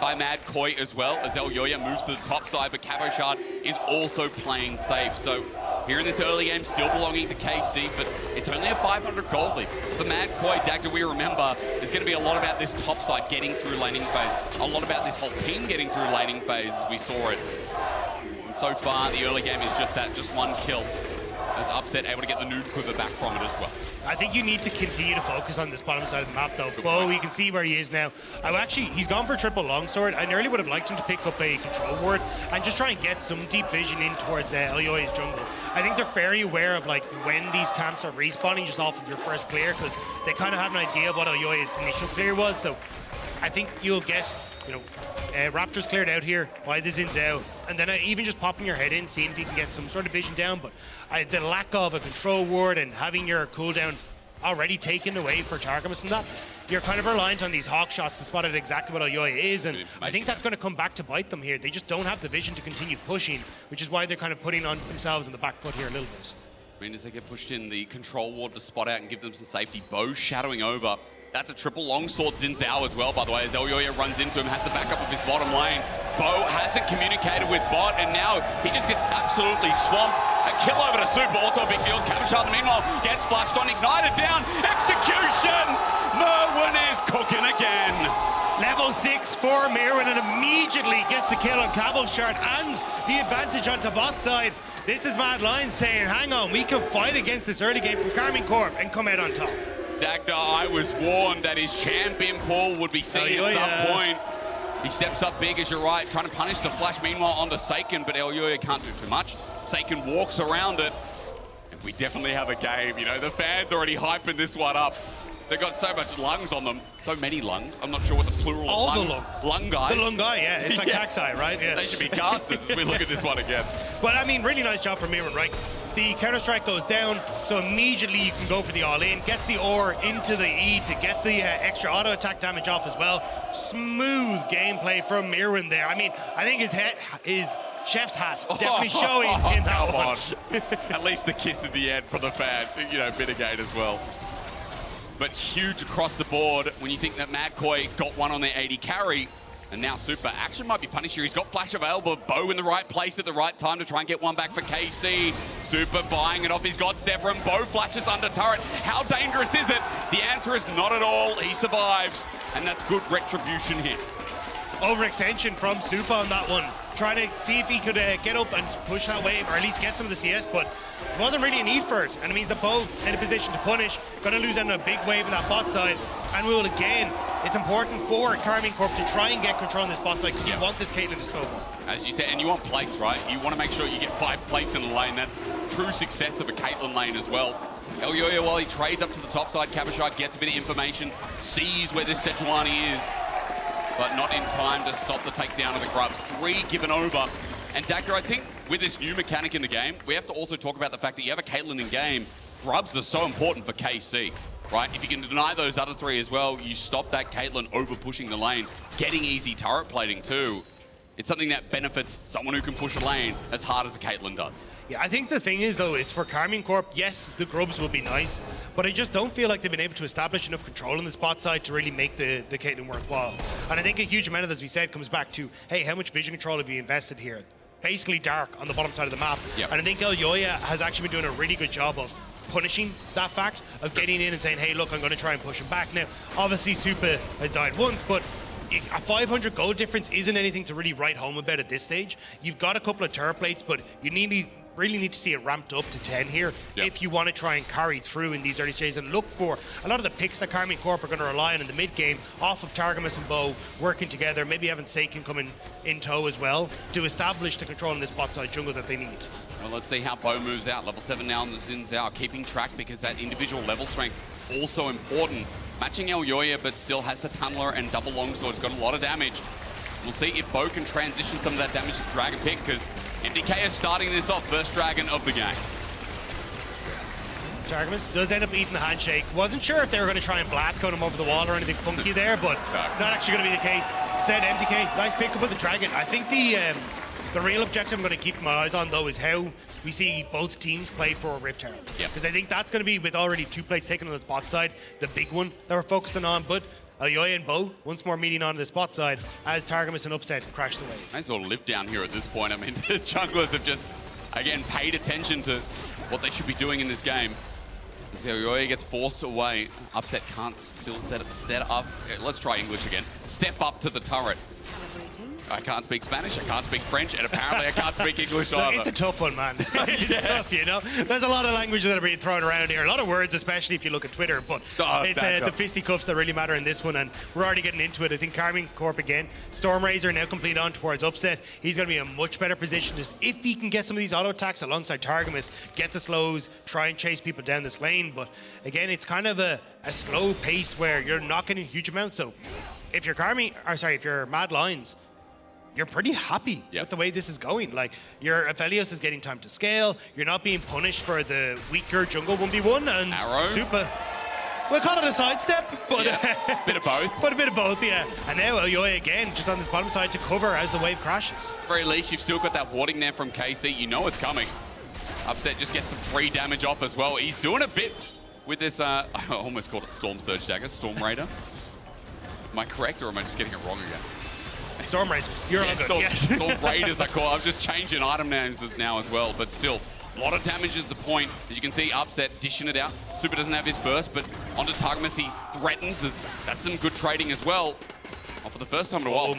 by Mad Koi as well, as Elyoya moves to the top side, but Cabashard is also playing safe. So here in this early game, still belonging to KC, but it's only a 500 gold lead. For Mad Koi, Dagda, we remember, there's going to be a lot about this top side getting through laning phase, a lot about this whole team getting through laning phase as we saw it. And so far, the early game is just that, just one kill. as Upset able to get the nude quiver back from it as well. I think you need to continue to focus on this bottom side of the map, though. Bo, you can see where he is now. He's gone for a triple longsword. I nearly would have liked him to pick up a control ward and just try and get some deep vision in towards Elyoya's jungle. I think they're very aware of like when these camps are respawning just off of your first clear, because they kind of have an idea of what Elyoya's initial clear was. So I think you'll get, you know, Raptors cleared out here by the Xin Zhao, and then even just popping your head in, seeing if you can get some sort of vision down. But the lack of a control ward and having your cooldown already taken away for Targamas and that, you're kind of reliant on these hawk shots to spot out exactly what Elyoya is, and I think that's going to come back to bite them here. They just don't have the vision to continue pushing, which is why they're kind of putting on themselves in the back foot here a little bit. I mean, as they get pushed in, the control ward to spot out and give them some safety. Bo shadowing over. That's a triple longsword Xin Zhao as well, by the way, as Elyoya runs into him, has the backup of his bottom lane. Bo hasn't communicated with bot, and now he just gets absolutely swamped. A kill over to Super, also a big deal. Cabochard, meanwhile, gets flashed on, ignited down, execution! Merwin is cooking again. Level 6 for Merwin, and immediately gets the kill on Cabochard and the advantage onto bot side. This is Mad Lions saying, hang on, we can fight against this early game from Karmine Corp and come out on top. Dagda, I was warned that his champion pool would be seen at some point. He steps up big, as you're right, trying to punish the flash, meanwhile onto Seiken, but Elyoya can't do too much. Seiken walks around it, and we definitely have a game. You know, the fans already hyping this one up. They've got so much lungs on them, so many lungs. I'm not sure what the plural All of lungs. the lungs. Lung guys. The lung guy, yeah. It's like cacti, right? Yeah. They should be casters as we look at this one again. But I mean, really nice job from Merwin, right? The counter-strike goes down, so immediately you can go for the all-in. Gets the ore into the E to get the extra auto-attack damage off as well. Smooth gameplay from Merwin there. I mean, I think his chef's hat definitely showing in that one. At least the kiss at the end from the fan, you know, mitigate as well. But huge across the board when you think that Madkoi got one on their 80 carry. And now Super action might be punished here. He's got flash available. Bo in the right place at the right time to try and get one back for KC. Super buying it off. He's got Severin. Bo flashes under turret. How dangerous is it? The answer is not at all. He survives. And that's good retribution here. Overextension from Super on that one. Trying to see if he could get up and push that wave, or at least get some of the CS, but it wasn't really a need for it. And it means that Bo in a position to punish. Going to lose out on a big wave in that bot side. And will again, it's important for Karmine Corp to try and get control on this bot side, because you want this Caitlyn to snowball. As you said, and you want plates, right? You want to make sure you get 5 plates in the lane. That's true success of a Caitlyn lane as well. Elyoya, while he trades up to the top side, Cabochard gets a bit of information, sees where this Sejuani is, but not in time to stop the takedown of the Grubs. 3 given over. And Dagda, I think with this new mechanic in the game, we have to also talk about the fact that you have a Caitlyn in game. Grubs are so important for KC, right? If you can deny those other 3 as well, you stop that Caitlyn over pushing the lane, getting easy turret plating too. It's something that benefits someone who can push a lane as hard as a Caitlyn does. Yeah, I think the thing is, though, is for Karmine Corp, yes, the Grubs will be nice, but I just don't feel like they've been able to establish enough control on the spot side to really make the Caitlyn worthwhile. And I think a huge amount of, as we said, comes back to, hey, how much vision control have you invested here? Basically dark on the bottom side of the map. Yep. And I think Elyoya has actually been doing a really good job of punishing that fact, of getting in and saying, hey, look, I'm going to try and push him back. Now, obviously, Super has died once, but a 500 gold difference isn't anything to really write home about at this stage. You've got a couple of turret plates, but you really need to see it ramped up to 10 here if you want to try and carry through in these early stages, and look for a lot of the picks that Karmine Corp are going to rely on in the mid game off of Targamas and Bo working together, maybe having Seiken coming in tow as well to establish the control in this bot side jungle that they need. Well, let's see how Bo moves out. Level 7 now on the Xin Zhao, keeping track because that individual level strength also important. Matching Elyoya, but still has the Tunneler and double longsword. It's got a lot of damage. We'll see if Bo can transition some of that damage to Dragon Pick, because MDK is starting this off, first Dragon of the game. Targamas does end up eating the handshake. Wasn't sure if they were going to try and blast cone him over the wall or anything funky there, but not actually going to be the case. Instead, MDK, nice pick up with the Dragon. I think the real objective I'm going to keep my eyes on, though, is how we see both teams play for Rift Herald. Because I think that's going to be, with already 2 plates taken on the spot side, the big one that we're focusing on. But Elyoya and Bo once more meeting on the spot side as Targamas and Upset crash the wave. Might as well live down here at this point. I mean, the junglers have just, again, paid attention to what they should be doing in this game. As Elyoya gets forced away, Upset can't still set up. Let's try English again. Step up to the turret. I can't speak Spanish, I can't speak French, and apparently I can't speak English Look, either. it's a tough one, man. It's tough, you know? There's a lot of languages that are being thrown around here. A lot of words, especially if you look at Twitter. But it's the fisticuffs that really matter in this one, and we're already getting into it. I think Karmine Corp again. Stormrazor now complete on towards upset. He's going to be in a much better position just if he can get some of these auto attacks alongside Targamas, get the slows, try and chase people down this lane. But again, it's kind of a slow pace where you're not getting huge amounts. So if you're if you're Mad Lions, you're pretty happy with the way this is going. Like, your Aphelios is getting time to scale. You're not being punished for the weaker jungle 1v1 and Arrow. Super. We'll call it a sidestep, but bit of both. But a bit of both, yeah. And now Elyoya again, just on this bottom side to cover as the wave crashes. At the very least, you've still got that warding there from KC. You know it's coming. Upset just gets some free damage off as well. He's doing a bit with this, I almost called it Storm Surge Dagger, Storm Raider. Am I correct, or am I just getting it wrong again? Stormrazors. You're all good. Storm Raiders, I call it. I'm just changing item names now as well, but still, a lot of damage is the point. As you can see, Upset dishing it out. Super doesn't have his first, but onto Targamas he threatens. That's some good trading as well. For the first time in a while,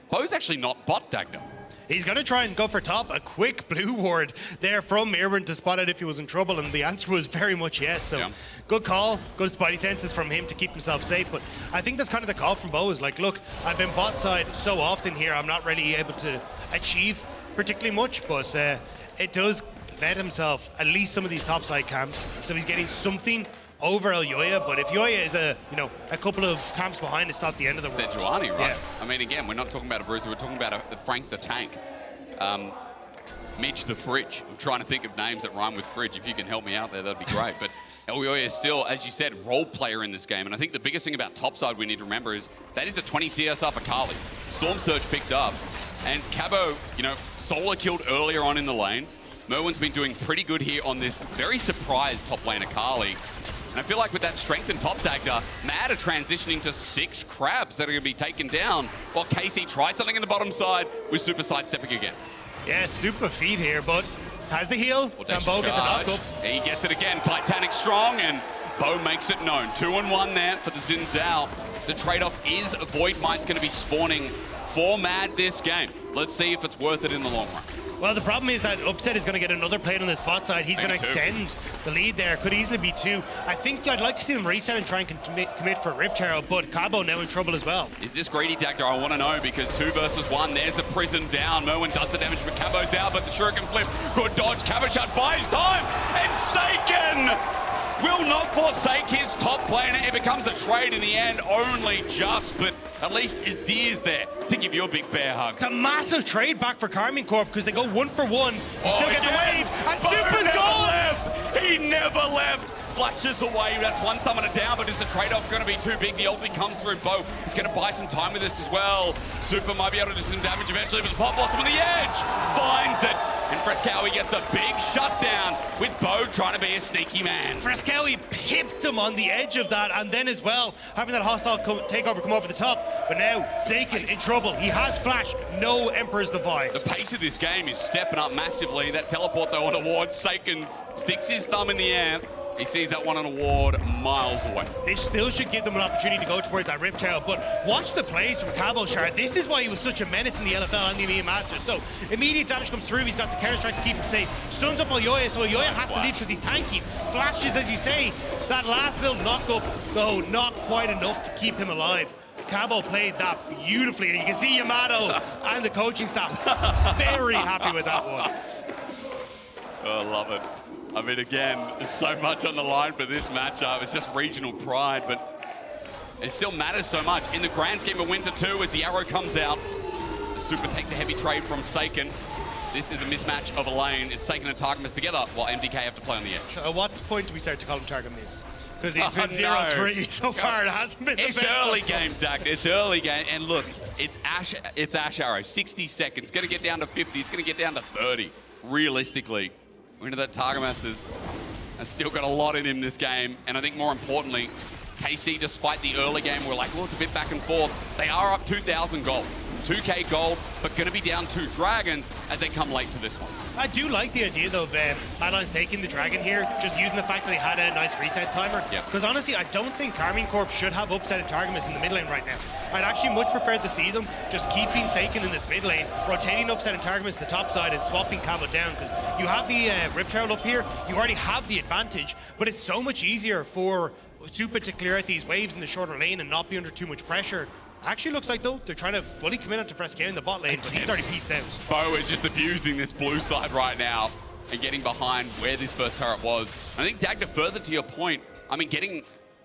Bo's actually not bot Dagger. He's going to try and go for top. A quick blue ward there from Mirwin to spot out if he was in trouble, and the answer was very much yes. So good call, good spidey senses from him to keep himself safe. But I think that's kind of the call from Bo is like, look, I've been bot side so often here, I'm not really able to achieve particularly much, but it does let himself at least some of these top side camps. So he's getting something over Elyoya, but if Elyoya is a couple of camps behind, it's not the end of the world. Sejuani, right? Yeah. I mean, again, we're not talking about a Bruiser, we're talking about a Frank the Tank. Midge the Fridge. I'm trying to think of names that rhyme with Fridge. If you can help me out there, that'd be great. But Elyoya is still, as you said, role player in this game. And I think the biggest thing about topside we need to remember is that is a 20 CSR for Kali. Storm Surge picked up, and Cabo, solo killed earlier on in the lane. Merwin's been doing pretty good here on this very surprised top lane of Kali. And I feel like with that strength and top Dagger, Mad are transitioning to 6 crabs that are going to be taken down while KC tries something in the bottom side with Super sidestepping again. Yeah, Super feed here, but has the heal. Can Bo get the knock up? He gets it again. Titanic strong, and Bo makes it known. 2-1 there for the Xin Zhao. The trade-off is Void Might's going to be spawning for Mad this game. Let's see if it's worth it in the long run. Well, the problem is that Upset is going to get another plate on this bot side. He's going to extend the lead there. Could easily be 2. I think I'd like to see them reset and try and commit for Rift Herald, but Cabo now in trouble as well. Is this greedy Dagger? I want to know, because 2 versus 1. There's the prison down. Merwin does the damage, but Cabo's out, but the Shuriken flip. Good dodge. Cabo shot buys time, and Seiken will not forsake his top player. It becomes a trade in the end, only just, but at least Azir's there to give you a big bear hug. It's a massive trade back for Karmine Corp because they go 1 for 1. You still get the wave, and Super's gone! He never left. Flashes away. That's one summoner down, but is the trade-off going to be too big? The ulti comes through. Bo is going to buy some time with this as well. Super might be able to do some damage eventually, but the Pop Blossom on the edge finds it. And Frescowie gets a big shutdown with Bo trying to be a sneaky man. Frescowie pipped him on the edge of that, and then as well, having that hostile takeover come over the top. But now, Seiken in trouble. He has flash. No Emperor's Divide. The pace of this game is stepping up massively. That teleport, though, on a ward. Seiken sticks his thumb in the air. He sees that one on a ward miles away. They still should give them an opportunity to go towards that Rift Herald, but watch the plays from Cabochard. This is why he was such a menace in the LFL and the EMEA Masters. So immediate damage comes through. He's got the counter strike to keep it safe. Stuns up Elyoya, so Elyoya has to leave because he's tanky. Flashes, as you say. That last little knock up, though, not quite enough to keep him alive. Cabo played that beautifully, and you can see Yamato and the coaching staff very happy with that one. Oh, I love it. I mean, again, there's so much on the line for this matchup. It's just regional pride, but it still matters so much. In the grand scheme of Winter 2, as the arrow comes out, the Super takes a heavy trade from Seiken. This is a mismatch of a lane. It's Seiken and Targamas together, while MDK have to play on the edge. At what point do we start to call him Targamas? Because he's been 0-3 so far. It hasn't been the best. It's early game, Doug. It's early game. And look, it's Ash Arrow. 60 seconds. It's going to get down to 50. It's going to get down to 30, realistically. We know that Targamas has still got a lot in him this game, and I think more importantly, KC, despite the early game, we're like, well, it's a bit back and forth. They are up 2,000 gold. 2K gold, but going to be down 2 dragons as they come late to this one. I do like the idea, though, of Mad Lions taking the dragon here, just using the fact that they had a nice reset timer. Because honestly, I don't think Karmine Corp should have upset Targamas in the mid lane right now. I'd actually much prefer to see them just keeping Seiken in this mid lane, rotating upset and Targamas to the top side and swapping Cabo down, because you have the Rip Trail up here, you already have the advantage, but it's so much easier for Super to clear out these waves in the shorter lane and not be under too much pressure. Actually looks like, though, they're trying to fully commit onto Fresco in the bot lane, but he's already pieced out. Bo is just abusing this blue side right now and getting behind where this first turret was. I think, Dagda, further to your point, I mean, getting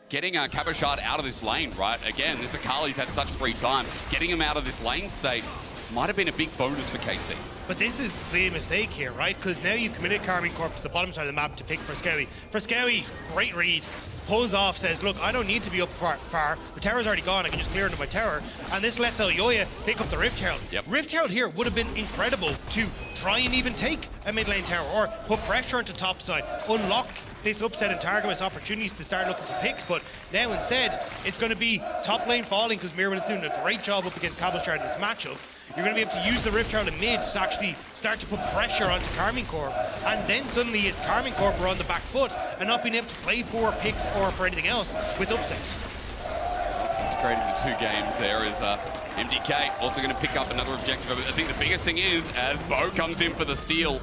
Cabochard out of this lane, right? Again, this Akali's had such free time. Getting him out of this lane state might have been a big bonus for KC. But this is the mistake here, right? Because now you've committed Karmine Corp to the bottom side of the map to pick Frescowy. Frescowy, great read, pulls off, says, look, I don't need to be up far. The tower's already gone, I can just clear into my tower. And this lets Elyoya pick up the Rift Herald. Rift Herald here would have been incredible to try and even take a mid lane tower or put pressure onto top side, unlock this upset in Targamas opportunities to start looking for picks, but now instead it's going to be top lane falling because Mirwin is doing a great job up against Cabochard in this matchup. You're going to be able to use the Rift Herald in mid to actually start to put pressure onto Karmine Corp, and then suddenly it's Karmine Corp are on the back foot and not being able to play for picks or for anything else with upsets. Creating the 2 games there is MDK also going to pick up another objective. I think the biggest thing is, as Bo comes in for the steal,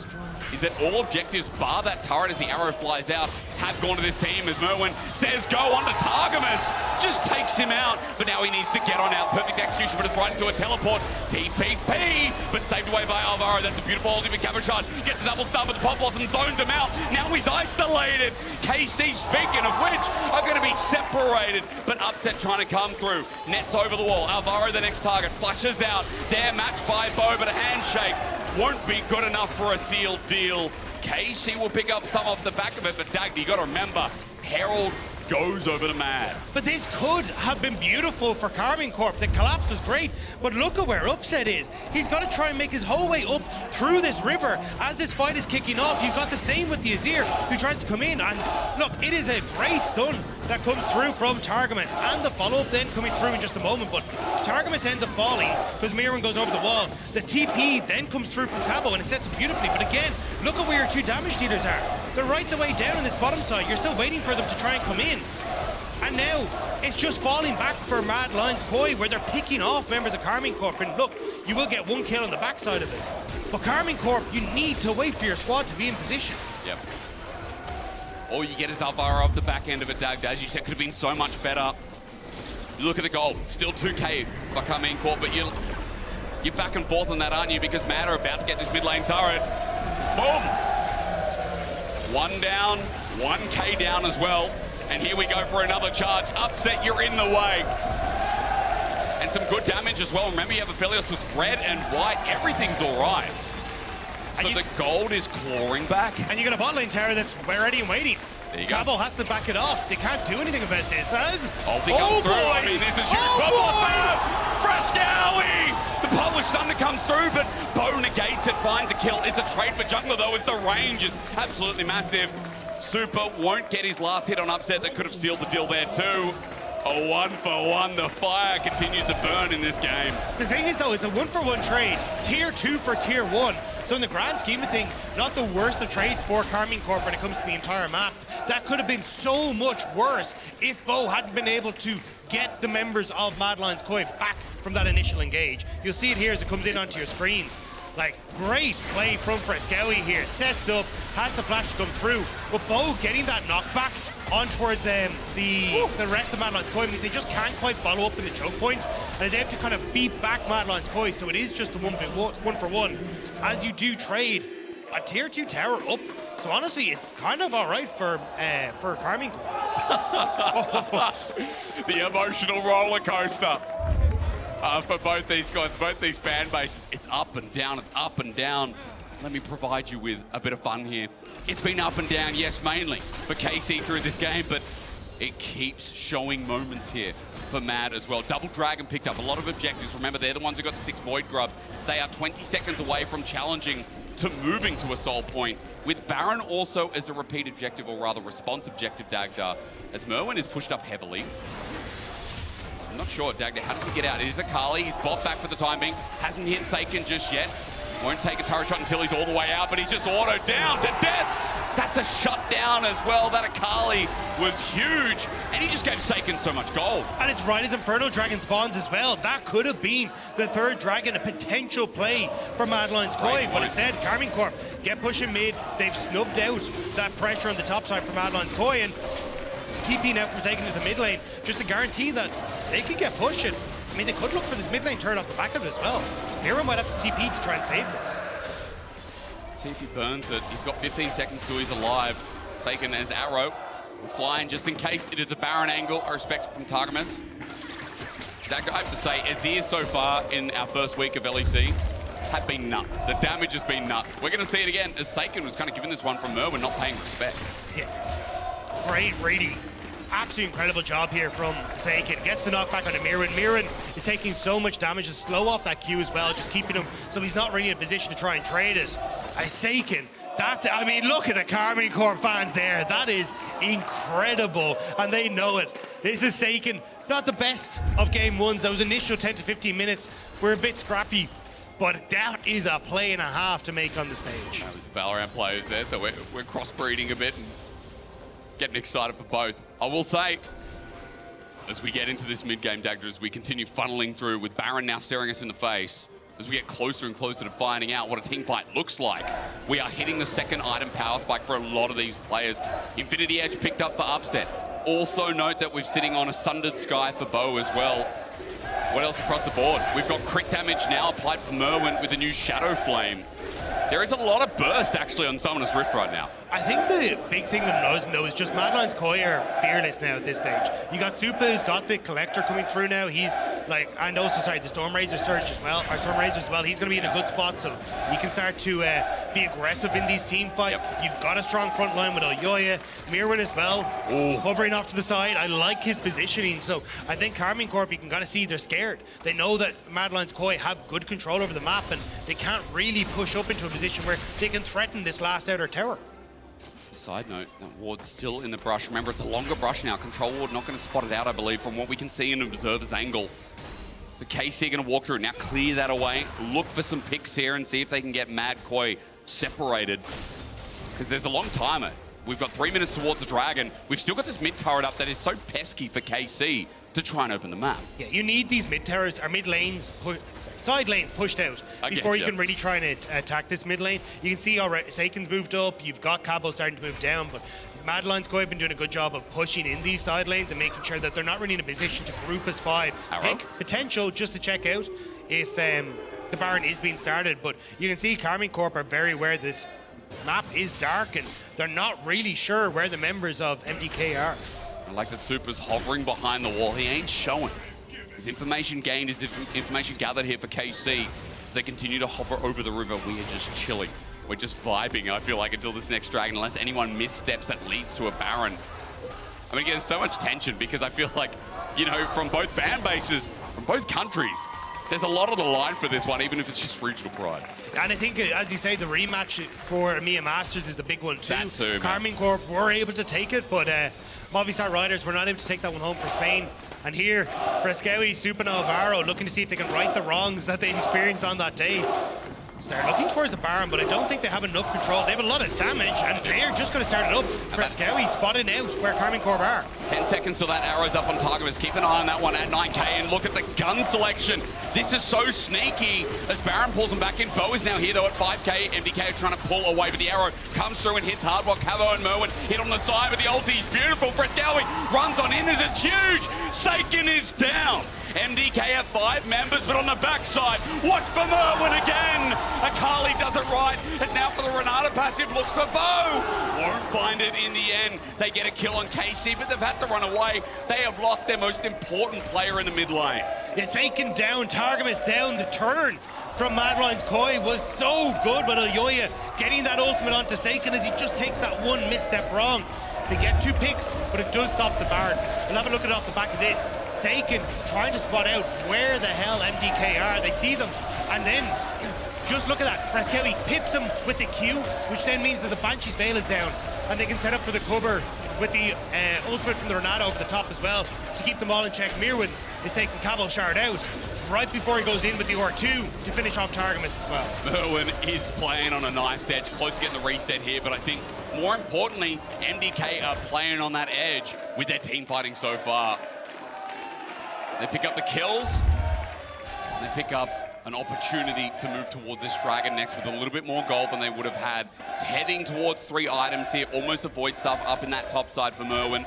is that all objectives, bar that turret as the arrow flies out, have gone to this team as Merwin says go on to Targamas, just takes him out, but now he needs to get on out. Perfect execution, but it's right into a teleport. TPP, but saved away by Alvaro. That's a beautiful holding with Cabochard. Gets the double stun, but the Pop Blossom zones him out. Now he's isolated. KC, speaking of which, are going to be separated, but Upset trying to come through. Nets over the wall. Alvaro, the next target, flushes out. They're matched by Bo, but a handshake won't be good enough for a sealed deal. KC will pick up some off the back of it, but Dagny, you got to remember, Herald goes over to Mad. But this could have been beautiful for Karmine Corp. The collapse was great, but look at where Upset is. He's got to try and make his whole way up through this river as this fight is kicking off. You've got the same with the Azir, who tries to come in, and look, it is a great stun that comes through from Targamas, and the follow-up then coming through in just a moment, but Targamas ends up falling because Mirwin goes over the wall. The TP then comes through from Cabo, and it sets up beautifully, but again, look at where your 2 damage dealers are. They're right the way down in this bottom side. You're still waiting for them to try and come in. And now it's just falling back for Mad Lions Koi, where they're picking off members of Karmine Corp. And look, you will get 1 kill on the backside of it. But Karmine Corp, you need to wait for your squad to be in position. Yep. All you get is Alvaro off the back end of it, Doug. As you said, could have been so much better. You look at the goal, still 2K for Karmine Corp, but you're back and forth on that, aren't you? Because Mad are about to get this mid lane turret. Boom! 1 down, 1K down as well. And here we go for another charge. Upset, you're in the way. And some good damage as well. Remember, you have Aphelios with red and white. Everything's all right. So the gold is clawing back. And you got a bot lane tower that's ready and waiting. There you go. Cabo has to back it off. They can't do anything about this, as... Ulti comes through. I mean, this is huge. Frescowy! The Polish Thunder comes through, but Bo negates it, finds a kill. It's a trade for jungler, though, as the range is absolutely massive. Super won't get his last hit on Upset. That could have sealed the deal there too. A 1-for-1. The fire continues to burn in this game. The thing is, though, it's a 1-for-1 trade. Tier 2 for Tier 1. So in the grand scheme of things, not the worst of trades for Karmine Corp when it comes to the entire map. That could have been so much worse if Bo hadn't been able to get the members of Mad Lions Koi back from that initial engage. You'll see it here as it comes in onto your screens. Like, great play from Frescowy here. Sets up, has the flash to come through. But Bo getting that knockback on towards the rest of Mad Lions Koi means they just can't quite follow up in the choke point, and is able to kind of beat back Mad Lions Koi. So it is just the 1-for-1 as you do trade a Tier 2 tower up. So honestly, it's kind of all right for Karmine Corp. The emotional roller coaster. For both these squads, both these fan bases, it's up and down, it's up and down. Let me provide you with a bit of fun here. It's been up and down, yes, mainly for KC through this game, but it keeps showing moments here for Mad as well. Double Dragon picked up a lot of objectives. Remember, they're the ones who got the 6 Void Grubs. They are 20 seconds away from challenging to moving to a Soul Point, with Baron also as a repeat objective, or rather response objective, Dagda, as Merwin is pushed up heavily. not sure, Dagda, how does he get out? It is Akali, he's bopped back for the time being, hasn't hit Seiken just yet. Won't take a turret shot until he's all the way out, but he's just autoed down to death. That's a shutdown as well. That Akali was huge, and he just gave Seiken so much gold. And it's right as Infernal Dragon spawns as well. That could have been the third dragon, a potential play for Mad Lions Koi, but instead, Karmine Corp get pushing mid. They've snubbed out that pressure on the top side for Mad Lions Koi, and TP now from Seiken to the mid lane, just to guarantee that they can get pushing. I mean, they could look for this mid lane turn off the back of it as well. Mira might have to TP to try and save this. TP burns it. He's got 15 seconds till he's alive. Seiken as arrow. Flying just in case it is a Baron angle. I respect it from Targamas. That I have to say, Azir so far in our first week of LEC have been nuts. The damage has been nuts. We're going to see it again as Seiken was kind of giving this one from Merwin, not paying respect. Yeah. Great reading. Absolutely incredible job here from Seiken. Gets the knockback on Mirren. Mirren is taking so much damage to slow off that Q as well, just keeping him so he's not really in a position to try and trade it. And Seiken, I mean, look at the Karmine Corp fans there. That is incredible, and they know it. This is Seiken, not the best of game ones. Those initial 10 to 15 minutes were a bit scrappy, but that is a play and a half to make on the stage. There's the Valorant players there, so we're crossbreeding a bit and getting excited for both. I will say, as we get into this mid-game, Dagda, as we continue funneling through with Baron now staring us in the face, as we get closer and closer to finding out what a team fight looks like, we are hitting the second item power spike for a lot of these players. Infinity Edge picked up for upset. Also note that we're sitting on a Sundered Sky for Bo as well. What else across the board? We've got crit damage now applied for Merwin with the new Shadow Flame. There is a lot of burst actually on Summoner's Rift right now. I think the big thing that I'm noticing though is just Mad Lions Koi are fearless now at this stage. You got Supa, who's got the Collector coming through now. He's like, and also sorry, the Stormrazor Surge as well, or Stormrazor as well. He's going to be in a good spot, so he can start to be aggressive in these team fights. Yep. You've got a strong front line with Oyoya, Mirren as well, hovering off to the side. I like his positioning, so I think Karmine Corp, you can kind of see they're scared. They know that Mad Lions Koi have good control over the map, and they can't really push up into a position where they can threaten this last outer tower. Side note, that ward's still in the brush. Remember, it's a longer brush now. Control ward not going to spot it out, I believe, from what we can see in Observer's angle. So KC going to walk through. Now clear that away. Look for some picks here and see if they can get Mad Koi separated. Because there's a long timer. We've got 3 minutes towards the Dragon. We've still got this mid turret up that is so pesky for KC to try and open the map. Yeah, you need these mid towers, or mid lanes, side lanes pushed out before you can really try and attack this mid lane. You can see already Seiken's moved up, you've got Cabo starting to move down, but Mad Lions Koi have been doing a good job of pushing in these side lanes and making sure that they're not really in a position to group as five. Pick potential just to check out if the Baron is being started, but you can see Karmine Corp are very aware this map is dark and they're not really sure where the members of MDK are. I like that Super's hovering behind the wall. He ain't showing. His information gained, his information gathered here for KC. As they continue to hover over the river, we are just chilling. We're just vibing, I feel like, until this next Dragon, unless anyone missteps that leads to a Baron. I mean, there's so much tension because I feel like, you know, from both fan bases, from both countries, there's a lot on the line for this one, even if it's just regional pride. And I think, as you say, the rematch for EMEA Masters is the big one too. That too, Karmine Corp were able to take it, but Movistar Riders were not able to take that one home for Spain. And here, Frescowi, Supa Navarro looking to see if they can right the wrongs that they experienced on that day. So they're looking towards the Baron, but I don't think they have enough control. They have a lot of damage, and they're just going to start it up. Frescowi spotting out where Karmine Corp are. 10 seconds till that arrow's up on Targamas. Keep an eye on that one at 9k, and look at the gun selection. This is so sneaky as Baron pulls him back in. Bo is now here, though, at 5k. MDK trying to pull away, but the arrow comes through and hits hard while Cavo and Merwin hit on the side, but the ulti's beautiful. Frescowi runs on in as it's huge. Seiken is down. MDK have 5 members, but on the backside, watch for Merwin again. Akali does it right. It's now for the Renata passive, looks for Bo. Won't find it in the end. They get a kill on KC, but they've had to run away. They have lost their most important player in the mid lane. Yeah, Seiken down, Targamas down. The turn from Mad Lions Koi was so good, but Oyoya getting that ultimate onto Seiken as he just takes that one misstep wrong. They get 2 picks, but it does stop the Baron. We'll have a look at it off the back of this. Seiken's trying to spot out where the hell MDK are. They see them, and then just look at that. Frescowi pips him with the Q, which then means that the Banshee's Veil is down, and they can set up for the cover with the ultimate from the Renata over the top as well to keep them all in check. Mirwin is taking Cavalshard out right before he goes in with the R2 to finish off Targamas as well. Merwin is playing on a nice edge, close to getting the reset here, but I think more importantly, MDK are playing on that edge with their team fighting so far. They pick up the kills, and they pick up an opportunity to move towards this Dragon next with a little bit more gold than they would have had. Heading towards 3 items here, almost avoid stuff up in that top side for Merwin.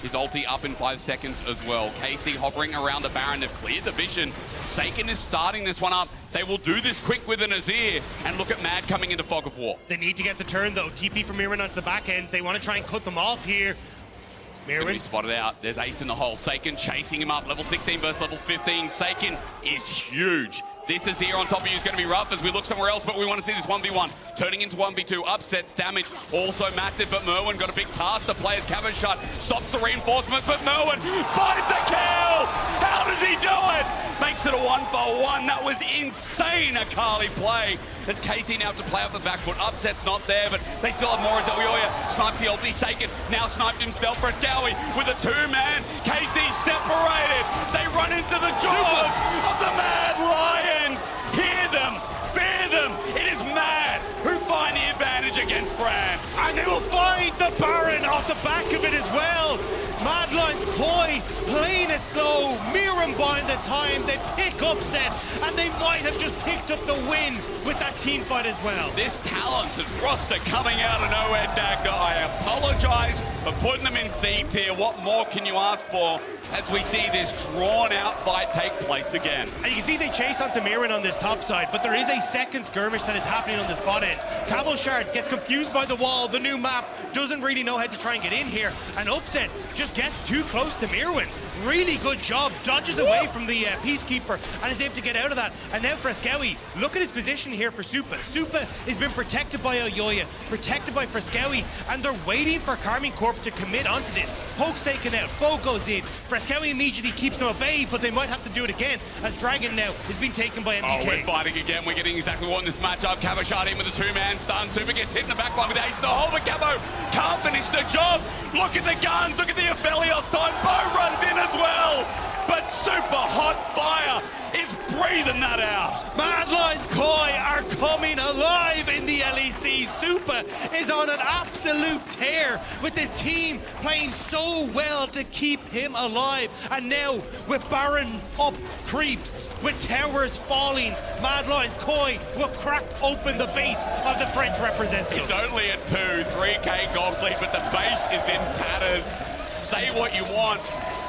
His ulti up in 5 seconds as well. KC hovering around the Baron. They've cleared the vision. Seiken is starting this one up. They will do this quick with an Azir. And look at Mad coming into Fog of War. They need to get the turn though. TP from Mirwin onto the back end. They want to try and cut them off here. Gonna be spotted out. There's Ace in the hole. Seiken chasing him up. Level 16 versus level 15. Seiken is huge. This is here on top of you is going to be rough as we look somewhere else, but we want to see this 1v1 turning into 1v2. Upsets, damage, also massive, but Merwin got a big task to play as Cavendish stops the reinforcements, but Merwin finds a kill! How does he do it? Makes it a 1-for-1. That was insane, Akali play. As KT now have to play up the back foot. Upset's not there, but they still have more as Elioya snipes the ulti. Seiken now sniped himself. Frescowi with a 2-man. KC separated. They run into the jaws of the Mad Lions. Hear them, fear them. It is Mad who find the advantage against France. And they will find the Baron off the back of it as well. Mad Lions Koi playing it slow. Miram buying the time. They pick upset, and they might have just picked up the win with that team fight as well. This talented roster coming out of nowhere, Dagda. I apologize for putting them in C tier. What more can you ask for as we see this drawn-out fight take place again? And you can see they chase onto Mirren on this top side, but there is a second skirmish that is happening on this bot end. Cavalshard gets confused by the wall, the new map, doesn't really know how to try and get in here, and Upset just gets too close to Mirwin. Really good job, dodges away from the Peacekeeper and is able to get out of that. And now Frescowi, look at his position here for Supa. Supa has been protected by Elioya, protected by Frescowi, and they're waiting for Carmine Corp to commit onto this. Poke's taken out, Bo goes in, Frescowi immediately keeps them at bay, but they might have to do it again as Dragon now is being taken by MDK. Oh, we're fighting again. We're getting exactly what in this matchup. Cavalshard in with a 2-man stun. Supa gets hit in the back line with Ace in the hole, but Cabo can't finish the job. Look at the guns, look at the Aphelios time. Bo runs in as well, but Super Hot Fire is breathing that out. Mad Lions Koi are coming alive in the LEC. Supa is on an absolute tear with this team playing so well to keep him alive. And now with Baron up creeps, with towers falling, Mad Lions Koi will crack open the base of the French representatives. It's only a 3K gold lead, but the base is in tatters. Say what you want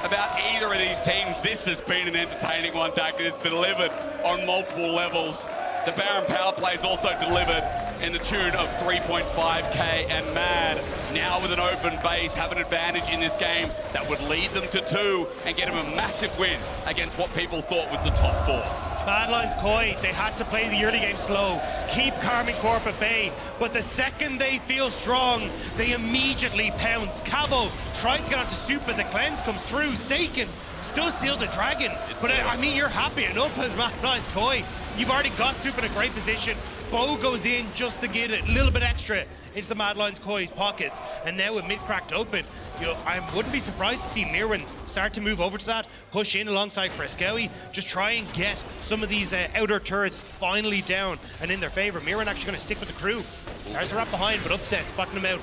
about either of these teams. This has been an entertaining one, Dak. It's delivered on multiple levels. The Baron power play is also delivered in the tune of 3.5k, and Mad now with an open base have an advantage in this game that would lead them to 2 and get him a massive win against what people thought was the top 4. Mad Lions Koi, they had to play the early game slow, keep Carmine Corp at bay, but the second they feel strong, they immediately pounce. Cabo tries to get onto Supa, the cleanse comes through, Seiken still steal the Dragon, but I mean, you're happy enough as Mad Lions Koi. You've already got Supa in a great position. Bo goes in just to get a little bit extra into the Mad Lions Koi's pockets, and now with mid cracked open, you know, I wouldn't be surprised to see Mirwin start to move over to that, push in alongside Frescowi, just try and get some of these outer turrets finally down and in their favor. Mirwin actually going to stick with the crew. Starts to wrap behind, but Upset spotting him out.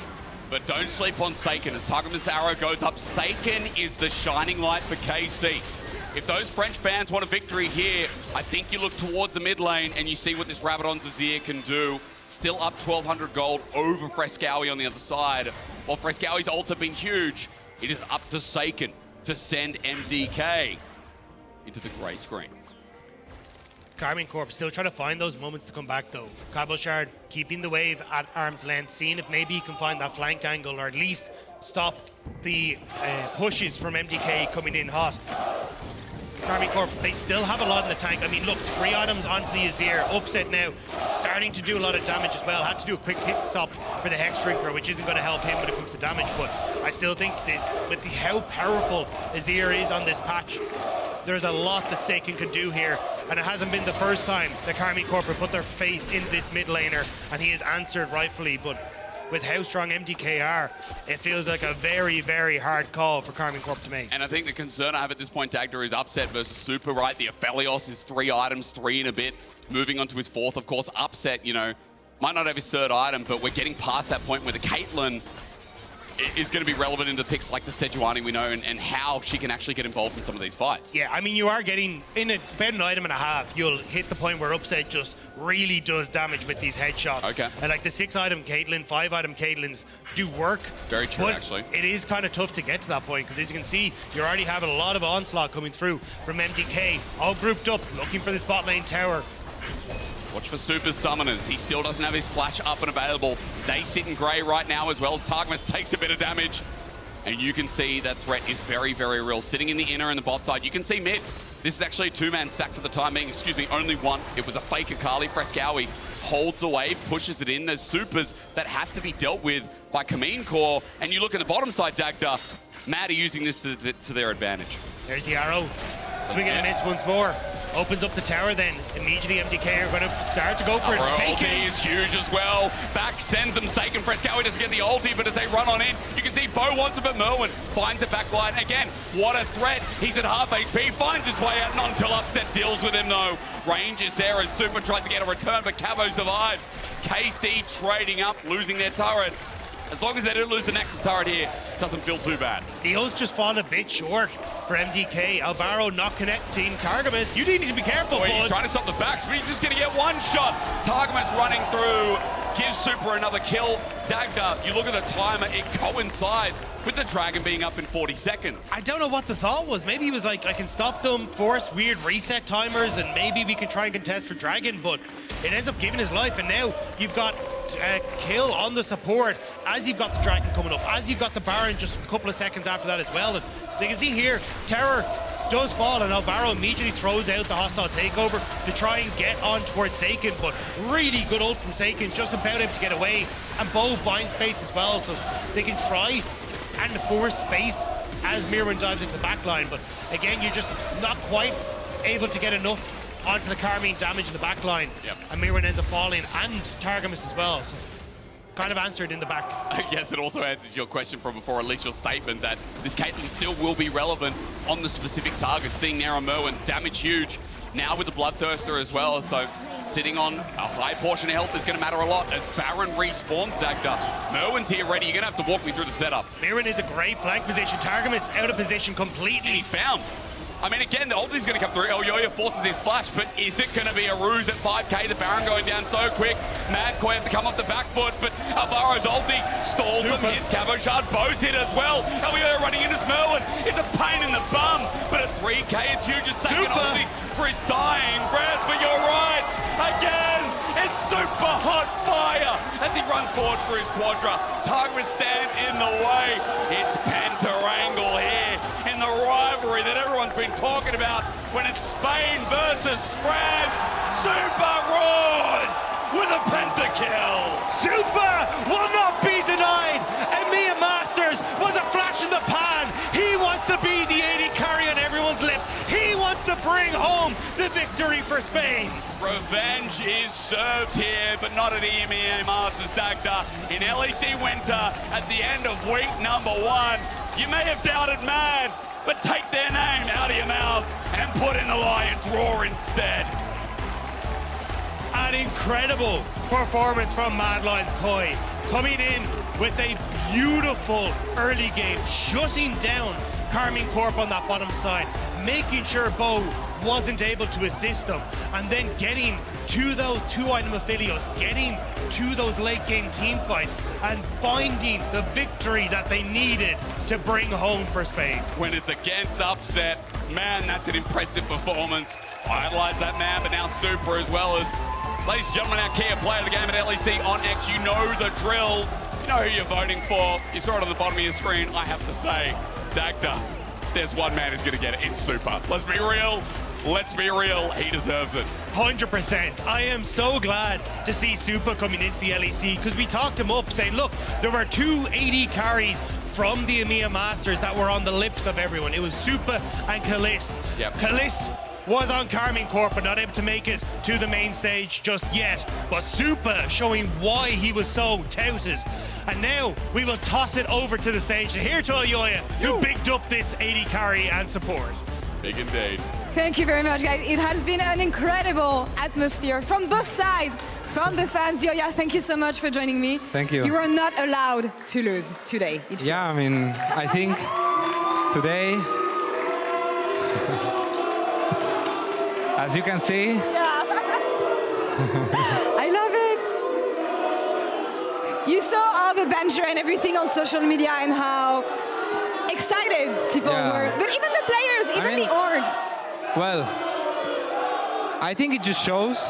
But don't sleep on Seiken. As Targamas arrow goes up, Seiken is the shining light for KC. If those French fans want a victory here, I think you look towards the mid lane and you see what this Rabadon's Azir can do. Still up 1,200 gold over Frescowi on the other side. While Frescowi's ult have been huge, it is up to Seiken to send MDK into the grey screen. Carmine Corp still trying to find those moments to come back though. Cavalshard keeping the wave at arm's length, seeing if maybe he can find that flank angle or at least stop the pushes from MDK coming in hot. Carmine Corp, they still have a lot in the tank. I mean, look, 3 items onto the Azir. Upset now, starting to do a lot of damage as well. Had to do a quick hit stop for the Hex Drinker, which isn't going to help him when it comes to damage, but I still think that with how powerful Azir is on this patch, there's a lot that Seiken can do here, and it hasn't been the first time that Carmine Corp have put their faith in this mid laner, and he has answered rightfully, but with how strong MDK are, it feels like a very, very hard call for Karmine Corp to make. And I think the concern I have at this point, Dagda, is Upset versus Super, right? The Aphelios is 3 items, 3 and a bit. Moving on to his 4th, of course. Upset, you know, might not have his 3rd item, but we're getting past that point where the Caitlyn is going to be relevant into picks like the Sejuani we know and how she can actually get involved in some of these fights. Yeah, I mean, you are getting, in about an item and a half, you'll hit the point where Upset just really does damage with these headshots. Okay. And like the 6-item Caitlyn, 5-item Caitlyn's do work. Very true, but actually. It is kind of tough to get to that point because as you can see, you're already having a lot of onslaught coming through from MDK, all grouped up, looking for this bot lane tower. Watch for Super's summoners. He still doesn't have his flash up and available. They sit in grey right now as well as Targamas takes a bit of damage. And you can see that threat is very, very real. Sitting in the inner and the bot side, you can see mid. This is actually a 2-man stack for the time being. Excuse me, only 1. It was a fake Akali. Frescowi holds away, pushes it in. There's supers that have to be dealt with by Karmine Corp. And you look at the bottom side, Dagda. Mad are using this to their advantage. There's the arrow. Swing and a miss once more. Opens up the tower then. Immediately MDK are going to start to go for it. Take it. Ulti is huge as well. Back sends them Sake and Frescowi doesn't get the ulti, but as they run on in, you can see Bo wants it, but Merwin finds the back line. Again, what a threat. He's at half HP, finds his way out, not until Upset deals with him though. Range is there as Super tries to get a return, but Cavo survives. KC trading up, losing their turret. As long as they don't lose the Nexus turret here, doesn't feel too bad. The ult's just fallen a bit short for MDK. Alvaro not connecting Targamas. You need to be careful, Boy, he's trying to stop the backs, but he's just going to get one shot. Targamas running through, gives Super another kill. Dagda, you look at the timer, it coincides with the Dragon being up in 40 seconds. I don't know what the thought was. Maybe he was like, I can stop them, force weird reset timers, and maybe we can try and contest for Dragon, but it ends up giving his life, and now you've got a kill on the support as you've got the Dragon coming up, as you've got the Baron just a couple of seconds after that as well. And you can see here, Terror does fall, and Alvaro immediately throws out the hostile takeover to try and get on towards Seiken, but really good ult from Seiken, just about able to get away, and Bo finds space as well, so they can try and force space as Mirwin dives into the back line, but again, you're just not quite able to get enough onto the Karmine damage in the back line. Yep. And Mirwin ends up falling, and Targamas as well, so kind of answered in the back. Yes, it also answers your question from before, at least your statement that this Caitlyn still will be relevant on the specific target. Seeing Nara Merwin, damage huge. Now with the Bloodthirster as well, so sitting on a high portion of health is going to matter a lot as Baron respawns Dagda. Merwin's here ready, you're going to have to walk me through the setup. Mirwin is a great flank position. Targamas out of position completely. And he's found. I mean, again, the ulti's going to come through. El Yoyo forces his flash, but is it going to be a ruse at 5k? The Baron going down so quick. Madkoi have to come off the back foot, but Alvaro's ulti stalls him, hits Cavo Shard. Bo's hit as well. El Yoyo running into Merwin. It's a pain in the bum, but at 3k, it's huge. A second ulti for his dying breath, but you're right. Again, it's super hot fire as he runs forward for his Quadra. Targamas stands in the way. It's Pentarangle here in the rivalry that everyone's been talking about when it's Spain versus France. Super roars with a pentakill. Super will not be denied. Emilia Masters was a flash in the pan. He wants to be the AD carry on everyone's lips. He wants to bring home the victory for Spain. Revenge is served here, but not at EMEA Masters, Dagda. In LEC Winter, at the end of week number 1, you may have doubted Mad, but take their name out of your mouth and put in the Lion's Roar instead. An incredible performance from Mad Lions Koi, coming in with a beautiful early game, shutting down Karmine Corp on that bottom side, making sure Bo wasn't able to assist them, and then getting to those 2-item Aphelios, getting to those late game team fights, and finding the victory that they needed to bring home for Spain. When it's against Upset, man, that's an impressive performance. Idolize that man, but now Super as well as, ladies and gentlemen, our key player of the game at LEC on X. You know the drill. You know who you're voting for. You saw it on the bottom of your screen. I have to say, Dagda, there's one man who's going to get it. It's Super. Let's be real. Let's be real. He deserves it. 100%. I am so glad to see Super coming into the LEC because we talked him up saying, look, there were 2 AD carries from the EMEA Masters that were on the lips of everyone. It was Super and Kalist. Yep. Kalist was on Karmine Corp, but not able to make it to the main stage just yet. But Super showing why he was so touted. And now we will toss it over to the stage to hear to Yoya, who picked up this 80 carry and support. Big indeed. Thank you very much, guys. It has been an incredible atmosphere from both sides, from the fans. Yoya, thank you so much for joining me. Thank you. You are not allowed to lose today. Yeah, I mean, I think today, as you can see, I love it. You saw all the banter and everything on social media and how excited people were. But even the players, even the orgs. well, I think it just shows.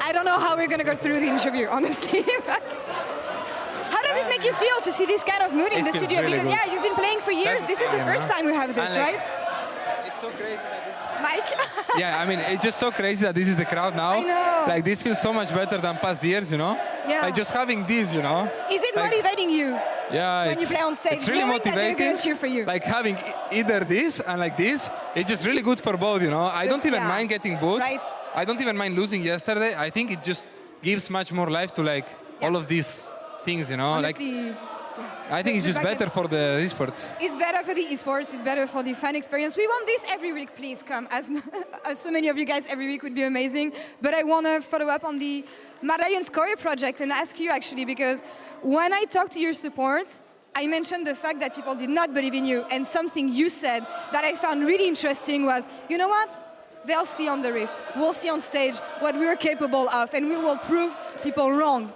I don't know how we're going to go through the interview, honestly. How does it make you feel to see this kind of mood in the studio? Really because, good. yeah, you've been playing for years. This is the first time we have this, And, like, right? It's so crazy. Mike? Yeah, I mean, it's just so crazy that this is the crowd now. I know. Like, this feels so much better than past years, you know? Yeah. Like, just having this, you know? Is it Like, motivating you? Yeah, when you play on stage, it's really knowing that they're motivating. going to cheer for you? Like having either this and like this, it's just really good for both, you know? I don't even mind getting booed. Right. I don't even mind losing yesterday. I think it just gives much more life to like all of these things, you know? Honestly, like I think it's just better for the esports. it's better for the esports, it's better for the fan experience. We want this every week, please come. As so many of you guys every week would be amazing. But I want to follow up on the Mad Lions Core project and ask you actually, because when I talked to your support, I mentioned the fact that people did not believe in you, and something you said that I found really interesting was, you know what? They'll see on the Rift, we'll see on stage what we're capable of, and we will prove people wrong.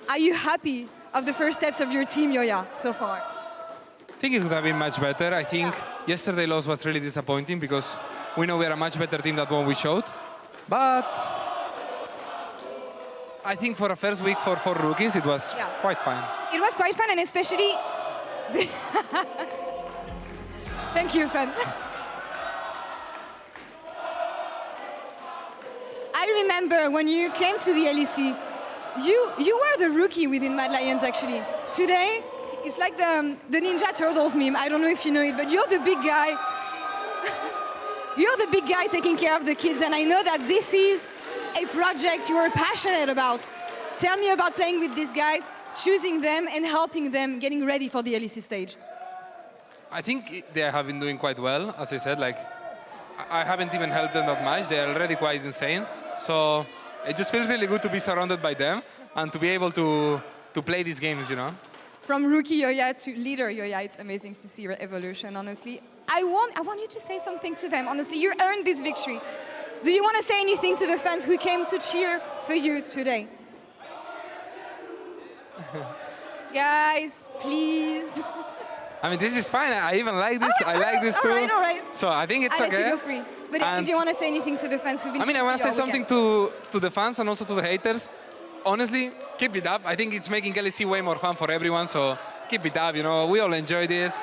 Are you happy of the first steps of your team, Yoya, so far? I think it could have been much better. I think yesterday's loss was really disappointing because we know we're a much better team than what we showed. But I think for a first week for rookies, it was quite fine. It was quite fun, and especially... Thank you, fans. I remember when you came to the LEC, you were the rookie within Mad Lions, actually. Today, it's like the Ninja Turtles meme. I don't know if you know it, but you're the big guy. You're the big guy taking care of the kids, and I know that this is a project you are passionate about. Tell me about playing with these guys, choosing them and helping them getting ready for the LEC stage. I think they have been doing quite well, as I said. Like, I haven't even helped them that much. They're already quite insane. So it just feels really good to be surrounded by them and to be able to play these games, you know? From rookie Yoya to leader Yoya, it's amazing to see your evolution, honestly. I want you to say something to them, honestly. You earned this victory. Do you want to say anything to the fans who came to cheer for you today? Guys, please. I mean, this is fine. I even like this. I like this too. All right. So I think it's I'll okay. let you go free. But if you want to say anything to the fans who've been I mean, I want to say cheering something you all to the fans and also to the haters. Honestly, keep it up. I think it's making LEC way more fun for everyone. So keep it up. You know, we all enjoy this.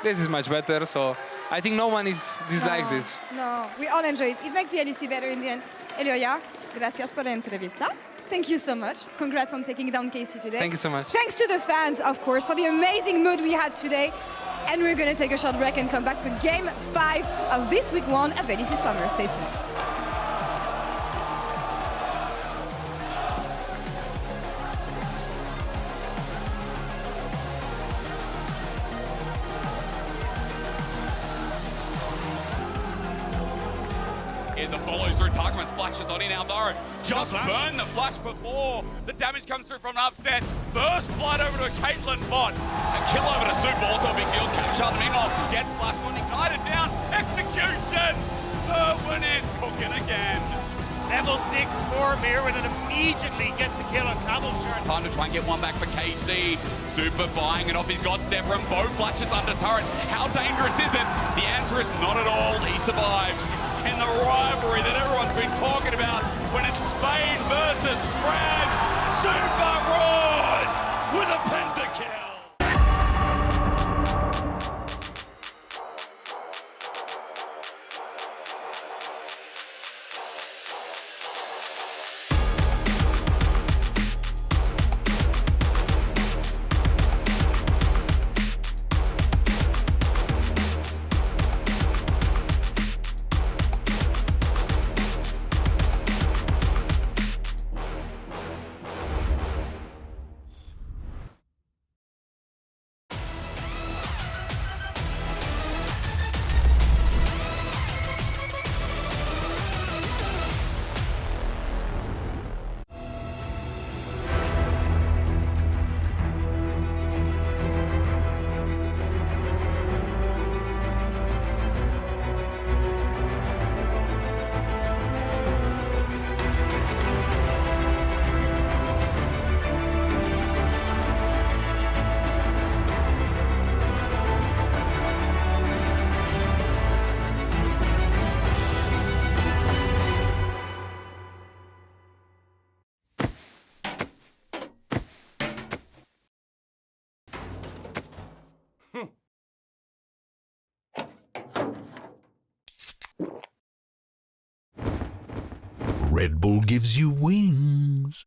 This is much better. So I think no one dislikes this. No, we all enjoy it. It makes the LEC better in the end. Yoya, gracias por la entrevista. Thank you so much. Congrats on taking down Casey today. Thank you so much. Thanks to the fans, of course, for the amazing mood we had today. And we're going to take a short break and come back for Game 5 of this week 1 of LEC Summer. Stay tuned. Here's the follow-through. Tarkman's flashes on in Aldaro. Just burned the flash before the damage comes through from an upset. First blood over to a Caitlyn bot. A kill over to Super. Also big deals. Capture the off. Gets flash on. Ignited down. Execution. Irwin is cooking again. Level 6 for Mirwin and immediately gets the kill on Cavalshard. Time to try and get one back for KC. Super buying it off. He's got Zephyr. Bow flashes under turret. How dangerous is it? The answer is not at all. He survives. In the rivalry that everyone's been talking about when it's Spain versus Strand. Super roars with a pentakill. Red Bull gives you wings.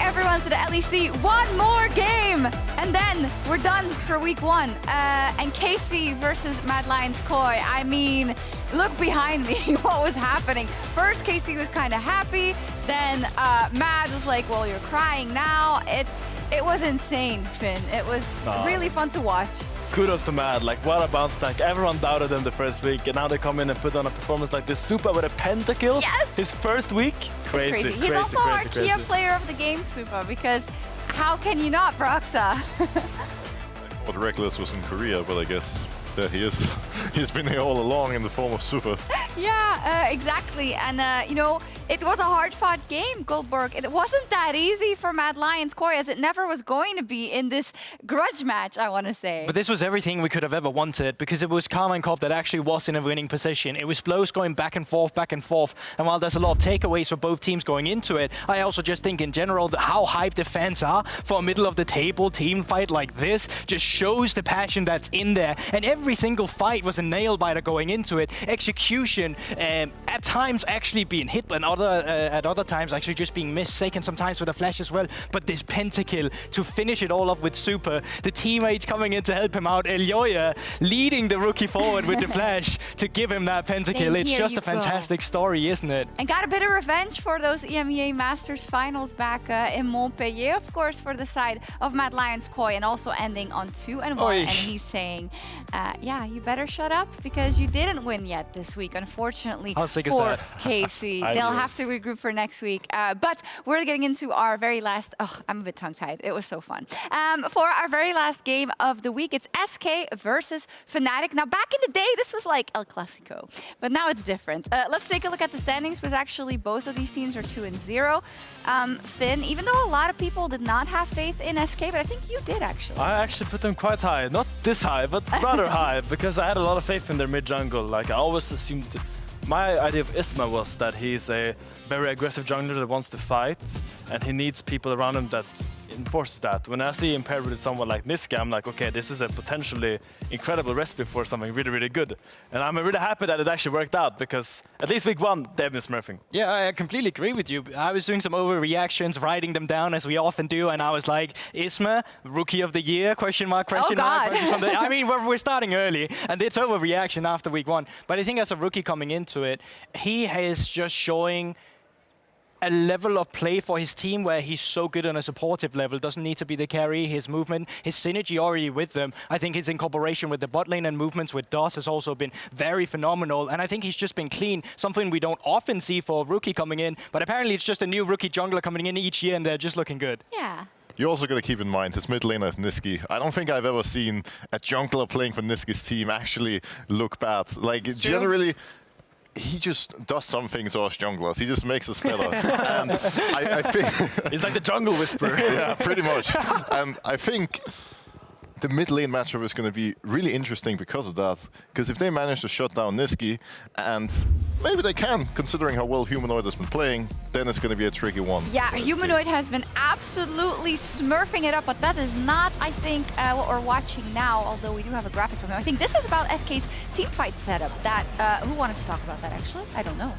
Everyone to the LEC, one more game, and then we're done for week one. And KC versus Mad Lions Koi. I mean, look behind me, what was happening. First, KC was kind of happy, then Mad was like, well, you're crying now. It was insane, Finn. It was really fun to watch. Kudos to Mad, like what a bounce back. Everyone doubted him the first week, and now they come in and put on a performance like this. Supa with a pentakill, his first week. Crazy. He's also our Kia player of the game, Supa, because how can you not, Broxa? I thought Reckless was in Korea, but I guess there he is. He's been here all along in the form of Supa. Yeah, exactly. And, you know, it was a hard-fought game, Goldberg. It wasn't that easy for Mad Lions Koi, as it never was going to be in this grudge match, I want to say. But this was everything we could have ever wanted, because it was Karma and Cop that actually was in a winning position. It was blows going back and forth. And while there's a lot of takeaways for both teams going into it, I also just think in general that how hyped the fans are for a middle-of-the-table team fight like this just shows the passion that's in there. And every single fight was a nail-biter going into it. Execution, at times actually being hit, and at other times actually just being mistaken sometimes with a flash as well. But this pentakill to finish it all up with Supa, the teammates coming in to help him out, Elioya leading the rookie forward with the flash to give him that pentakill. It's just a fantastic story, isn't it? And got a bit of revenge for those EMEA Masters finals back in Montpellier, of course, for the side of Mad Lions Koi, and also ending on 2-1. And he's saying, Yeah, you better shut up because you didn't win yet this week, unfortunately. How sick is for that? Casey. They'll have to regroup for next week. But we're getting into our very last... Oh, I'm a bit tongue-tied. It was so fun. For our very last game of the week, it's SK versus Fnatic. Now, back in the day, this was like El Clasico, but now it's different. Let's take a look at the standings, because actually both of these teams are 2-0. Finn, even though a lot of people did not have faith in SK, but I think you did actually. I actually put them quite high. Not this high, but rather high, because I had a lot of faith in their mid-jungle. Like, I always assumed... My idea of Isma was that he's a very aggressive jungler that wants to fight, and he needs people around him that enforces that. When I see him paired with someone like Niska, I'm like, okay, this is a potentially incredible recipe for something really, really good. And I'm really happy that it actually worked out, because at least week 1, they've been smurfing. Yeah, I completely agree with you. I was doing some overreactions, writing them down as we often do, and I was like, Isma, Rookie of the Year, question mark, question mark. I mean, we're starting early, and it's overreaction after week 1. But I think as a rookie coming into it, he is just showing a level of play for his team where he's so good on a supportive level, doesn't need to be the carry, his movement, his synergy already with them. I think his incorporation with the bot lane and movements with DOS has also been very phenomenal, and I think he's just been clean, something we don't often see for a rookie coming in, but apparently it's just a new rookie jungler coming in each year and they're just looking good. Yeah. You also got to keep in mind his mid laner is Niski. I don't think I've ever seen a jungler playing for Niski's team actually look bad. Like, generally, he just does some things to us junglers. He just makes us better. And I think... He's like the jungle whisperer. Yeah, pretty much. And I think the mid lane matchup is going to be really interesting because of that. Because if they manage to shut down Niski, and maybe they can, considering how well Humanoid has been playing, then it's going to be a tricky one. Yeah, Humanoid has been absolutely smurfing it up, but that is not, I think, what we're watching now, although we do have a graphic from him. I think this is about SK's teamfight setup. That who wanted to talk about that, actually? I don't know.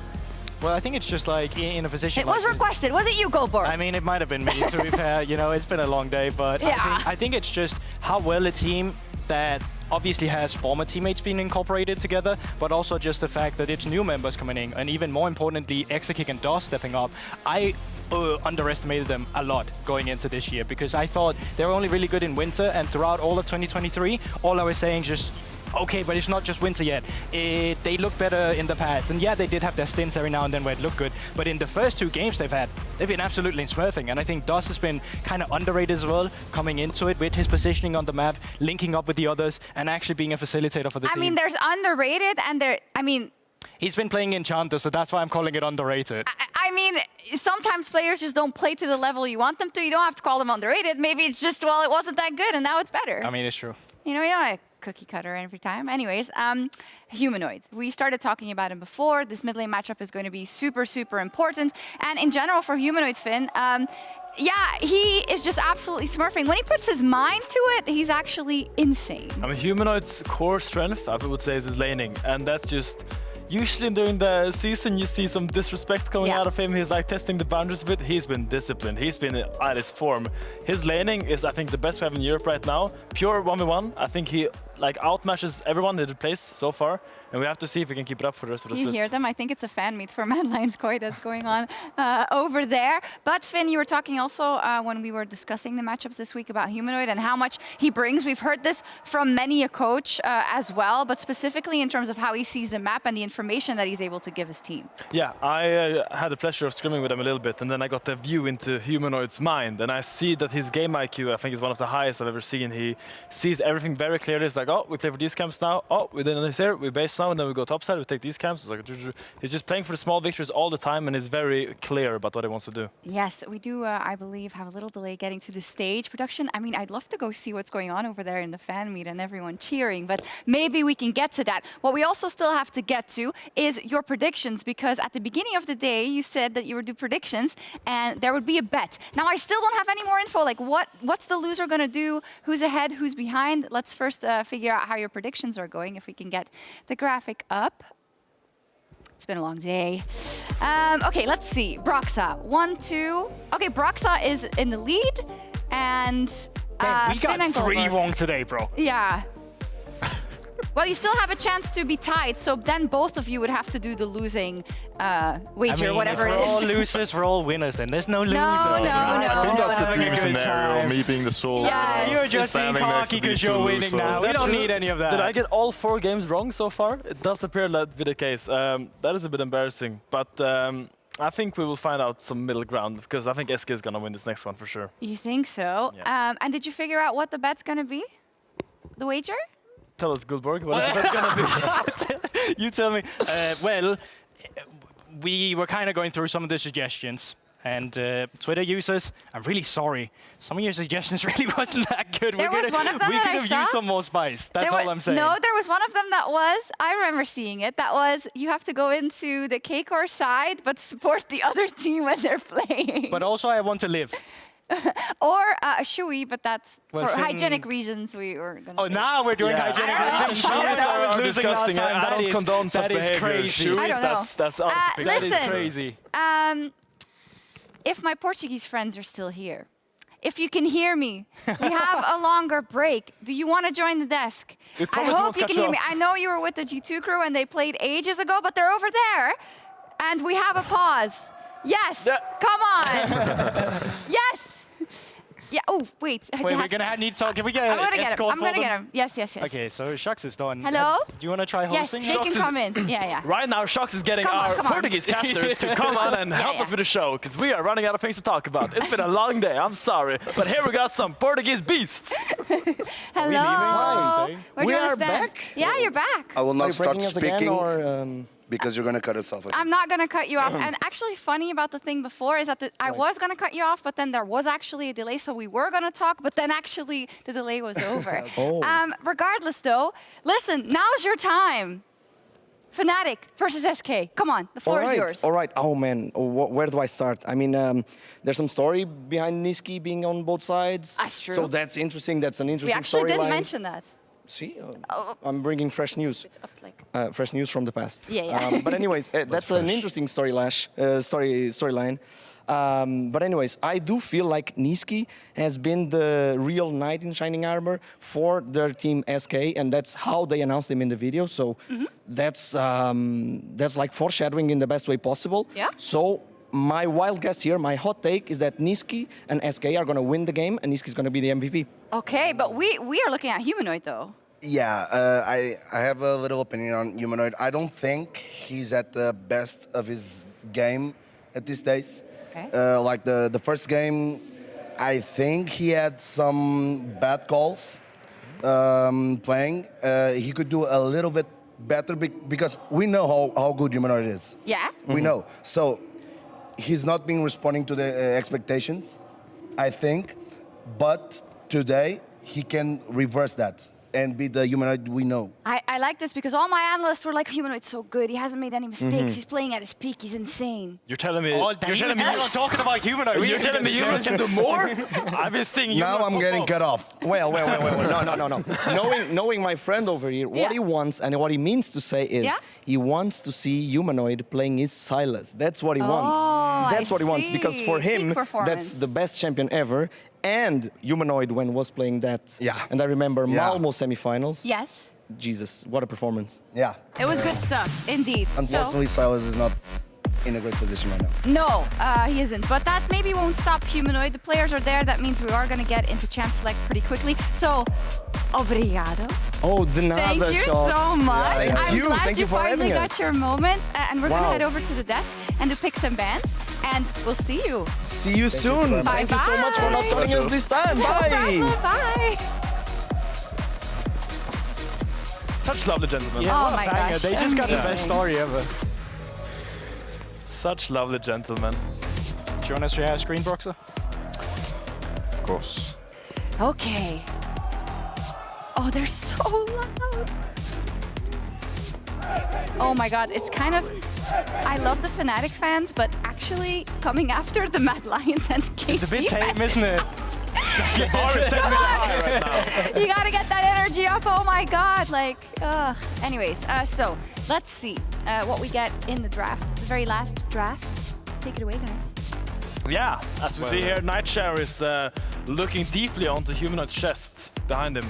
Well, I think it's just like in a position. It was requested. Was it you, Goldborg? I mean, it might have been me, to be fair. You know, it's been a long day, but yeah. I think it's just how well a team that obviously has former teammates being incorporated together, but also just the fact that it's new members coming in, and even more importantly, Exakick and DOS stepping up. I underestimated them a lot going into this year, because I thought they were only really good in Winter, and throughout all of 2023, all I was saying just, okay, but it's not just Winter yet. They look better in the past. And yeah, they did have their stints every now and then where it looked good. But in the first 2 games they've been absolutely smurfing. And I think DOS has been kind of underrated as well, coming into it with his positioning on the map, linking up with the others, and actually being a facilitator for the team. I mean, there's underrated and he's been playing Enchanter, so that's why I'm calling it underrated. I mean, sometimes players just don't play to the level you want them to. You don't have to call them underrated. Maybe it's just, well, it wasn't that good and now it's better. I mean, it's true. You know, a cookie cutter every time. Anyways, Humanoids. We started talking about him before. This mid lane matchup is going to be super, super important. And in general for Humanoids, Finn, yeah, he is just absolutely smurfing. When he puts his mind to it, he's actually insane. I mean, Humanoid's core strength, I would say, is his laning. And that's just... Usually during the season, you see some disrespect coming out of him. He's like testing the boundaries a bit. He's been disciplined. He's been at his form. His laning is, I think, the best we have in Europe right now. Pure 1v1. I think he like outmatches everyone that he plays so far. And we have to see if we can keep it up for the rest of the split. You hear them? I think it's a fan meet for Mad Lions Koi that's going on over there. But Finn, you were talking also when we were discussing the matchups this week about Humanoid and how much he brings. We've heard this from many a coach as well, but specifically in terms of how he sees the map and the information that he's able to give his team. Yeah, I had the pleasure of scrimming with him a little bit, and then I got the view into Humanoid's mind, and I see that his game IQ, I think, is one of the highest I've ever seen. He sees everything very clearly. It's like, oh, we play for these camps now. Oh, we did this here. We base now, and then we go topside. We take these camps. It's like, he's just playing for the small victories all the time, and is very clear about what he wants to do. Yes, we do, I believe, have a little delay getting to the stage production. I mean, I'd love to go see what's going on over there in the fan meet and everyone cheering, but maybe we can get to that. What we also still have to get to is your predictions, because at the beginning of the day, you said that you would do predictions and there would be a bet. Now, I still don't have any more info, like what's the loser going to do, who's ahead, who's behind. Let's first figure out how your predictions are going, if we can get the graphic up. It's been a long day. Okay, let's see. Broxa, 1, 2. Okay, Broxa is in the lead, and Man, we got Finn and 3 Goldberg. wrong today, bro. Yeah. Well, you still have a chance to be tied, so then both of you would have to do the losing wager, whatever it is. If we're all losers, we're all winners then. There's no losers. No. I think that's the dream scenario, me being the sole. Yes. You're just being cocky because you're winning now. We don't need any of that. Did I get all 4 games wrong so far? It does appear that be the case. That is a bit embarrassing, but I think we will find out some middle ground because I think SK is gonna win this next one for sure. You think so? Yeah. And did you figure out what the bet's gonna be? The wager? Tell us, Guldborg, what is it gonna be? You tell me. Well, we were kind of going through some of the suggestions. And Twitter users, I'm really sorry. Some of your suggestions really wasn't that good. There was one of them we that could I have saw. used some more spice. That's all I'm saying. No, there was one of them that was, I remember seeing it, that was you have to go into the K-Core side but support the other team when they're playing. But also I want to live. Or a Shui, but that's Well, for Finn- hygienic reasons we were going to Oh, now we're doing hygienic reasons. I was losing last time. I don't condone such that is behavior. crazy. I don't know. That's Listen, That is crazy. If my Portuguese friends are still here, if you can hear me, we have a longer break. Do you want to join the desk? We I promise we hope won't you cut can you hear me. off. I know you were with the G2 crew and they played ages ago, but they're over there. And we have a pause. Yes. Come on. Yes. Yeah. Oh, wait. Wait, we're gonna need some. Can we get I'm an gonna get him. escort I'm for gonna them? get him. Yes, yes, yes. Okay, so Shux is done. Hello? Do you want to try Yes, hosting? they can come in. Yeah, yeah. Right now, Shux is getting Come on, our come on. Portuguese casters to come on and help yeah. us with the show, because we are running out of things to talk about. It's been a long day, I'm sorry. But here we got some Portuguese beasts. Hello. Hi. Where do We you wanna are stand? back? Yeah, you're back. I will Are not you start breaking us again, speaking or, because you're going to cut us off. I'm not going to cut you off. And actually funny about the thing before is that I was going to cut you off, but then there was actually a delay, so we were going to talk, but then actually the delay was over. Regardless though, listen, now's your time. Fnatic versus SK. Come on, the floor is yours. All right. Oh man, where do I start? I mean, there's some story behind Niski being on both sides. That's true. So that's interesting. That's an We interesting actually didn't storyline. mention that. See, I'm bringing fresh news. It's up like... Fresh news from the past. Yeah, yeah. But anyways, that's an interesting storyline. But anyways, I do feel like Niski has been the real knight in shining armor for their team SK, and that's how they announced him in the video. So that's like foreshadowing in the best way possible. Yeah. So my wild guess here, my hot take is that Niski and SK are going to win the game, and Niski's going to be the MVP. Okay, but we are looking at Humanoid though. Yeah, I have a little opinion on Humanoid. I don't think he's at the best of his game at these days. Okay. Like the first game, I think he had some bad calls playing. He could do a little bit better because we know how good Humanoid is. Yeah. We know. So he's not been responding to the expectations, I think. But today, he can reverse that and be the Humanoid we know. I like this because all my analysts were like, Humanoid's so good. He hasn't made any mistakes. He's playing at his peak. He's insane. You're telling me... Oh, you're telling me I'm talking about Humanoid. You're telling me Humanoid can do more? I've been seeing you. Now I'm getting cut off. Well. No. knowing my friend over here, what he wants and what he means to say is he wants to see Humanoid playing his Silas. That's what he wants. That's what he wants because for him, that's the best champion ever. And Humanoid when was playing that. Yeah. And I remember Malmo semifinals. Yes. Jesus, what a performance. Yeah. It was good stuff, indeed. Unfortunately, Silas is not in a great position right now. No, he isn't. But that maybe won't stop Humanoid. The players are there. That means we are going to get into Champ Select pretty quickly. So, obrigado. Oh, de nada, Thank you Shox. so much. Yeah, I'm glad Thank you for finally having got us. your moment. And we're going to Wow. head over to the desk and to pick some bands. And we'll see you. See you soon. Thank you so much for not cutting us this time. Bye. Bye. Such lovely gentlemen. Yeah, Oh what a my banger. gosh, They just got the best amazing. story ever. Such lovely gentlemen. Do you want to share a screen, Broxer? Of course. Okay. Oh, they're so loud. Oh my god, it's kind of... I love the Fnatic fans, but actually coming after the Mad Lions and KC It's a bit tame, fans, isn't it? Come on. You gotta get that energy up. Oh my god, like, anyways, so let's see what we get in the draft, the very last draft. Take it away, guys. Yeah, as we see here, Nightshare is looking deeply onto Humanoid's chest behind him.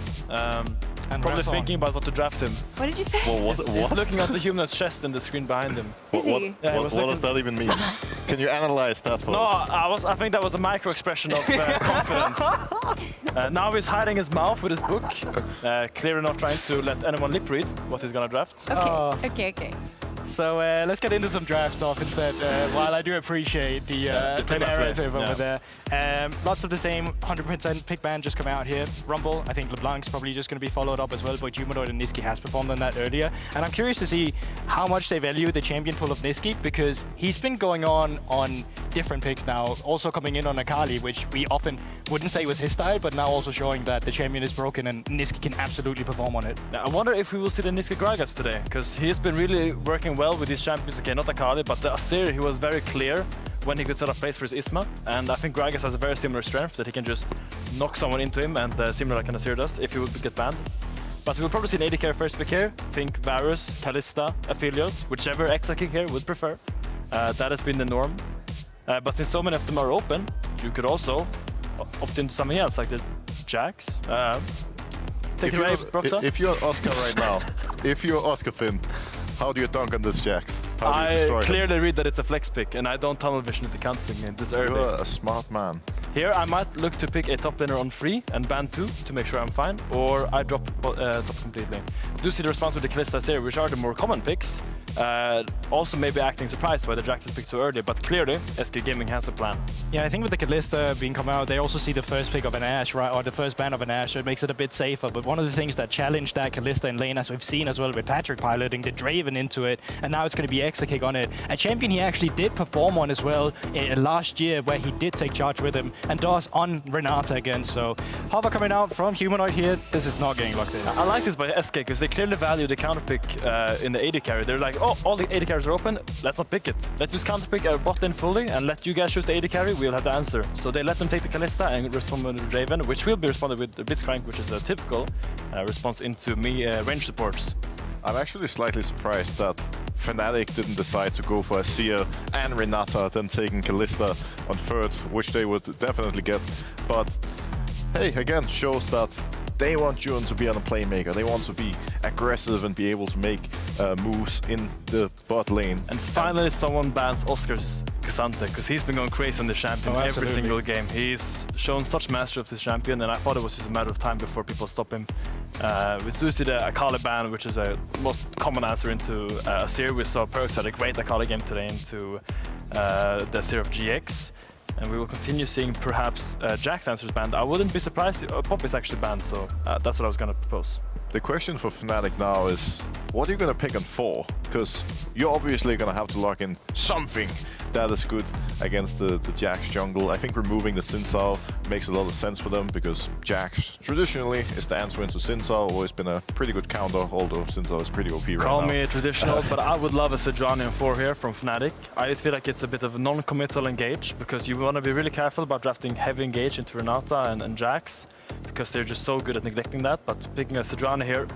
And probably thinking about what to draft him. What did you say? Well, He's looking at the human's chest in the screen behind him. Is he? Yeah, he What was does looking- that even mean? Can you analyze that for No, us? I think that was a micro expression of confidence. Now he's hiding his mouth with his book, clearly not trying to let anyone lip read what he's gonna draft. Okay. So let's get into some draft stuff instead. While I do appreciate the narrative over there. Lots of the same 100% pick ban just come out here. Rumble, I think LeBlanc's probably just going to be followed up as well, but Humanoid and Niski has performed on that earlier. And I'm curious to see how much they value the champion pool of Niski, because he's been going on different picks now, also coming in on Akali, which we often wouldn't say was his style, but now also showing that the champion is broken and Niski can absolutely perform on it. I wonder if we will see the Niski Gragas today, because he's been really working well with these champions. Okay, not Akali, but the Asir, he was very clear when he could set up place for his Isma, and I think Gragas has a very similar strength that he can just knock someone into him, and similar like an Asir does if he would get banned. But we'll probably see an AD carry first pick here. Think Varus, Kalista, Aphelios, whichever Exa kick here would prefer. That has been the norm. But since so many of them are open, you could also opt into something else, like the Jax. Take it away, Broxa. If you're Oscar right now, if you're Oscar Finn, how do you dunk on this Jax? How do you I destroy him? clearly read that it's a flex pick, and I don't tunnel vision at the counter pick in this early. You're a smart man. Here I might look to pick a top laner on free and ban 2 to make sure I'm fine, or I drop top completely. Do see the response with the Kalista here, which are the more common picks. Also maybe acting surprised why the Jax is picked so early, but clearly SK Gaming has a plan. Yeah, I think with the Kalista being come out, they also see the first pick of an Ashe, right, or the first ban of an Ashe, so it makes it a bit safer. But one of the things that challenged that Kalista in lane, as we've seen as well with Patrick piloting the Draven into it, and now it's going to be Exa kick on it. A champion he actually did perform on as well last year, where he did take charge with him, and does on Renata again. So Hover coming out from Humanoid here, this is not getting locked in. I like this by SK, because they clearly value the counter pick in the AD carry. They're like, oh, all the AD carries are open, let's not pick it. Let's just counter pick our bot lane fully and let you guys choose the AD carry, we'll have the answer. So they let them take the Kalista and respond with the Draven, which will be responded with the Blitzcrank, which is a typical response into me range supports. I'm actually slightly surprised that Fnatic didn't decide to go for Asir and Renata, then taking Kalista on third, which they would definitely get. But hey, again, shows that they want June to be on a playmaker. They want to be aggressive and be able to make moves in the bot lane. And finally someone bans Oscar's Cassante, because he's been going crazy on the champion every single game. He's shown such mastery of this champion, and I thought it was just a matter of time before people stop him. We do see the Akali ban, which is a most common answer into Asir. We saw Perks had a great Akali game today into the Asir of GX. And we will continue seeing perhaps Jax answers banned. I wouldn't be surprised if Pop is actually banned, so that's what I was going to propose. The question for Fnatic now is, what are you going to pick on 4? Because you're obviously going to have to lock in something that is good against the Jax jungle. I think removing the Xin Zhao makes a lot of sense for them, because Jax traditionally is the answer into Xin Zhao, always been a pretty good counter, although Xin Zhao is pretty OP right now. Call me traditional, but I would love a Sejuani on 4 here from Fnatic. I just feel like it's a bit of a non-committal engage, because you want to be really careful about drafting heavy engage into Renata and Jax, because they're just so good at neglecting that. But picking a Sejuani here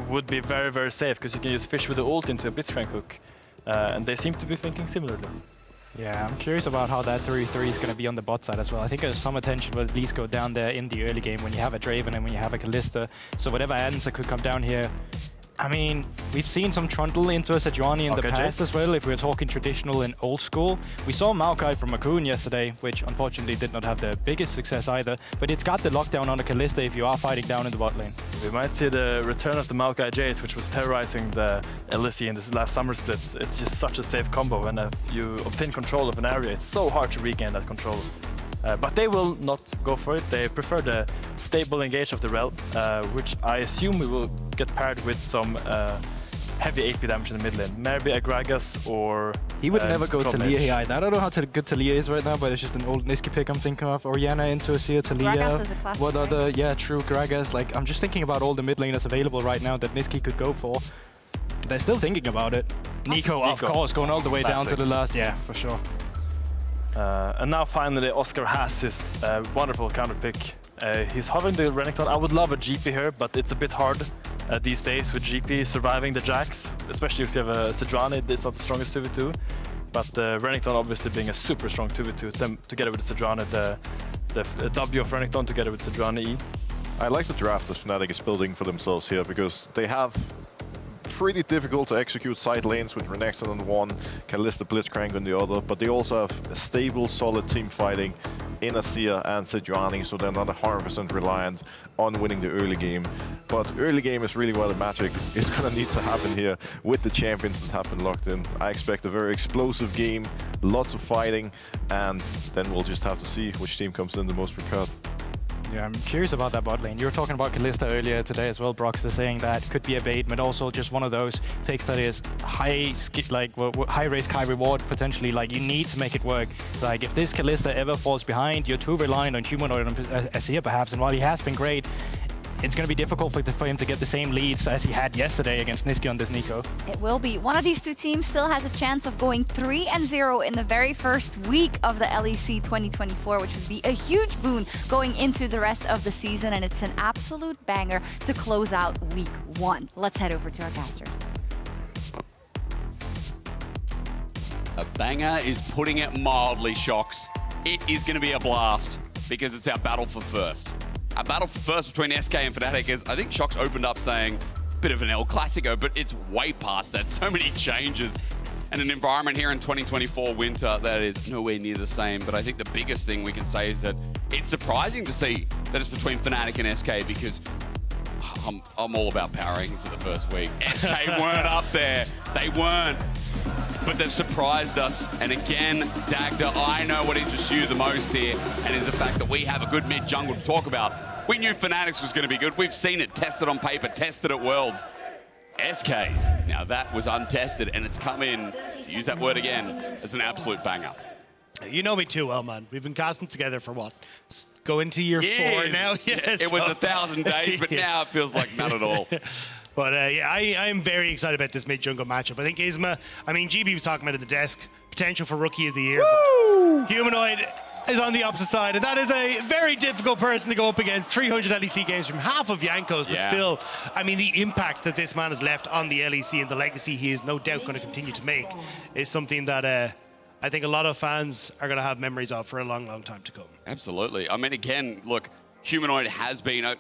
would be very, very safe, because you can just fish with the ult into a Blitzcrank hook. And they seem to be thinking similarly. Yeah, I'm curious about how that 3-3 is going to be on the bot side as well. I think some attention will at least go down there in the early game when you have a Draven and when you have a Kalista. So whatever answer could come down here. I mean, we've seen some Trundle into a Sejuani in the past as well, if we're talking traditional and old school. We saw Maokai from Makoon yesterday, which unfortunately did not have the biggest success either, but it's got the lockdown on the Kalista if you are fighting down in the bot lane. We might see the return of the Maokai Jace, which was terrorizing the LEC in this last summer split. It's just such a safe combo, and if you obtain control of an area, it's so hard to regain that control. But they will not go for it. They prefer the stable engage of the Rel, which I assume we will get paired with some heavy AP damage in the mid lane. Maybe a Gragas or he would never go Troll Talia Mage. here either. I don't know how good Talia is right now, but it's just an old Niski pick I'm thinking of. Orianna into Asir, Talia. Gragas is a classic, what other? Yeah, true, Gragas. Like, I'm just thinking about all the mid laners available right now that Niski could go for. They're still thinking about it. Nico, of course, going all the way down to the last. Yeah, for sure. And now finally Oscar has his wonderful counter pick. He's hovering the Renekton. I would love a GP here, but it's a bit hard these days with GP surviving the Jax, especially if you have a Sejuani. It's not the strongest 2v2, but Renekton obviously being a super strong 2v2 together with the Sejuani, the W of Renekton together with Sejuani E. I like the draft that Fnatic is building for themselves here, because they have pretty difficult to execute side lanes with Renekton on one, Kalista Blitzcrank on the other, but they also have a stable, solid team fighting in Azir and Sejuani, so they're not 100% reliant on winning the early game. But early game is really where the magic is going to need to happen here with the champions that have been locked in. I expect a very explosive game, lots of fighting, and then we'll just have to see which team comes in the most prepared. Yeah, I'm curious about that bot lane. You were talking about Kalista earlier today as well, Broxer, saying that could be a bait, but also just one of those picks that is high risk, high reward potentially. Like, you need to make it work. Like, if this Kalista ever falls behind, you're too reliant on Humanoid and Azir perhaps, and while he has been great, it's going to be difficult for him to get the same leads as he had yesterday against Nisqy on this Nico. It will be. One of these two teams still has a chance of going 3-0 in the very first week of the LEC 2024, which would be a huge boon going into the rest of the season, and it's an absolute banger to close out week 1. Let's head over to our casters. A banger is putting it mildly, Shox. It is going to be a blast because it's our battle for first. Our battle for first between SK and Fnatic is, I think Shox opened up saying, bit of an El Clasico, but it's way past that. So many changes and an environment here in 2024 winter that is nowhere near the same. But I think the biggest thing we can say is that it's surprising to see that it's between Fnatic and SK, because I'm all about power rankings for the first week. SK weren't up there. They weren't. But they've surprised us. And again, Dagda, I know what interests you the most here, and is the fact that we have a good mid jungle to talk about. We knew Fnatic's was going to be good. We've seen it tested on paper, tested at Worlds. SK's, now that was untested, and it's come in, to use that word again, as an absolute banger. You know me too well, man. We've been casting together for what? Go into year 4 now? Yes. It was 1,000 days, but now it feels like not at all. But yeah, I'm very excited about this mid-jungle matchup. I think Isma, I mean, GB was talking about it at the desk, potential for Rookie of the Year. But Humanoid is on the opposite side, and that is a very difficult person to go up against. 300 LEC games from half of Jankos, but still, I mean, the impact that this man has left on the LEC and the legacy he is no doubt going to continue to make is something that I think a lot of fans are going to have memories of for a long, long time to come. Absolutely. I mean, again, look, Humanoid has been I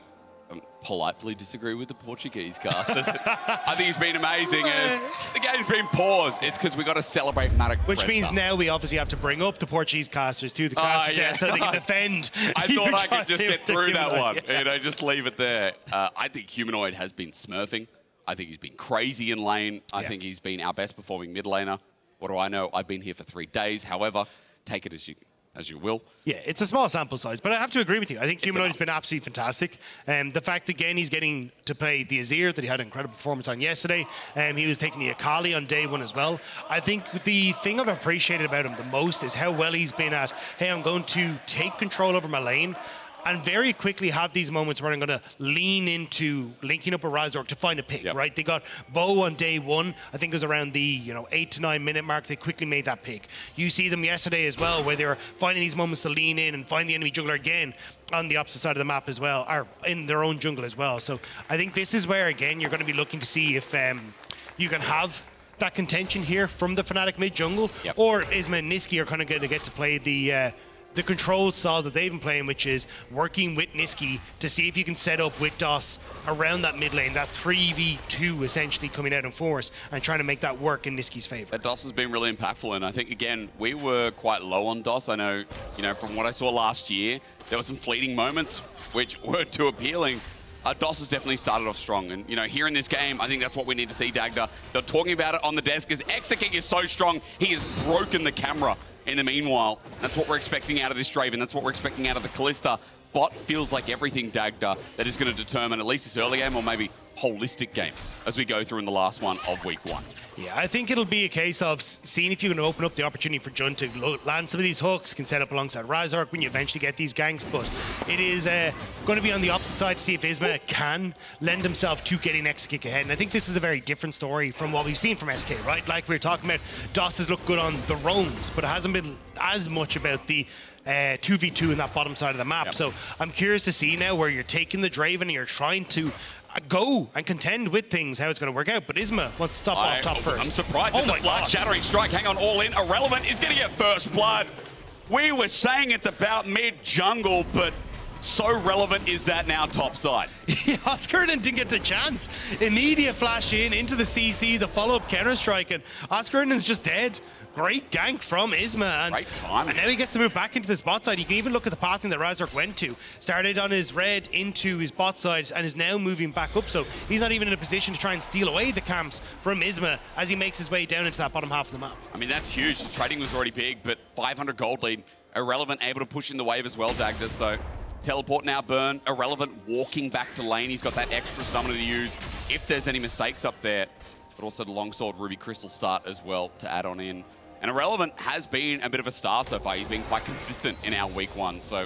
politely disagree with the Portuguese casters. I think he's been amazing. As the game's been paused. It's because we got to celebrate Matic. Which means now we obviously have to bring up the Portuguese casters to the caster desk so they can defend. I thought I could just get through that one. Yeah. You know, just leave it there. I think Humanoid has been smurfing. I think he's been crazy in lane. I think he's been our best performing mid laner. What do I know? I've been here for 3 days. However, take it as you will. Yeah, it's a small sample size, but I have to agree with you. I think Humanoid has been absolutely fantastic. The fact, again, he's getting to play the Azir that he had an incredible performance on yesterday. He was taking the Akali on day 1 as well. I think the thing I've appreciated about him the most is how well he's been at, hey, I'm going to take control over my lane and very quickly have these moments where I'm going to lean into linking up with Razork to find a pick, right? They got Bo on day 1. I think it was around the 8 to 9 minute mark. They quickly made that pick. You see them yesterday as well, where they were finding these moments to lean in and find the enemy jungler again on the opposite side of the map as well, or in their own jungle as well. So I think this is where, again, you're going to be looking to see if you can have that contention here from the Fnatic mid jungle, or Isma and Nisqy are kind of going to get to play the control style that they've been playing, which is working with Nisqy to see if you can set up with DOS around that mid lane, that 3v2 essentially coming out in force, and trying to make that work in Nisqy's favor. DOS has been really impactful, and I think, again, we were quite low on DOS. I know, from what I saw last year, there were some fleeting moments which weren't too appealing. DOS has definitely started off strong, and here in this game, I think that's what we need to see, Dagda. They're talking about it on the desk, because Exeking is so strong, he has broken the camera. In the meanwhile, that's what we're expecting out of this Draven. That's what we're expecting out of the Kalista. Bot feels like everything, Dagda, that is going to determine at least this early game, or maybe holistic game, as we go through in the last one of week 1. Yeah, I think it'll be a case of seeing if you can open up the opportunity for Jund to land some of these hooks, can set up alongside Razork when you eventually get these ganks, but it is going to be on the opposite side to see if Isma can lend himself to getting Exekick ahead. And I think this is a very different story from what we've seen from SK, right? Like we were talking about, DOS has looked good on the roams, but it hasn't been as much about the 2v2 in that bottom side of the map. So I'm curious to see now where you're taking the Draven and you're trying to go and contend with things, how it's going to work out. But Isma wants to stop off top first. I'm surprised at the blood shattering strike. Hang on, all in. Irrelevant is going to get first blood. We were saying it's about mid jungle, but So relevant is that now topside. Yeah, Oscar didn't get the chance. Immediate flash into the CC, the follow-up counter-strike, and Oscar is just dead. Great gank from Isma. And, great time. And now he gets to move back into the bot side. You can even look at the passing that Razork went to. Started on his red into his bot side and is now moving back up. So he's not even in a position to try and steal away the camps from Isma as he makes his way down into that bottom half of the map. I mean, that's huge. The trading was already big, but 500 gold lead. Irrelevant able to push in the wave as well, Dagda. So teleport now burn. Irrelevant walking back to lane. He's got that extra summoner to use if there's any mistakes up there. But also the longsword Ruby Crystal start as well to add on in. And Irrelevant has been a bit of a star so far. He's been quite consistent in our week one. So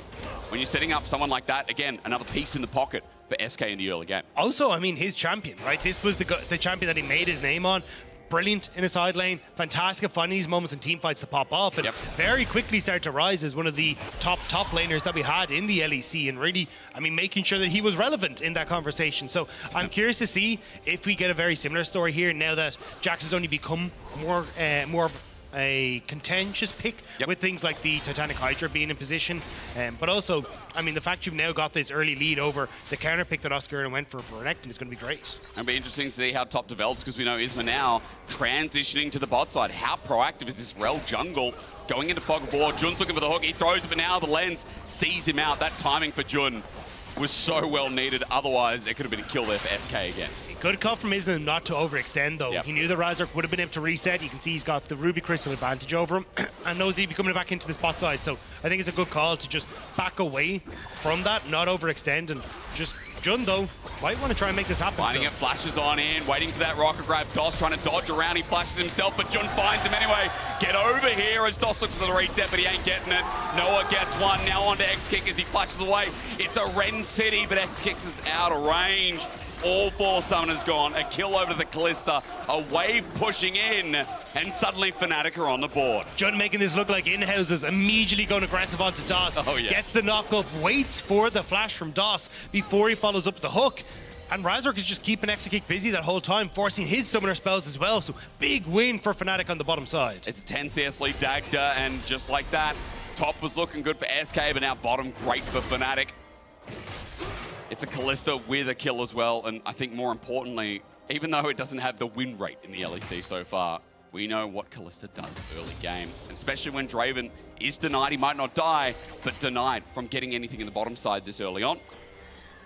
when you're setting up someone like that, again, another piece in the pocket for SK in the early game. Also, I mean, his champion, right? This was the champion that he made his name on. Brilliant in a side lane. Fantastic at finding these moments in team fights to pop off. And very quickly started to rise as one of the top laners that we had in the LEC. And really, I mean, making sure that he was relevant in that conversation. So I'm curious to see if we get a very similar story here now that Jax has only become more a contentious pick with things like the Titanic Hydra being in position. But also, I mean, the fact you've now got this early lead over the counter pick that Oscar went for Renekton is going to be great. It'll be interesting to see how top develops because we know Isma now transitioning to the bot side. How proactive is this Rel jungle going into fog of war? Jun's looking for the hook. He throws it, but now the lens sees him out. That timing for Jun was so well needed. Otherwise, it could have been a kill there for SK again. Good call from Isma not to overextend, though. He knew the Razork would have been able to reset. You can see he's got the Ruby Crystal advantage over him and knows he'd be coming back into the spot side. So I think it's a good call to just back away from that, not overextend, and just Jun, though, might want to try and make this happen. Finding it, flashes on in, waiting for that rocket grab. Doss trying to dodge around, he flashes himself, but Jun finds him anyway. Get over here as Doss looks for the reset, but he ain't getting it. Noah gets one, now on to X-Kick as he flashes away. It's a Ren City, but X-Kicks is out of range. All four summoners gone, a kill over to the Callista, a wave pushing in, and suddenly Fnatic are on the board. Jun making this look like in-houses, immediately going aggressive onto Doss. Gets the knock-up, waits for the flash from Doss before he follows up the hook. And Razork is just keeping X-Kick busy that whole time, forcing his summoner spells as well. So big win for Fnatic on the bottom side. It's a 10 CS lead, Dagda, and just like that, top was looking good for SK, but now bottom great for Fnatic. It's a Callista with a kill as well, and I think more importantly, even though it doesn't have the win rate in the LEC so far, we know what Callista does early game, especially when Draven is denied. He might not die, but denied from getting anything in the bottom side this early on.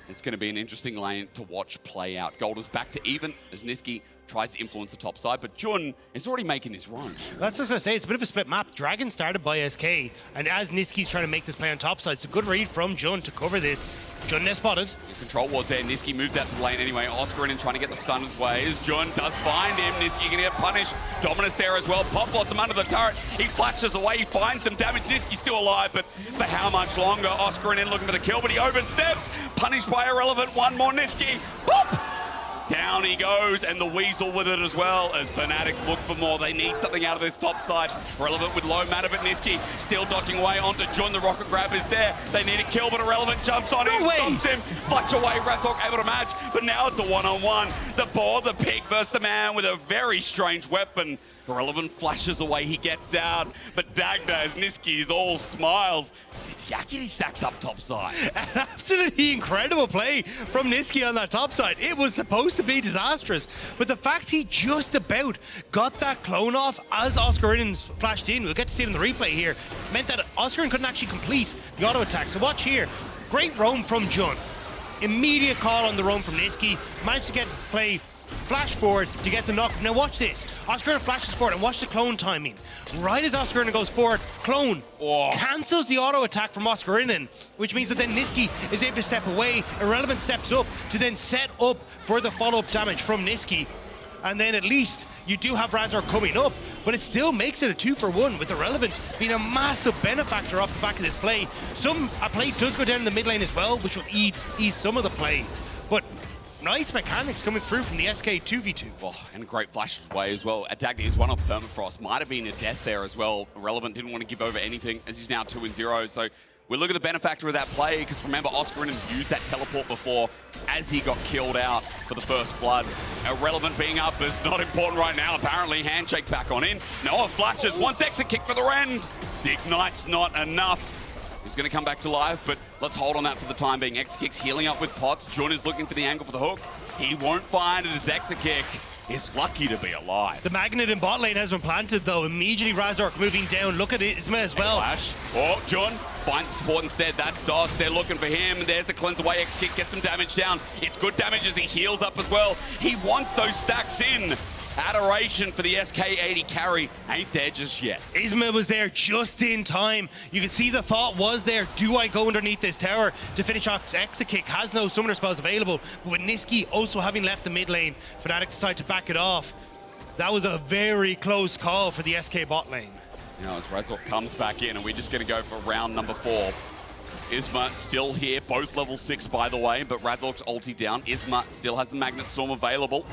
It's going to be an interesting lane to watch play out. Gold is back to even as Niski tries to influence the top side, but Jun is already making his run. That's what I was going to say. It's a bit of a split map. Dragon started by SK, and as Niski's trying to make this play on top side, it's a good read from Jun to cover this. Jun now spotted. His control ward's there. Niski moves out to the lane anyway. Oscar in trying to get the stun his way as Jun does find him. Niski can get punished. Dominus there as well. Pop blossom under the turret. He flashes away. He finds some damage. Niski's still alive, but for how much longer? Oscar in looking for the kill, but he oversteps. Punished by Irrelevant. One more Niski. Boop! Down he goes, and the Weasel with it as well, as Fnatic look for more. They need something out of this top side. Irrelevant with low mana, but Niski still dodging away onto Jun. The rocket grab is there. They need a kill, but Irrelevant jumps on him, stomps him, flush away. Razork able to match, but now it's a one-on-one. The boar, the pig versus the man with a very strange weapon. Irrelevant flashes away, he gets out, but Dagda as Niski is all smiles. It's Yakety Sax up top side. An absolutely incredible play from Niski on that top side. It was supposed to be disastrous, but the fact he just about got that clone off as Oscar flashed in, we'll get to see it in the replay here, meant that Oscar couldn't actually complete the auto attack. So watch here, great roam from Jun. Immediate call on the roam from Niski, managed to get play flash forward to get the knock. Now watch this. Oscar flashes forward and watch the clone timing. Right as Oscar goes forward, clone cancels the auto attack from Oscar, which means that then Niski is able to step away. Irrelevant steps up to then set up for the follow-up damage from Niski. And then at least you do have Razork coming up, but it still makes it a 2-for-1 with Irrelevant being a massive benefactor off the back of this play. A play does go down in the mid lane as well, which will ease some of the play. But nice mechanics coming through from the SK 2v2. Oh, and a great flash away as well. Dagda is one off Permafrost. Might have been a death there as well. Irrelevant didn't want to give over anything as he's now 2-0. So we look at the benefactor of that play because remember, Oscar used that teleport before as he got killed out for the first blood. Irrelevant being up is not important right now. Apparently, handshake back on in. Noah flashes. Once exit kick for the Rend. The Ignite's not enough. He's going to come back to life, but let's hold on that for the time being. Exakic's healing up with pots. Jun is looking for the angle for the hook. He won't find it as Exakick is lucky to be alive. The magnet in bot lane has been planted though. Immediately Razork moving down. Look at Isma as well. Flash. Oh, Jun finds support instead. That's DOS. They're looking for him. There's a cleanse away. Exakick gets some damage down. It's good damage as he heals up as well. He wants those stacks in. Adoration for the SK80 carry ain't there just yet. Isma was there just in time. You can see the thought was there. Do I go underneath this tower to finish off Exakick? Has no summoner spells available. But with Niski also having left the mid lane, Fnatic decided to back it off. That was a very close call for the SK bot lane. You know, as Razork comes back in, and we're just going to go for round number 4. Isma still here, both level 6 by the way, but Razork's ulti down. Isma still has the Magnet Storm available.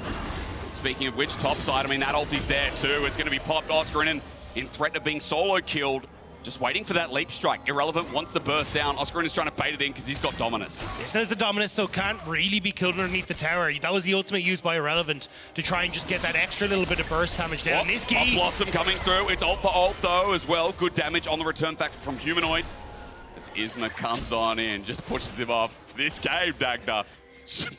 Speaking of which, top side, I mean, that ulti's there too. It's going to be popped. Oscarinen in threat of being solo killed. Just waiting for that leap strike. Irrelevant wants the burst down. Oscarinen's trying to bait it in because he's got Dominus. Isna has the Dominus, so can't really be killed underneath the tower. That was the ultimate used by Irrelevant to try and just get that extra little bit of burst damage down. Niski! Blossom coming through. It's ult for ult though as well. Good damage on the return factor from Humanoid. As Isma comes on in, just pushes him off. This game, Dagda,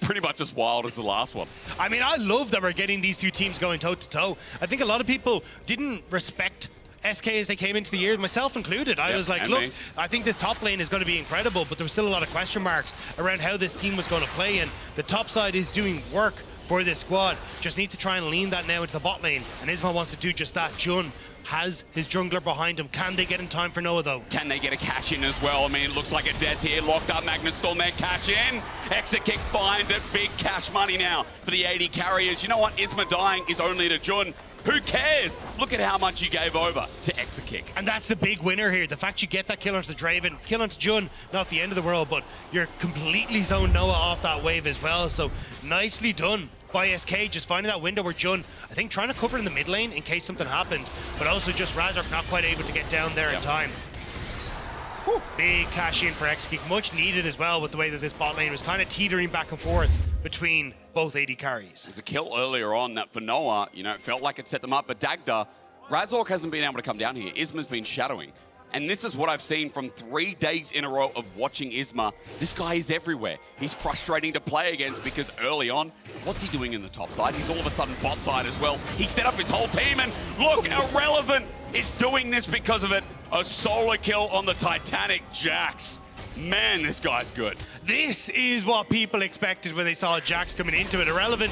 pretty much as wild as the last one. I mean, I love that we're getting these two teams going toe-to-toe. I think a lot of people didn't respect SK as they came into the year, myself included. I was like, look, I think this top lane is going to be incredible, but there was still a lot of question marks around how this team was going to play, and the top side is doing work for this squad. Just need to try and lean that now into the bot lane, and Isma wants to do just that. Jun has his jungler behind him. Can they get in time for Noah, though? Can they get a cash in as well? I mean, it looks like a death here. Locked up Magnet Storm there. Cash in. Exakick finds it. Big cash money now for the 80 carriers. You know what? Isma dying is only to Jun. Who cares? Look at how much you gave over to Exakick. And that's the big winner here. The fact you get that kill onto the Draven, kill onto Jun, not the end of the world, but you're completely zoned Noah off that wave as well. So nicely done by SK, just finding that window where Jun, I think, trying to cover in the mid lane in case something happened, but also just Razork not quite able to get down there in time. Whew. Big cash in for Exakick, much needed as well with the way that this bot lane was kind of teetering back and forth between both AD carries. There's a kill earlier on that for Noah, you know, it felt like it set them up, but Dagda, Razork hasn't been able to come down here. Isma's been shadowing. And this is what I've seen from 3 days in a row of watching Isma. This guy is everywhere. He's frustrating to play against because early on, what's he doing in the top side? He's all of a sudden bot side as well. He set up his whole team, and look, Irrelevant is doing this because of it. A solo kill on the Titanic Jax. Man, this guy's good. This is what people expected when they saw Jax coming into it. Irrelevant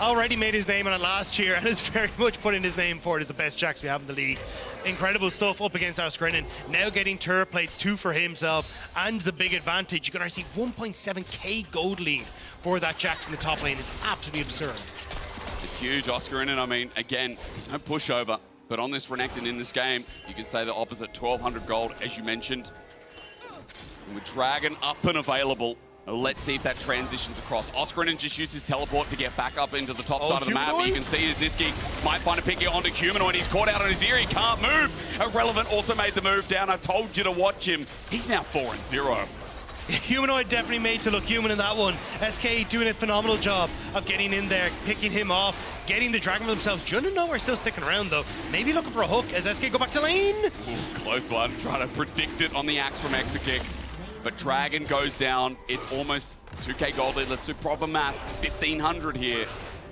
already made his name on it last year and is very much putting his name forward as the best Jax we have in the league. Incredible stuff up against Oscarinen. Now getting turret plates 2 for himself, and the big advantage. You're going to see 1.7k gold lead for that Jax in the top lane is absolutely absurd. It's huge, Oscarinen. I mean, again, there's no pushover, but on this Renekton in this game, you can say the opposite, 1,200 gold, as you mentioned. And with Dragon up and available, let's see if that transitions across. Oscarinen just used his teleport to get back up into the top side of the map. You can see that Niski might find a pick here onto Humanoid. He's caught out on his ear. He can't move. Irrelevant also made the move down. I told you to watch him. He's now 4-0. Humanoid definitely made to look human in that one. SK doing a phenomenal job of getting in there, picking him off, getting the Dragon for themselves. Jun and Noah are still sticking around though. Maybe looking for a hook as SK go back to lane. Ooh, close one. Trying to predict it on the axe from Exakick. But Dragon goes down. It's almost 2k gold lead. Let's do proper math. 1,500 here.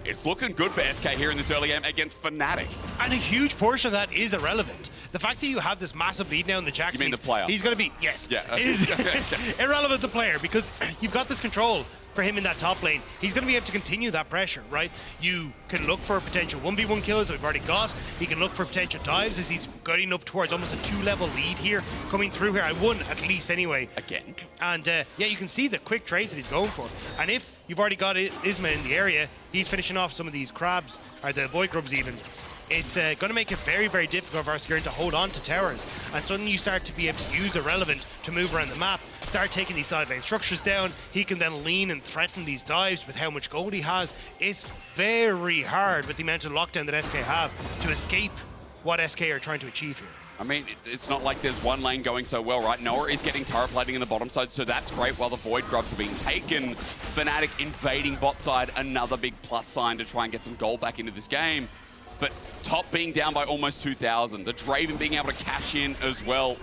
It's looking good for SK here in this early game against Fnatic. And a huge portion of that is Irrelevant. The fact that you have this massive lead now in the Jax, you mean the player? He's going to be, yes. Yeah. It is Irrelevant the player, because you've got this control for him in that top lane. He's going to be able to continue that pressure, right? You can look for potential 1v1 kills that we've already got. He can look for potential dives as he's getting up towards almost a 2-level lead here, coming through here. I won at least anyway. Again. And yeah, you can see the quick trades that he's going for. And if you've already got Isma in the area, he's finishing off some of these crabs, or the void grubs even. It's going to make it very, very difficult for Oscarinen to hold on to towers. And suddenly you start to be able to use Irrelevant to move around the map, start taking these side lane structures down. He can then lean and threaten these dives with how much gold he has. It's very hard with the amount of lockdown that SK have to escape what SK are trying to achieve here. I mean, it's not like there's one lane going so well, right? Noah is getting turret plating in the bottom side, so that's great while the Void Grubs are being taken. Fnatic invading bot side, another big plus sign to try and get some gold back into this game. But top being down by almost 2,000. The Draven being able to cash in as well.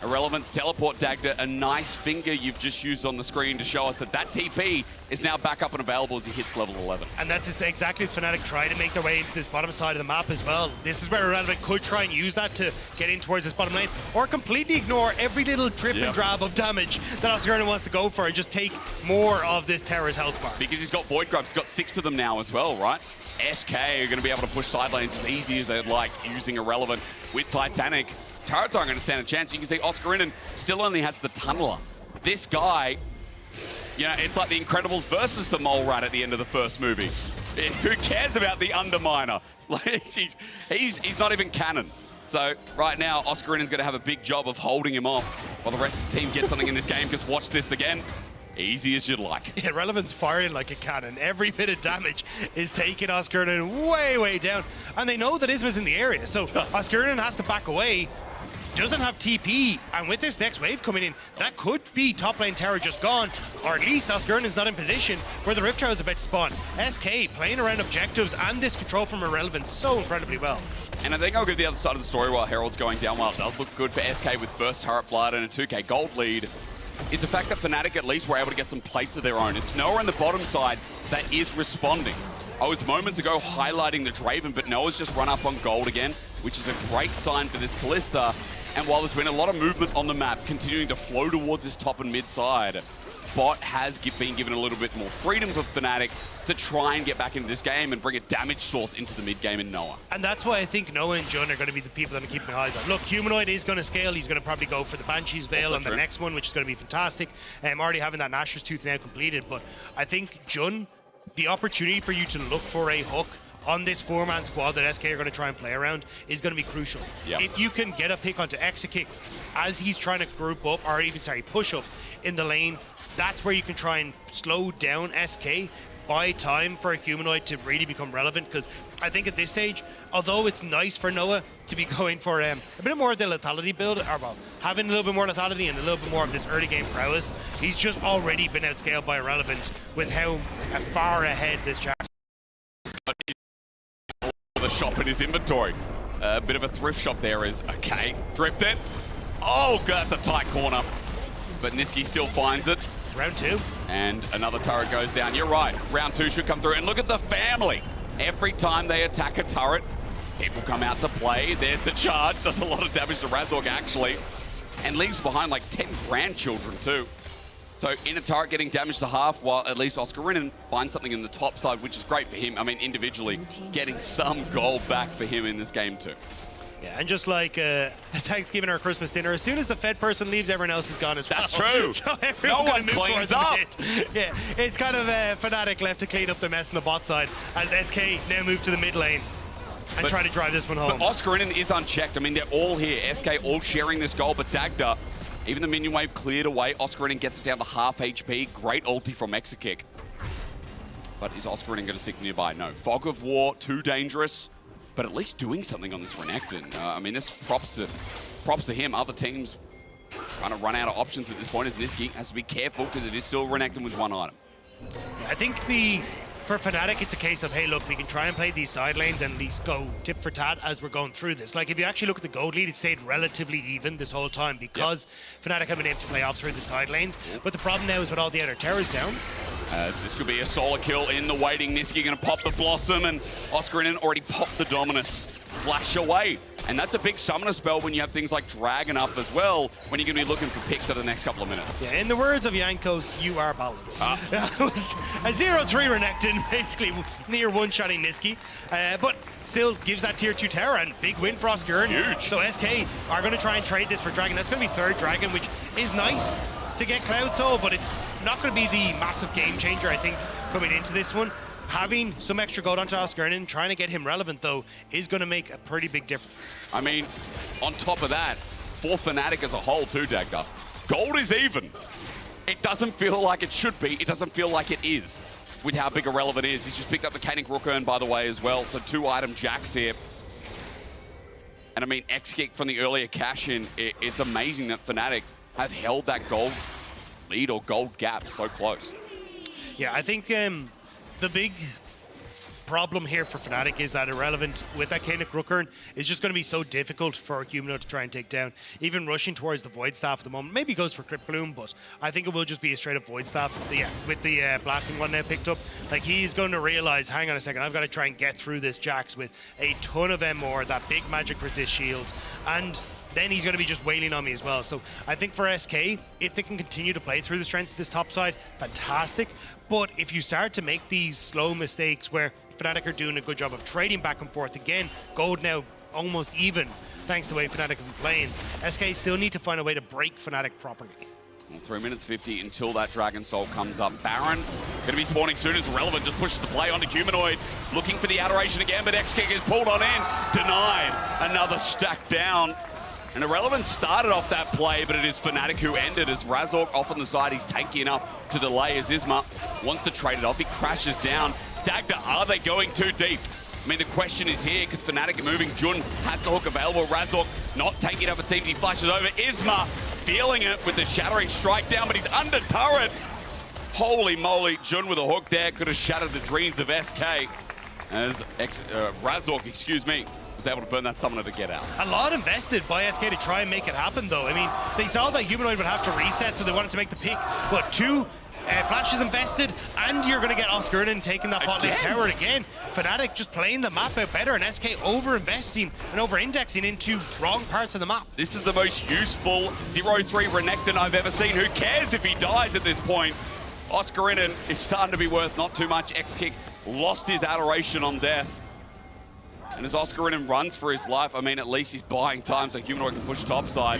Irrelevance teleport Dagda, a nice finger you've just used on the screen to show us that that TP is now back up and available as he hits level 11. And that's exactly as Fnatic try to make their way into this bottom side of the map as well. This is where Irrelevant could try and use that to get in towards this bottom lane, or completely ignore every little drip and drab of damage that Oscarina wants to go for and just take more of this Terror's health bar. Because he's got Void Grubs, he's got 6 of them now as well, right? SK are going to be able to push side lanes as easy as they'd like, using Irrelevant with Titanic. Turrets aren't going to stand a chance. You can see Oscarina still only has the Tunneler. This guy, you know, it's like the Incredibles versus the Mole Rat at the end of the first movie. Who cares about the Underminer? Like, he's not even canon. So right now, Oscarina's going to have a big job of holding him off while the rest of the team gets something in this game, because watch this again. Easy as you'd like. Yeah, Relevant's firing like a cannon. Every bit of damage is taking Oscarina way, way down. And they know that Isma's in the area, so Oscarina has to back away. Doesn't have TP, and with this next wave coming in, that could be top lane Terror just gone, or at least Oscarina's not in position where the Rift Tower is about to spawn. SK playing around objectives and this control from Irrelevant so incredibly well. And I think I'll give the other side of the story while Herald's going down. While it does look good for SK with first turret blood and a 2k gold lead, is the fact that Fnatic at least were able to get some plates of their own. It's Noah on the bottom side that is responding. I was moments ago highlighting the Draven, but Noah's just run up on gold again, which is a great sign for this Kalista. And while there's been a lot of movement on the map, continuing to flow towards this top and mid side, Bot has been given a little bit more freedom for Fnatic to try and get back into this game and bring a damage source into the mid game in Noah. And that's why I think Noah and Jun are going to be the people that I'm keeping my eyes on. Look, Humanoid is going to scale. He's going to probably go for the Banshee's Veil on the next one, which is going to be fantastic. Already having that Nashor's Tooth now completed. But I think Jun, the opportunity for you to look for a hook on this 4-man squad that SK are going to try and play around is going to be crucial. Yep. If you can get a pick onto Exekick as he's trying to group up, or even, push up in the lane, that's where you can try and slow down SK, buy time for a Humanoid to really become relevant, because I think at this stage, although it's nice for Noah to be going for a bit more of the lethality build, or well, having a little bit more lethality and a little bit more of this early game prowess, he's just already been outscaled by Irrelevant with how far ahead this Jackson. The shop in his inventory. A bit of a thrift shop there is okay. Drifted. Oh, God, that's a tight corner. But Niski still finds it. Round 2. And another turret goes down. You're right. Round 2 should come through. And look at the family. Every time they attack a turret, people come out to play. There's the charge. Does a lot of damage to Razorg, actually. And leaves behind like 10 grandchildren, too. So in a turret getting damaged to half, while at least Oscarina finds something in the top side, which is great for him. I mean, individually, getting some gold back for him in this game too. Yeah, and just like Thanksgiving or Christmas dinner, as soon as the Fed person leaves, everyone else is gone as well. That's true. So no one cleans up. Yeah, it's kind of Fnatic left to clean up the mess on the bot side as SK now move to the mid lane and try to drive this one home. But Oscarina is unchecked. I mean, they're all here. SK all sharing this goal, but Dagda, even the minion wave cleared away. Oscarina gets it down to half HP. Great ulti from Exekick. But is Oscarina going to stick nearby? No. Fog of War, too dangerous. But at least doing something on this Renekton. I mean, this props to him. Other teams trying to run out of options at this point as Niski has to be careful because it is still Renekton with one item. I think for Fnatic, it's a case of, hey, look, we can try and play these side lanes and at least go tit for tat as we're going through this. Like, if you actually look at the gold lead, it stayed relatively even this whole time because Fnatic have been able to play off through the side lanes. But the problem now is with all the other Terrors down. This could be a solo kill in the waiting. Niski going to pop the Blossom, and Oscarina already popped the Dominus. Flash away. And that's a big summoner spell when you have things like Dragon up as well, when you're going to be looking for picks over the next couple of minutes. Yeah, in the words of Yankos, you are balanced. It was a 0-3 Renekton, basically near one-shotting Niski, but still gives that tier 2 Terror, and big win for Oscar. Huge. So SK are going to try and trade this for Dragon. That's going to be third Dragon, which is nice to get Cloud Soul, but it's not going to be the massive game changer, I think, coming into this one. Having some extra gold onto Oscarina, trying to get him relevant, though, is going to make a pretty big difference. I mean, on top of that, for Fnatic as a whole too, Dagda, gold is even. It doesn't feel like it should be. It doesn't feel like it is with how big Irrelevant is. He's just picked up the Canic Rookern, by the way, as well. So 2-item jacks here. And I mean, X-Kick from the earlier cash-in, it's amazing that Fnatic have held that gold lead or gold gap so close. Yeah, I think the big problem here for Fnatic is that Irrelevant with that Kanik Rookern is just going to be so difficult for Humanoid to try and take down. Even rushing towards the Void Staff at the moment, maybe goes for Crypt Bloom, but I think it will just be a straight up Void Staff. Yeah, with the blasting one now picked up, like he's going to realize, hang on a second, I've got to try and get through this Jax with a ton of MR, that big magic resist shield, and then he's going to be just wailing on me as well. So I think for SK, if they can continue to play through the strength of this top side, fantastic. But if you start to make these slow mistakes where Fnatic are doing a good job of trading back and forth, again, gold now almost even, thanks to the way Fnatic have been playing, SK still need to find a way to break Fnatic properly. 3 minutes 50 until that Dragon Soul comes up. Baron going to be spawning soon as Relevant just pushes the play onto Humanoid. Looking for the adoration again, but X-Kick is pulled on in. Denied. Another stack down. And Irrelevant started off that play, but it is Fnatic who ended as Razork off on the side. He's tanky enough to delay as Isma wants to trade it off. He crashes down. Dagda, are they going too deep? I mean, the question is here, because Fnatic are moving. Jun has the hook available. Razork not tanky enough, it seems. He flashes over. Isma feeling it with the Shattering Strike down, but he's under turret. Holy moly, Jun with a hook there could have shattered the dreams of SK as Razork, was able to burn that summoner to get out. A lot invested by SK to try and make it happen, though. I mean, they saw that Humanoid would have to reset, so they wanted to make the pick, but two flashes invested, and you're going to get Oscarinen taking that bot lane tower again. Fnatic just playing the map out better, and SK over-investing and over-indexing into wrong parts of the map. This is the most useful 0-3 Renekton I've ever seen. Who cares if he dies at this point? Oscarinen is starting to be worth not too much. X-Kick lost his adoration on death. And as Oscarinen runs for his life, I mean, at least he's buying time so Humanoid can push topside.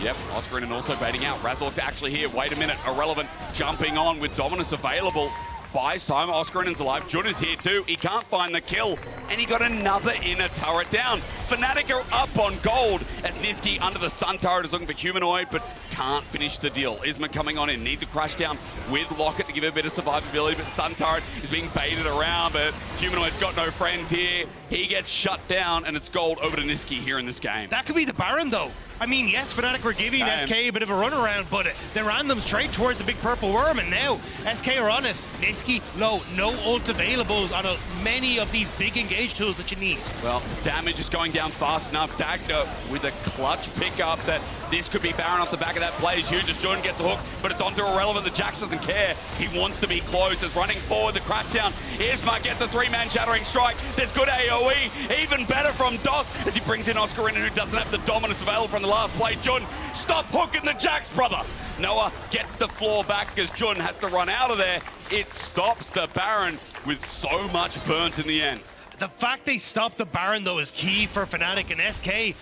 Yep, Oscarinen also baiting out. Razork's actually here. Wait a minute, Irrelevant jumping on with Dominus available. Buys time, Oscarinen's alive. Jun is here too. He can't find the kill. And he got another inner turret down. Fnatic are up on gold as Niski under the Sun turret is looking for Humanoid, but can't finish the deal. Isma coming on in, needs to crash down with Locket to give it a bit of survivability, but Sun turret is being baited around, but Humanoid's got no friends here. He gets shut down, and it's gold over to Niski here in this game. That could be the Baron, though. I mean, yes, Fnatic were giving SK a bit of a runaround, but they ran them straight towards the big purple worm, and now SK are on it. Niski low, no ult availables on many of these big engage tools that you need. Well, damage is going down fast enough. Dagda with a clutch pickup that this could be Baron off the back of that play. As huge as Jordan gets the hook, but it's onto Irrelevant. The Jax doesn't care. He wants to be close. It's running forward, the crash down. Isma gets the 3-man Shattering Strike. There's good AoE, even better from DOS as he brings in Oscarinen, who doesn't have the dominance available from the last play. Jun, stop hooking the Jax, brother. Noah gets the floor back as Jun has to run out of there. It stops the Baron with so much burnt in the end. The fact they stopped the Baron, though, is key for Fnatic and SK.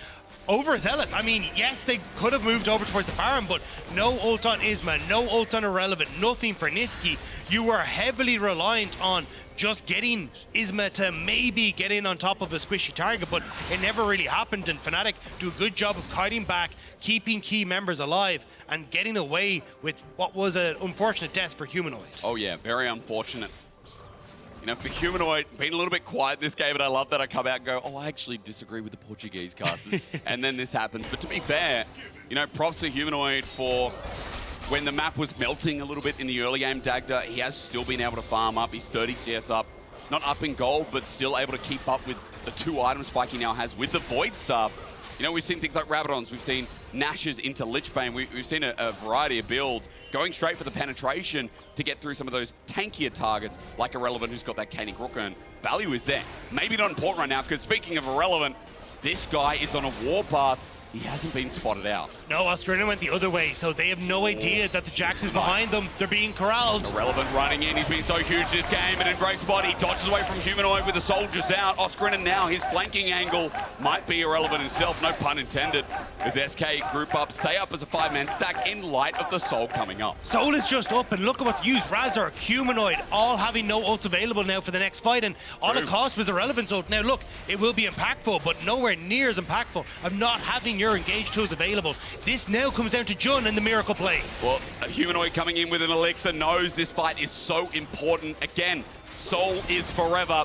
Overzealous. I mean, yes, they could have moved over towards the Baron, but no ult on Isma, no ult on Irrelevant, nothing for Niski. You were heavily reliant on just getting Isma to maybe get in on top of a squishy target, but it never really happened, and Fnatic do a good job of kiting back, keeping key members alive, and getting away with what was an unfortunate death for Humanoid. Oh yeah, very unfortunate. You know, for Humanoid, being a little bit quiet this game, and I love that I come out and go, oh, I actually disagree with the Portuguese casters. And then this happens. But to be fair, you know, props to Humanoid for when the map was melting a little bit in the early game, Dagda, he has still been able to farm up. He's 30 CS up. Not up in gold, but still able to keep up with the 2 item spike he now has with the Void Staff. You know, we've seen things like Rabadons, we've seen Nashes into Lichbane, we've seen a variety of builds going straight for the penetration to get through some of those tankier targets, like Irrelevant, who's got that Kanik Rookern. Value is there. Maybe not important right now, because speaking of Irrelevant, this guy is on a warpath. He hasn't been spotted out. No, Oscarinen went the other way, so they have no idea that the Jax is behind them. They're being corralled. Irrelevant running in. He's been so huge this game, and in great spot, he dodges away from Humanoid with the soldiers out. Oscarinen now, his flanking angle might be Irrelevant himself, no pun intended, as SK group up, stay up as a 5-man stack in light of the Soul coming up. Soul is just up, and look at what's used. Razork, Humanoid, all having no ults available now for the next fight, and all it cost was Irrelevant's ult. Now look, it will be impactful, but nowhere near as impactful of not having your engage tools available. This now comes down to Jun and the miracle play. Well, a Humanoid coming in with an elixir knows this fight is so important. Again, Soul is forever.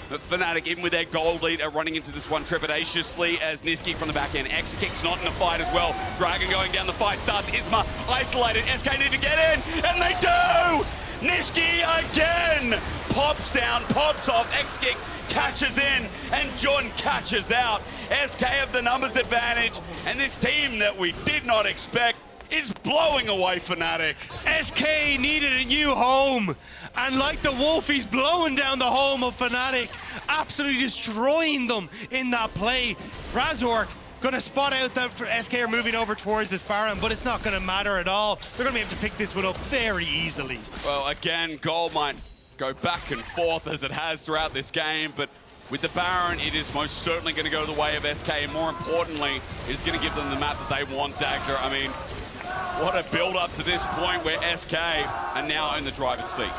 But Fnatic, even with their gold lead, are running into this one trepidatiously as Niski from the back end. X-Kick's not in the fight as well. Dragon going down the fight starts. Isma isolated. SK need to get in, and they do! Niski again! Jun pops down, pops off, X-Kick catches in, and Jun catches out. SK have the numbers advantage, and this team that we did not expect is blowing away Fnatic. SK needed a new home, and like the wolf, he's blowing down the home of Fnatic, absolutely destroying them in that play. Razork gonna spot out that SK are moving over towards this Baron, but it's not gonna matter at all. They're gonna be able to pick this one up very easily. Well, again, goal might go back and forth as it has throughout this game, but with the Baron, it is most certainly going to go the way of SK, and more importantly, it's going to give them the map that they want, Dagda. I mean, what a build-up to this point where SK are now in the driver's seat.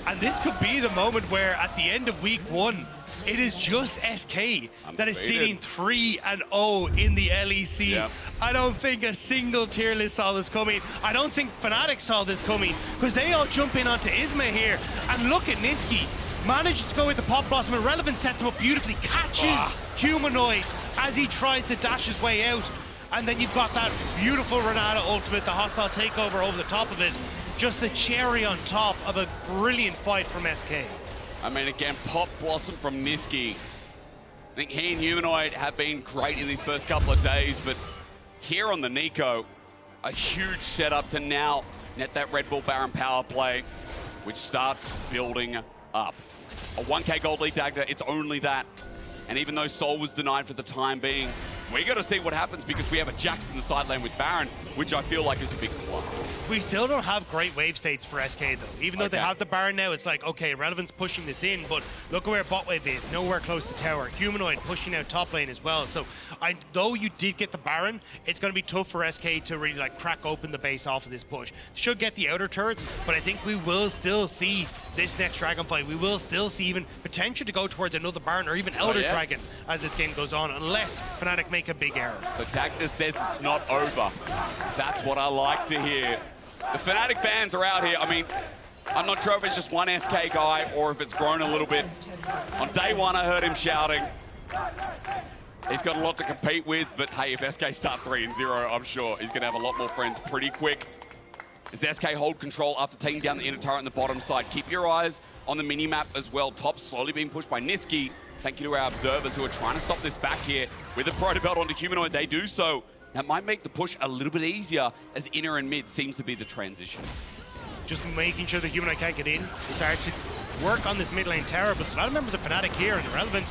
And this could be the moment where, at the end of week 1, it is just SK that is sitting 3-0 in the LEC. Yep. I don't think a single tier list saw this coming. I don't think Fnatic saw this coming, because they all jump in onto Isma here. And look at Niski. Manages to go with the Pop Blossom. Irrelevant sets him up beautifully. Catches Humanoid as he tries to dash his way out. And then you've got that beautiful Renata ultimate, the hostile takeover over the top of it. Just the cherry on top of a brilliant fight from SK. I mean, again, Pop Blossom from Niski. I think he and Humanoid have been great in these first couple of days, but here on the Nico, a huge setup to now net that Red Bull Baron power play, which starts building up. A 1K gold lead, Dagda, it's only that. And even though Soul was denied for the time being, we got to see what happens, because we have a Jax in the side lane with Baron, which I feel like is a big plus. We still don't have great wave states for SK though. Even though they have the Baron now, it's like, okay, Relevant's pushing this in, but look at where bot wave is, nowhere close to tower. Humanoid pushing out top lane as well. So though you did get the Baron, it's going to be tough for SK to really like crack open the base off of this push. Should get the outer turrets, but I think we will still see this next Dragon fight. We will still see even potential to go towards another Baron or even Elder Dragon as this game goes on, unless Fnatic make a big error. But Dagda says it's not over. That's what I like to hear. The Fnatic fans are out here. I mean, I'm not sure if it's just one SK guy or if it's grown a little bit. On day 1, I heard him shouting. He's got a lot to compete with, but hey, if SK start 3-0, I'm sure he's going to have a lot more friends pretty quick. As SK hold control after taking down the inner turret on the bottom side. Keep your eyes on the mini-map as well. Top slowly being pushed by Niski. Thank you to our observers who are trying to stop this back here. With the Proto Belt onto Humanoid, they do so. That might make the push a little bit easier, as inner and mid seems to be the transition. Just making sure the Humanoid can't get in. We start to work on this mid lane tower, but a lot of members of Fnatic here and Irrelevant.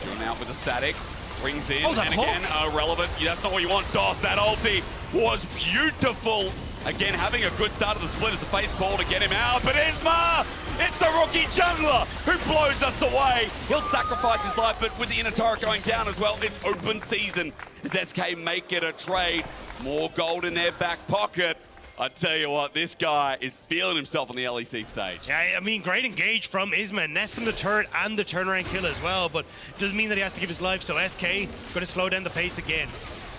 Going out with a static, brings in, that and again, Irrelevant. That's not what you want, Doss. That ulti was beautiful. Again, having a good start of the split as the Fate's call to get him out, but Isma! It's the rookie jungler who blows us away. He'll sacrifice his life, but with the inner turret going down as well, it's open season as SK make it a trade. More gold in their back pocket. I tell you what, this guy is feeling himself on the LEC stage. Yeah, I mean, great engage from Isma, nesting the turret and the turnaround kill as well, but it doesn't mean that he has to give his life, so SK going to slow down the pace again.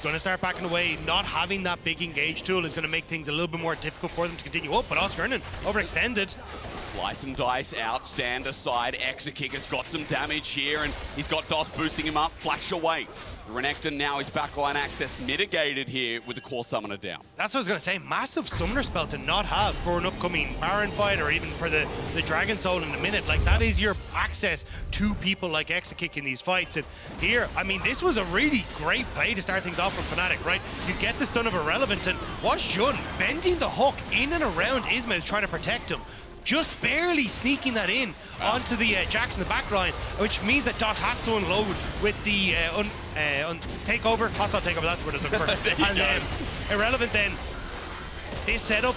Going to start backing away. Not having that big engage tool is going to make things a little bit more difficult for them to continue up, but Oscar Ernan overextended. Slice and dice out, stand aside. Exekick has got some damage here, and he's got Doss boosting him up. Flash away. Renekton now his backline access mitigated here with the core summoner down. That's what I was going to say. Massive summoner spell to not have for an upcoming Baron fight or even for the Dragon Soul in a minute. Like, that is your access to people like Exekick in these fights. And here, I mean, this was a really great play to start things off from Fnatic, right? You get the stun of Irrelevant, and watch Jun bending the hook in and around Isma, is trying to protect him. Just barely sneaking that in onto the Jax in the back line, which means that Doss has to unload with the takeover, hostile takeover, that's what it's looking for. And Irrelevant then, this setup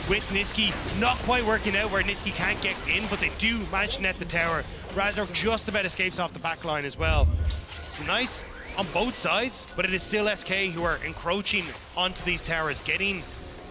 with Niski not quite working out where Niski can't get in, but they do manage to net the tower. Razor just about escapes off the back line as well. So nice on both sides, but it is still SK who are encroaching onto these towers, getting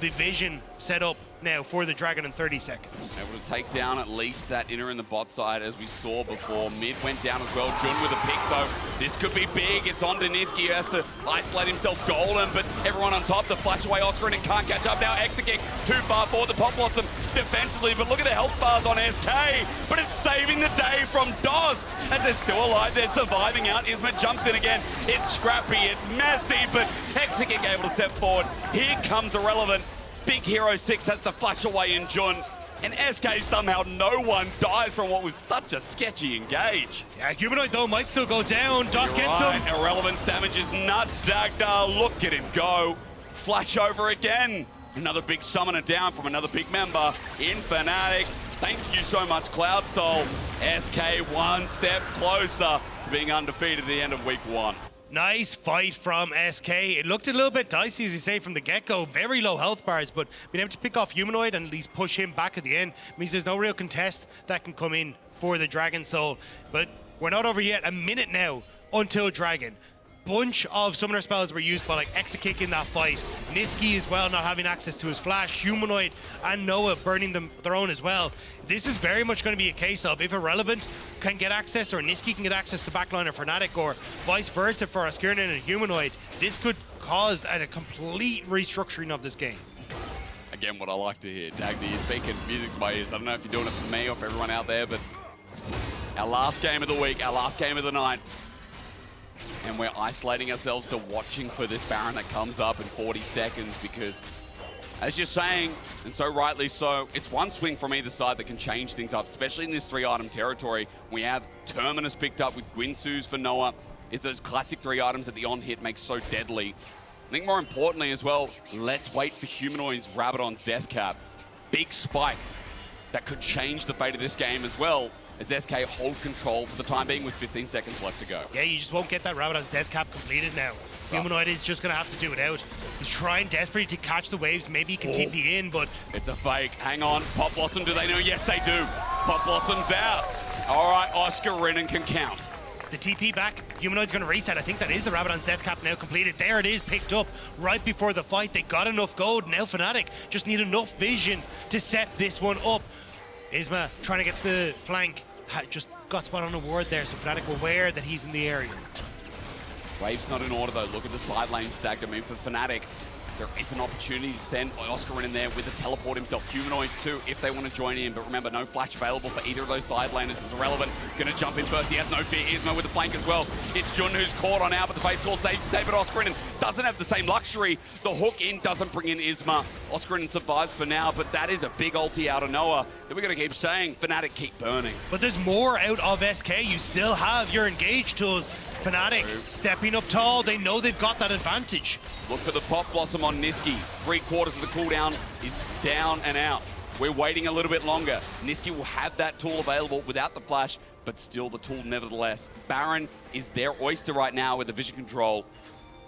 the vision set up now for the Dragon in 30 seconds. Able to take down at least that inner in the bot side, as we saw before. Mid went down as well. Jun with a pick, though. This could be big. It's on to Niski. He has to isolate himself golden, but everyone on top. The flash away Oscar, and it can't catch up now. Exekick too far forward. The Pop Blossom defensively, but look at the health bars on SK. But it's saving the day from Doss, as they're still alive. They're surviving out. Isma jumps in again. It's scrappy. It's messy, but Exekick able to step forward. Here comes Irrelevant. Big Hero 6 has to flash away in Jun. And SK somehow no one dies from what was such a sketchy engage. Yeah, Humanoid though might still go down. Doss gets him. Irrelevance damage is nuts. Dagda, look at him go. Flash over again. Another big summoner down from another big member in Fnatic. Thank you so much, Cloud Soul. SK one step closer to being undefeated at the end of week 1. Nice fight from SK. It looked a little bit dicey, as you say, from the get-go. Very low health bars, but being able to pick off Humanoid and at least push him back at the end means there's no real contest that can come in for the Dragon Soul. But we're not over yet. A minute now until Dragon. Bunch of summoner spells were used by like Exekick in that fight. Niski as well, not having access to his flash. Humanoid and Noah burning their own as well. This is very much going to be a case of if Irrelevant can get access, or Niski can get access to backline or Fnatic, or vice versa for Oscarina and Humanoid, this could cause a complete restructuring of this game. Again, what I like to hear, Dagny is speaking music to my ears. I don't know if you're doing it for me or for everyone out there, but our last game of the week, our last game of the night, and we're isolating ourselves to watching for this Baron that comes up in 40 seconds because, as you're saying, and so rightly so, it's one swing from either side that can change things up, especially in this 3-item territory. We have Terminus picked up with Gwinsu's for Noah. It's those classic 3 items that the on-hit makes so deadly. I think more importantly as well, let's wait for Humanoid's Rabadon's Death Cap. Big spike that could change the fate of this game as well, as SK hold control for the time being with 15 seconds left to go. Yeah, you just won't get that Rabadon's Death Cap completed now. Humanoid is just going to have to do it out. He's trying desperately to catch the waves. Maybe he can TP in, but... It's a fake. Hang on. Pop Blossom, do they know? Yes, they do. Pop Blossom's out. All right, Oscar Rinnan can count. The TP back. Humanoid's going to reset. I think that is the Rabadon's Death Cap now completed. There it is, picked up right before the fight. They got enough gold. Now Fnatic just need enough vision to set this one up. Isma trying to get the flank. Just got spot on a ward there, so Fnatic were aware that he's in the area. Wave's not in order though. Look at the side lane stacked. I mean, for Fnatic, there is an opportunity to send Oscar in there with the teleport himself. Humanoid too, if they want to join in. But remember, no flash available for either of those side laners. It's Irrelevant. Gonna jump in first. He has no fear. Isma with the flank as well. It's Jun who's caught on out, but the face call saves David Oscarin. Doesn't have the same luxury. The hook in doesn't bring in Isma. Oscarin survives for now, but that is a big ulti out of Noah. That we're gonna keep saying, Fnatic keep burning. But there's more out of SK. You still have your engage tools. Fnatic stepping up tall. They know they've got that advantage. Look for the Pop Blossom on Niski. 3/4 of the cooldown is down and out. We're waiting a little bit longer. Niski will have that tool available without the flash, but still the tool nevertheless. Baron is their oyster right now with the vision control.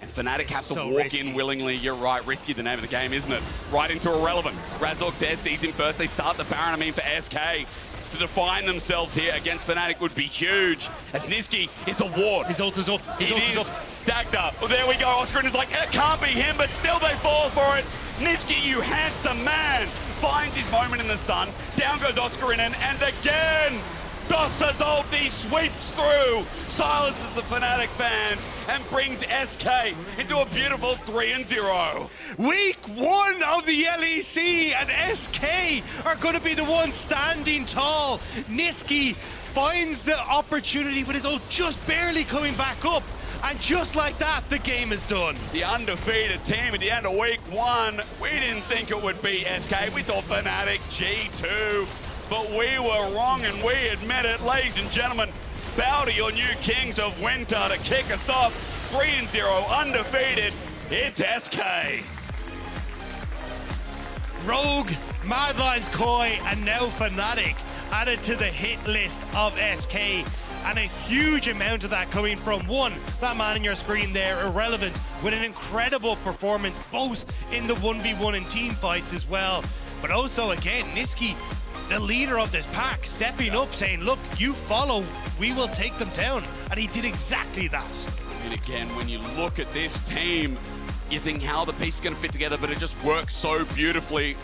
And Fnatic have to walk in willingly. You're right, risky the name of the game, isn't it? Right into Irrelevant. Razork's there, sees him first. They start the Baron, for SK. To define themselves here against Fnatic would be huge. As Niski is a ward. His ult is up. His ult is up. Dagda. Well, there we go. Oscarin is like, it can't be him, but still they fall for it. Niski, you handsome man, finds his moment in the sun. Down goes Oscarin, and again, Doss's ulti sweeps through, silences the Fnatic fans, and brings SK into a beautiful 3-0. Week 1 of the LEC, and SK are going to be the ones standing tall. Niski finds the opportunity with his ult just barely coming back up. And just like that, the game is done. The undefeated team at the end of week 1. We didn't think it would be SK. We thought Fnatic G2. But we were wrong, and we admit it. Ladies and gentlemen, bow to your new kings of winter to kick us off. 3-0, undefeated. It's SK. Rogue, Mad Lions Koi, and now Fnatic added to the hit list of SK. And a huge amount of that coming from one, that man on your screen there, Irrelevant, with an incredible performance, both in the 1v1 and team fights as well. But also, again, Niski, the leader of this pack, stepping up, saying, look, you follow, we will take them down. And he did exactly that. And again, when you look at this team, you think how the piece is going to fit together, but it just works so beautifully.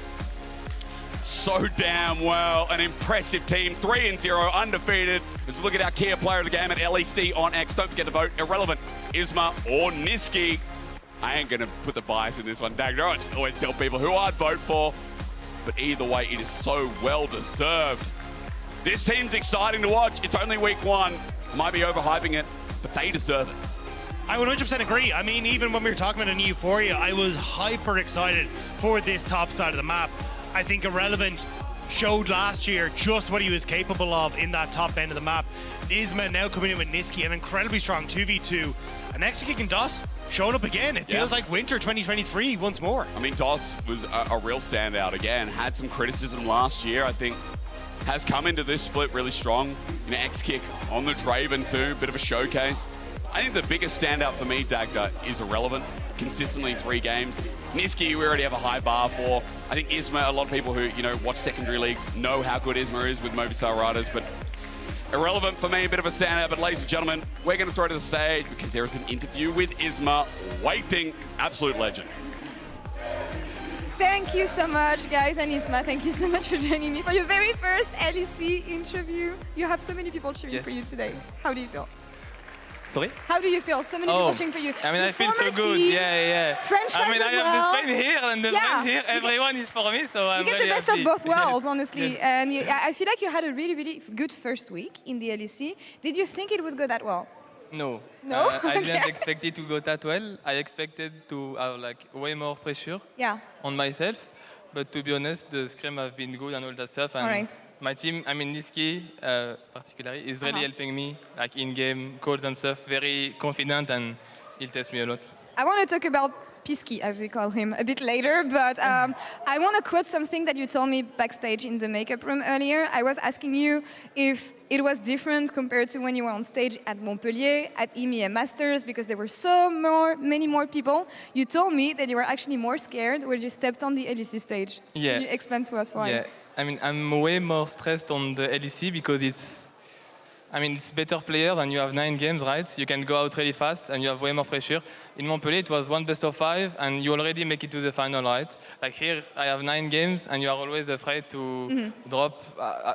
So damn well. An impressive team, 3-0, undefeated. Let's look at our key player of the game at LEC on X. Don't forget to vote Irrelevant, Isma, or Niski. I ain't going to put the bias in this one, Dagger. I just always tell people who I'd vote for. But either way, it is so well deserved. This team's exciting to watch. It's only week 1. I might be overhyping it, but they deserve it. I 100% agree. I mean, even when we were talking about a Euphoria, I was hyper excited for this top side of the map. I think Irrelevant showed last year just what he was capable of in that top end of the map. Isma now coming in with Niski, an incredibly strong 2v2. And Exekick and DOS showing up again. It feels like Winter 2023 once more. I mean, DOS was a real standout again. Had some criticism last year, I think. Has come into this split really strong. You know, Exekick on the Draven too, bit of a showcase. I think the biggest standout for me, Dagda, is Irrelevant. Consistently 3 games. Niski, we already have a high bar for. I think Isma, a lot of people who, you know, watch secondary leagues know how good Isma is with Movistar Riders, but Irrelevant for me, a bit of a standout. But ladies and gentlemen, we're going to throw to the stage because there is an interview with Isma waiting. Absolute legend. Thank you so much, guys, and Isma, thank you so much for joining me for your very first LEC interview. You have so many people cheering for you today. How do you feel? Sorry? How do you feel? So many people cheering for you. I mean, I feel so good. Team, yeah. French fans I mean, as I well. have the Spain here and the French here. Everyone is for me, so I'm You get really the best happy. of both worlds, honestly. Yes. And I feel like you had a really, really good first week in the LEC. Did you think it would go that well? No. No? I didn't expect it to go that well. I expected to have like way more pressure on myself. But to be honest, the scrim have been good and all that stuff. And my team, I mean Niski particularly, is really helping me, like in-game calls and stuff, very confident, and he'll test me a lot. I want to talk about Pisky, as we call him, a bit later, but I want to quote something that you told me backstage in the makeup room earlier. I was asking you if it was different compared to when you were on stage at Montpellier, at EMEA Masters, because there were many more people. You told me that you were actually more scared when you stepped on the LEC stage. Yeah. Can you explain to us why? Yeah, I mean, I'm way more stressed on the LEC because it's better players and you have 9 games, right? You can go out really fast and you have way more pressure. In Montpellier, it was 1 best of 5 and you already make it to the final, right? Like here, I have 9 games and you are always afraid to drop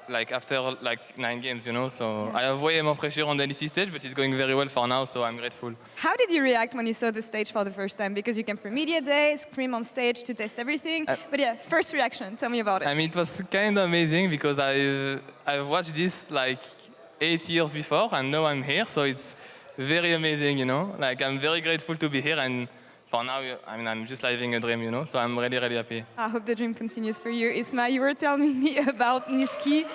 like after like 9 games, you know? So I have way more pressure on the LEC stage, but it's going very well for now, so I'm grateful. How did you react when you saw the stage for the first time? Because you came from Media Day, Scream on stage to test everything. But yeah, first reaction, tell me about it. I mean, it was kind of amazing because I've watched this like 8 years before, and now I'm here, so it's very amazing, you know? Like, I'm very grateful to be here, and for now, I mean, I'm just living a dream, you know? So I'm really, really happy. I hope the dream continues for you. Isma, you were telling me about Niski.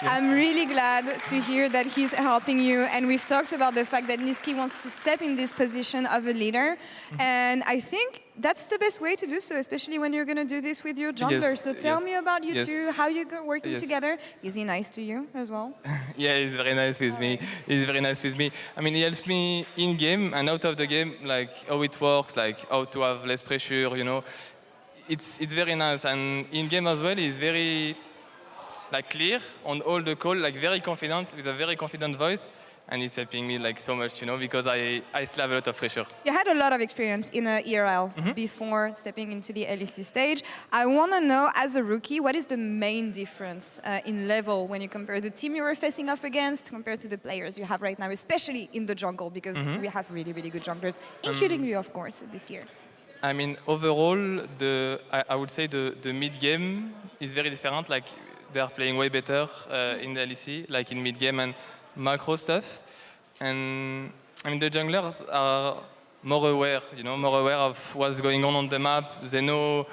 I'm really glad to hear that he's helping you, and we've talked about the fact that Niski wants to step in this position of a leader, and I think that's the best way to do so, especially when you're going to do this with your jungler. So tell me about you two, how you're working together. Is he nice to you as well? Yeah, he's very nice with me. He's very nice with me. I mean, he helps me in-game and out of the game, like how it works, like how to have less pressure, you know. It's very nice, and in-game as well, he's very like clear on all the call, like very confident, with a very confident voice, and he's helping me like so much, you know, because I still have a lot of pressure. You had a lot of experience in ERL before stepping into the LEC stage. I want to know, as a rookie, what is the main difference in level when you compare the team you were facing off against compared to the players you have right now, especially in the jungle, because we have really, really good junglers, including you, of course, this year. I mean, overall, I would say the mid-game is very different. Like, they are playing way better in the LEC, like in mid-game and macro stuff. And I mean, the junglers are more aware, you know, more aware of what's going on the map. They know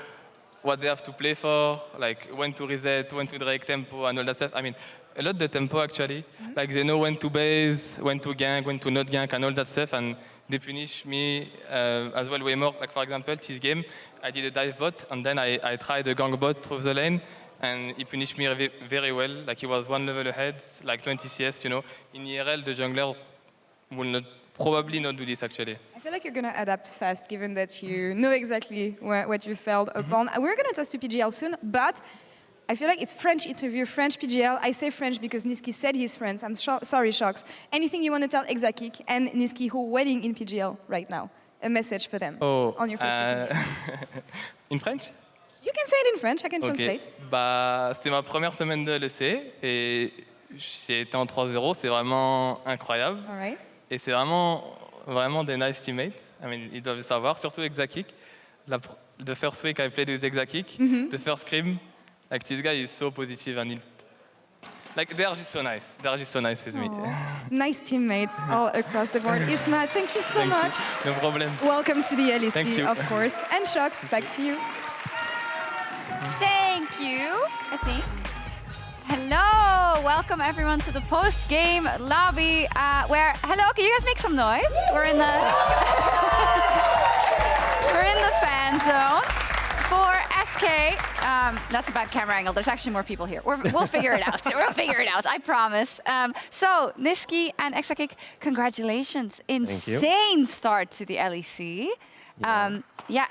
what they have to play for, like when to reset, when to drag tempo and all that stuff. I mean, a lot the tempo actually. Like they know when to base, when to gank, when to not gank and all that stuff. And they punish me as well way more. Like for example, this game, I did a dive bot and then I tried a gank bot through the lane. And he punished me very well. Like he was 1 level ahead, like 20 CS, you know. In ERL, the jungler will probably not do this, actually. I feel like you're going to adapt fast, given that you know exactly what you felt upon. We're going to toss to PGL soon, but I feel like it's French interview, French PGL. I say French because Niski said he's French. I'm sorry, Shox. Anything you want to tell Exekick and Niski who are waiting in PGL right now? A message for them on your first week. In French? You can say it in French, I can translate. Bah, c'était ma première semaine de LEC et j'ai été en 3-0, c'est vraiment incroyable. Right. Et c'est vraiment des nice teammates. I mean, ils doivent le savoir, surtout Exekick. The first week I played with Exekick, the first scrim, like this guy is so positive and like they are just so nice. They are just so nice with me. Nice teammates all across the board. Isma, thank you so much. No problem. Welcome to the Thank LEC, you. of course. And Shox, back to you. Thank you, I think. welcome everyone to the post-game lobby where, hello, can you guys make some noise? We're in the we're in the fan zone for SK. That's a bad camera angle. There's actually more people here. We'll figure it out. We'll figure it out, I promise. So, Niski and Exakik, congratulations. Insane start to the LEC. Yeah.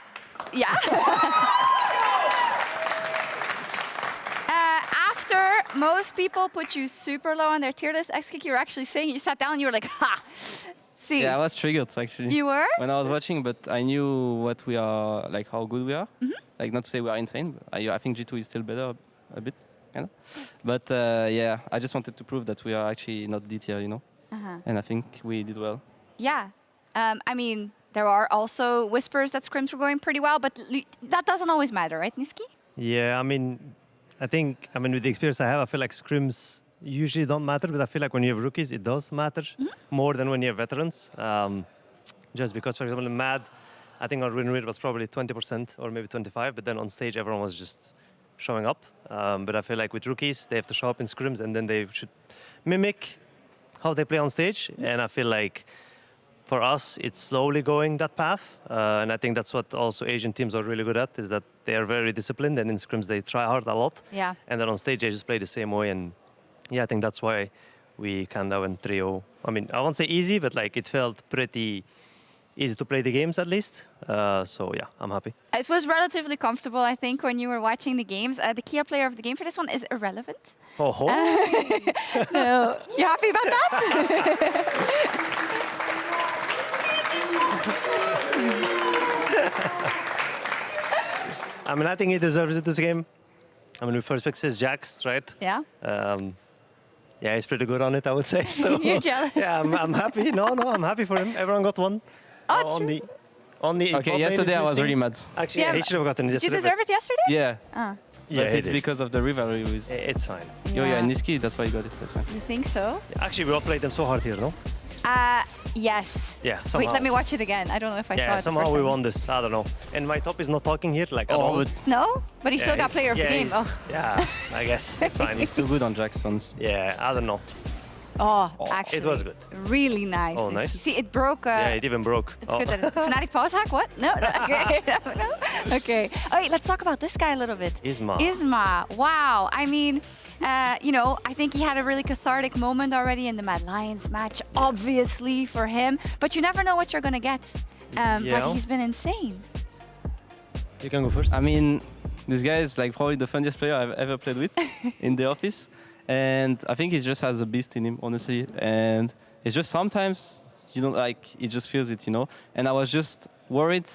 After most people put you super low on their tier list, Exakik, you were actually saying, you sat down and you were like, ha! See. Yeah, I was triggered actually. You were? When I was watching, but I knew what we are, like how good we are. Like not to say we are insane, but I think G2 is still better a bit, kind of. But yeah, I just wanted to prove that we are actually not D tier, you know. And I think we did well. Yeah, I mean, there are also whispers that scrims were going pretty well, but that doesn't always matter, right, Niski? Yeah, I mean, with the experience I have, I feel like scrims usually don't matter, but I feel like when you have rookies, it does matter more than when you have veterans. Just because, for example, in MAD, I think our win rate was probably 20% or maybe 25%, but then on stage, everyone was just showing up. But I feel like with rookies, they have to show up in scrims, and then they should mimic how they play on stage. And I feel like for us, it's slowly going that path. And I think that's what also Asian teams are really good at, is that they are very disciplined, and in scrims, they try hard a lot. Yeah. And then on stage, they just play the same way. And yeah, I think that's why we kind of went 3-0. I mean, I won't say easy, but like it felt pretty easy to play the games at least. So yeah, I'm happy. It was relatively comfortable, I think, when you were watching the games. The key player of the game for this one is irrelevant. Oh. No. You happy about that? I mean, I think he deserves it this game. I mean, we first picked his Jax, right? Yeah. Yeah, he's pretty good on it, I would say. So you're jealous? Yeah, I'm happy. No, I'm happy for him. Everyone got one. Oh, on the Okay, yesterday I was really mad. Actually, yeah, he should have gotten it Did you yesterday. deserve it yesterday? Yeah. Yeah, but it's because of the rivalry with... It's fine. Yeah, Niski, that's why you got it. That's fine. You think so? Actually, we all played them so hard here, no? Yes. Yeah, somehow. Wait, let me watch it again. I don't know if I saw it. Yeah, somehow we won this. I don't know. And my top is not talking here, like at all. No? But he still got player of the game. Oh. Yeah, I guess. It's fine. He's too good on Jacksons. Yeah, I don't know. Oh, actually. It was good. Really nice. Oh, nice. See, it broke. Yeah, it even broke. It's good that it's Fnatic pause hack. What? No. Okay. No. Okay. All right, let's talk about this guy a little bit. Isma. Wow. I mean, you know, I think he had a really cathartic moment already in the Mad Lions match, obviously for him. But you never know what you're gonna get. But he's been insane. You can go first. I mean, this guy is like probably the funniest player I've ever played with in the office. And I think he just has a beast in him, honestly. And it's just sometimes, you know, like, he just feels it, you know. And I was just worried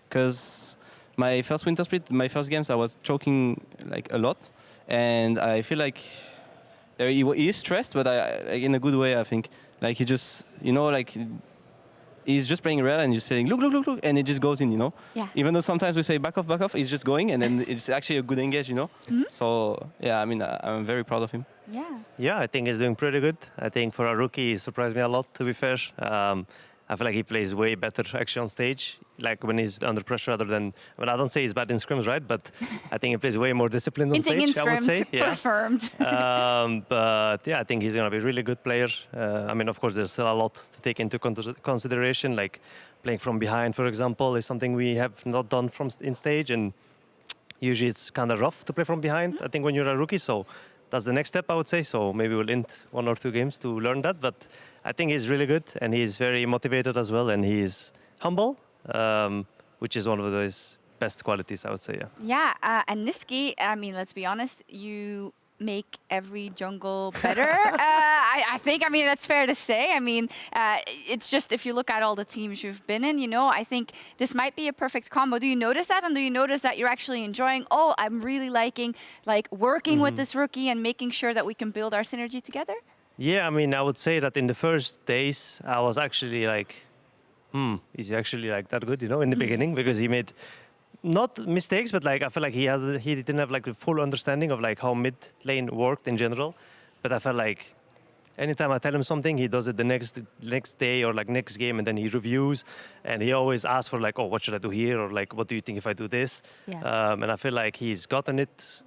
because my first winter split, my first games, I was choking like a lot. And I feel like he is stressed, but like, in a good way, I think. Like, he just, you know, like, he's just playing real and just saying, look, look, look, look, and it just goes in, you know? Yeah. Even though sometimes we say back off, he's just going, and then it's actually a good engage, you know? So, yeah, I mean, I'm very proud of him. Yeah. Yeah, I think he's doing pretty good. I think for a rookie, he surprised me a lot, to be fair. I feel like he plays way better actually on stage, like when he's under pressure rather than, well, I don't say he's bad in scrims, right? But I think he plays way more disciplined on stage, I would say. Yeah. Confirmed. But yeah, I think he's going to be a really good player. I mean, of course, there's still a lot to take into consideration, like playing from behind, for example, is something we have not done from in stage. And usually it's kind of rough to play from behind, I think, when you're a rookie. So that's the next step, I would say. So maybe we'll int 1 or 2 games to learn that. But I think he's really good, and he's very motivated as well, and he's humble, which is one of his best qualities, I would say, Yeah, and Niski, I mean, let's be honest, you make every jungle better. I think, I mean, that's fair to say. I mean, it's just, if you look at all the teams you've been in, you know, I think this might be a perfect combo. Do you notice that? And do you notice that you're actually enjoying, oh, I'm really liking, like, working with this rookie and making sure that we can build our synergy together? Yeah, I mean, I would say that in the first days, I was actually like, is he actually like that good, you know, in the beginning, because he made not mistakes, but like I feel like he didn't have like the full understanding of like how mid lane worked in general. But I felt like anytime I tell him something, he does it the next day or like next game, and then he reviews, and he always asks for like, oh, what should I do here, or like, what do you think if I do this? Yeah. And I feel like he's gotten it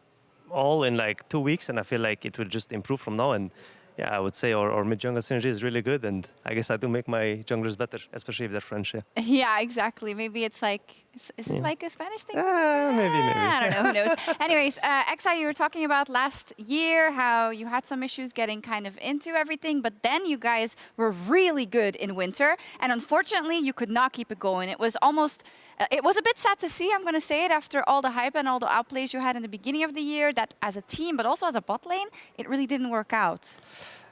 all in like 2 weeks, and I feel like it will just improve from now. And yeah, I would say our mid-jungle synergy is really good, and I guess I do make my junglers better, especially if they're French. Yeah. Yeah, exactly. Maybe it's like, is it like a Spanish thing? Maybe. I don't know, who knows. Anyways, Exa, you were talking about last year, how you had some issues getting kind of into everything, but then you guys were really good in winter, and unfortunately, you could not keep it going. It was almost, it was a bit sad to see, I'm going to say it, after all the hype and all the outplays you had in the beginning of the year, that as a team, but also as a bot lane, it really didn't work out.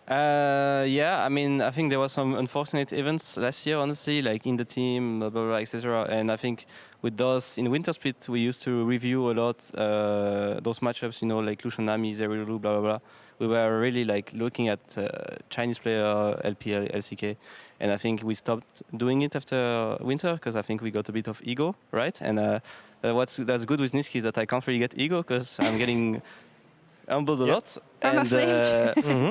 Yeah, I mean, I think there were some unfortunate events last year, honestly, like in the team, blah, blah, blah, etc. And I think with those, in Winter Split, we used to review a lot those matchups, you know, like Lucian Nami, Zerilu, blah, blah, blah. We were really like looking at Chinese player, LPL, LCK. And I think we stopped doing it after Winter because I think we got a bit of ego, right? And that's good with Niski is that I can't really get ego because I'm getting humbled a lot. And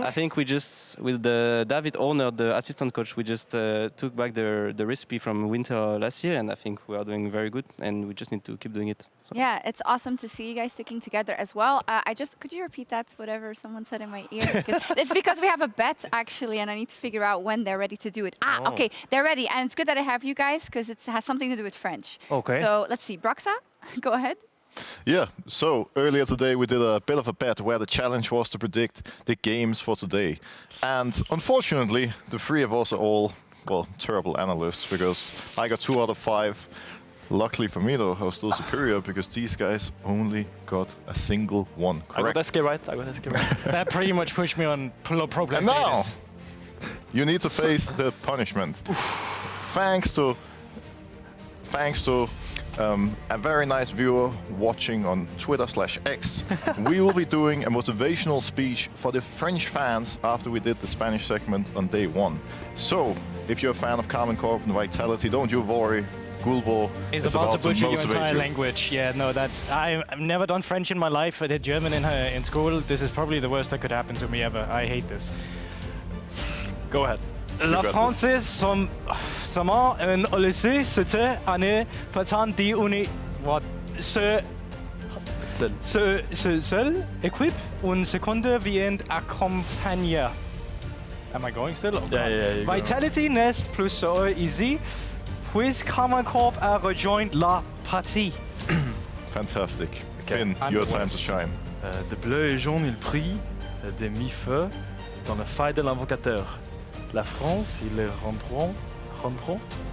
I think we just, with the David owner, the assistant coach, we just took back the recipe from Winter last year, and I think we are doing very good, and we just need to keep doing it. So. Yeah, it's awesome to see you guys sticking together as well. Could you repeat that, whatever someone said in my ear? It's because we have a bet, actually, and I need to figure out when they're ready to do it. Okay, they're ready, and it's good that I have you guys, because it has something to do with French. Okay. So let's see, Broxa, go ahead. Yeah, so earlier today we did a bit of a bet where the challenge was to predict the games for today. And unfortunately, the three of us are all, well, terrible analysts because I got 2 out of 5. Luckily for me, though, I was still superior because these guys only got a single one correct. I got SK right. That pretty much pushed me on pro player And now, status. you need to face the punishment. Thanks to a very nice viewer watching on Twitter/X, we will be doing a motivational speech for the French fans after we did the Spanish segment on day 1. So, if you're a fan of Carmen Corp and Vitality, don't you worry. Gulbo is is about to butcher your motivate entire you. language. Yeah, no, I've never done French in my life. I did German in school. This is probably the worst that could happen to me ever. I hate this. Go ahead. La française seulement un LEC, c'était année pourtant dit seul équipe une seconde vient accompagner. Am I going still? Yeah. Vitality Nest plus easy. Puis Carmen Corp a rejoint la partie. Fantastic. Finn, your time to shine. De bleu et jaune, il prit des mi-feux dans la faille de l'invocateur. La France, ils les rendront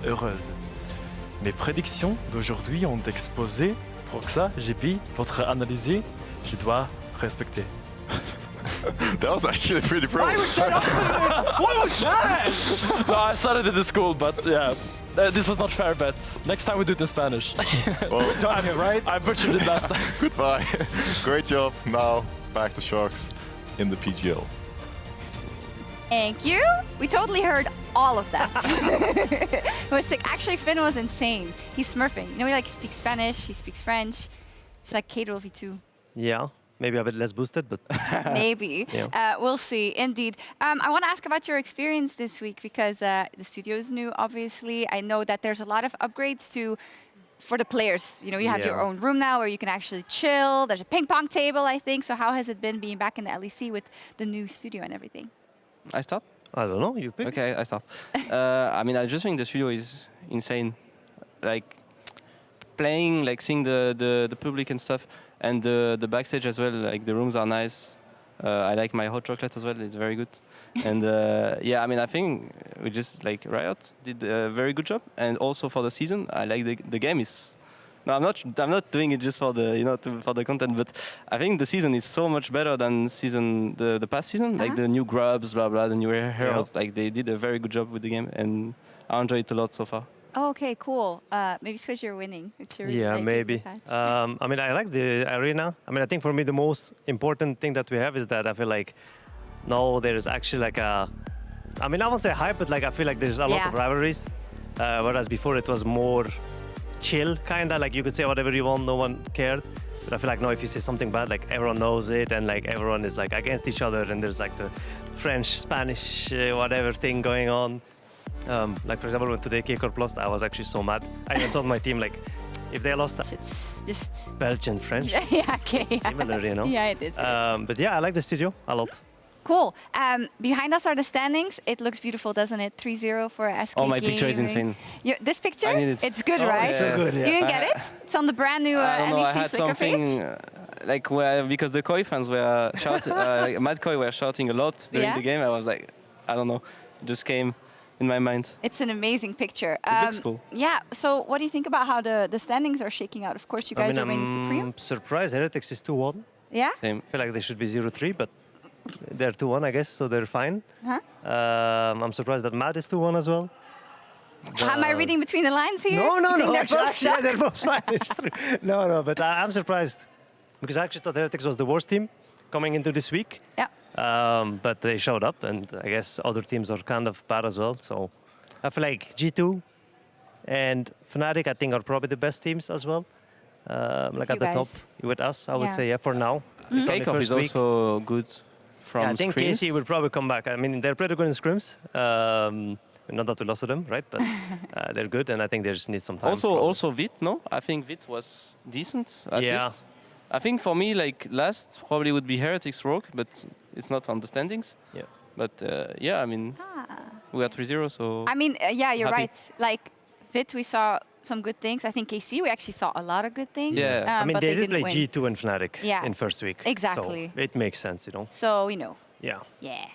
heureuses. Mes prédictions d'aujourd'hui ont exposé. Pour ça, JP, votre analyse, je dois respecter. That was actually pretty pro. What was that? No, I started at the school, but yeah. This was not fair bet. Next time we do it in Spanish. Well, Done it, right? I butchered it last time. Goodbye. Great job. Now, back to Sharks in the PGL. Thank you. We totally heard all of that. It was sick. Actually, Finn was insane. He's smurfing. You know, he speaks Spanish, he speaks French. It's like K-Roll V2. Yeah, maybe a bit less boosted, but maybe. Yeah. We'll see. Indeed. I want to ask about your experience this week because the studio is new, obviously. I know that there's a lot of upgrades for the players. You know, you have your own room now where you can actually chill. There's a ping pong table, I think. So how has it been being back in the LEC with the new studio and everything? I start? I don't know, you pick. Okay, I start. I mean, I just think the studio is insane. Like, playing, like seeing the public and stuff, and the backstage as well, like the rooms are nice. I like my hot chocolate as well, it's very good. And yeah, I mean, I think we just, like, Riot did a very good job. And also for the season, I like the game is... No, I'm not doing it just for the for the content, but I think the season is so much better than the past season. Like the new grubs, blah blah, the new heralds. Like they did a very good job with the game, and I enjoy it a lot so far. Oh, okay, cool. Maybe because you're winning. Yeah, maybe. I mean, I like the arena. I mean, I think for me the most important thing that we have is that I feel like now there's actually like a... I mean, I won't say hype, but like I feel like there's a lot of rivalries. Whereas before it was more chill, kind of. Like you could say whatever you want, no one cared. But I feel like now if you say something bad, like everyone knows it and like everyone is like against each other and there's like the French, Spanish, whatever thing going on. Like for example, when today K-Corp lost, I was actually so mad. I even told my team like, if they lost It's just Belgian French. yeah, okay. It's similar, you know. Yeah, it is. But yeah, I like the studio a lot. Cool. Behind us are the standings. It looks beautiful, doesn't it? 3-0 for SK Oh, my picture is Gaming. insane. This picture? I need it. It's good, Oh, right? it's so good, yeah. You can get it? It's on the brand new I don't know, I LEC had Flickr something page. like because the Koi fans were shouting, Mad Koi were shouting a lot during Yeah? the game. I was like, I don't know, just came in my mind. It's an amazing picture. It looks cool. Yeah, so what do you think about how the standings are shaking out? Of course, you guys are reigning supreme. I'm surprised Heretics is 2-1. Yeah? Same. I feel like they should be 0-3, but they're 2-1, I guess, so they're fine. Huh? I'm surprised that Mad is 2-1 as well. Am I reading between the lines here? No, You think they're actually, both stuck? they're both fine. No, but I'm surprised because I actually thought Heretics was the worst team coming into this week. Yeah. But they showed up, and I guess other teams are kind of bad as well. So I feel like G2 and Fnatic, I think, are probably the best teams as well. Like you at the top guys. with us, I would Yeah. say, yeah, for now. It's only Takeoff is first week. also good from Yeah, I think screens. KC will probably come back. I mean, they're pretty good in scrims. Not that we lost to them, right? But they're good, and I think they just need some time. Also Vit, no? I think Vit was decent at Yeah. least. I think for me, like last probably would be Heretics Rogue, but it's not on the standings. Yeah. But yeah, I mean, we are 3-0, so. I mean, yeah, you're happy. right. Like, Vit, we saw some good things. I think KC, we actually saw a lot of good things. I mean, but they did didn't play win. G2 and Fnatic Yeah. in first week. Exactly. So it makes sense, you know. So, you know, Yeah. yeah.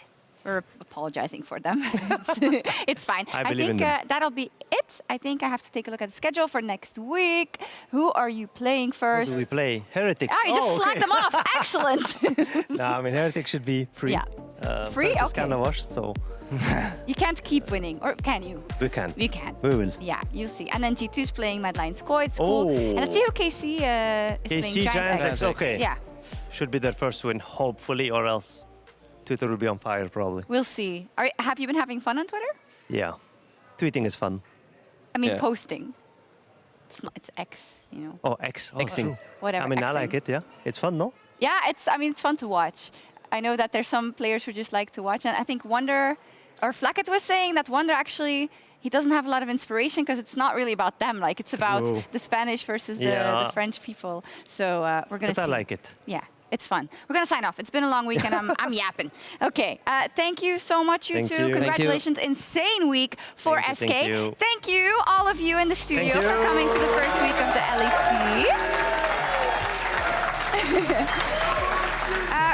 We're apologizing for them. It's fine. I believe in think them. that'll be it. I think I have to take a look at the schedule for next week. Who are you playing Who first? do we play? Heretics. Oh, you just okay. slacked them off. Excellent. No, I mean, Heretics should be free. Yeah. Free? It's Okay. kind of washed, so You can't keep winning, or can you? we can. You can. We will. Yeah, you'll see. And then G2's playing Mad Lions Koi. It's cool. And let's see who KC is playing. KC Giants X, okay. Yeah, Should be their first win, hopefully, or else Twitter will be on fire, probably. we'll see. Have you been having fun on Twitter? Yeah. Tweeting is fun. I mean, Yeah. posting. It's not. It's X. You know. Oh, X. Xing. Whatever, I mean, I Xing. like it, yeah. It's fun, no? Yeah, I mean, it's fun to watch. I know that there's some players who just like to watch, and I think Wonder, or Flacket was saying that Wonder actually, he doesn't have a lot of inspiration because it's not really about them. Like, it's about True. the Spanish versus the Yeah. French people. So we're gonna But I see. like it. Yeah. It's fun. We're gonna sign off. It's been a long week and I'm yapping. Okay, thank you so much, you Thank two. you. Thank you. Congratulations, insane week for Thank you, SK. thank you. Thank you, all of you in the studio, Thank for you. coming to the first week of the LEC.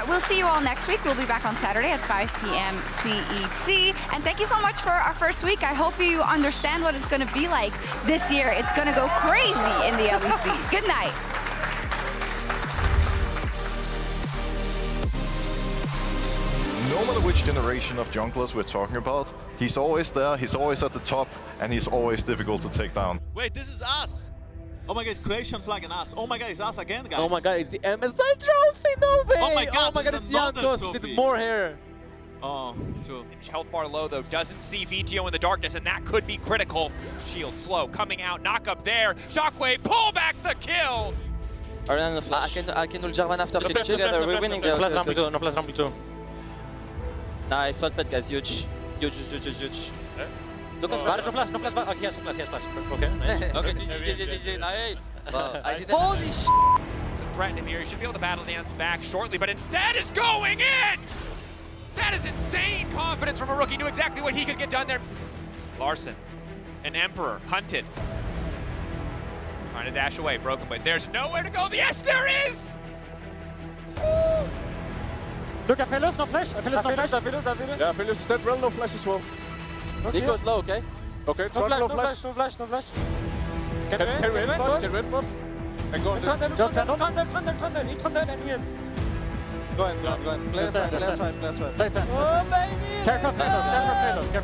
We'll see you all next week. We'll be back on Saturday at 5 p.m. CET. And thank you so much for our first week. I hope you understand what it's going to be like this year. It's going to go crazy in the LEC. Good night. No matter which generation of junglers we're talking about, he's always there, he's always at the top, and he's always difficult to take down. Wait, this is us! Oh my god, it's Croatian flag and us. Oh my god, it's us again, guys. Oh my god, it's the MSI trophy, no way! Oh my god, it's Jankos with more hair. Oh, true. Health bar low though, doesn't see VTO in the darkness, and that could be critical. Shield slow, coming out, knock up there. Shockwave, pull back the kill! I can ult Jarvan after sit together, we're winning this. No flash rumble too. Nice, one pet guys, huge. Huge. Look at No flash. Oh, he has flash. Okay, nice. Okay, GG, nice. Holy sh**! To threaten him here, he should be able to battle dance back shortly, but instead is going in! That is insane confidence from a rookie, knew exactly what he could get done there. Larson, an Emperor, hunted. Trying to dash away, broken, but there's nowhere to go. Yes, there is! Look, Aphelios, no flash. Yeah, Aphelios is dead. Well, no flash as well. He goes low, okay? Okay, No no flash. flash. Can we win bot? Can we win bot? And go on. Thunder, eat Thunder and win. Go on. Play as fine. Oh, baby! Careful,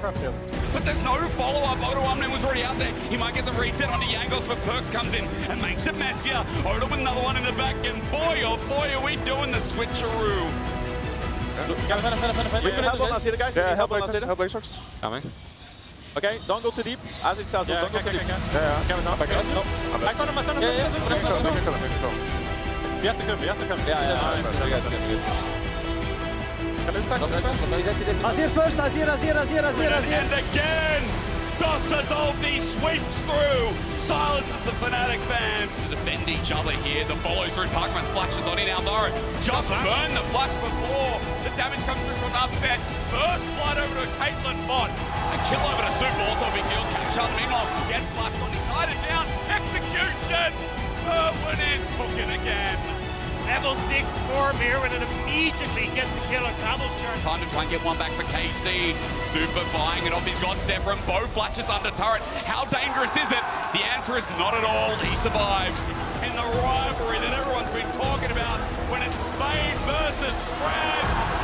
Aphelios. But there's no follow-up. Odo Omnin was already out there. He might get the reset onto Yangos, but Perks comes in and makes it messier. Odo with another one in the back, and boy, oh boy, are we doing the switcheroo. Help on us here, guys. Yeah, help Lasers. Coming. Okay, don't go too deep. As it says, don't go too deep. Yeah. Coming now. I stun him. We have to come. Yeah. You guys. Azir first, Azir. And again, Dr. Dolby sweeps through. silences the Fnatic fans to defend each other here. The follow through, Tarkman's flashes on in Aldaro. Just burned the flash before. The damage comes through from upset. First blood over to Caitlyn Bot. A kill over to Super. Also big deals. Catch Minoff gets flashed on. Ignited down. Execution. Irwin is cooking again. Level 6 for Mirwin and immediately gets the kill on Travel Shark. Time to try and get one back for KC. Super buying it off. He's got Zephyr and Bo flashes under turret. How dangerous is it? The answer is not at all. He survives. In the rivalry that everyone's been talking about when it's Spain versus Scratch.